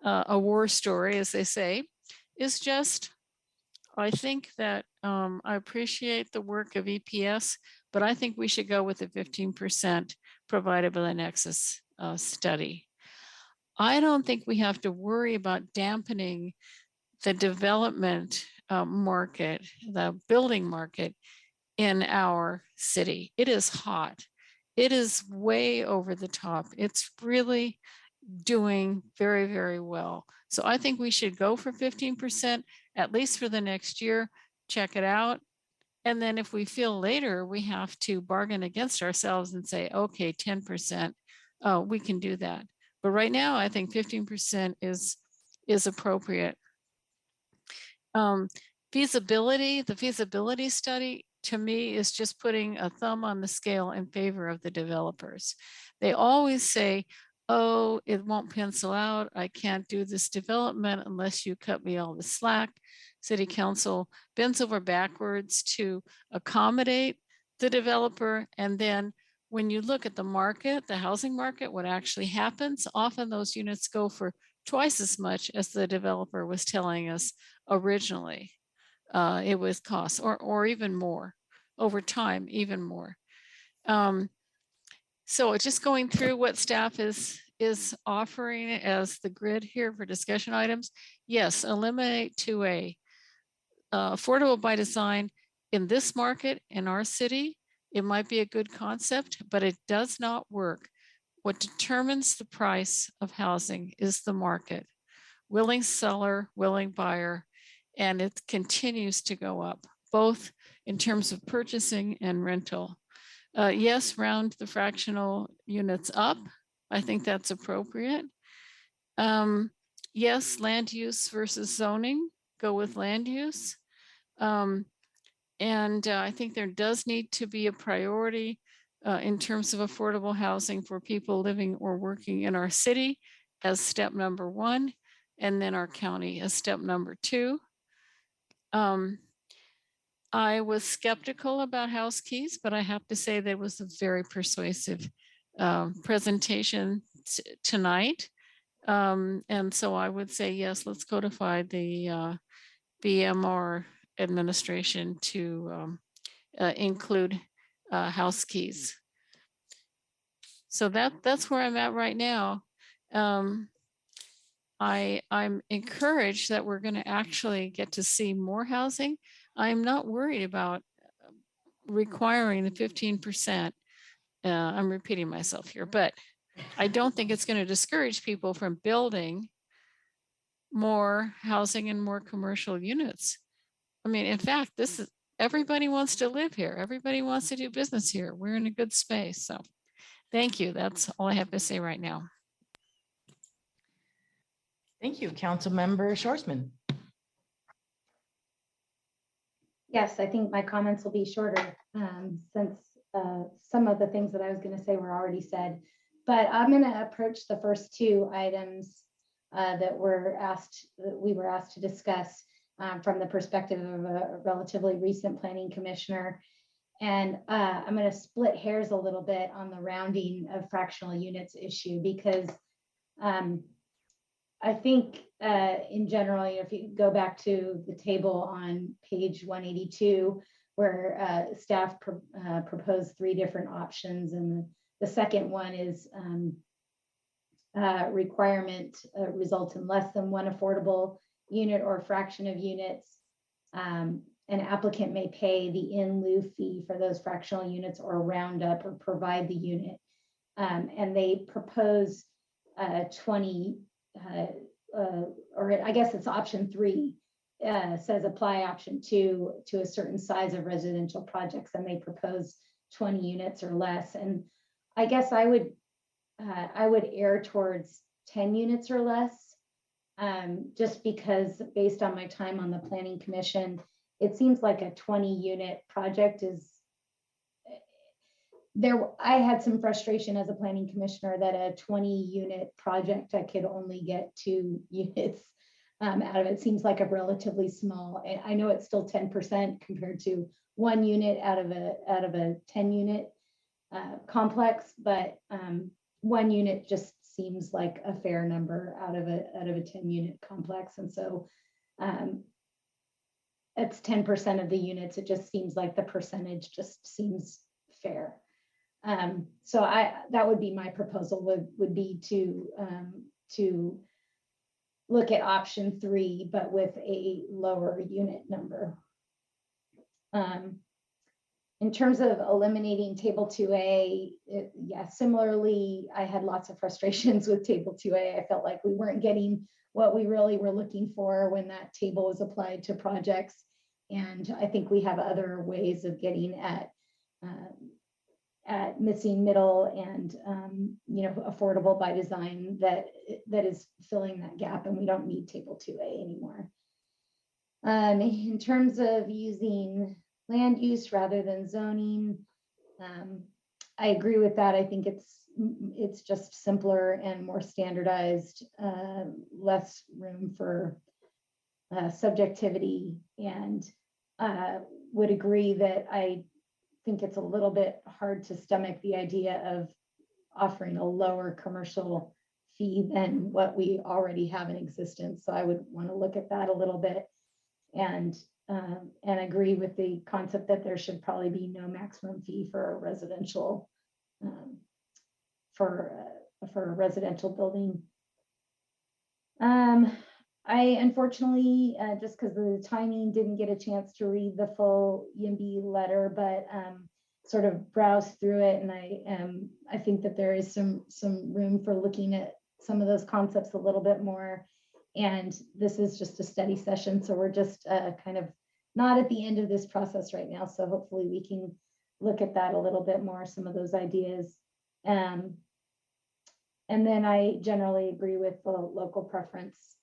a war story, as they say, is just, I think that I appreciate the work of EPS, but I think we should go with the 15% provided by the Nexus study. I don't think we have to worry about dampening the development market, the building market in our city. It is hot. It is way over the top. It's really doing very, very well. So I think we should go for 15%, at least for the next year, check it out. And then if we feel later we have to bargain against ourselves and say, okay, 10%, we can do that. But right now, I think 15% is appropriate. Feasibility, the feasibility study to me is just putting a thumb on the scale in favor of the developers. They always say, oh, it won't pencil out. I can't do this development unless you cut me all the slack. City council bends over backwards to accommodate the developer. And then when you look at the market, the housing market, what actually happens, often those units go for twice as much as the developer was telling us originally. It was cost, or even more over time, even more. So just going through what staff is offering as the grid here for discussion items. Yes, eliminate 2A. Affordable by design in this market, in our city, it might be a good concept, but it does not work. What determines the price of housing is the market. Willing seller, willing buyer, and it continues to go up, both in terms of purchasing and rental. Yes, round the fractional units up. I think that's appropriate. Yes, land use versus zoning, go with land use. And I think there does need to be a priority in terms of affordable housing for people living or working in our city as step number 1, and then our county as step number 2. I was skeptical about house keys, but I have to say that was a very persuasive presentation tonight. And so I would say, yes, let's codify the BMR administration to include house keys. So that's where I'm at right now. I'm encouraged that we're going to actually get to see more housing. I'm not worried about requiring the 15%. I'm repeating myself here, but I don't think it's going to discourage people from building more housing and more commercial units. I mean, in fact, everybody wants to live here. Everybody wants to do business here. We're in a good space. So thank you. That's all I have to say right now.
Thank you, Councilmember Schwarzman.
Yes, I think my comments will be shorter since some of the things that I was going to say were already said. But I'm going to approach the first 2 items that we were asked to discuss from the perspective of a relatively recent planning commissioner. And I'm going to split hairs a little bit on the rounding of fractional units issue, because I think in general, if you go back to the table on page 182, where staff proposed 3 different options, and the second one is requirement results in less than 1 affordable unit or fraction of units. An applicant may pay the in lieu fee for those fractional units or round up or provide the unit. And they propose 20, or I guess it's option 3, says apply option 2 to a certain size of residential projects, and they propose 20 units or less. And I guess I would err towards 10 units or less. just because based on my time on the Planning Commission, it seems like a 20-unit project is there. I had some frustration as a planning commissioner that a 20-unit project, I could only get 2 units out of it. Seems like a relatively small, I know it's still 10% compared to 1 unit out of a 10-unit complex, but 1 unit just seems like a fair number out of a 10-unit complex. And so it's 10% of the units. It just seems like the percentage just seems fair. So that would be my proposal would be to look at option 3, but with a lower unit number. In terms of eliminating table 2A, yeah, similarly, I had lots of frustrations with table 2A. I felt like we weren't getting what we really were looking for when that table was applied to projects. And I think we have other ways of getting at missing middle and affordable by design that is filling that gap, and we don't need table 2A anymore. In terms of using land use rather than zoning, I agree with that. I think it's just simpler and more standardized, less room for subjectivity, and would agree that I think it's a little bit hard to stomach the idea of offering a lower commercial fee than what we already have in existence. So I would want to look at that a little bit, and agree with the concept that there should probably be no maximum fee for a residential for a residential building. I unfortunately, just because of the timing, didn't get a chance to read the full YIMBY letter, but sort of browsed through it, and I think that there is some room for looking at some of those concepts a little bit more. And this is just a study session, so we're just kind of not at the end of this process right now. So hopefully we can look at that a little bit more, some of those ideas. And then I generally agree with the local preference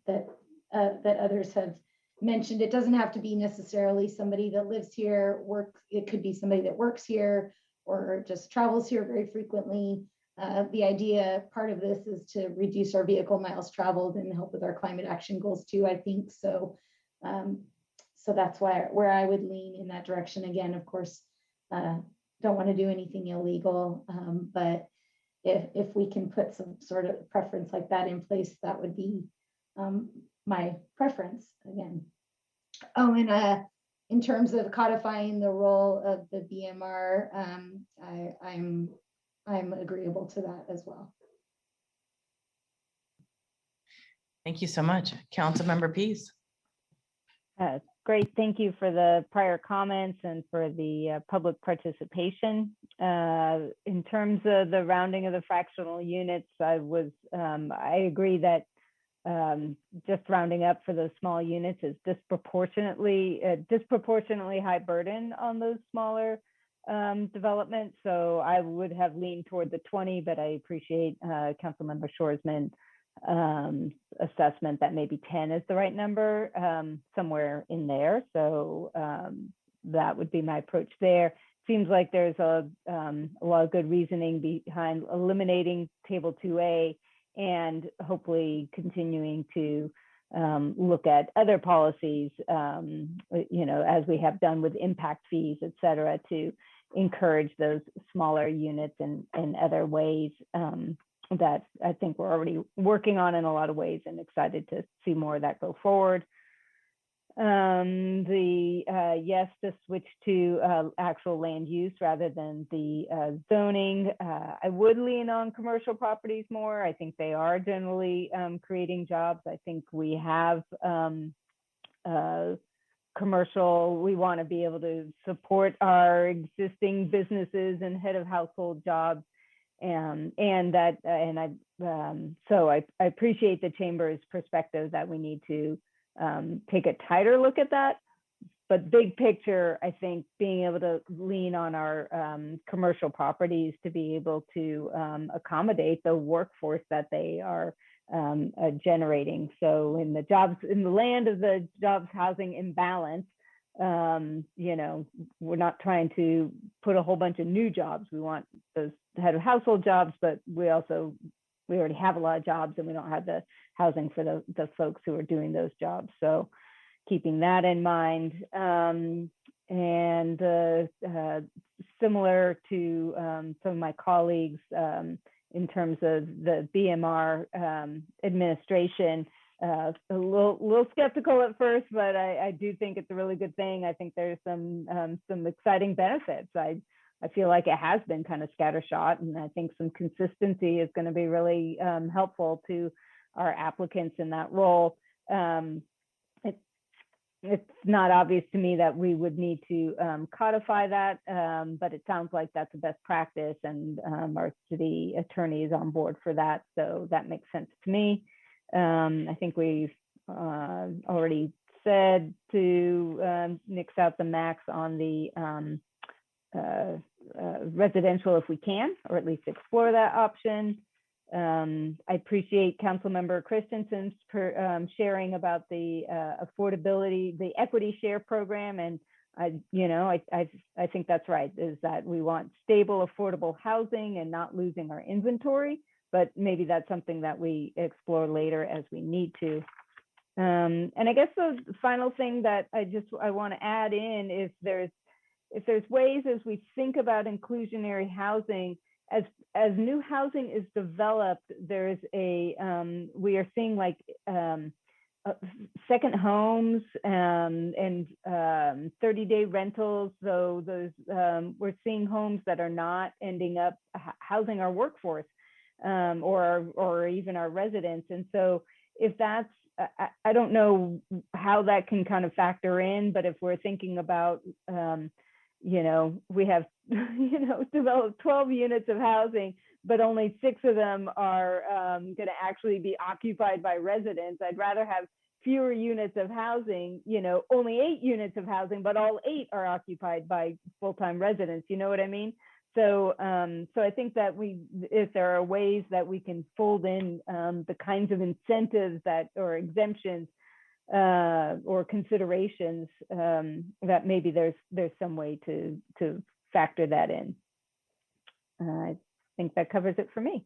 that others have mentioned. It doesn't have to be necessarily somebody that lives here, it could be somebody that works here or just travels here very frequently. The idea, part of this is to reduce our vehicle miles traveled and help with our climate action goals too, I think. So so that's where I would lean in that direction. Again, of course, don't want to do anything illegal, but if we can put some sort of preference like that in place, that would be my preference again. Oh, and in terms of codifying the role of the BMR, I'm agreeable to that as well.
Thank you so much. Councilmember Pease.
Great, thank you for the prior comments and for the public participation. In terms of the rounding of the fractional units, I agree that just rounding up for those small units is disproportionately high burden on those smaller developments. So I would have leaned toward the 20, but I appreciate Councilmember Shoresman's assessment that maybe 10 is the right number, somewhere in there. So that would be my approach there. Seems like there's a lot of good reasoning behind eliminating table 2A and hopefully continuing to look at other policies, as we have done with impact fees, et cetera, to encourage those smaller units in other ways that I think we're already working on in a lot of ways, and excited to see more of that go forward. Yes to switch to actual land use rather than the zoning. I would lean on commercial properties more. I think they are generally creating jobs. I think we have commercial, we want to be able to support our existing businesses and head of household jobs. So I appreciate the chamber's perspective that we need to take a tighter look at that. But big picture, I think being able to lean on our commercial properties to be able to accommodate the workforce that they are generating. So in the land of the jobs housing imbalance, we're not trying to put a whole bunch of new jobs. We want those head of household jobs, but we already have a lot of jobs and we don't have the housing for the folks who are doing those jobs. So keeping that in mind, and similar to some of my colleagues in terms of the BMR administration, a little skeptical at first, but I do think it's a really good thing. I think there's some exciting benefits. I feel like it has been kind of scattershot, and I think some consistency is going to be really helpful to our applicants in that role. It's not obvious to me that we would need to codify that, but it sounds like that's a best practice, and our city attorney is on board for that, so that makes sense to me. I think we've already said to nix out the max on the residential if we can, or at least explore that option. I appreciate Councilmember Christensen's sharing about the affordability, the equity share program, and I think that's right, is that we want stable, affordable housing and not losing our inventory, but maybe that's something that we explore later as we need to. And I guess the final thing that I want to add in is if there's ways as we think about inclusionary housing, as new housing is developed, there's we are seeing like second homes and 30-day rentals. So we're seeing homes that are not ending up housing our workforce or even our residents. And so if that's, I don't know how that can kind of factor in, but if we're thinking about, we have, developed 12 units of housing, but only 6 of them are going to actually be occupied by residents. I'd rather have fewer units of housing, only 8 units of housing, but all 8 are occupied by full-time residents. You know what I mean? So, so I think that if there are ways that we can fold in the kinds of incentives or exemptions or considerations, that maybe there's some way to factor that in. I think that covers it for me.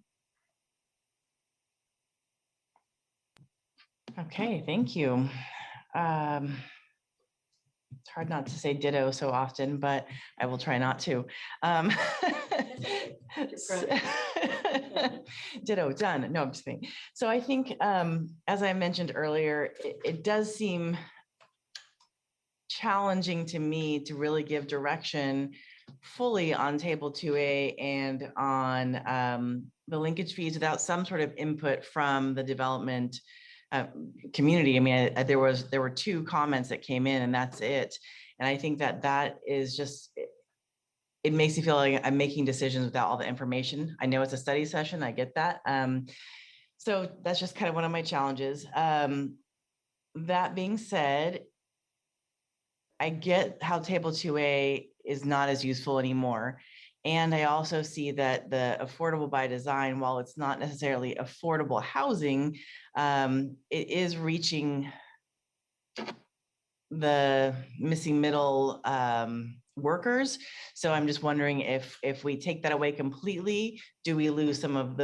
Okay, thank you. It's hard not to say ditto so often, but I will try not to. Ditto, done. No, I'm just kidding. So I think, as I mentioned earlier, it does seem challenging to me to really give direction fully on Table 2A and on the linkage fees without some sort of input from the development community. I mean, there were 2 comments that came in, and that's it. And I think that is just, it makes me feel like I'm making decisions without all the information. I know it's a study session, I get that. So that's just kind of one of my challenges. That being said, I get how Table 2A is not as useful anymore. And I also see that the affordable by design, while it's not necessarily affordable housing, it is reaching the missing middle workers. So I'm just wondering if we take that away completely, do we lose some of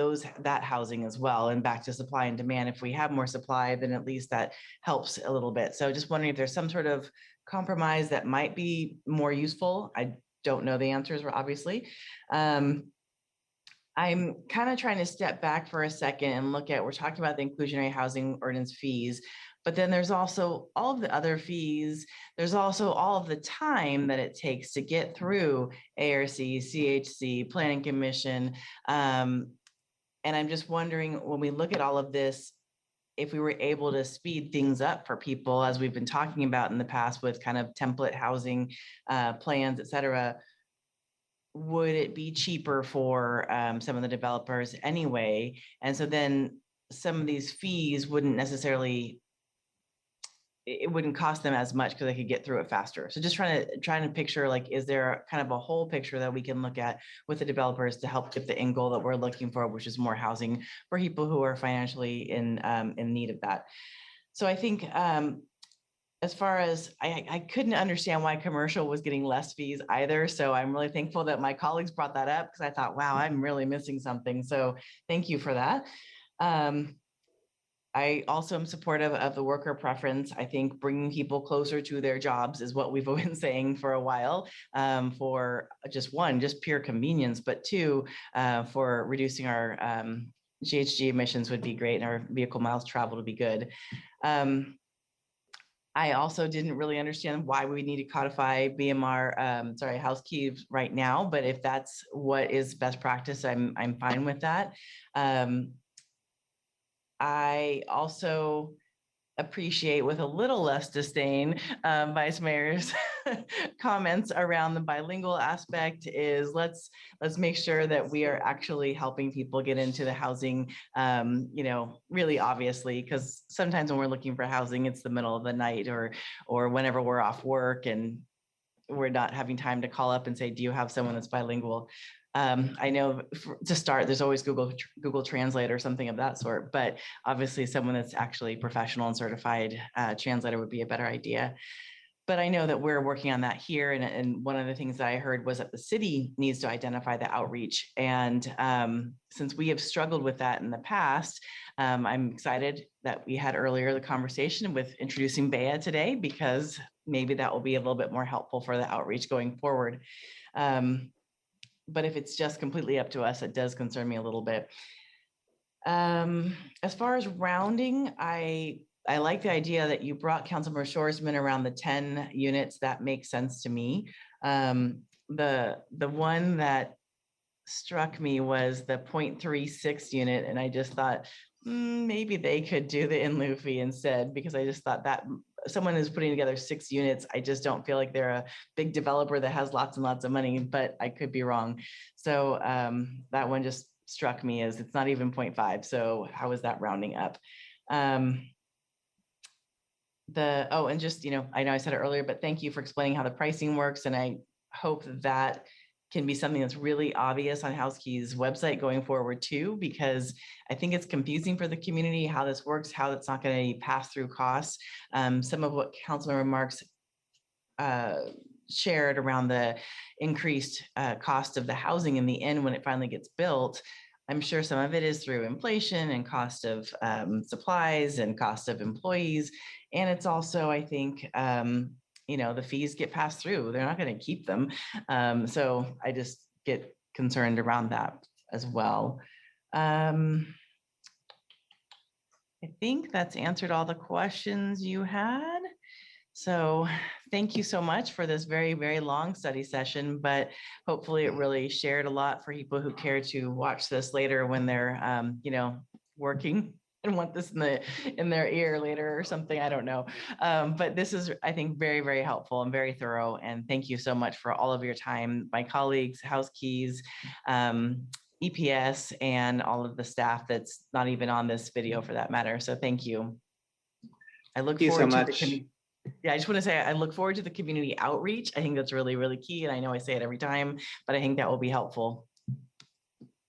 that housing as well? And back to supply and demand, if we have more supply, then at least that helps a little bit. So just wondering if there's some sort of compromise that might be more useful. I don't know the answers, obviously. I'm kind of trying to step back for a second and look at, we're talking about the inclusionary housing ordinance fees, but then there's also all of the other fees. There's also all of the time that it takes to get through ARC, CHC, Planning Commission. And I'm just wondering, when we look at all of this, if we were able to speed things up for people, as we've been talking about in the past with kind of template housing plans, et cetera, would it be cheaper for some of the developers anyway? And so then some of these fees wouldn't necessarily it wouldn't cost them as much because they could get through it faster. So just trying to picture, like, is there kind of a whole picture that we can look at with the developers to help get the end goal that we're looking for, which is more housing for people who are financially in need of that. So I think as far as I couldn't understand why commercial was getting less fees either. So I'm really thankful that my colleagues brought that up, because I thought, wow, I'm really missing something. So thank you for that. I also am supportive of the worker preference. I think bringing people closer to their jobs is what we've been saying for a while, for just pure convenience, but two, for reducing our GHG emissions would be great, and our vehicle miles traveled would be good. I also didn't really understand why we need to codify BMR, house keys right now, but if that's what is best practice, I'm fine with that. I also appreciate, with a little less disdain, Vice Mayor's comments around the bilingual aspect. Is let's make sure that we are actually helping people get into the housing, really obviously, because sometimes when we're looking for housing, it's the middle of the night or whenever we're off work and we're not having time to call up and say, do you have someone that's bilingual? I know to start, there's always Google Translate or something of that sort, but obviously someone that's actually professional and certified translator would be a better idea. But I know that we're working on that here. And one of the things that I heard was that the city needs to identify the outreach. And since we have struggled with that in the past, I'm excited that we had earlier the conversation with introducing Bea today, because maybe that will be a little bit more helpful for the outreach going forward. But if it's just completely up to us, it does concern me a little bit. As far as rounding, I like the idea that you brought Councilmember Shoresman around the 10 units. That makes sense to me. The one that struck me was the 0.36 unit, and I just thought maybe they could do the in lieu fee instead, because I just thought that someone is putting together 6 units. I just don't feel like they're a big developer that has lots and lots of money, but I could be wrong. So that one just struck me as it's not even 0.5. So how is that rounding up? And just, I know I said it earlier, but thank you for explaining how the pricing works. And I hope that can be something that's really obvious on HouseKey's website going forward too, because I think it's confusing for the community how this works, how it's not going to pass through costs. Some of what Councilmember Marks shared around the increased cost of the housing in the end when it finally gets built, I'm sure some of it is through inflation and cost of supplies and cost of employees. And it's also, I think, the fees get passed through. They're not going to keep them. So I just get concerned around that as well. I think that's answered all the questions you had. So thank you so much for this very, very long study session, but hopefully it really shared a lot for people who care to watch this later when they're, working and want this in their ear later or something. I don't know. But this is, I think, very, very helpful and very thorough. And thank you so much for all of your time, my colleagues, HouseKeys, EPS, and all of the staff that's not even on this video for that matter. So thank you. I look forward to the Yeah, I just want to say I look forward to the community outreach. I think that's really, really key. And I know I say it every time, but I think that will be helpful.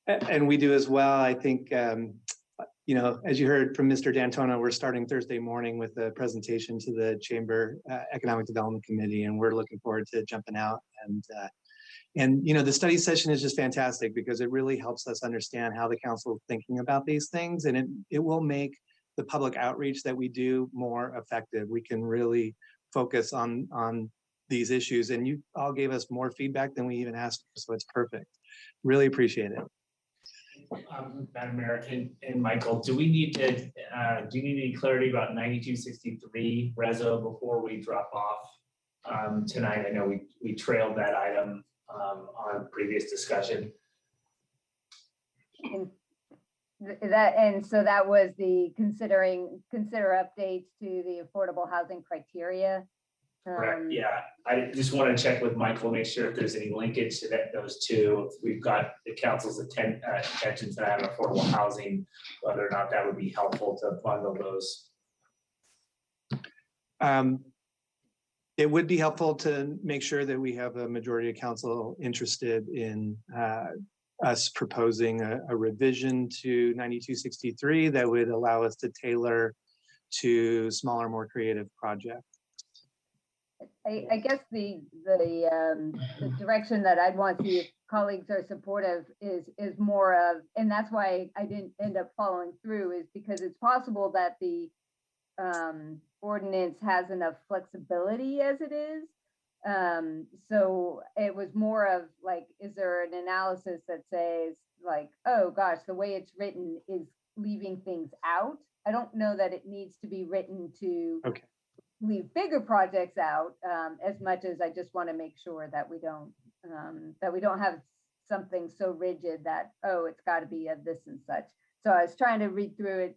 And we do as well. I think, as you heard from Mr. D'Antona, we're starting Thursday morning with a presentation to the Chamber Economic Development Committee, and we're looking forward to jumping out. And the study session is just fantastic because it really helps us understand how the council is thinking about these things, and it will make the public outreach that we do more effective. We can really focus on these issues, and you all gave us more feedback than we even asked for, so it's perfect. Really appreciate it.
Madam Mayor and Michael, do you need any clarity about 9263 Rezo before we drop off tonight? I know we trailed that item on previous discussion.
So that was the consider updates to the affordable housing criteria.
Correct. Yeah, I just want to check with Michael, make sure if there's any linkage to those two. We've got the council's intentions to have affordable housing, whether or not that would be helpful to bundle those.
It would be helpful to make sure that we have a majority of council interested in us proposing a revision to 9263 that would allow us to tailor to smaller, more creative projects.
I guess the direction that I'd want to see if colleagues are supportive is more of, and that's why I didn't end up following through, is because it's possible that the ordinance has enough flexibility as it is. So it was more of like, is there an analysis that says like, oh gosh, the way it's written is leaving things out? I don't know that it needs to be written to leave bigger projects out, as much as I just want to make sure that we don't have something so rigid that, oh, it's got to be a this and such. So I was trying to read through it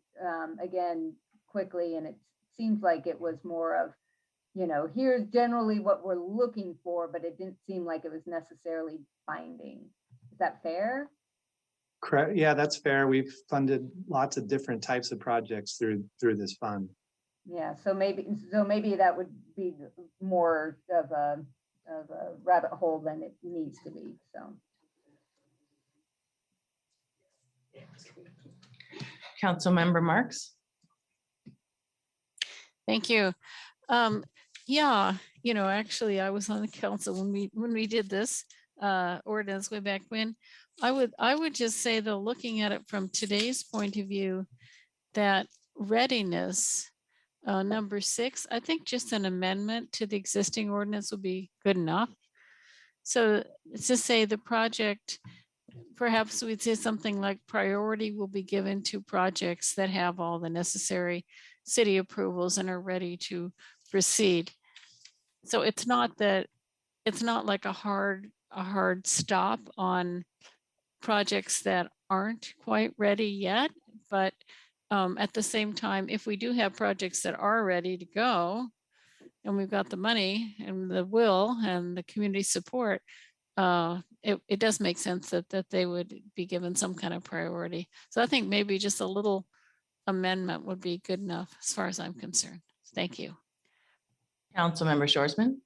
again quickly, and it seems like it was more of, you know, here's generally what we're looking for, but it didn't seem like it was necessarily binding. Is that fair?
Correct. Yeah, that's fair. We've funded lots of different types of projects through this fund.
Yeah, so maybe that would be more of a rabbit hole than it needs to be. So.
Councilmember Marks.
Thank you. Yeah, you know, actually, I was on the council when we did this ordinance way back when. I would just say, though, looking at it from today's point of view, that readiness, number 6, I think just an amendment to the existing ordinance would be good enough. So to say the project, perhaps we'd say something like priority will be given to projects that have all the necessary city approvals and are ready to proceed. So it's not like a hard stop on projects that aren't quite ready yet, but at the same time, if we do have projects that are ready to go and we've got the money and the will and the community support, it does make sense that they would be given some kind of priority. So I think maybe just a little amendment would be good enough as far as I'm concerned. Thank you.
Councilmember Shorsman.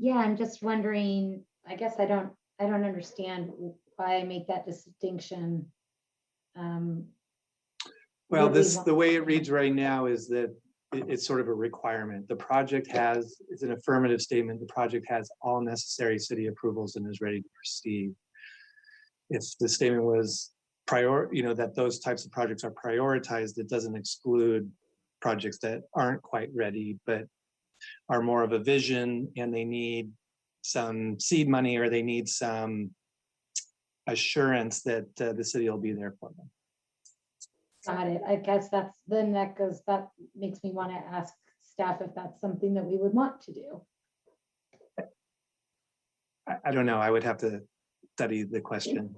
Yeah, I'm just wondering, I guess I don't understand why I make that distinction.
Well, the way it reads right now is that it's sort of a requirement. The project it's an affirmative statement. The project has all necessary city approvals and is ready to proceed. If the statement was that those types of projects are prioritized, it doesn't exclude projects that aren't quite ready, but are more of a vision and they need some seed money or they need some assurance that the city will be there for them.
Got it. I guess that makes me want to ask staff if that's something that we would want to do.
I don't know. I would have to study the question.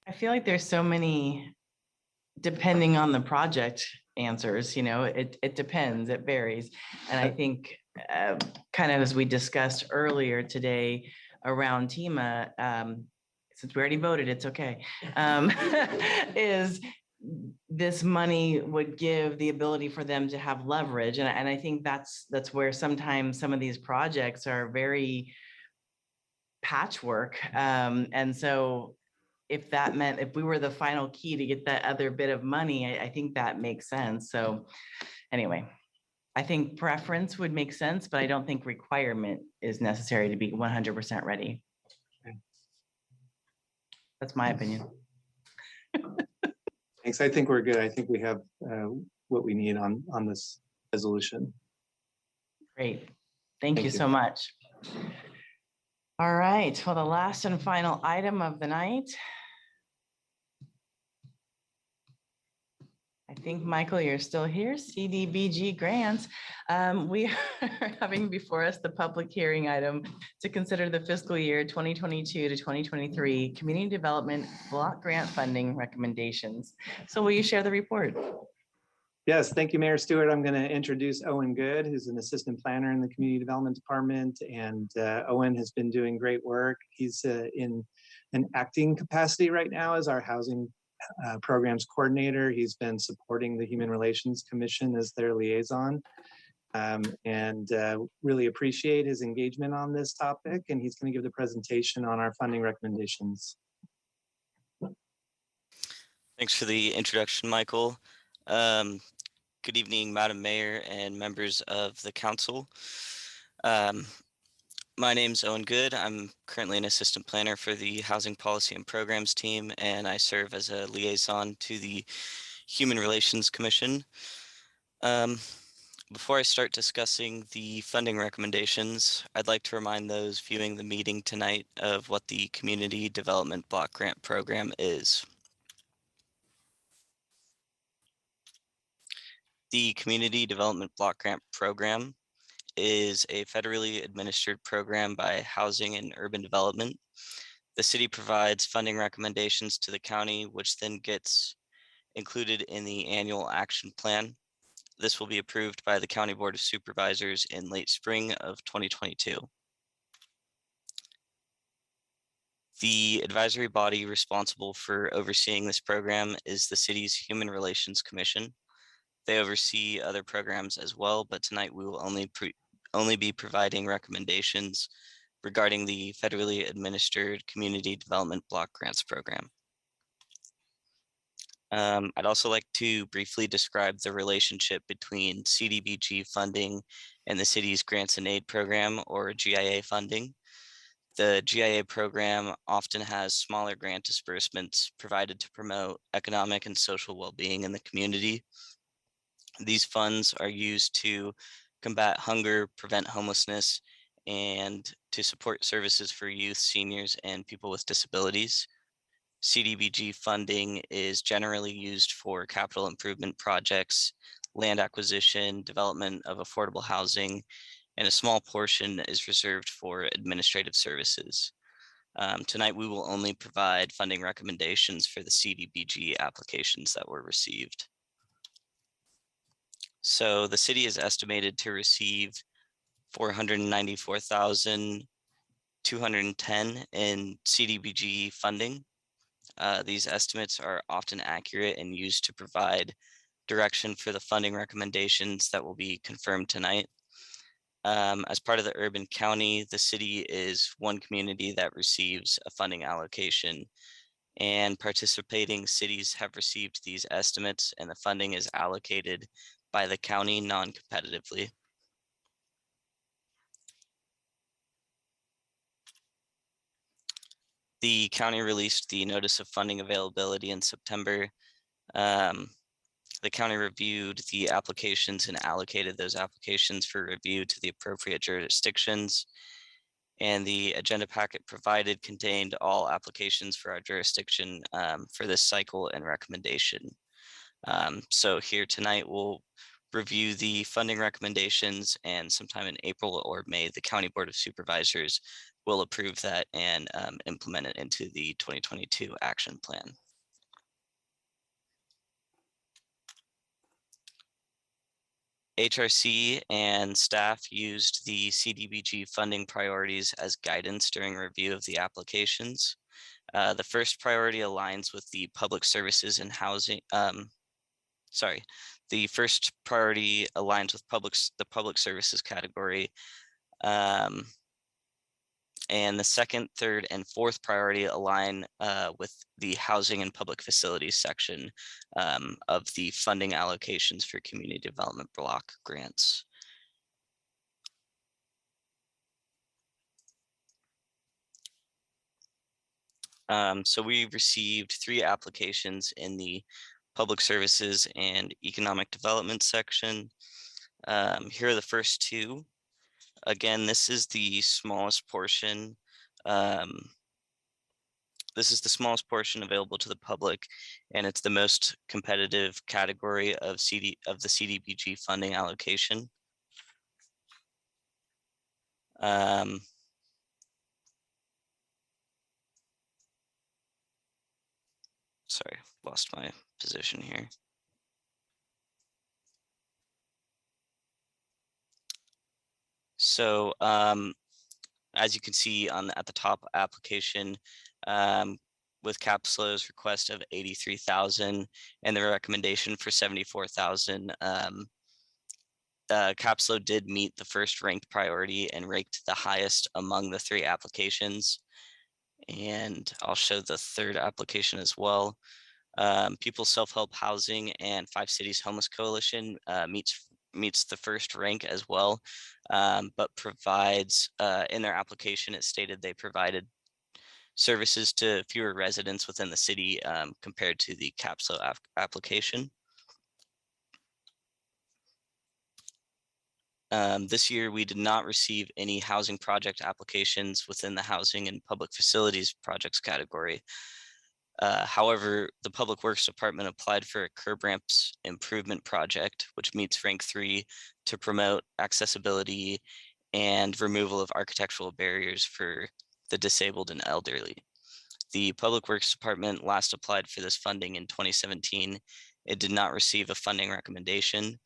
I feel like there's so many, depending on the project answers, you know, it depends, it varies. And I think kind of as we discussed earlier today around TEMA, since we already voted, it's okay, is this money would give the ability for them to have leverage. And I think that's where sometimes some of these projects are very patchwork. And so if that meant, if we were the final key to get that other bit of money, I think that makes sense. So anyway, I think preference would make sense, but I don't think requirement is necessary to be 100% ready. That's my opinion.
Thanks. I think we're good. I think we have what we need on this resolution.
Great. Thank you so much. All right. Well, the last and final item of the night. I think, Michael, you're still here. CDBG grants. We are having before us the public hearing item to consider the fiscal year 2022 to 2023 community development block grant funding recommendations. So will you share the report?
Yes, thank you, Mayor Stewart. I'm going to introduce Owen Good, who's an assistant planner in the community development department. And Owen has been doing great work. He's in an acting capacity right now as our housing Programs Coordinator. He's been supporting the Human Relations Commission as their liaison. And really appreciate his engagement on this topic. And he's going to give the presentation on our funding recommendations.
Thanks for the introduction, Michael. Good evening, Madam Mayor and members of the council. My name's Owen Good. I'm currently an assistant planner for the Housing Policy and Programs team, and I serve as a liaison to the Human Relations Commission. Before I start discussing the funding recommendations, I'd like to remind those viewing the meeting tonight of what the Community Development Block Grant Program is. The Community Development Block Grant Program is a federally administered program by Housing and Urban Development. The city provides funding recommendations to the county, which then gets included in the annual action plan. This will be approved by the County Board of Supervisors in late spring of 2022. The advisory body responsible for overseeing this program is the city's Human Relations Commission. They oversee other programs as well, but tonight we will only be providing recommendations regarding the federally administered Community Development Block Grants Program. I'd also like to briefly describe the relationship between CDBG funding and the city's Grants and Aid Program, or GIA funding. The GIA program often has smaller grant disbursements provided to promote economic and social well-being in the community. These funds are used to combat hunger, prevent homelessness, and to support services for youth, seniors, and people with disabilities. CDBG funding is generally used for capital improvement projects, land acquisition, development of affordable housing, and a small portion is reserved for administrative services. Tonight, we will only provide funding recommendations for the CDBG applications that were received. So the city is estimated to receive $494,210 in CDBG funding. These estimates are often accurate and used to provide direction for the funding recommendations that will be confirmed tonight. As part of the urban county, the city is one community that receives a funding allocation, and participating cities have received these estimates, and the funding is allocated by the county non-competitively. The county released the notice of funding availability in September. The county reviewed the applications and allocated those applications for review to the appropriate jurisdictions. And the agenda packet provided contained all applications for our jurisdiction for this cycle and recommendation. So here tonight, we'll review the funding recommendations, and sometime in April or May, the County Board of Supervisors will approve that and implement it into the 2022 action plan. HRC and staff used the CDBG funding priorities as guidance during review of the applications. The first priority aligns with the public services and housing. The first priority aligns with the public services category. And the second, third, and fourth priority align with the housing and public facilities section of the funding allocations for community development block grants. So we received 3 applications in the public services and economic development section. Here are the first 2. Again, this is the smallest portion. This is the smallest portion available to the public, and it's the most competitive category of the CDBG funding allocation. Sorry, lost my position here. So as you can see at the top application, with Capslo's request of 83,000 and the recommendation for 74,000. Capslo did meet the first ranked priority and ranked the highest among the 3 applications. And I'll show the third application as well. People's Self-Help Housing and 5 Cities Homeless Coalition meets the first rank as well, but provides, in their application, it stated they provided services to fewer residents within the city compared to the Capslo application. This year, we did not receive any housing project applications within the housing and public facilities projects category. However, the Public Works Department applied for a curb ramps improvement project, which meets rank 3 to promote accessibility and removal of architectural barriers for the disabled and elderly. The Public Works Department last applied for this funding in 2017. It did not receive a funding recommendation.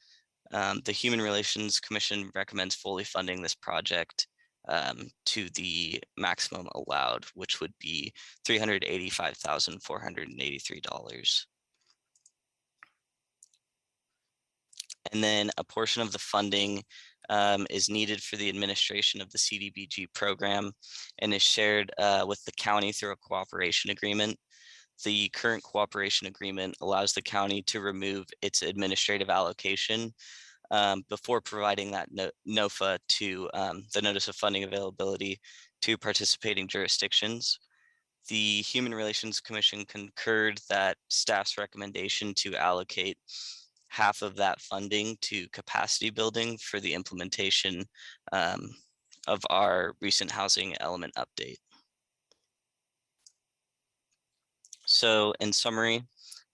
The Human Relations Commission recommends fully funding this project to the maximum allowed, which would be $385,483. And then a portion of the funding is needed for the administration of the CDBG program and is shared with the county through a cooperation agreement. The current cooperation agreement allows the county to remove its administrative allocation before providing that NOFA to the Notice of Funding Availability to participating jurisdictions. The Human Relations Commission concurred that staff's recommendation to allocate half of that funding to capacity building for the implementation of our recent housing element update. So in summary,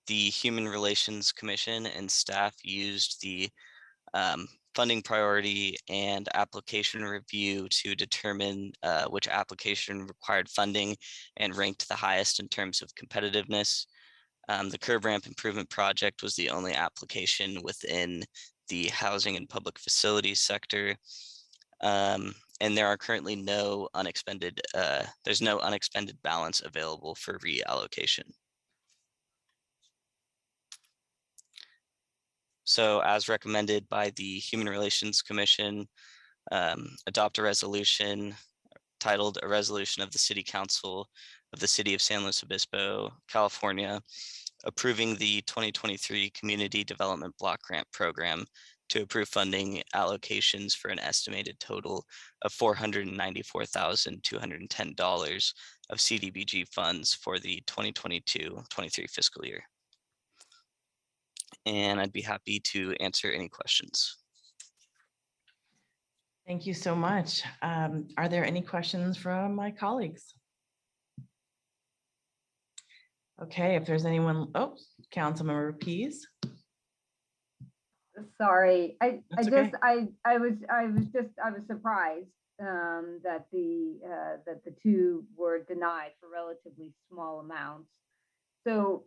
the Human Relations Commission and staff used the funding priority and application review to determine which application required funding and ranked the highest in terms of competitiveness. The curb ramp improvement project was the only application within the housing and public facilities sector. And there are currently no unexpended, there's no unexpended balance available for reallocation. So as recommended by the Human Relations Commission, adopt a resolution titled "A Resolution of the City Council of the City of San Luis Obispo, California, approving the 2023 Community Development Block Grant Program to approve funding allocations for an estimated total of $494,210 of CDBG funds for the 2022-23 fiscal year." And I'd be happy to answer any questions.
Thank you so much. Are there any questions from my colleagues? Okay, if there's anyone, oh, Councilmember Pease.
Sorry, I
That's okay.
was surprised that the 2 were denied for relatively small amounts. So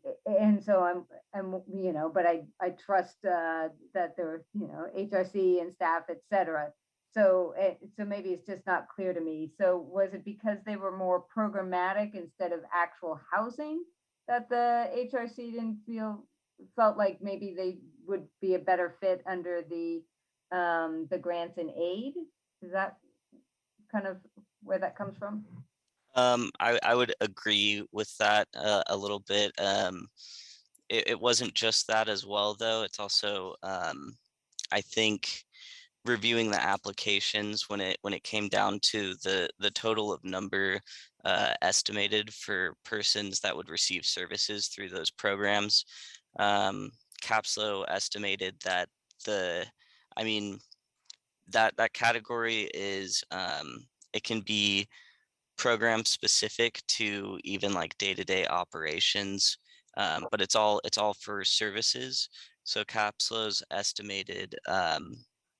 I'm but I trust that they're HRC and staff, etc. So maybe it's just not clear to me. So was it because they were more programmatic instead of actual housing that the HRC felt like maybe they would be a better fit under the grants and aid? Is that kind of where that comes from?
I would agree with that a little bit. It wasn't just that as well, though. It's also, I think, reviewing the applications when it came down to the total of number estimated for persons that would receive services through those programs. Capslo estimated that that category is it can be program specific to even like day-to-day operations, but it's all for services. So Capslo's estimated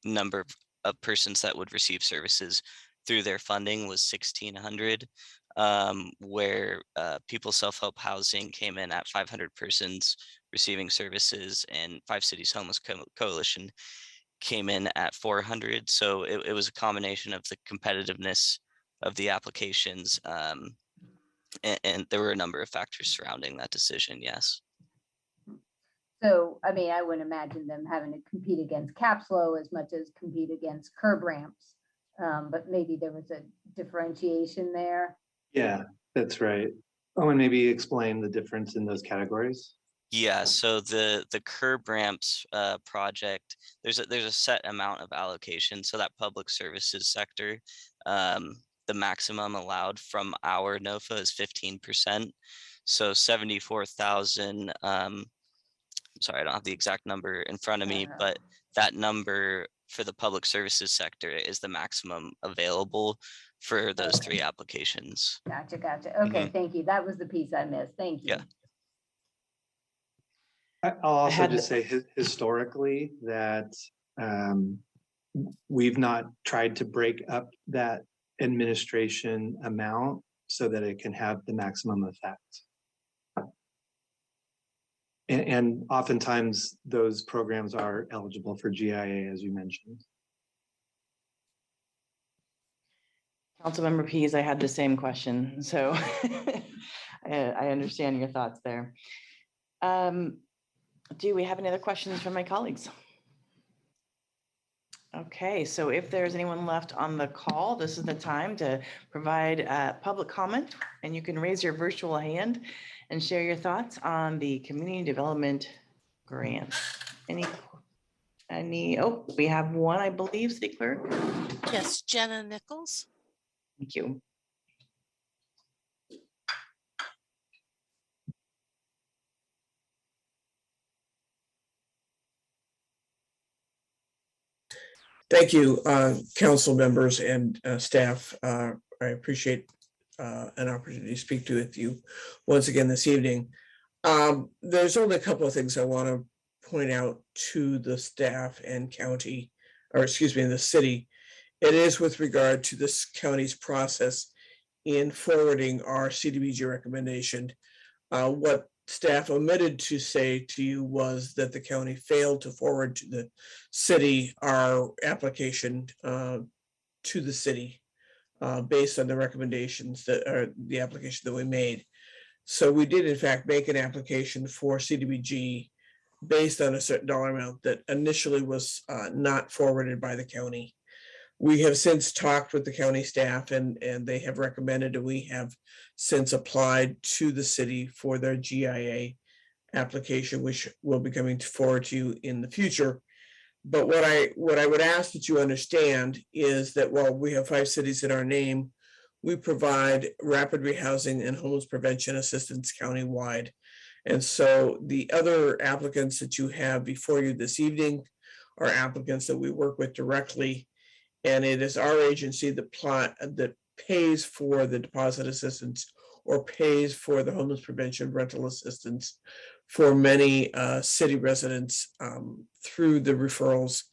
number of persons that would receive services through their funding was 1,600, where People's Self-Help Housing came in at 500 persons receiving services, and 5 Cities Homeless Coalition came in at 400. So it was a combination of the competitiveness of the applications And there were a number of factors surrounding that decision, yes.
So, I mean, I wouldn't imagine them having to compete against Capslow as much as compete against curb ramps. But maybe there was a differentiation there.
Yeah, that's right. Oh, and maybe explain the difference in those categories.
Yeah, so the curb ramps project, there's a set amount of allocation. So that public services sector, the maximum allowed from our NOFA is 15%. So 74,000. Sorry, I don't have the exact number in front of me, but that number for the public services sector is the maximum available for those three applications.
Gotcha. Okay, thank you. That was the piece I missed. Thank you.
Yeah.
I'll also just say historically that we've not tried to break up that administration amount so that it can have the maximum effect. And oftentimes those programs are eligible for GIA, as you mentioned.
Councilmember Pease, I had the same question, so I understand your thoughts there. Do we have any other questions from my colleagues? Okay, so if there's anyone left on the call, this is the time to provide public comment, and you can raise your virtual hand and share your thoughts on the community development grant. Oh, we have one, I believe, City Clerk.
Yes, Jenna Nichols.
Thank you.
Thank you, council members and staff. I appreciate an opportunity to speak to with you once again this evening. There's only a couple of things I want to point out to the staff and county, or excuse me, the city. It is with regard to this county's process in forwarding our CDBG recommendation. What staff omitted to say to you was that the county failed to forward to the city our application to the city based on the recommendations that are the application that we made. So we did in fact make an application for CDBG based on a certain dollar amount that initially was not forwarded by the county. We have since talked with the county staff and they have recommended, and we have since applied to the city for their GIA application, which will be coming forward to you in the future. But what I would ask that you understand is that while we have 5 cities in our name, we provide rapid rehousing and homeless prevention assistance countywide. And so the other applicants that you have before you this evening are applicants that we work with directly. And it is our agency that pays for the deposit assistance or pays for the homeless prevention rental assistance for many city residents through the referrals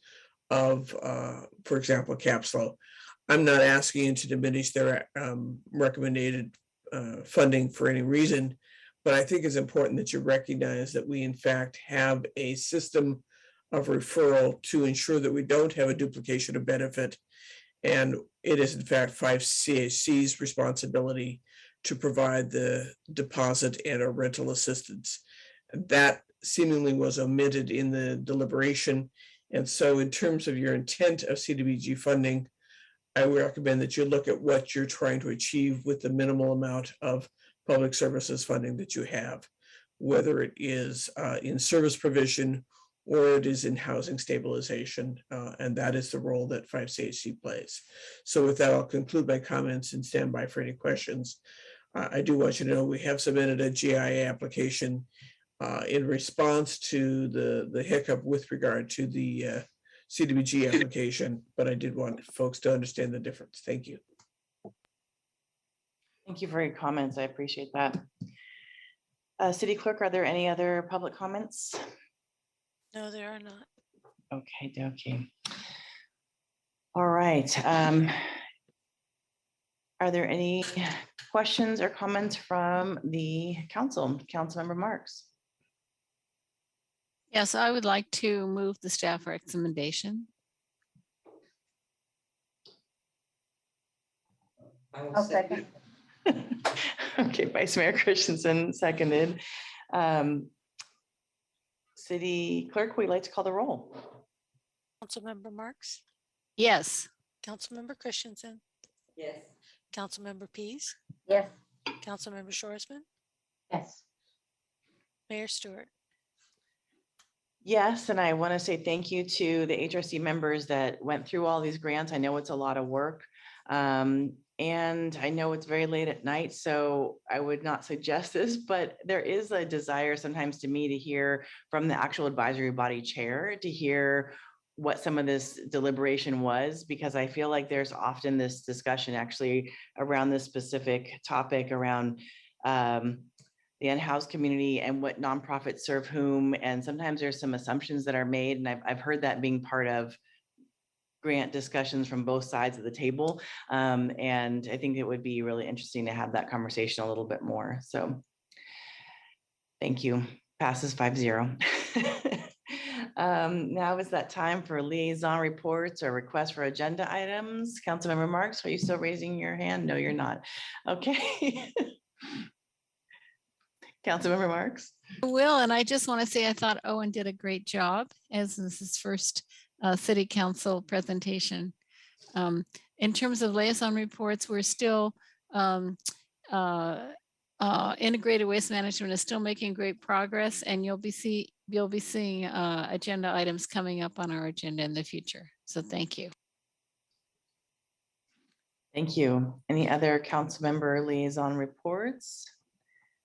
of, for example, Capslow. I'm not asking you to diminish their recommended funding for any reason, but I think it's important that you recognize that we in fact have a system of referral to ensure that we don't have a duplication of benefit. And it is in fact 5 CAC's responsibility to provide the deposit and a rental assistance. That seemingly was omitted in the deliberation. And so in terms of your intent of CDBG funding, I would recommend that you look at what you're trying to achieve with the minimal amount of public services funding that you have, whether it is in service provision or it is in housing stabilization, and that is the role that 5CHC plays. So with that, I'll conclude my comments and stand by for any questions. I do want you to know we have submitted a GIA application in response to the hiccup with regard to the CDBG application, but I did want folks to understand the difference. Thank you.
Thank you for your comments. I appreciate that. City Clerk, are there any other public comments?
No, there are not.
Okay, dokie. All right. Are there any questions or comments from the council? Councilmember Marks.
Yes, I would like to move the staff recommendation.
I'll second.
Okay, Vice Mayor Christensen seconded. City Clerk, would you like to call the roll?
Councilmember Marks,
Yes.
Councilmember Christensen,
Yes.
Councilmember Pease,
Yes.
Councilmember Shoresman,
Yes.
Mayor Stewart.
Yes, and I want to say thank you to the HRC members that went through all these grants. I know it's a lot of work. And I know it's very late at night, so I would not suggest this, but there is a desire sometimes to me to hear from the actual advisory body chair, to hear what some of this deliberation was, because I feel like there's often this discussion actually around this specific topic around the unhoused community and what nonprofits serve whom. And sometimes there's some assumptions that are made. And I've heard that being part of grant discussions from both sides of the table. And I think it would be really interesting to have that conversation a little bit more. So thank you. Passes 5-0. Now is that time for liaison reports or requests for agenda items. Councilmember Marks, are you still raising your hand? No, you're not. Okay. Councilmember Marks.
Will, and I just want to say I thought Owen did a great job as this is his first city council presentation. In terms of liaison reports, we're still integrated waste management is still making great progress, and you'll be seeing agenda items coming up on our agenda in the future. So thank you.
Thank you. Any other council member liaison reports?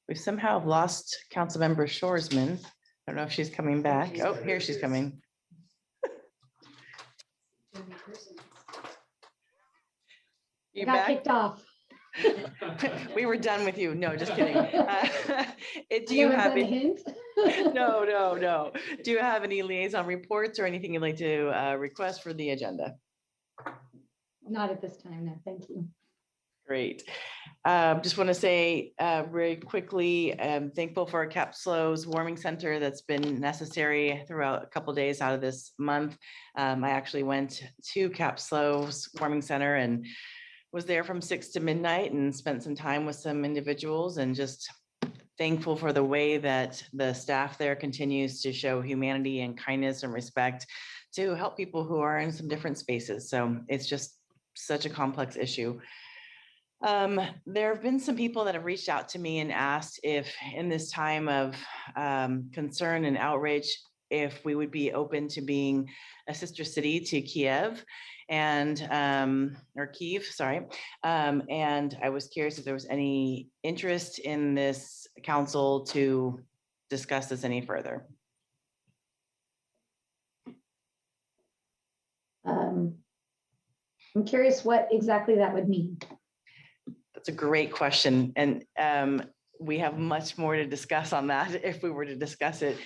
We somehow lost Councilmember Shoresman. I don't know if she's coming back. Oh, here she's coming. You
Got
back?
kicked off.
We were done with you. No, just kidding. Do
You
you have
a
any?
hint?
No. Do you have any liaison reports or anything you'd like to request for the agenda?
Not at this time, no, thank you.
Great. Just want to say very quickly, I'm thankful for our Capslows warming center that's been necessary throughout a couple of days out of this month. I actually went to Capslows warming center and was there from 6 to midnight and spent some time with some individuals, and just thankful for the way that the staff there continues to show humanity and kindness and respect to help people who are in some different spaces. So it's just such a complex issue. There have been some people that have reached out to me and asked if in this time of concern and outrage, if we would be open to being a sister city to Kiev and or Kyiv, sorry. And I was curious if there was any interest in this council to discuss this any further.
I'm curious what exactly that would mean.
That's a great question. And we have much more to discuss on that if we were to discuss it.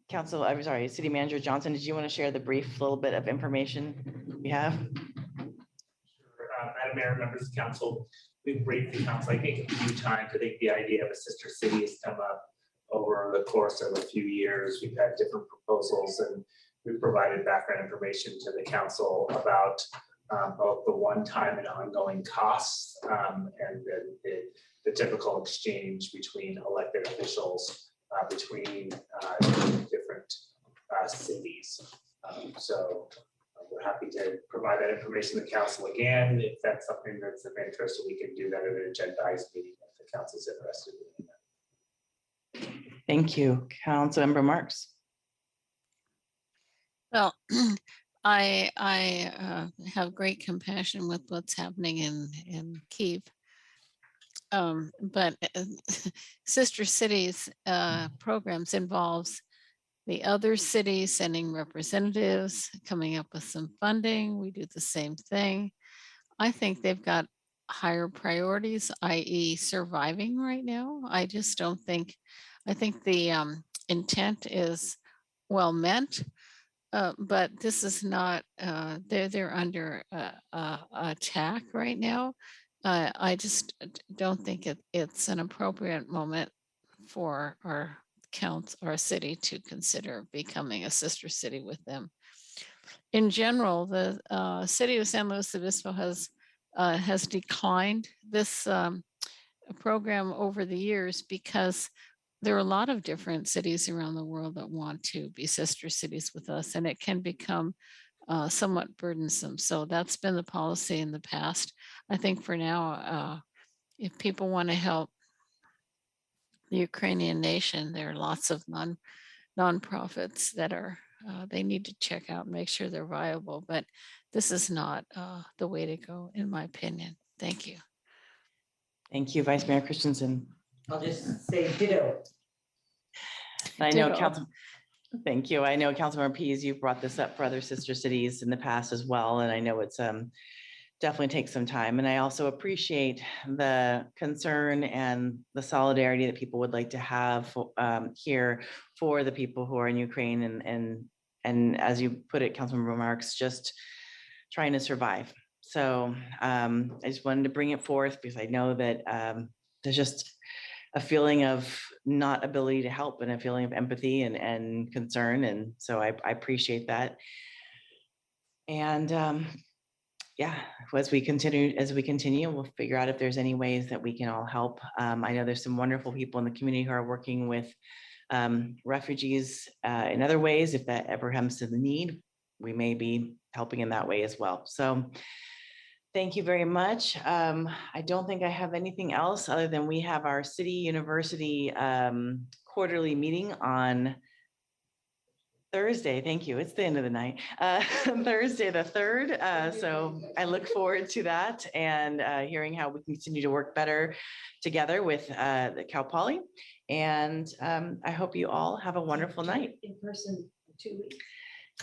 City Manager Johnson, did you want to share the brief little bit of information you have?
Sure. Madam Mayor, members of council, we've briefed the council, I think, a few times. I think the idea of a sister city has come up over the course of a few years. We've had different proposals, and we've provided background information to the council about both the one-time and ongoing costs and the typical exchange between elected officials between different cities. So we're happy to provide that information to the council again, if that's something that's of interest. We can do that at an agendized meeting if the council's interested in that.
Thank you. Councilmember Marks.
Well, I have great compassion with what's happening in Kyiv. But Sister Cities programs involves the other cities sending representatives, coming up with some funding. We do the same thing. I think they've got higher priorities, i.e. surviving right now. I just don't think, I think the intent is well meant. But this is not, they're under attack right now. I just don't think it's an appropriate moment for our city to consider becoming a sister city with them. In general, the city of San Luis Obispo has declined this program over the years because there are a lot of different cities around the world that want to be sister cities with us, and it can become somewhat burdensome. So that's been the policy in the past. I think for now, if people want to help the Ukrainian nation, there are lots of nonprofits that are, they need to check out and make sure they're viable, but this is not the way to go, in my opinion. Thank you.
Thank you, Vice Mayor Christensen.
I'll just say ditto.
I know
Ditto.
Council, thank you. I know Councilmember Pease, you've brought this up for other sister cities in the past as well, and I know it's definitely takes some time. And I also appreciate the concern and the solidarity that people would like to have here for the people who are in Ukraine and as you put it, Councilmember Marks, just trying to survive. So I just wanted to bring it forth because I know that there's just a feeling of not ability to help and a feeling of empathy and concern. And so I appreciate that. And yeah, as we continue, we'll figure out if there's any ways that we can all help. I know there's some wonderful people in the community who are working with refugees in other ways. If that ever comes to the need, we may be helping in that way as well. So thank you very much. I don't think I have anything else other than we have our city university quarterly meeting on Thursday. Thank you. It's the end of the night. Thursday the 3rd. So I look forward to that and hearing how we continue to work better together with the Cal Poly. And I hope you all have a wonderful night.
In person in 2 weeks.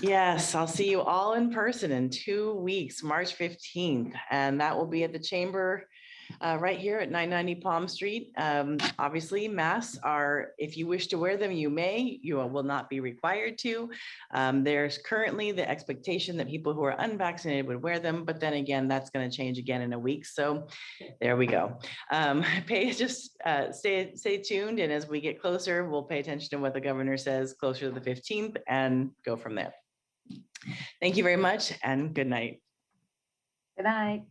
Yes, I'll see you all in person in 2 weeks, March 15th, and that will be at the Chamber right here at 990 Palm Street. Obviously, masks are, if you wish to wear them, you may, you will not be required to. There's currently the expectation that people who are unvaccinated would wear them, but then again, that's going to change again in a week. So there we go. Stay tuned, and as we get closer, we'll pay attention to what the governor says closer to the 15th and go from there. Thank you very much and good night.
Good night.